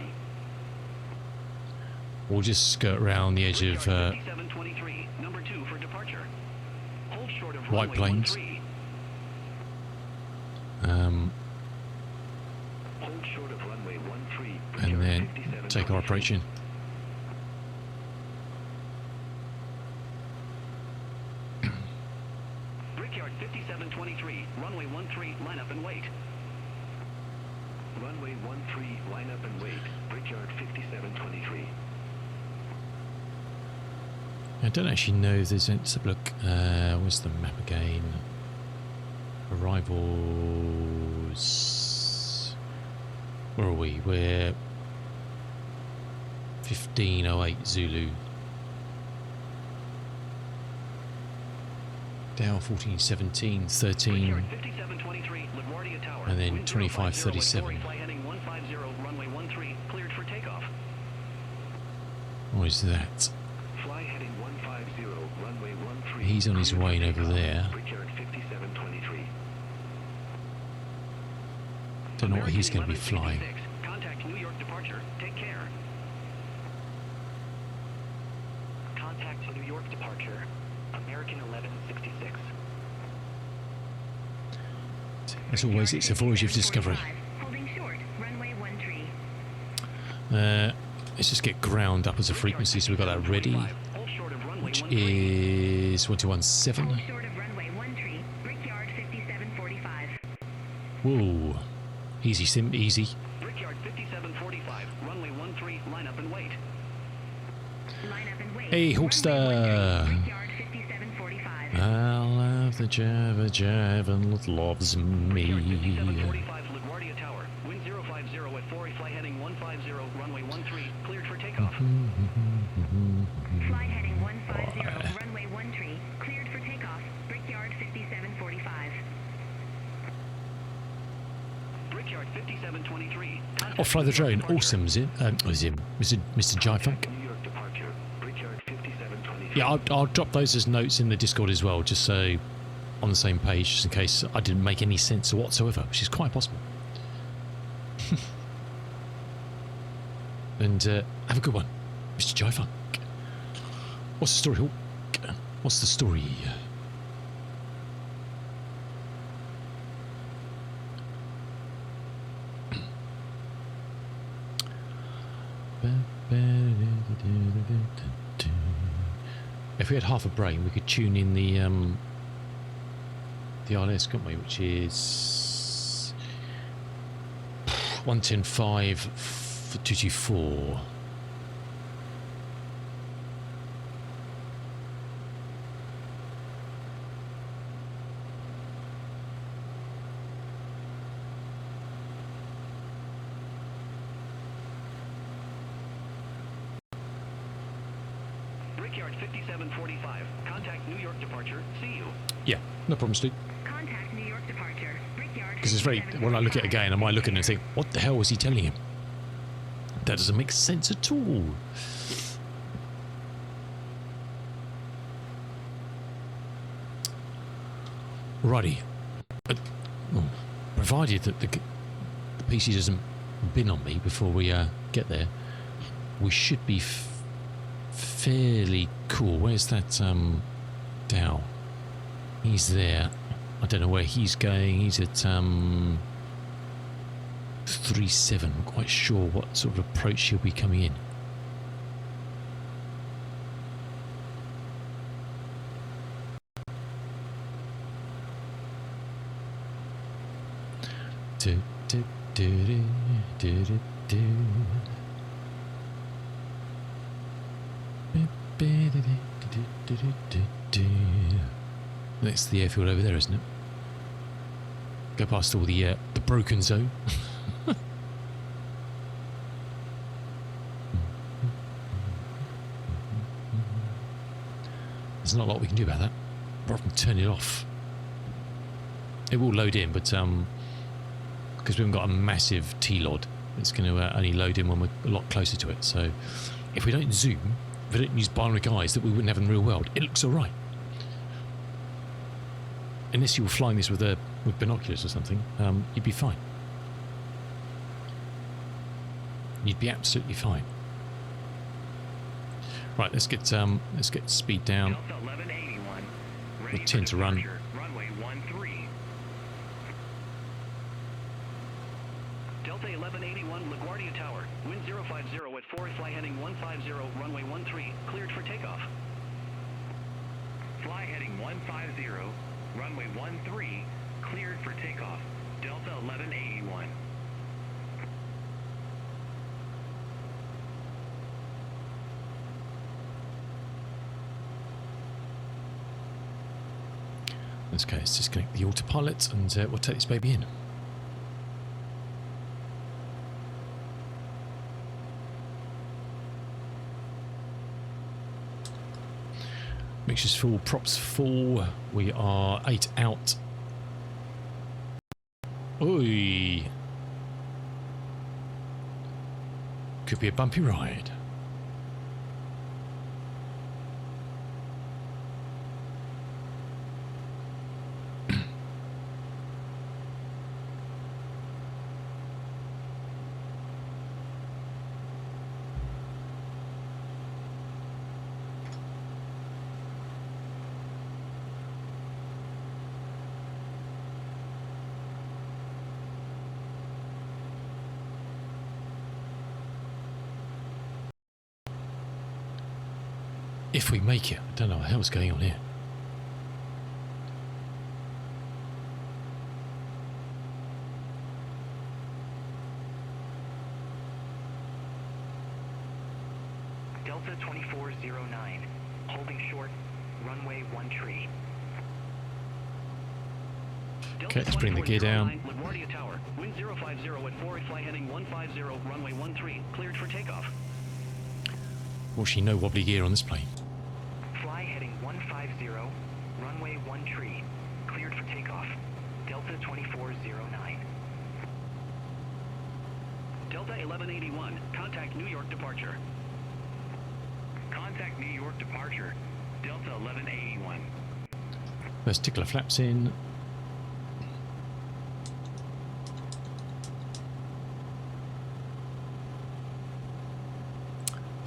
We'll just skirt around the edge of 5723, number 2 for departure. Hold short of White runway Plains. 13. Hold short of runway 13, And then take our approach in. Brickyard 5723, runway 13, line up and wait. Runway 13, line up and wait. Brickyard 5723. I don't actually know if there's any... Let's have a look. Where's the map again? Arrivals... Where are we? We're 1508 Zulu. Dow 1417, 13, Brickyard 5723, LaGuardia Tower, and then wind 2537. 050 at 4, flight heading 150, runway 13, cleared for takeoff. What is that? Fly heading 150, runway 13. He's on his way over there. Brickyard 5723. Don't know what he's going to be flying. American 1166, contact New York departure. Take care. But as always, it's a voyage of discovery. Holding short, runway 13. Let's just get ground up as a frequency, so we've got that ready, which is 1217. Hold short of runway 13, Brickyard 5745. Whoa, easy sim, easy. Brickyard 5745, runway 13, line up and wait. Line up and wait. Hey, Hulkster. Brickyard 5745. I love the Java Javan loves me. 5745 LaGuardia Tower. Wind 050 at 4, fly heading 150, runway 13, cleared for takeoff. Fly heading 150, runway 13, cleared for takeoff. Brickyard 5745. Brickyard 5723. Oh, fly the drone. Awesome, Zim. Zim. Mr. J-Funk. New York departure, Brickyard 5723. Yeah, I'll drop those as notes in the Discord as well, just so on the same page, just in case I didn't make any sense whatsoever, which is quite possible. And have a good one, Mr. J-Funk. What's the story, Hawk? What's the story? If we had half a brain, we could tune in the RLS, couldn't we? Which is 110.5 for 224. Brickyard 5745. Contact New York departure. See you. Yeah, no problem, Stu. Contact New York departure. Brickyard. Because it's very, when I look at it again, I might look at it and think, what the hell was he telling him? That doesn't make sense at all. Righty. Provided that the PC doesn't bin on me before we get there, we should be fairly cool. Where's that Dow? He's there. I don't know where he's going. He's at 37. I'm quite sure what sort of approach he'll be coming in. Do, do, do, do, do, do, do. That's the airfield over there, isn't it? Go past all the broken zone. There's not a lot we can do about that. Apart from turn it off. It will load in, but because we haven't got a massive T-LOD, it's going to only load in when we're a lot closer to it. So if we don't zoom, if we don't use binary eyes that we wouldn't have in the real world, it looks all right. Unless you were flying this with binoculars or something, you'd be fine. You'd be absolutely fine. Right, let's get speed down. Delta 1181. We tend to run. Runway 13. Delta 1181 LaGuardia Tower. Wind 050 at 4, fly heading 150, runway 13, cleared for takeoff. Fly heading 150. Runway 13, cleared for takeoff. Delta 1181. Okay, let's disconnect the autopilot and we'll take this baby in. Mixture's full, props full. We are 8 out. Oi! Could be a bumpy ride. If we make it. I don't know what the hell's going on here. Delta 2409, holding short, runway 13. Okay, let's bring the gear down. LaGuardia Tower, wind 050 at 4, flight heading 150, runway 13, cleared for takeoff. Fortunately, no wobbly gear on this plane. Fly heading 150, runway 13, cleared for takeoff. Delta 2409. Delta 1181, contact New York departure. Contact New York departure. Delta 1181. First tickler flaps in.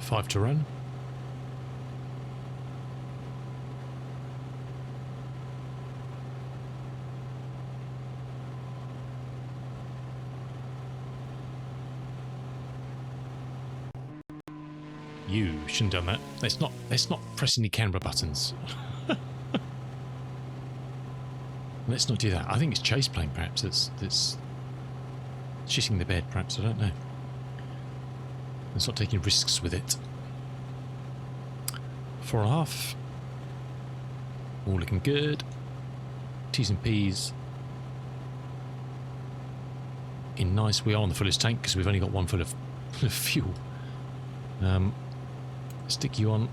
Five to run. You shouldn't have done that. Let's not press any camera buttons. Let's not do that. I think it's chase plane perhaps that's shitting the bed perhaps, I don't know. Let's not taking risks with it. 4.5. All looking good. T's and P's in nice. We are on the fullest tank because we've only got one full of fuel. Stick you on.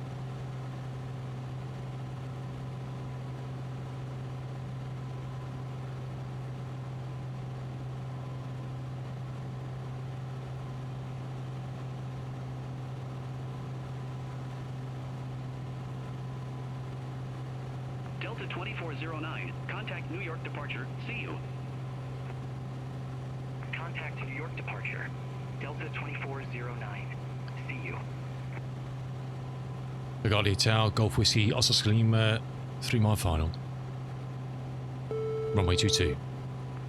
Delta 2409, contact New York departure. See you. Contact New York departure. Delta 2409. See you. LaGuardia Tower, Golf Whiskey, Oscar Lima, 3 mile final. Runway 22.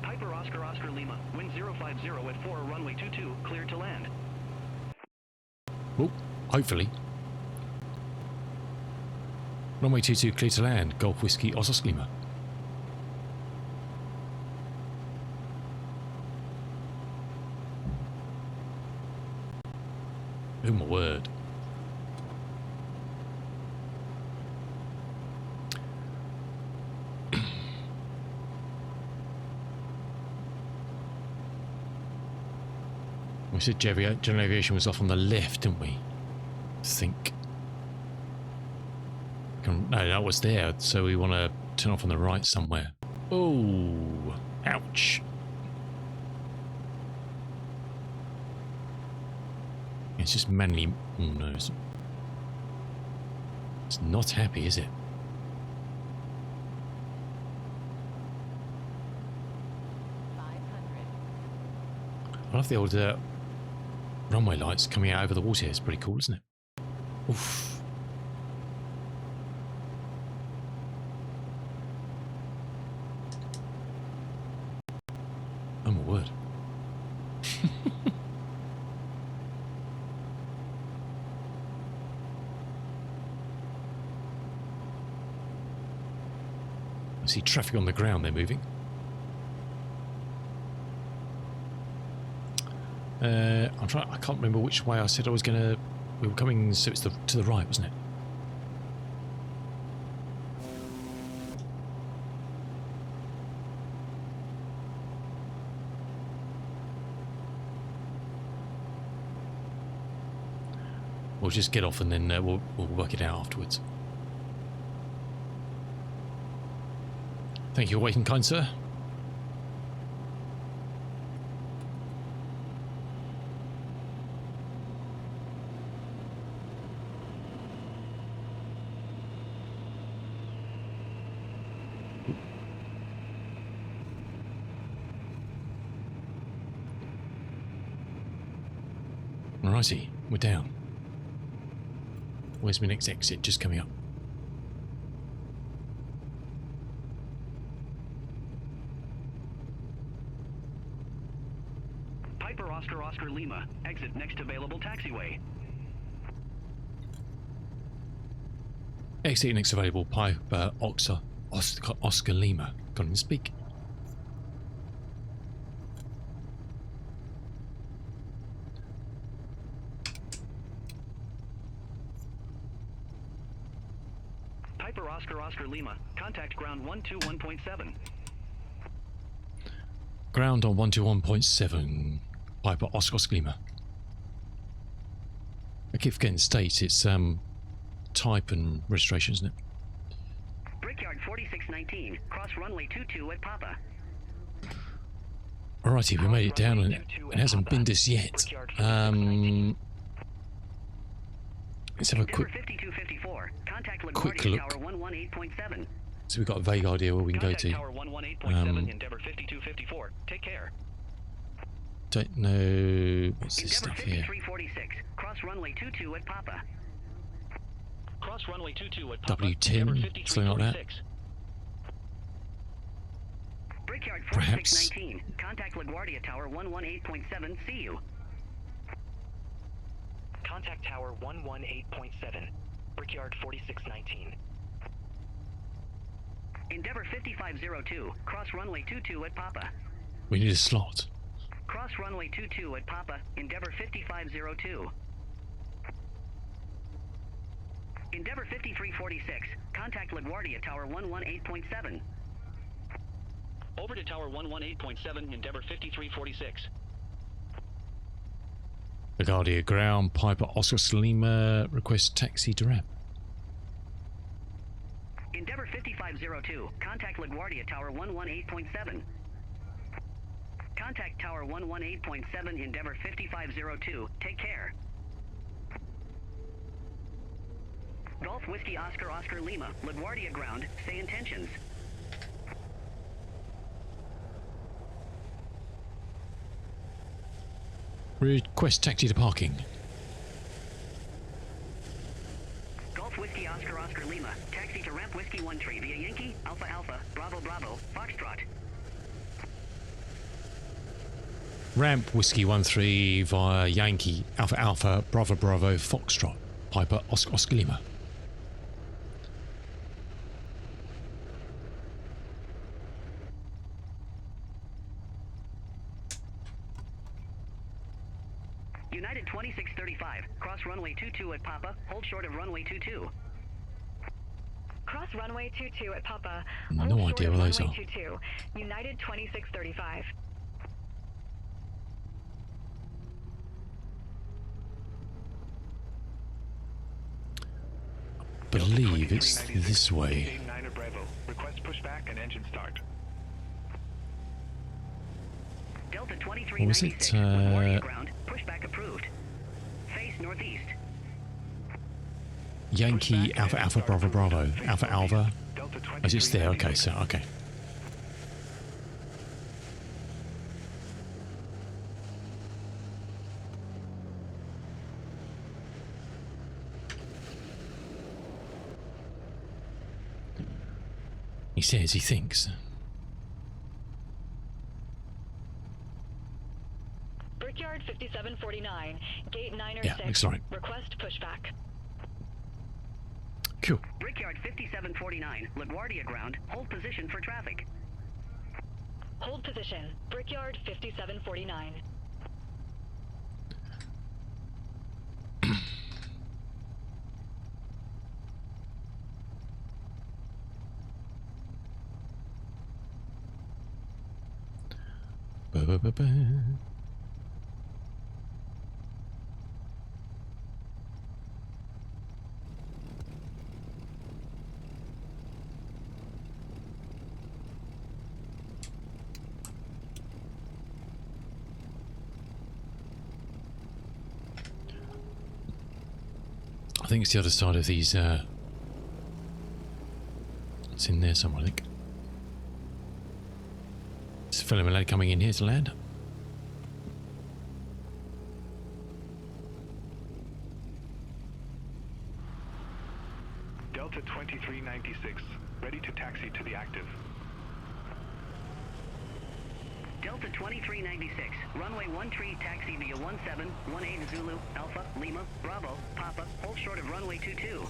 Piper Oscar Oscar Lima, wind 050 at 4, runway 22, cleared to land. Oh, hopefully. Runway 22 clear to land. Golf Whiskey, Oscar Lima. Oh my word. We said general aviation was off on the left, didn't we? I think. No, that was there, so we want to turn off on the right somewhere. Oh, ouch. It's just manually. Oh no, it's not happy, is it? I love the old runway lights coming out over the water here. It's pretty cool, isn't it? Oof. Oh my word. I see traffic on the ground, they're moving. I'm trying. I can't remember which way I said I was going to. We were coming, so it's to the right, wasn't it? We'll just get off and then we'll work it out afterwards. Thank you for waiting, kind sir. Alrighty, we're down. Where's my next exit? Just coming up. Piper Oscar Oscar Lima, exit next available taxiway. Exit next available Piper Oscar Lima. Can't even speak. Piper Oscar Lima. Contact ground 121.7. Ground on 121.7. Piper Oscar Lima. I keep forgetting states. It's type and registration, isn't it? Brickyard 4619. Cross runway 22 at Papa. Alrighty, we made it down and it hasn't binned us yet. Let's have a quick look. Tower 118.7. So we've got a vague idea where we can go to. Tower 118.7, Endeavour 5254. Take care. Don't know. What's this Endeavour stuff here? 5346. Cross runway 22 at Papa. Cross runway 22 at Papa. W10, something like that. Brickyard Perhaps. 4619. Contact LaGuardia Tower 118.7. See you. Contact Tower 118.7. Brickyard 4619. Endeavour 5502. Cross runway 22 at Papa. We need a slot. Cross runway 22 at Papa. Endeavour 5502. Endeavour 5346. Contact LaGuardia Tower 118.7. Over to Tower 118.7, Endeavour 5346. LaGuardia ground, Piper Oscar Lima, request taxi to ramp. Endeavour 5502. Contact LaGuardia Tower 118.7. Contact Tower 118.7, Endeavour 5502. Take care. Golf Whiskey Oscar Lima. LaGuardia ground. Stay intentions. Request taxi to parking. Golf Whiskey Oscar Lima. Taxi to ramp Whiskey 1 tree via Yankee, Alpha Alpha, Bravo Bravo, Foxtrot. Ramp Whiskey 13 via Yankee, Alpha Alpha, Bravo Bravo, Foxtrot, Piper Oscar Lima. United 2635. Cross runway 22 at Papa. Hold short of runway 22. Cross runway 22 at Papa. No idea where those are. 22. United 2635. I believe it's this way. 9 at Bravo. Request pushback and engine start. Delta What was 2396. it? LaGuardia ground. Pushback approved. Face northeast. Yankee, Alpha Alpha, Bravo Bravo, Alpha Alpha. Oh, it's there. Okay, so okay. He says he thinks. Brickyard 5749. Gate 906. Yeah, looks right. Request pushback. Cool. Brickyard 5749. LaGuardia ground. Hold position for traffic. Hold position. Brickyard 5749. Ba-ba-ba-ba. I think it's the other side of these, it's in there somewhere, I think. It's a fellow lad coming in here to land. Delta 2396. Ready to taxi to the active. Delta 2396. Runway 13 taxi via 1718 Zulu, Alpha, Lima, Bravo, Papa. Hold short of runway 22.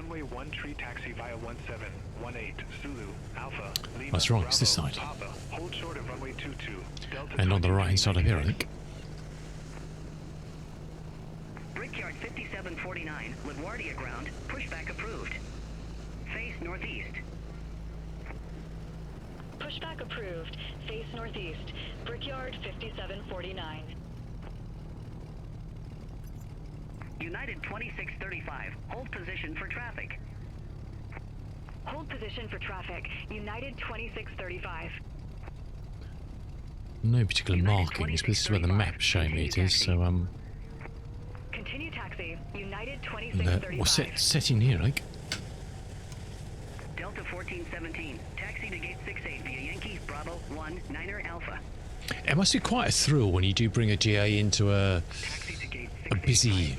runway 13 taxi via 1718 Zulu Alpha Lima. That's right, it's this Bravo, side. Papa. Hold short of runway 22 Delta. And on the right hand side of here, I think. Brickyard 5749, LaGuardia ground, pushback approved. Face northeast. Pushback approved. Face northeast. Brickyard 5749. United 2635, hold position for traffic. Hold position for traffic. United 2635. No particular markings, but this is where the map's showing me it is, so Continue taxi. United 2635. what's set in here, like? Delta 1417, taxi to gate 68 via Yankee Bravo 1 Niner Alpha. It must be quite a thrill when you do bring a GA into a busy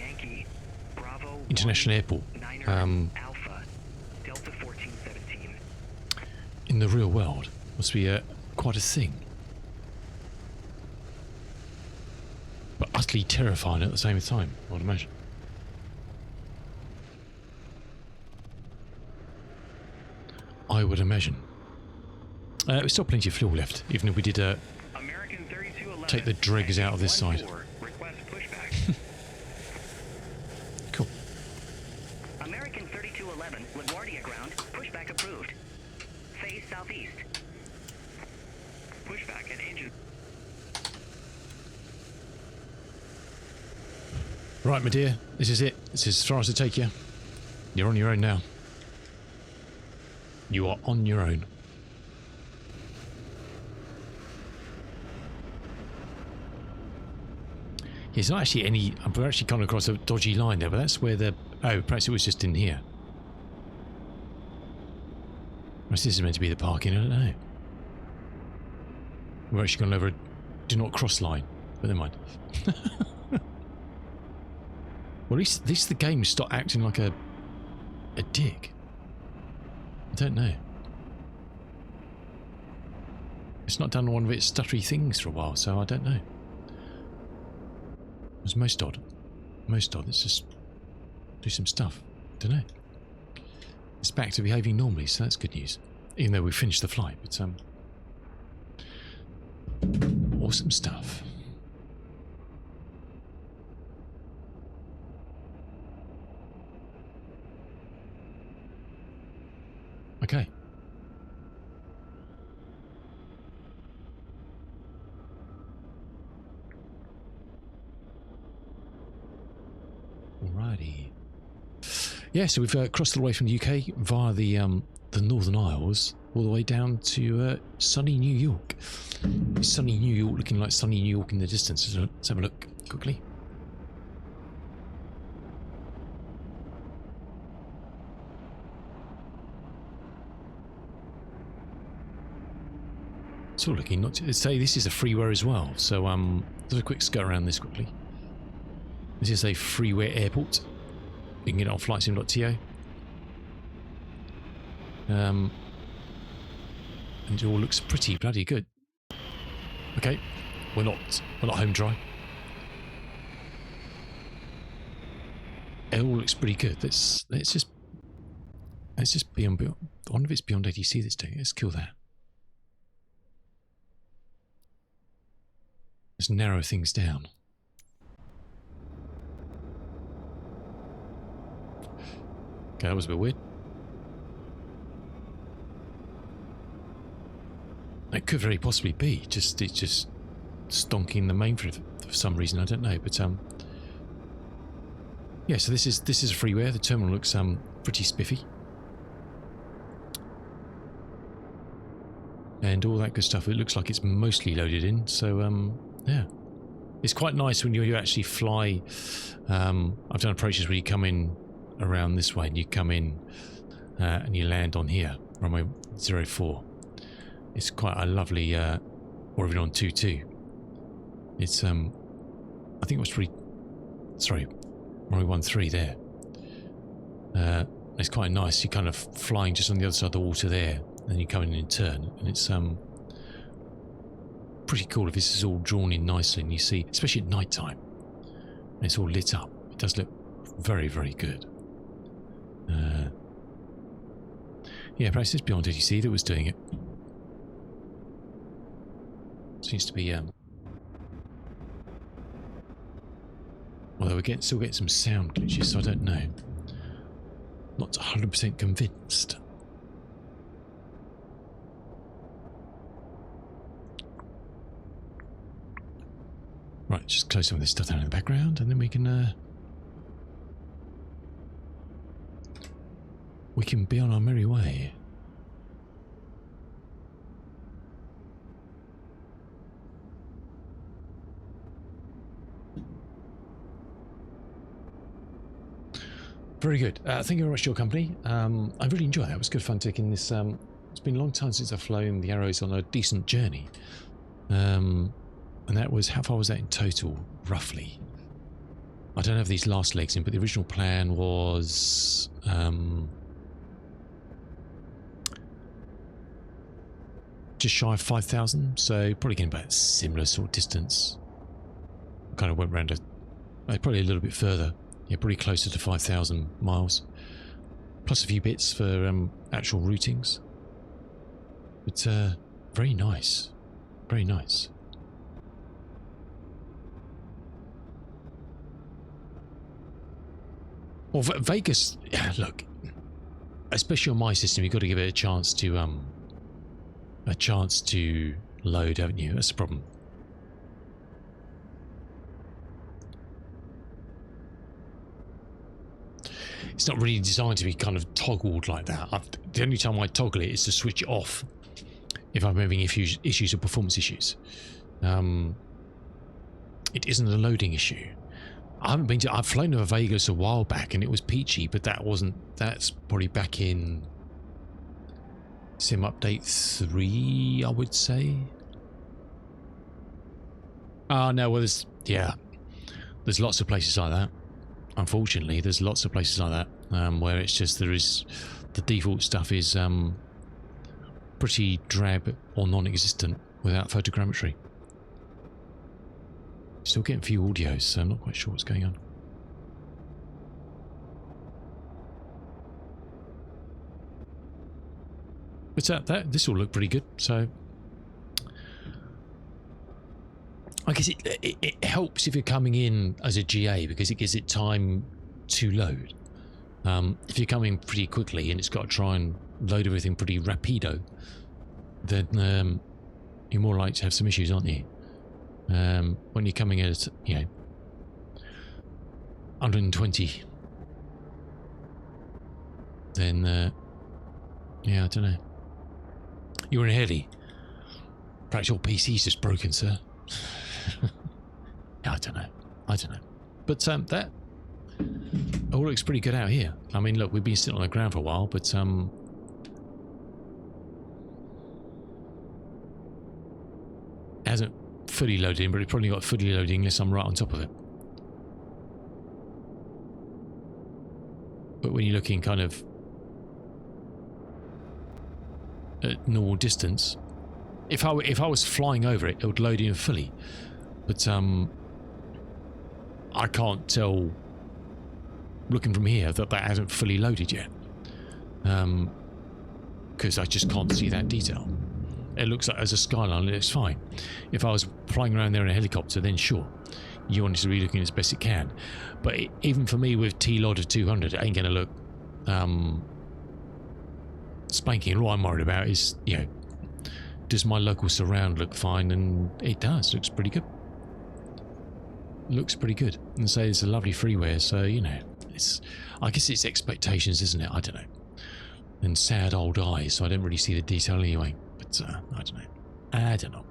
international airport. Alpha, Delta 1417. In the real world, must be quite a thing. But utterly terrifying at the same time, I would imagine. I would imagine. There's still plenty of fuel left, even if we did take the dregs out of this side. Request pushback. Cool. American 3211, LaGuardia ground, pushback approved. Face southeast. Pushback and engine. Right, my dear, this is it. This is as far as I take you. You're on your own now. You are on your own. There's not actually any... We're actually coming across a dodgy line there, but that's where the... Oh, perhaps it was just in here. Perhaps this is meant to be the parking, I don't know. We're actually going over a do not cross line, but never mind. Well, at least the game stopped acting like a dick. I don't know. It's not done one of its stuttery things for a while, so I don't know. It was most odd. Most odd. Let's just do some stuff. Don't know. It's back to behaving normally, so that's good news. Even though we finished the flight, but awesome stuff. Okay. Alrighty. Yeah, so we've crossed all the way from the UK via the Northern Isles all the way down to sunny New York. Sunny New York, looking like sunny New York in the distance. Let's have a look quickly. It's all looking not to say this is a freeware as well, so do a quick skirt around this quickly. This is a freeware airport. You can get it on flightsim.to. And it all looks pretty bloody good. Okay, we're not home dry. It all looks pretty good. Let's just be on. I wonder if it's beyond ATC that's doing it. Let's kill that. Let's narrow things down. Okay, that was a bit weird. It could very possibly be it's just stonking the main for some reason, I don't know. But yeah, so this is a freeware. The terminal looks pretty spiffy. And all that good stuff. It looks like it's mostly loaded in, so yeah. It's quite nice when you actually fly. I've done approaches where you come in around this way and you come in and you land on here, runway 04. It's quite a lovely, or even on 22. It's, I think it was sorry, runway 13 there. It's quite nice. You're kind of flying just on the other side of the water there, and then you come in turn, and it's pretty cool if this is all drawn in nicely and you see, especially at night time, and it's all lit up. It does look very, very good. Yeah, perhaps it's Beyond ATC that was doing it. Seems to be, although we're still getting some sound glitches, so I don't know. Not 100% convinced. Right, just close some of this stuff down in the background, and then we can be on our merry way. Very good. Thank you very much for your company. I really enjoyed that. It was good fun taking this. It's been a long time since I've flown the Arrows on a decent journey. And that was, how far was that in total, roughly? I don't have these last legs in, but the original plan was just shy of 5,000, so probably getting about similar sort of distance. Kind of went around probably a little bit further. Yeah, probably closer to 5,000 miles, plus a few bits for actual routings. But very nice, very nice. Well, Vegas, look, especially on my system, you've got to give it a chance to load, haven't you? That's the problem. It's not really designed to be kind of toggled like that. The only time I toggle it is to switch it off if I'm having issues or performance issues. It isn't a loading issue. I've flown over Vegas a while back and it was peachy, but that's probably back in Sim Update 3, I would say. Oh no, well there's there's lots of places like that. Unfortunately, there's lots of places like that where it's just the default stuff is pretty drab or non-existent without photogrammetry. Still getting a few audios, so I'm not quite sure what's going on. But this will look pretty good, so I guess it helps if you're coming in as a GA because it gives it time to load. If you're coming pretty quickly and it's got to try and load everything pretty rapido, then you're more likely to have some issues, aren't you? When you're coming at 120, then yeah, I don't know. You're in a heli. Perhaps your PC's just broken, sir. I don't know. But that all looks pretty good out here. I mean, look, we've been sitting on the ground for a while, but it hasn't fully loaded in, but it's probably got fully loading unless I'm right on top of it. But when you're looking kind of at normal distance, if I was flying over it, it would load in fully. But I can't tell looking from here that hasn't fully loaded yet, because I just can't see that detail. It looks like as a skyline, it's fine. If I was flying around there in a helicopter, then sure, you want it to be looking as best it can. But even for me with T-Lod of 200, it ain't going to look spanking. All I'm worried about is, does my local surround look fine? And it does. Looks pretty good. Looks pretty good. And say it's a lovely freeware, so I guess it's expectations, isn't it? I don't know. And sad old eyes, so I don't really see the detail anyway. But I don't know.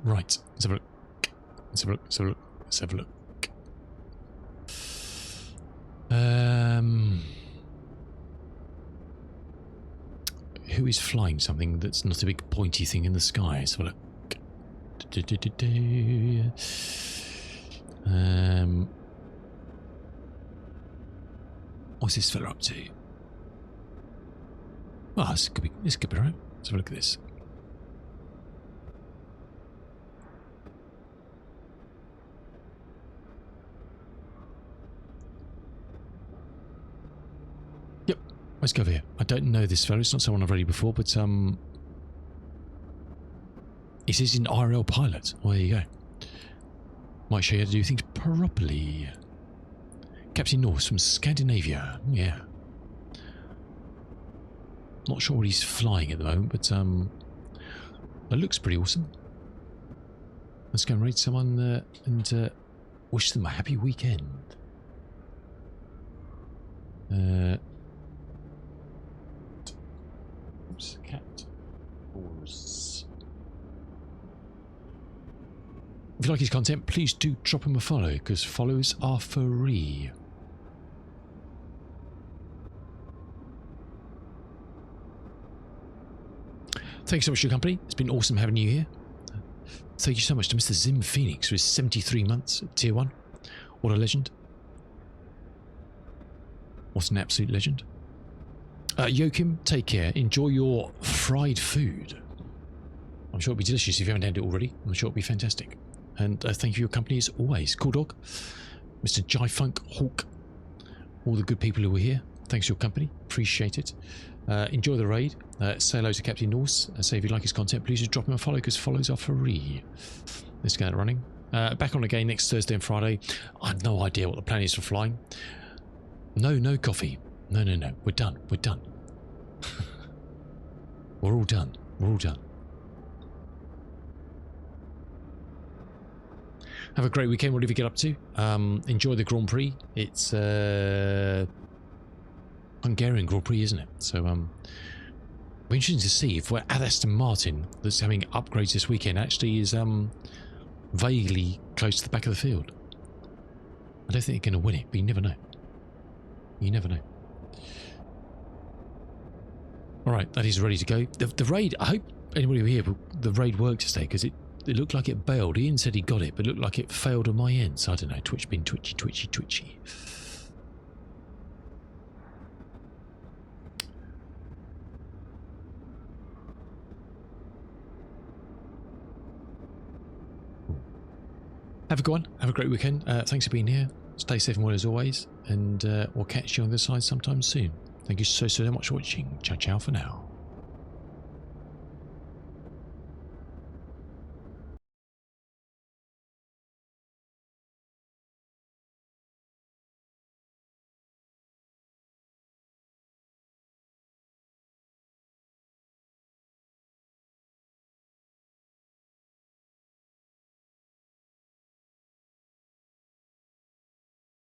Right. Let's have a look. Who is flying something that's not a big pointy thing in the sky? Let's have a look. What's this fella up to? Well, this could be right. Let's have a look at this. let's go over here. I don't know this fellow. It's not someone I've read before, but he says he's an IRL pilot. Well, there you go. Might show you how to do things properly. Captain Norse from Scandinavia. Yeah. Not sure what he's flying at the moment, but it looks pretty awesome. Let's go and raid someone and wish them a happy weekend. Oops, cat. If you like his content, please do drop him a follow, because follows are free. Thank you so much for your company. It's been awesome having you here. Thank you so much to Mr. Zim Phoenix for his 73 months at Tier 1. What a legend. What an absolute legend. Joachim, take care. Enjoy your fried food. I'm sure it'll be delicious if you haven't had it already. I'm sure it'll be fantastic. And thank you for your company as always. Cool Dog, Mr. Jai-Funk, Hawk, all the good people who were here. Thanks for your company. Appreciate it. Enjoy the raid. Say hello to Captain Norse. Say if you like his content, please just drop him a follow, because follows are free. Let's get it running. Back on again next Thursday and Friday. I have no idea what the plan is for flying. No coffee. No. We're done. We're done. We're all done. We're all done. Have a great weekend, whatever you get up to. Enjoy the Grand Prix. It's Hungarian Grand Prix, isn't it? So it'll be interesting to see if Aston Martin, that's having upgrades this weekend, actually is vaguely close to the back of the field. I don't think they're going to win it, but you never know. You never know. Alright, that is ready to go. The raid, I hope anybody who here, the raid worked today, because it looked like it bailed. Ian said he got it, but it looked like it failed on my end. So I don't know, Twitch being twitchy. Have a good one. Have a great weekend. Thanks for being here. Stay safe and well as always. And we'll catch you on the other side sometime soon. Thank you so much for watching. Ciao for now.